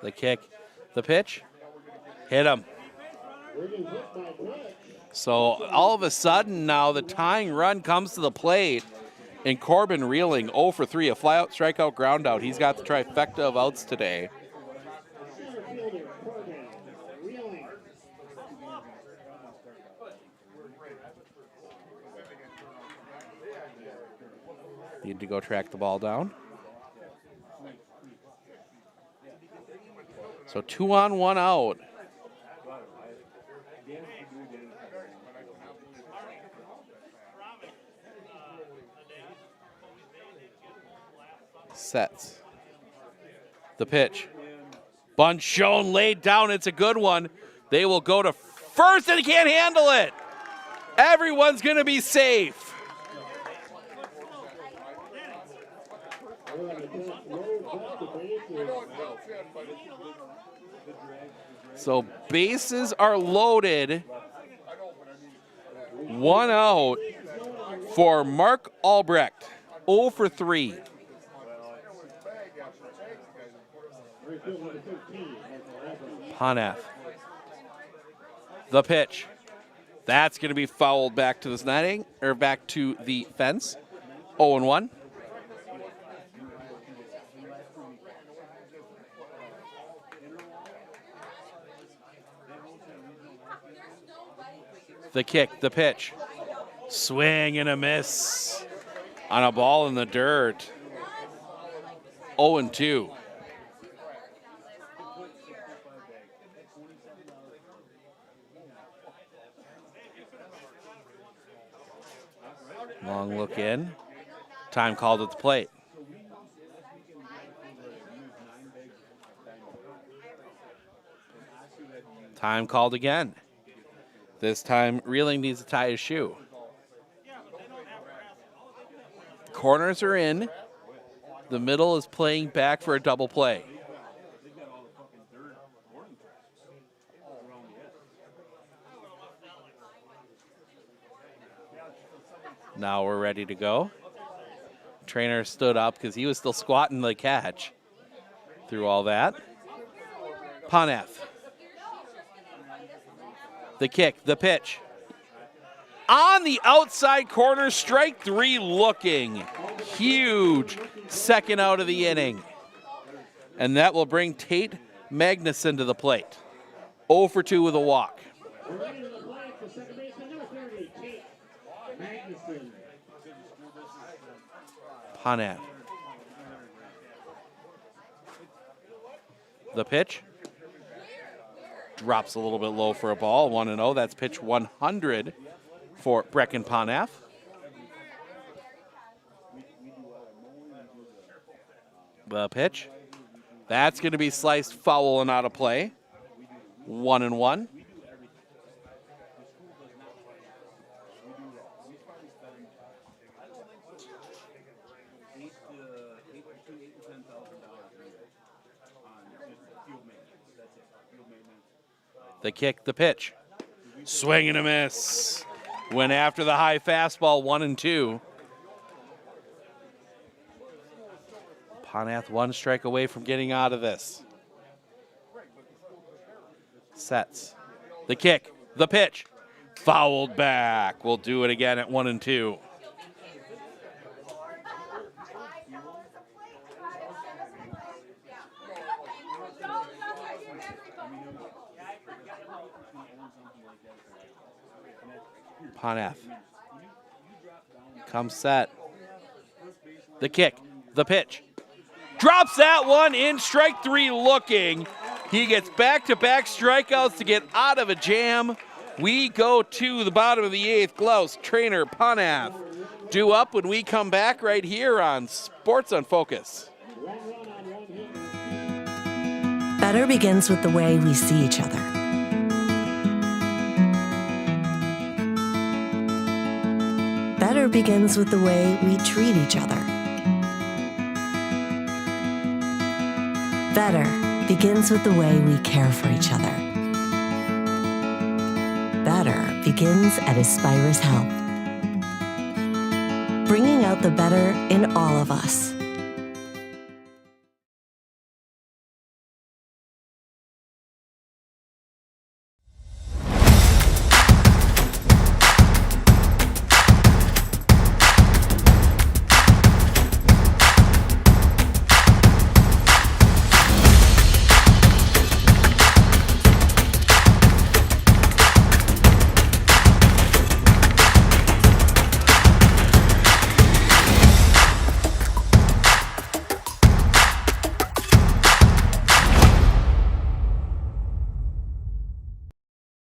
The kick, the pitch, hit him. So all of a sudden now the tying run comes to the plate, and Corbin Reeling 0 for 3, a fly-out, strikeout, ground-out. He's got the trifecta of outs today. Need to go track the ball down. So 2 on, 1 out. Sets. The pitch. Bunt shown, laid down. It's a good one. They will go to first, and he can't handle it. Everyone's going to be safe. So bases are loaded. 1 out for Mark Albrecht. 0 for 3. Panath. The pitch. That's going to be fouled back to the netting, or back to the fence. 0-1. The kick, the pitch. Swing and a miss on a ball in the dirt. 0-2. Long look in. Time called at the plate. Time called again. This time, Reeling needs to tie his shoe. Corners are in. The middle is playing back for a double play. Now we're ready to go. Trainer stood up because he was still squatting the catch through all that. Panath. The kick, the pitch. On the outside corner, strike 3 looking. Huge second out of the inning. And that will bring Tate Magnuson to the plate. 0 for 2 with a walk. Panath. The pitch. Drops a little bit low for a ball. 1-0. That's pitch 100 for Brecken Panath. The pitch. That's going to be sliced foul and out of play. 1-1. The kick, the pitch. Swing and a miss. Went after the high fastball, 1-2. Panath 1 strike away from getting out of this. Sets. The kick, the pitch. Fouled back. We'll do it again at 1-2. Panath. Comes set. The kick. The pitch. Drops that one in, strike 3 looking. He gets back-to-back strikeouts to get out of a jam. We go to the bottom of the 8th. Glouse, Trainer, Panath due up when we come back right here on Sports on Focus.
Better begins with the way we see each other. Better begins with the way we treat each other. Better begins with the way we care for each other. Better begins at Aspirus Health, bringing out the better in all of us.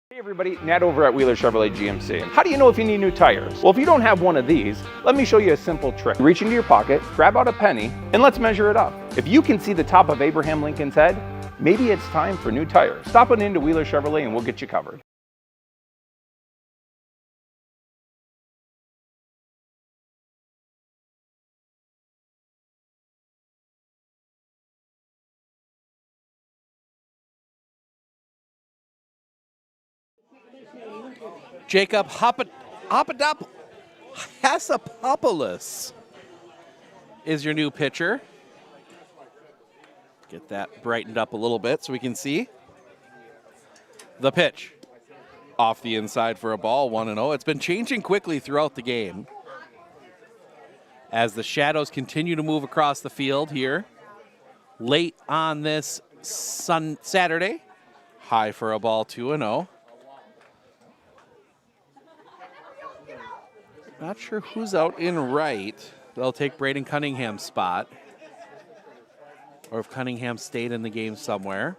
Hey everybody, Nat over at Wheeler Chevrolet GMC. How do you know if you need new tires? Well, if you don't have one of these, let me show you a simple trick. Reach into your pocket, grab out a penny, and let's measure it up. If you can see the top of Abraham Lincoln's head, maybe it's time for new tires. Stop on into Wheeler Chevrolet and we'll get you covered.
Jacob Hassapopoulos is your new pitcher. Get that brightened up a little bit so we can see. The pitch. Off the inside for a ball, 1-0. It's been changing quickly throughout the game as the shadows continue to move across the field here. Late on this Saturday. High for a ball, 2-0. Not sure who's out in right. They'll take Braden Cunningham's spot. Or if Cunningham stayed in the game somewhere.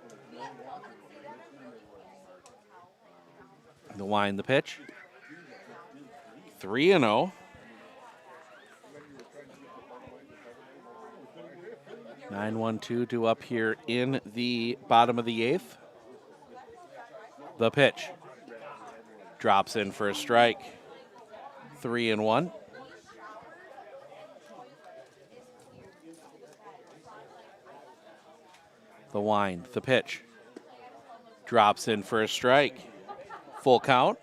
The wind, the pitch. 3-0. 9-1-2 due up here in the bottom of the eighth. The pitch. Drops in for a strike. 3-1. The wind, the pitch. Drops in for a strike. Full count.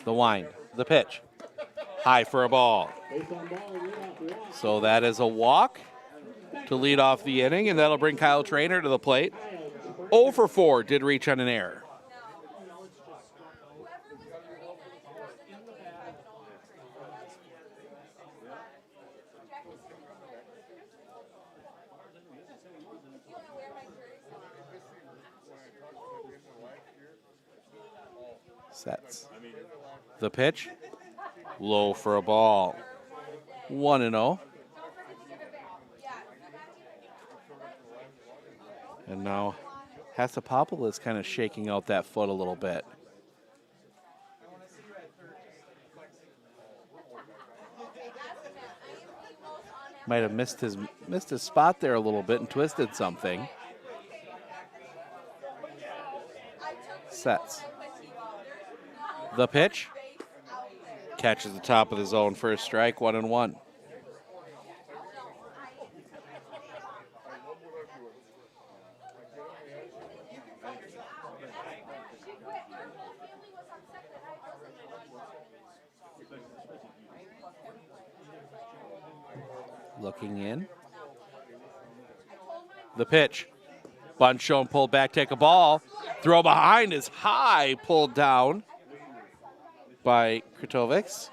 The wind, the pitch. High for a ball. So that is a walk to lead off the inning, and that'll bring Kyle Trainer to the plate. 0 for 4 did reach on an error. Sets. The pitch. Low for a ball. 1-0. And now Hassapopoulos kind of shaking out that foot a little bit. Might have missed his spot there a little bit and twisted something. Sets. The pitch. Catches the top of the zone for a strike, 1-1. Looking in. The pitch. Bunt shown, pulled back, take a ball. Throw behind is high, pulled down by Kratovics.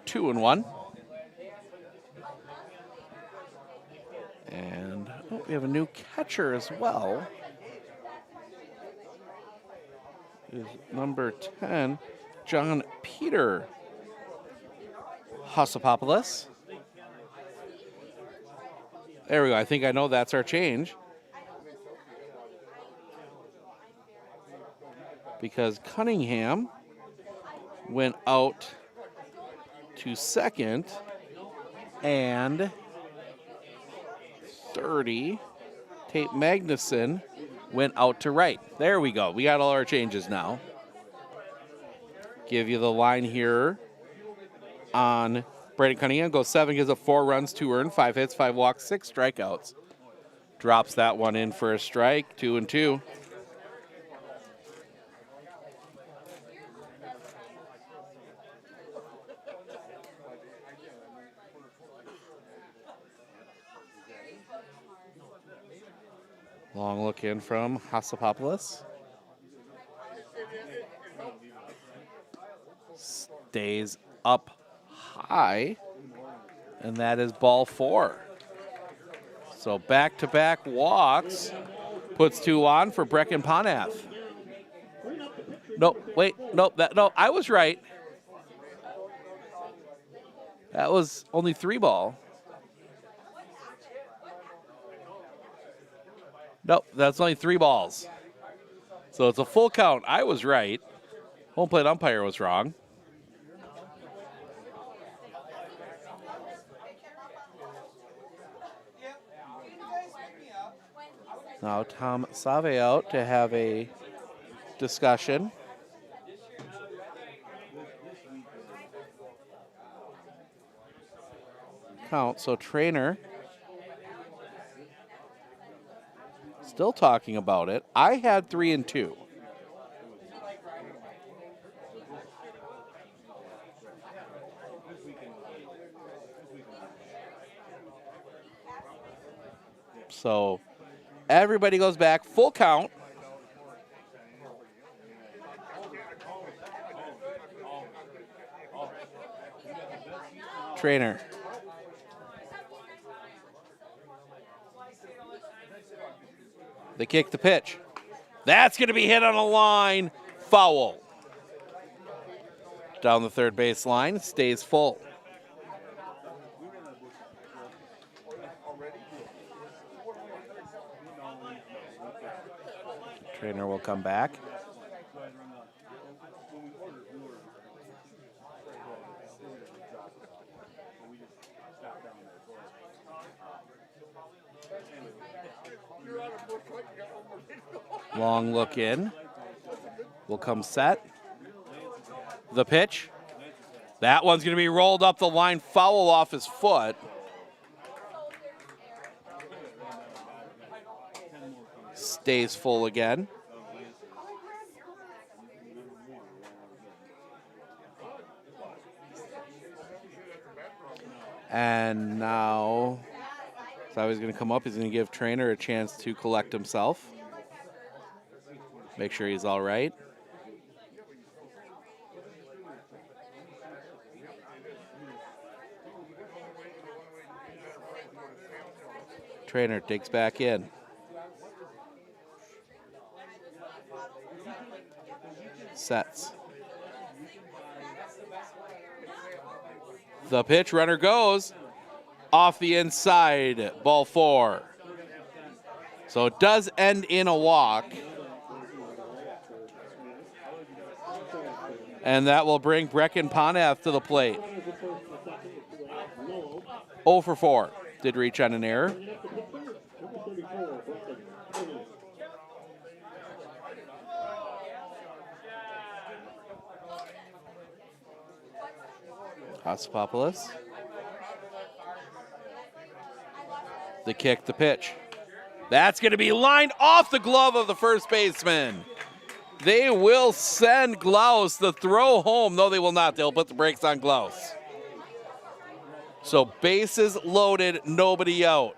2-1. And we have a new catcher as well. Is number 10, John Peter Hassapopoulos. There we go. I think I know that's our change. Because Cunningham went out to second. And 30. Tate Magnuson went out to right. There we go. We got all our changes now. Give you the line here on Braden Cunningham. Goes 7, gives up 4 runs, 2 earned, 5 hits, 5 walks, 6 strikeouts. Drops that one in for a strike, 2-2. Long look in from Hassapopoulos. Stays up high, and that is ball 4. So back-to-back walks, puts 2 on for Brecken Ponath. Nope, wait, nope, no, I was right. That was only 3 ball. Nope, that's only 3 balls. So it's a full count. I was right. Home plate umpire was wrong. Now Tom Save out to have a discussion. Count, so Trainer still talking about it. I had 3-2. So everybody goes back, full count. Trainer. They kick the pitch. That's going to be hit on a line. Foul. Down the third base line, stays full. Trainer will come back. Long look in. Will come set. The pitch. That one's going to be rolled up the line, foul off his foot. Stays full again. And now, so he's going to come up. He's going to give Trainer a chance to collect himself. Make sure he's all right. Trainer digs back in. Sets. The pitch, runner goes off the inside, ball 4. So it does end in a walk. And that will bring Brecken Ponath to the plate. 0 for 4. Did reach on an error. Hassapopoulos. The kick, the pitch. That's going to be lined off the glove of the first baseman. They will send Glaus the throw home. No, they will not. They'll put the brakes on Glaus. So bases loaded, nobody out.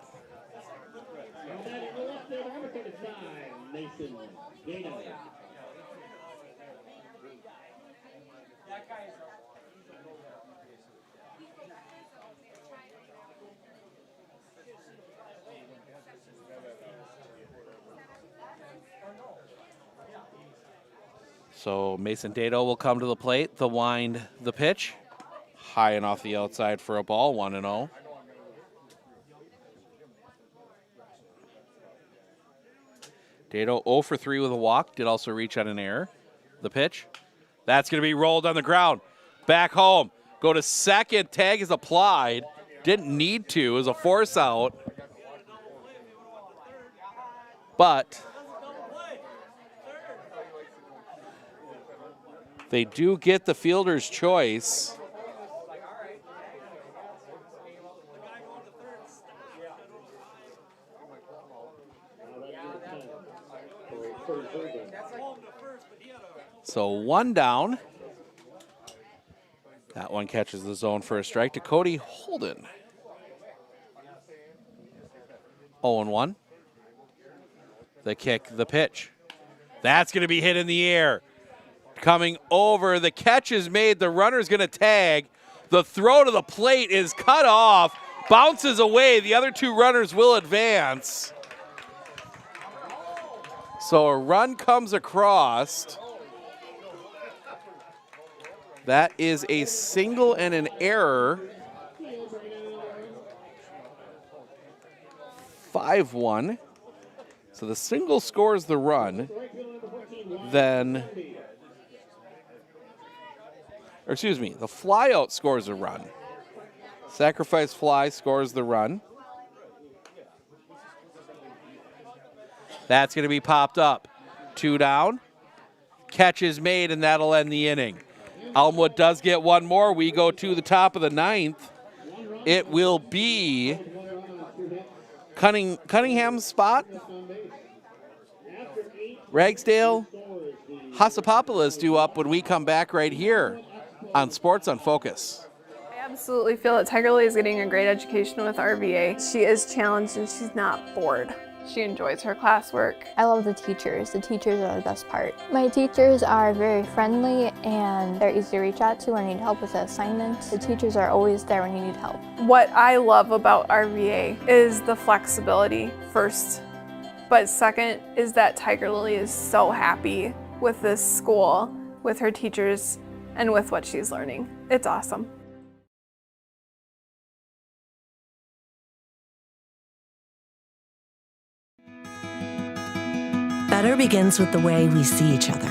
So Mason Dado will come to the plate. The wind, the pitch. High and off the outside for a ball, 1-0. Dado 0 for 3 with a walk. Did also reach on an error. The pitch. That's going to be rolled on the ground. Back home. go to second. Tag is applied. Didn't need to. It was a force out. But they do get the fielder's choice. So 1 down. That one catches the zone for a strike to Cody Holden. 0-1. The kick, the pitch. That's going to be hit in the air. Coming over, the catch is made. The runner's going to tag. The throw to the plate is cut off. Bounces away. The other 2 runners will advance. So a run comes across. That is a single and an error. 5-1. So the single scores the run. Then, or excuse me, the flyout scores a run. Sacrifice fly scores the run. That's going to be popped up. 2 down. Catch is made, and that'll end the inning. Elmwood does get 1 more. We go to the top of the 9th. It will be Cunningham's spot. Ragsdale, Hasapopoulos due up when we come back right here on Sports on Focus.
I absolutely feel that Tiger Lily is getting a great education with RVA. She is challenged and she's not bored. She enjoys her classwork.
I love the teachers. The teachers are the best part. My teachers are very friendly and they're easy to reach out to when I need help with the assignments. The teachers are always there when you need help.
What I love about RVA is the flexibility first, but second is that Tiger Lily is so happy with this school, with her teachers, and with what she's learning. It's awesome.
Better begins with the way we see each other.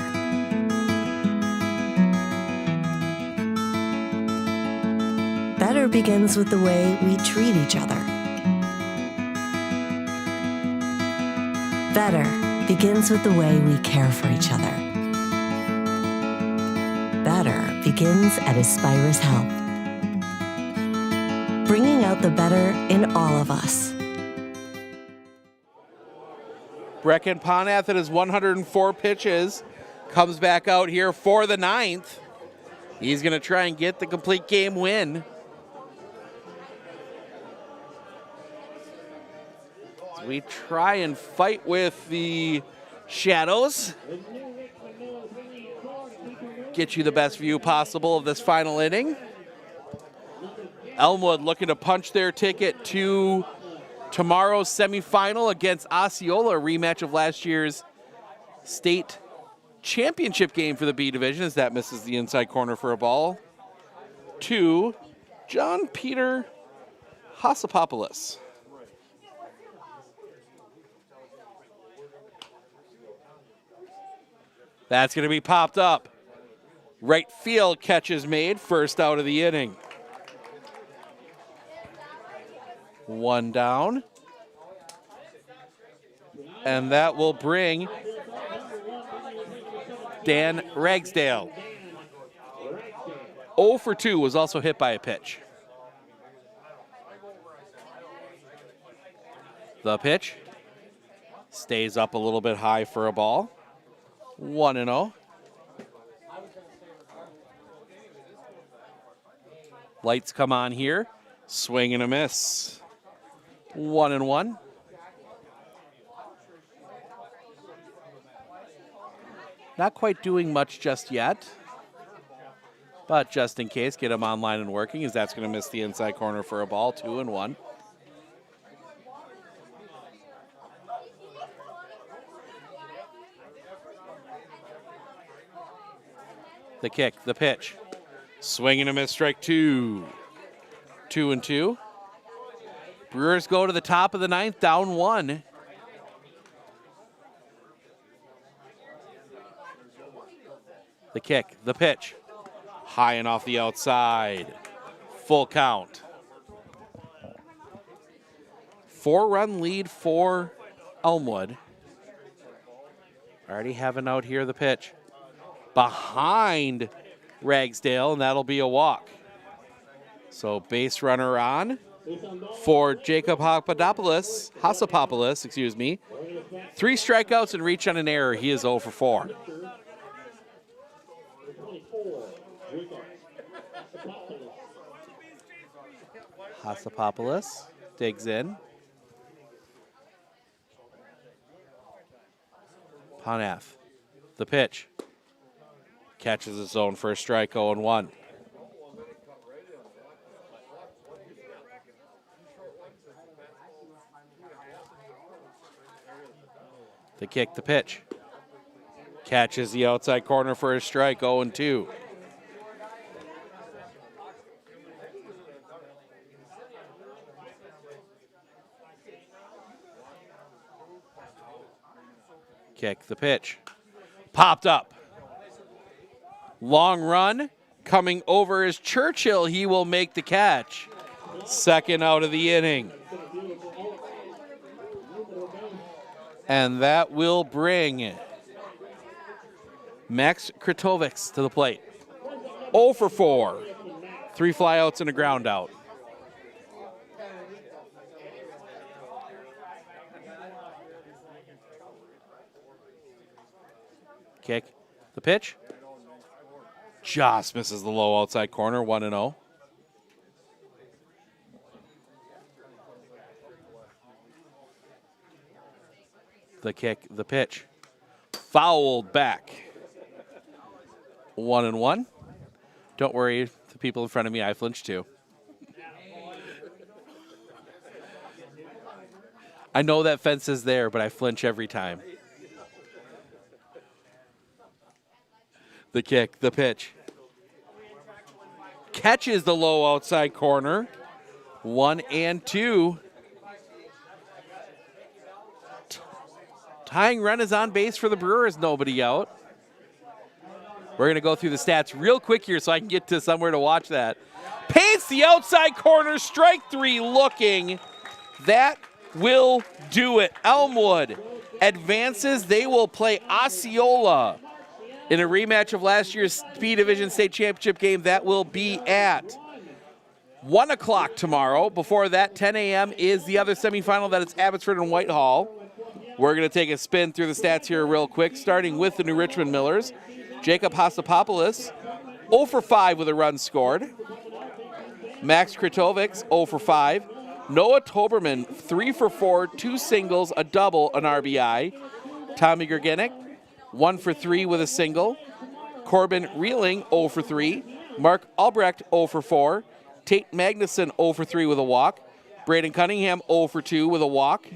Better begins with the way we treat each other. Better begins with the way we care for each other. Better begins at Aspirus Health. Bringing out the better in all of us.
Brecken Ponath at his 104 pitches comes back out here for the 9th. He's going to try and get the complete game win. So we try and fight with the shadows. Get you the best view possible of this final inning. Elmwood looking to punch their ticket to tomorrow's semifinal against Osceola, a rematch of last year's state championship game for the B division, as that misses the inside corner for a ball to John Peter Hasapopoulos. That's going to be popped up. Right field catch is made, first out of the inning. 1 down. And that will bring Dan Ragsdale. 0 for 2 was also hit by a pitch. The pitch stays up a little bit high for a ball. 1-0. Lights come on here. Swing and a miss. 1-1. Not quite doing much just yet, but just in case, get him online and working, as that's going to miss the inside corner for a ball. 2-1. The kick, the pitch. Swing and a miss, strike 2. 2-2. Brewers go to the top of the 9th, down 1. The kick, the pitch. High and off the outside. Full count. 4-run lead for Elmwood. Already having out here the pitch. Behind Ragsdale, and that'll be a walk. So base runner on for Jacob Hasapopoulos, excuse me. 3 strikeouts and reach on an error. He is 0 for 4. Hasapopoulos digs in. Panath, the pitch. Catches his own first strike, 0-1. The kick, the pitch. Catches the outside corner for a strike, 0-2. Kick, the pitch. Popped up. Long run. Coming over is Churchill. He will make the catch. Second out of the inning. And that will bring Max Kratovics to the plate. 0 for 4. 3 flyouts and a ground out. Kick, the pitch. Just misses the low outside corner, 1-0. The kick, the pitch. Fouled back. 1-1. Don't worry, the people in front of me, I flinched too. I know that fence is there, but I flinch every time. The kick, the pitch. Catches the low outside corner. 1-2. Tying run is on base for the Brewers. Nobody out. We're going to go through the stats real quick here so I can get to somewhere to watch that. Paints the outside corner. Strike 3 looking. That will do it. Elmwood advances. They will play Osceola in a rematch of last year's B Division State Championship game. That will be at 1 o'clock tomorrow. Before that, 10 a.m. is the other semifinal. That is Abbotsford and Whitehall. We're going to take a spin through the stats here real quick, starting with the New Richmond Millers. Jacob Hasapopoulos, 0 for 5 with a run scored. Max Kratovics, 0 for 5. Noah Toberman, 3 for 4, 2 singles, a double, an RBI. Tommy Gergenik, 1 for 3 with a single. Corbin Reeling, 0 for 3. Mark Albrecht, 0 for 4. Tate Magnuson, 0 for 3 with a walk. Braden Cunningham, 0 for 2 with a walk.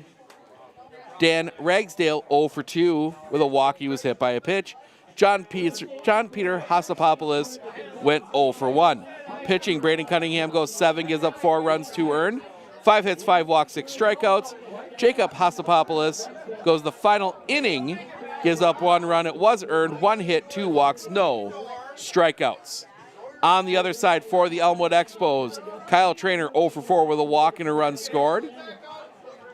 Dan Ragsdale, 0 for 2 with a walk. He was hit by a pitch. John Peter Hasapopoulos went 0 for 1. Pitching, Braden Cunningham goes 7, gives up 4 runs, 2 earned. 5 hits, 5 walks, 6 strikeouts. Jacob Hasapopoulos goes the final inning, gives up 1 run. It was earned, 1 hit, 2 walks, no strikeouts. On the other side for the Elmwood Expos, Kyle Trainer 0 for 4 with a walk and a run scored.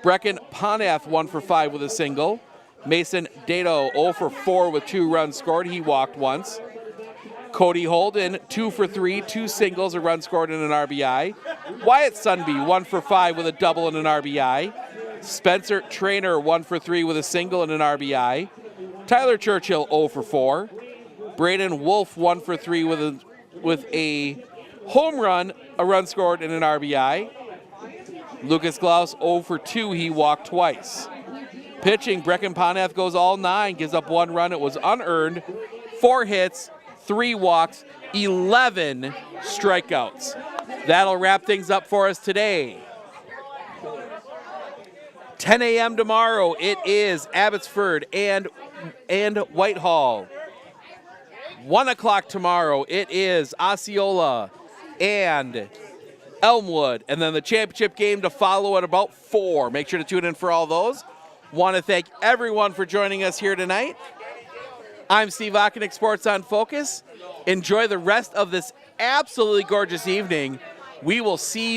Brecken Panath 1 for 5 with a single. Mason Dato 0 for 4 with 2 runs scored. He walked once. Cody Holden 2 for 3, 2 singles, a run scored and an RBI. Wyatt Sunby 1 for 5 with a double and an RBI. Spencer Trainer 1 for 3 with a single and an RBI. Tyler Churchill 0 for 4. Braden Wolf 1 for 3 with a home run, a run scored and an RBI. Lucas Glaus 0 for 2, he walked twice. Pitching, Brecken Panath goes all 9, gives up 1 run, it was unearned. 4 hits, 3 walks, 11 strikeouts. That'll wrap things up for us today. 10 a.m. tomorrow, it is Abbotsford and Whitehall. 1 o'clock tomorrow, it is Osceola and Elmwood. And then the championship game to follow at about 4. Make sure to tune in for all those. Want to thank everyone for joining us here tonight. I'm Steve Ockenick, Sports on Focus. Enjoy the rest of this absolutely gorgeous evening. We will see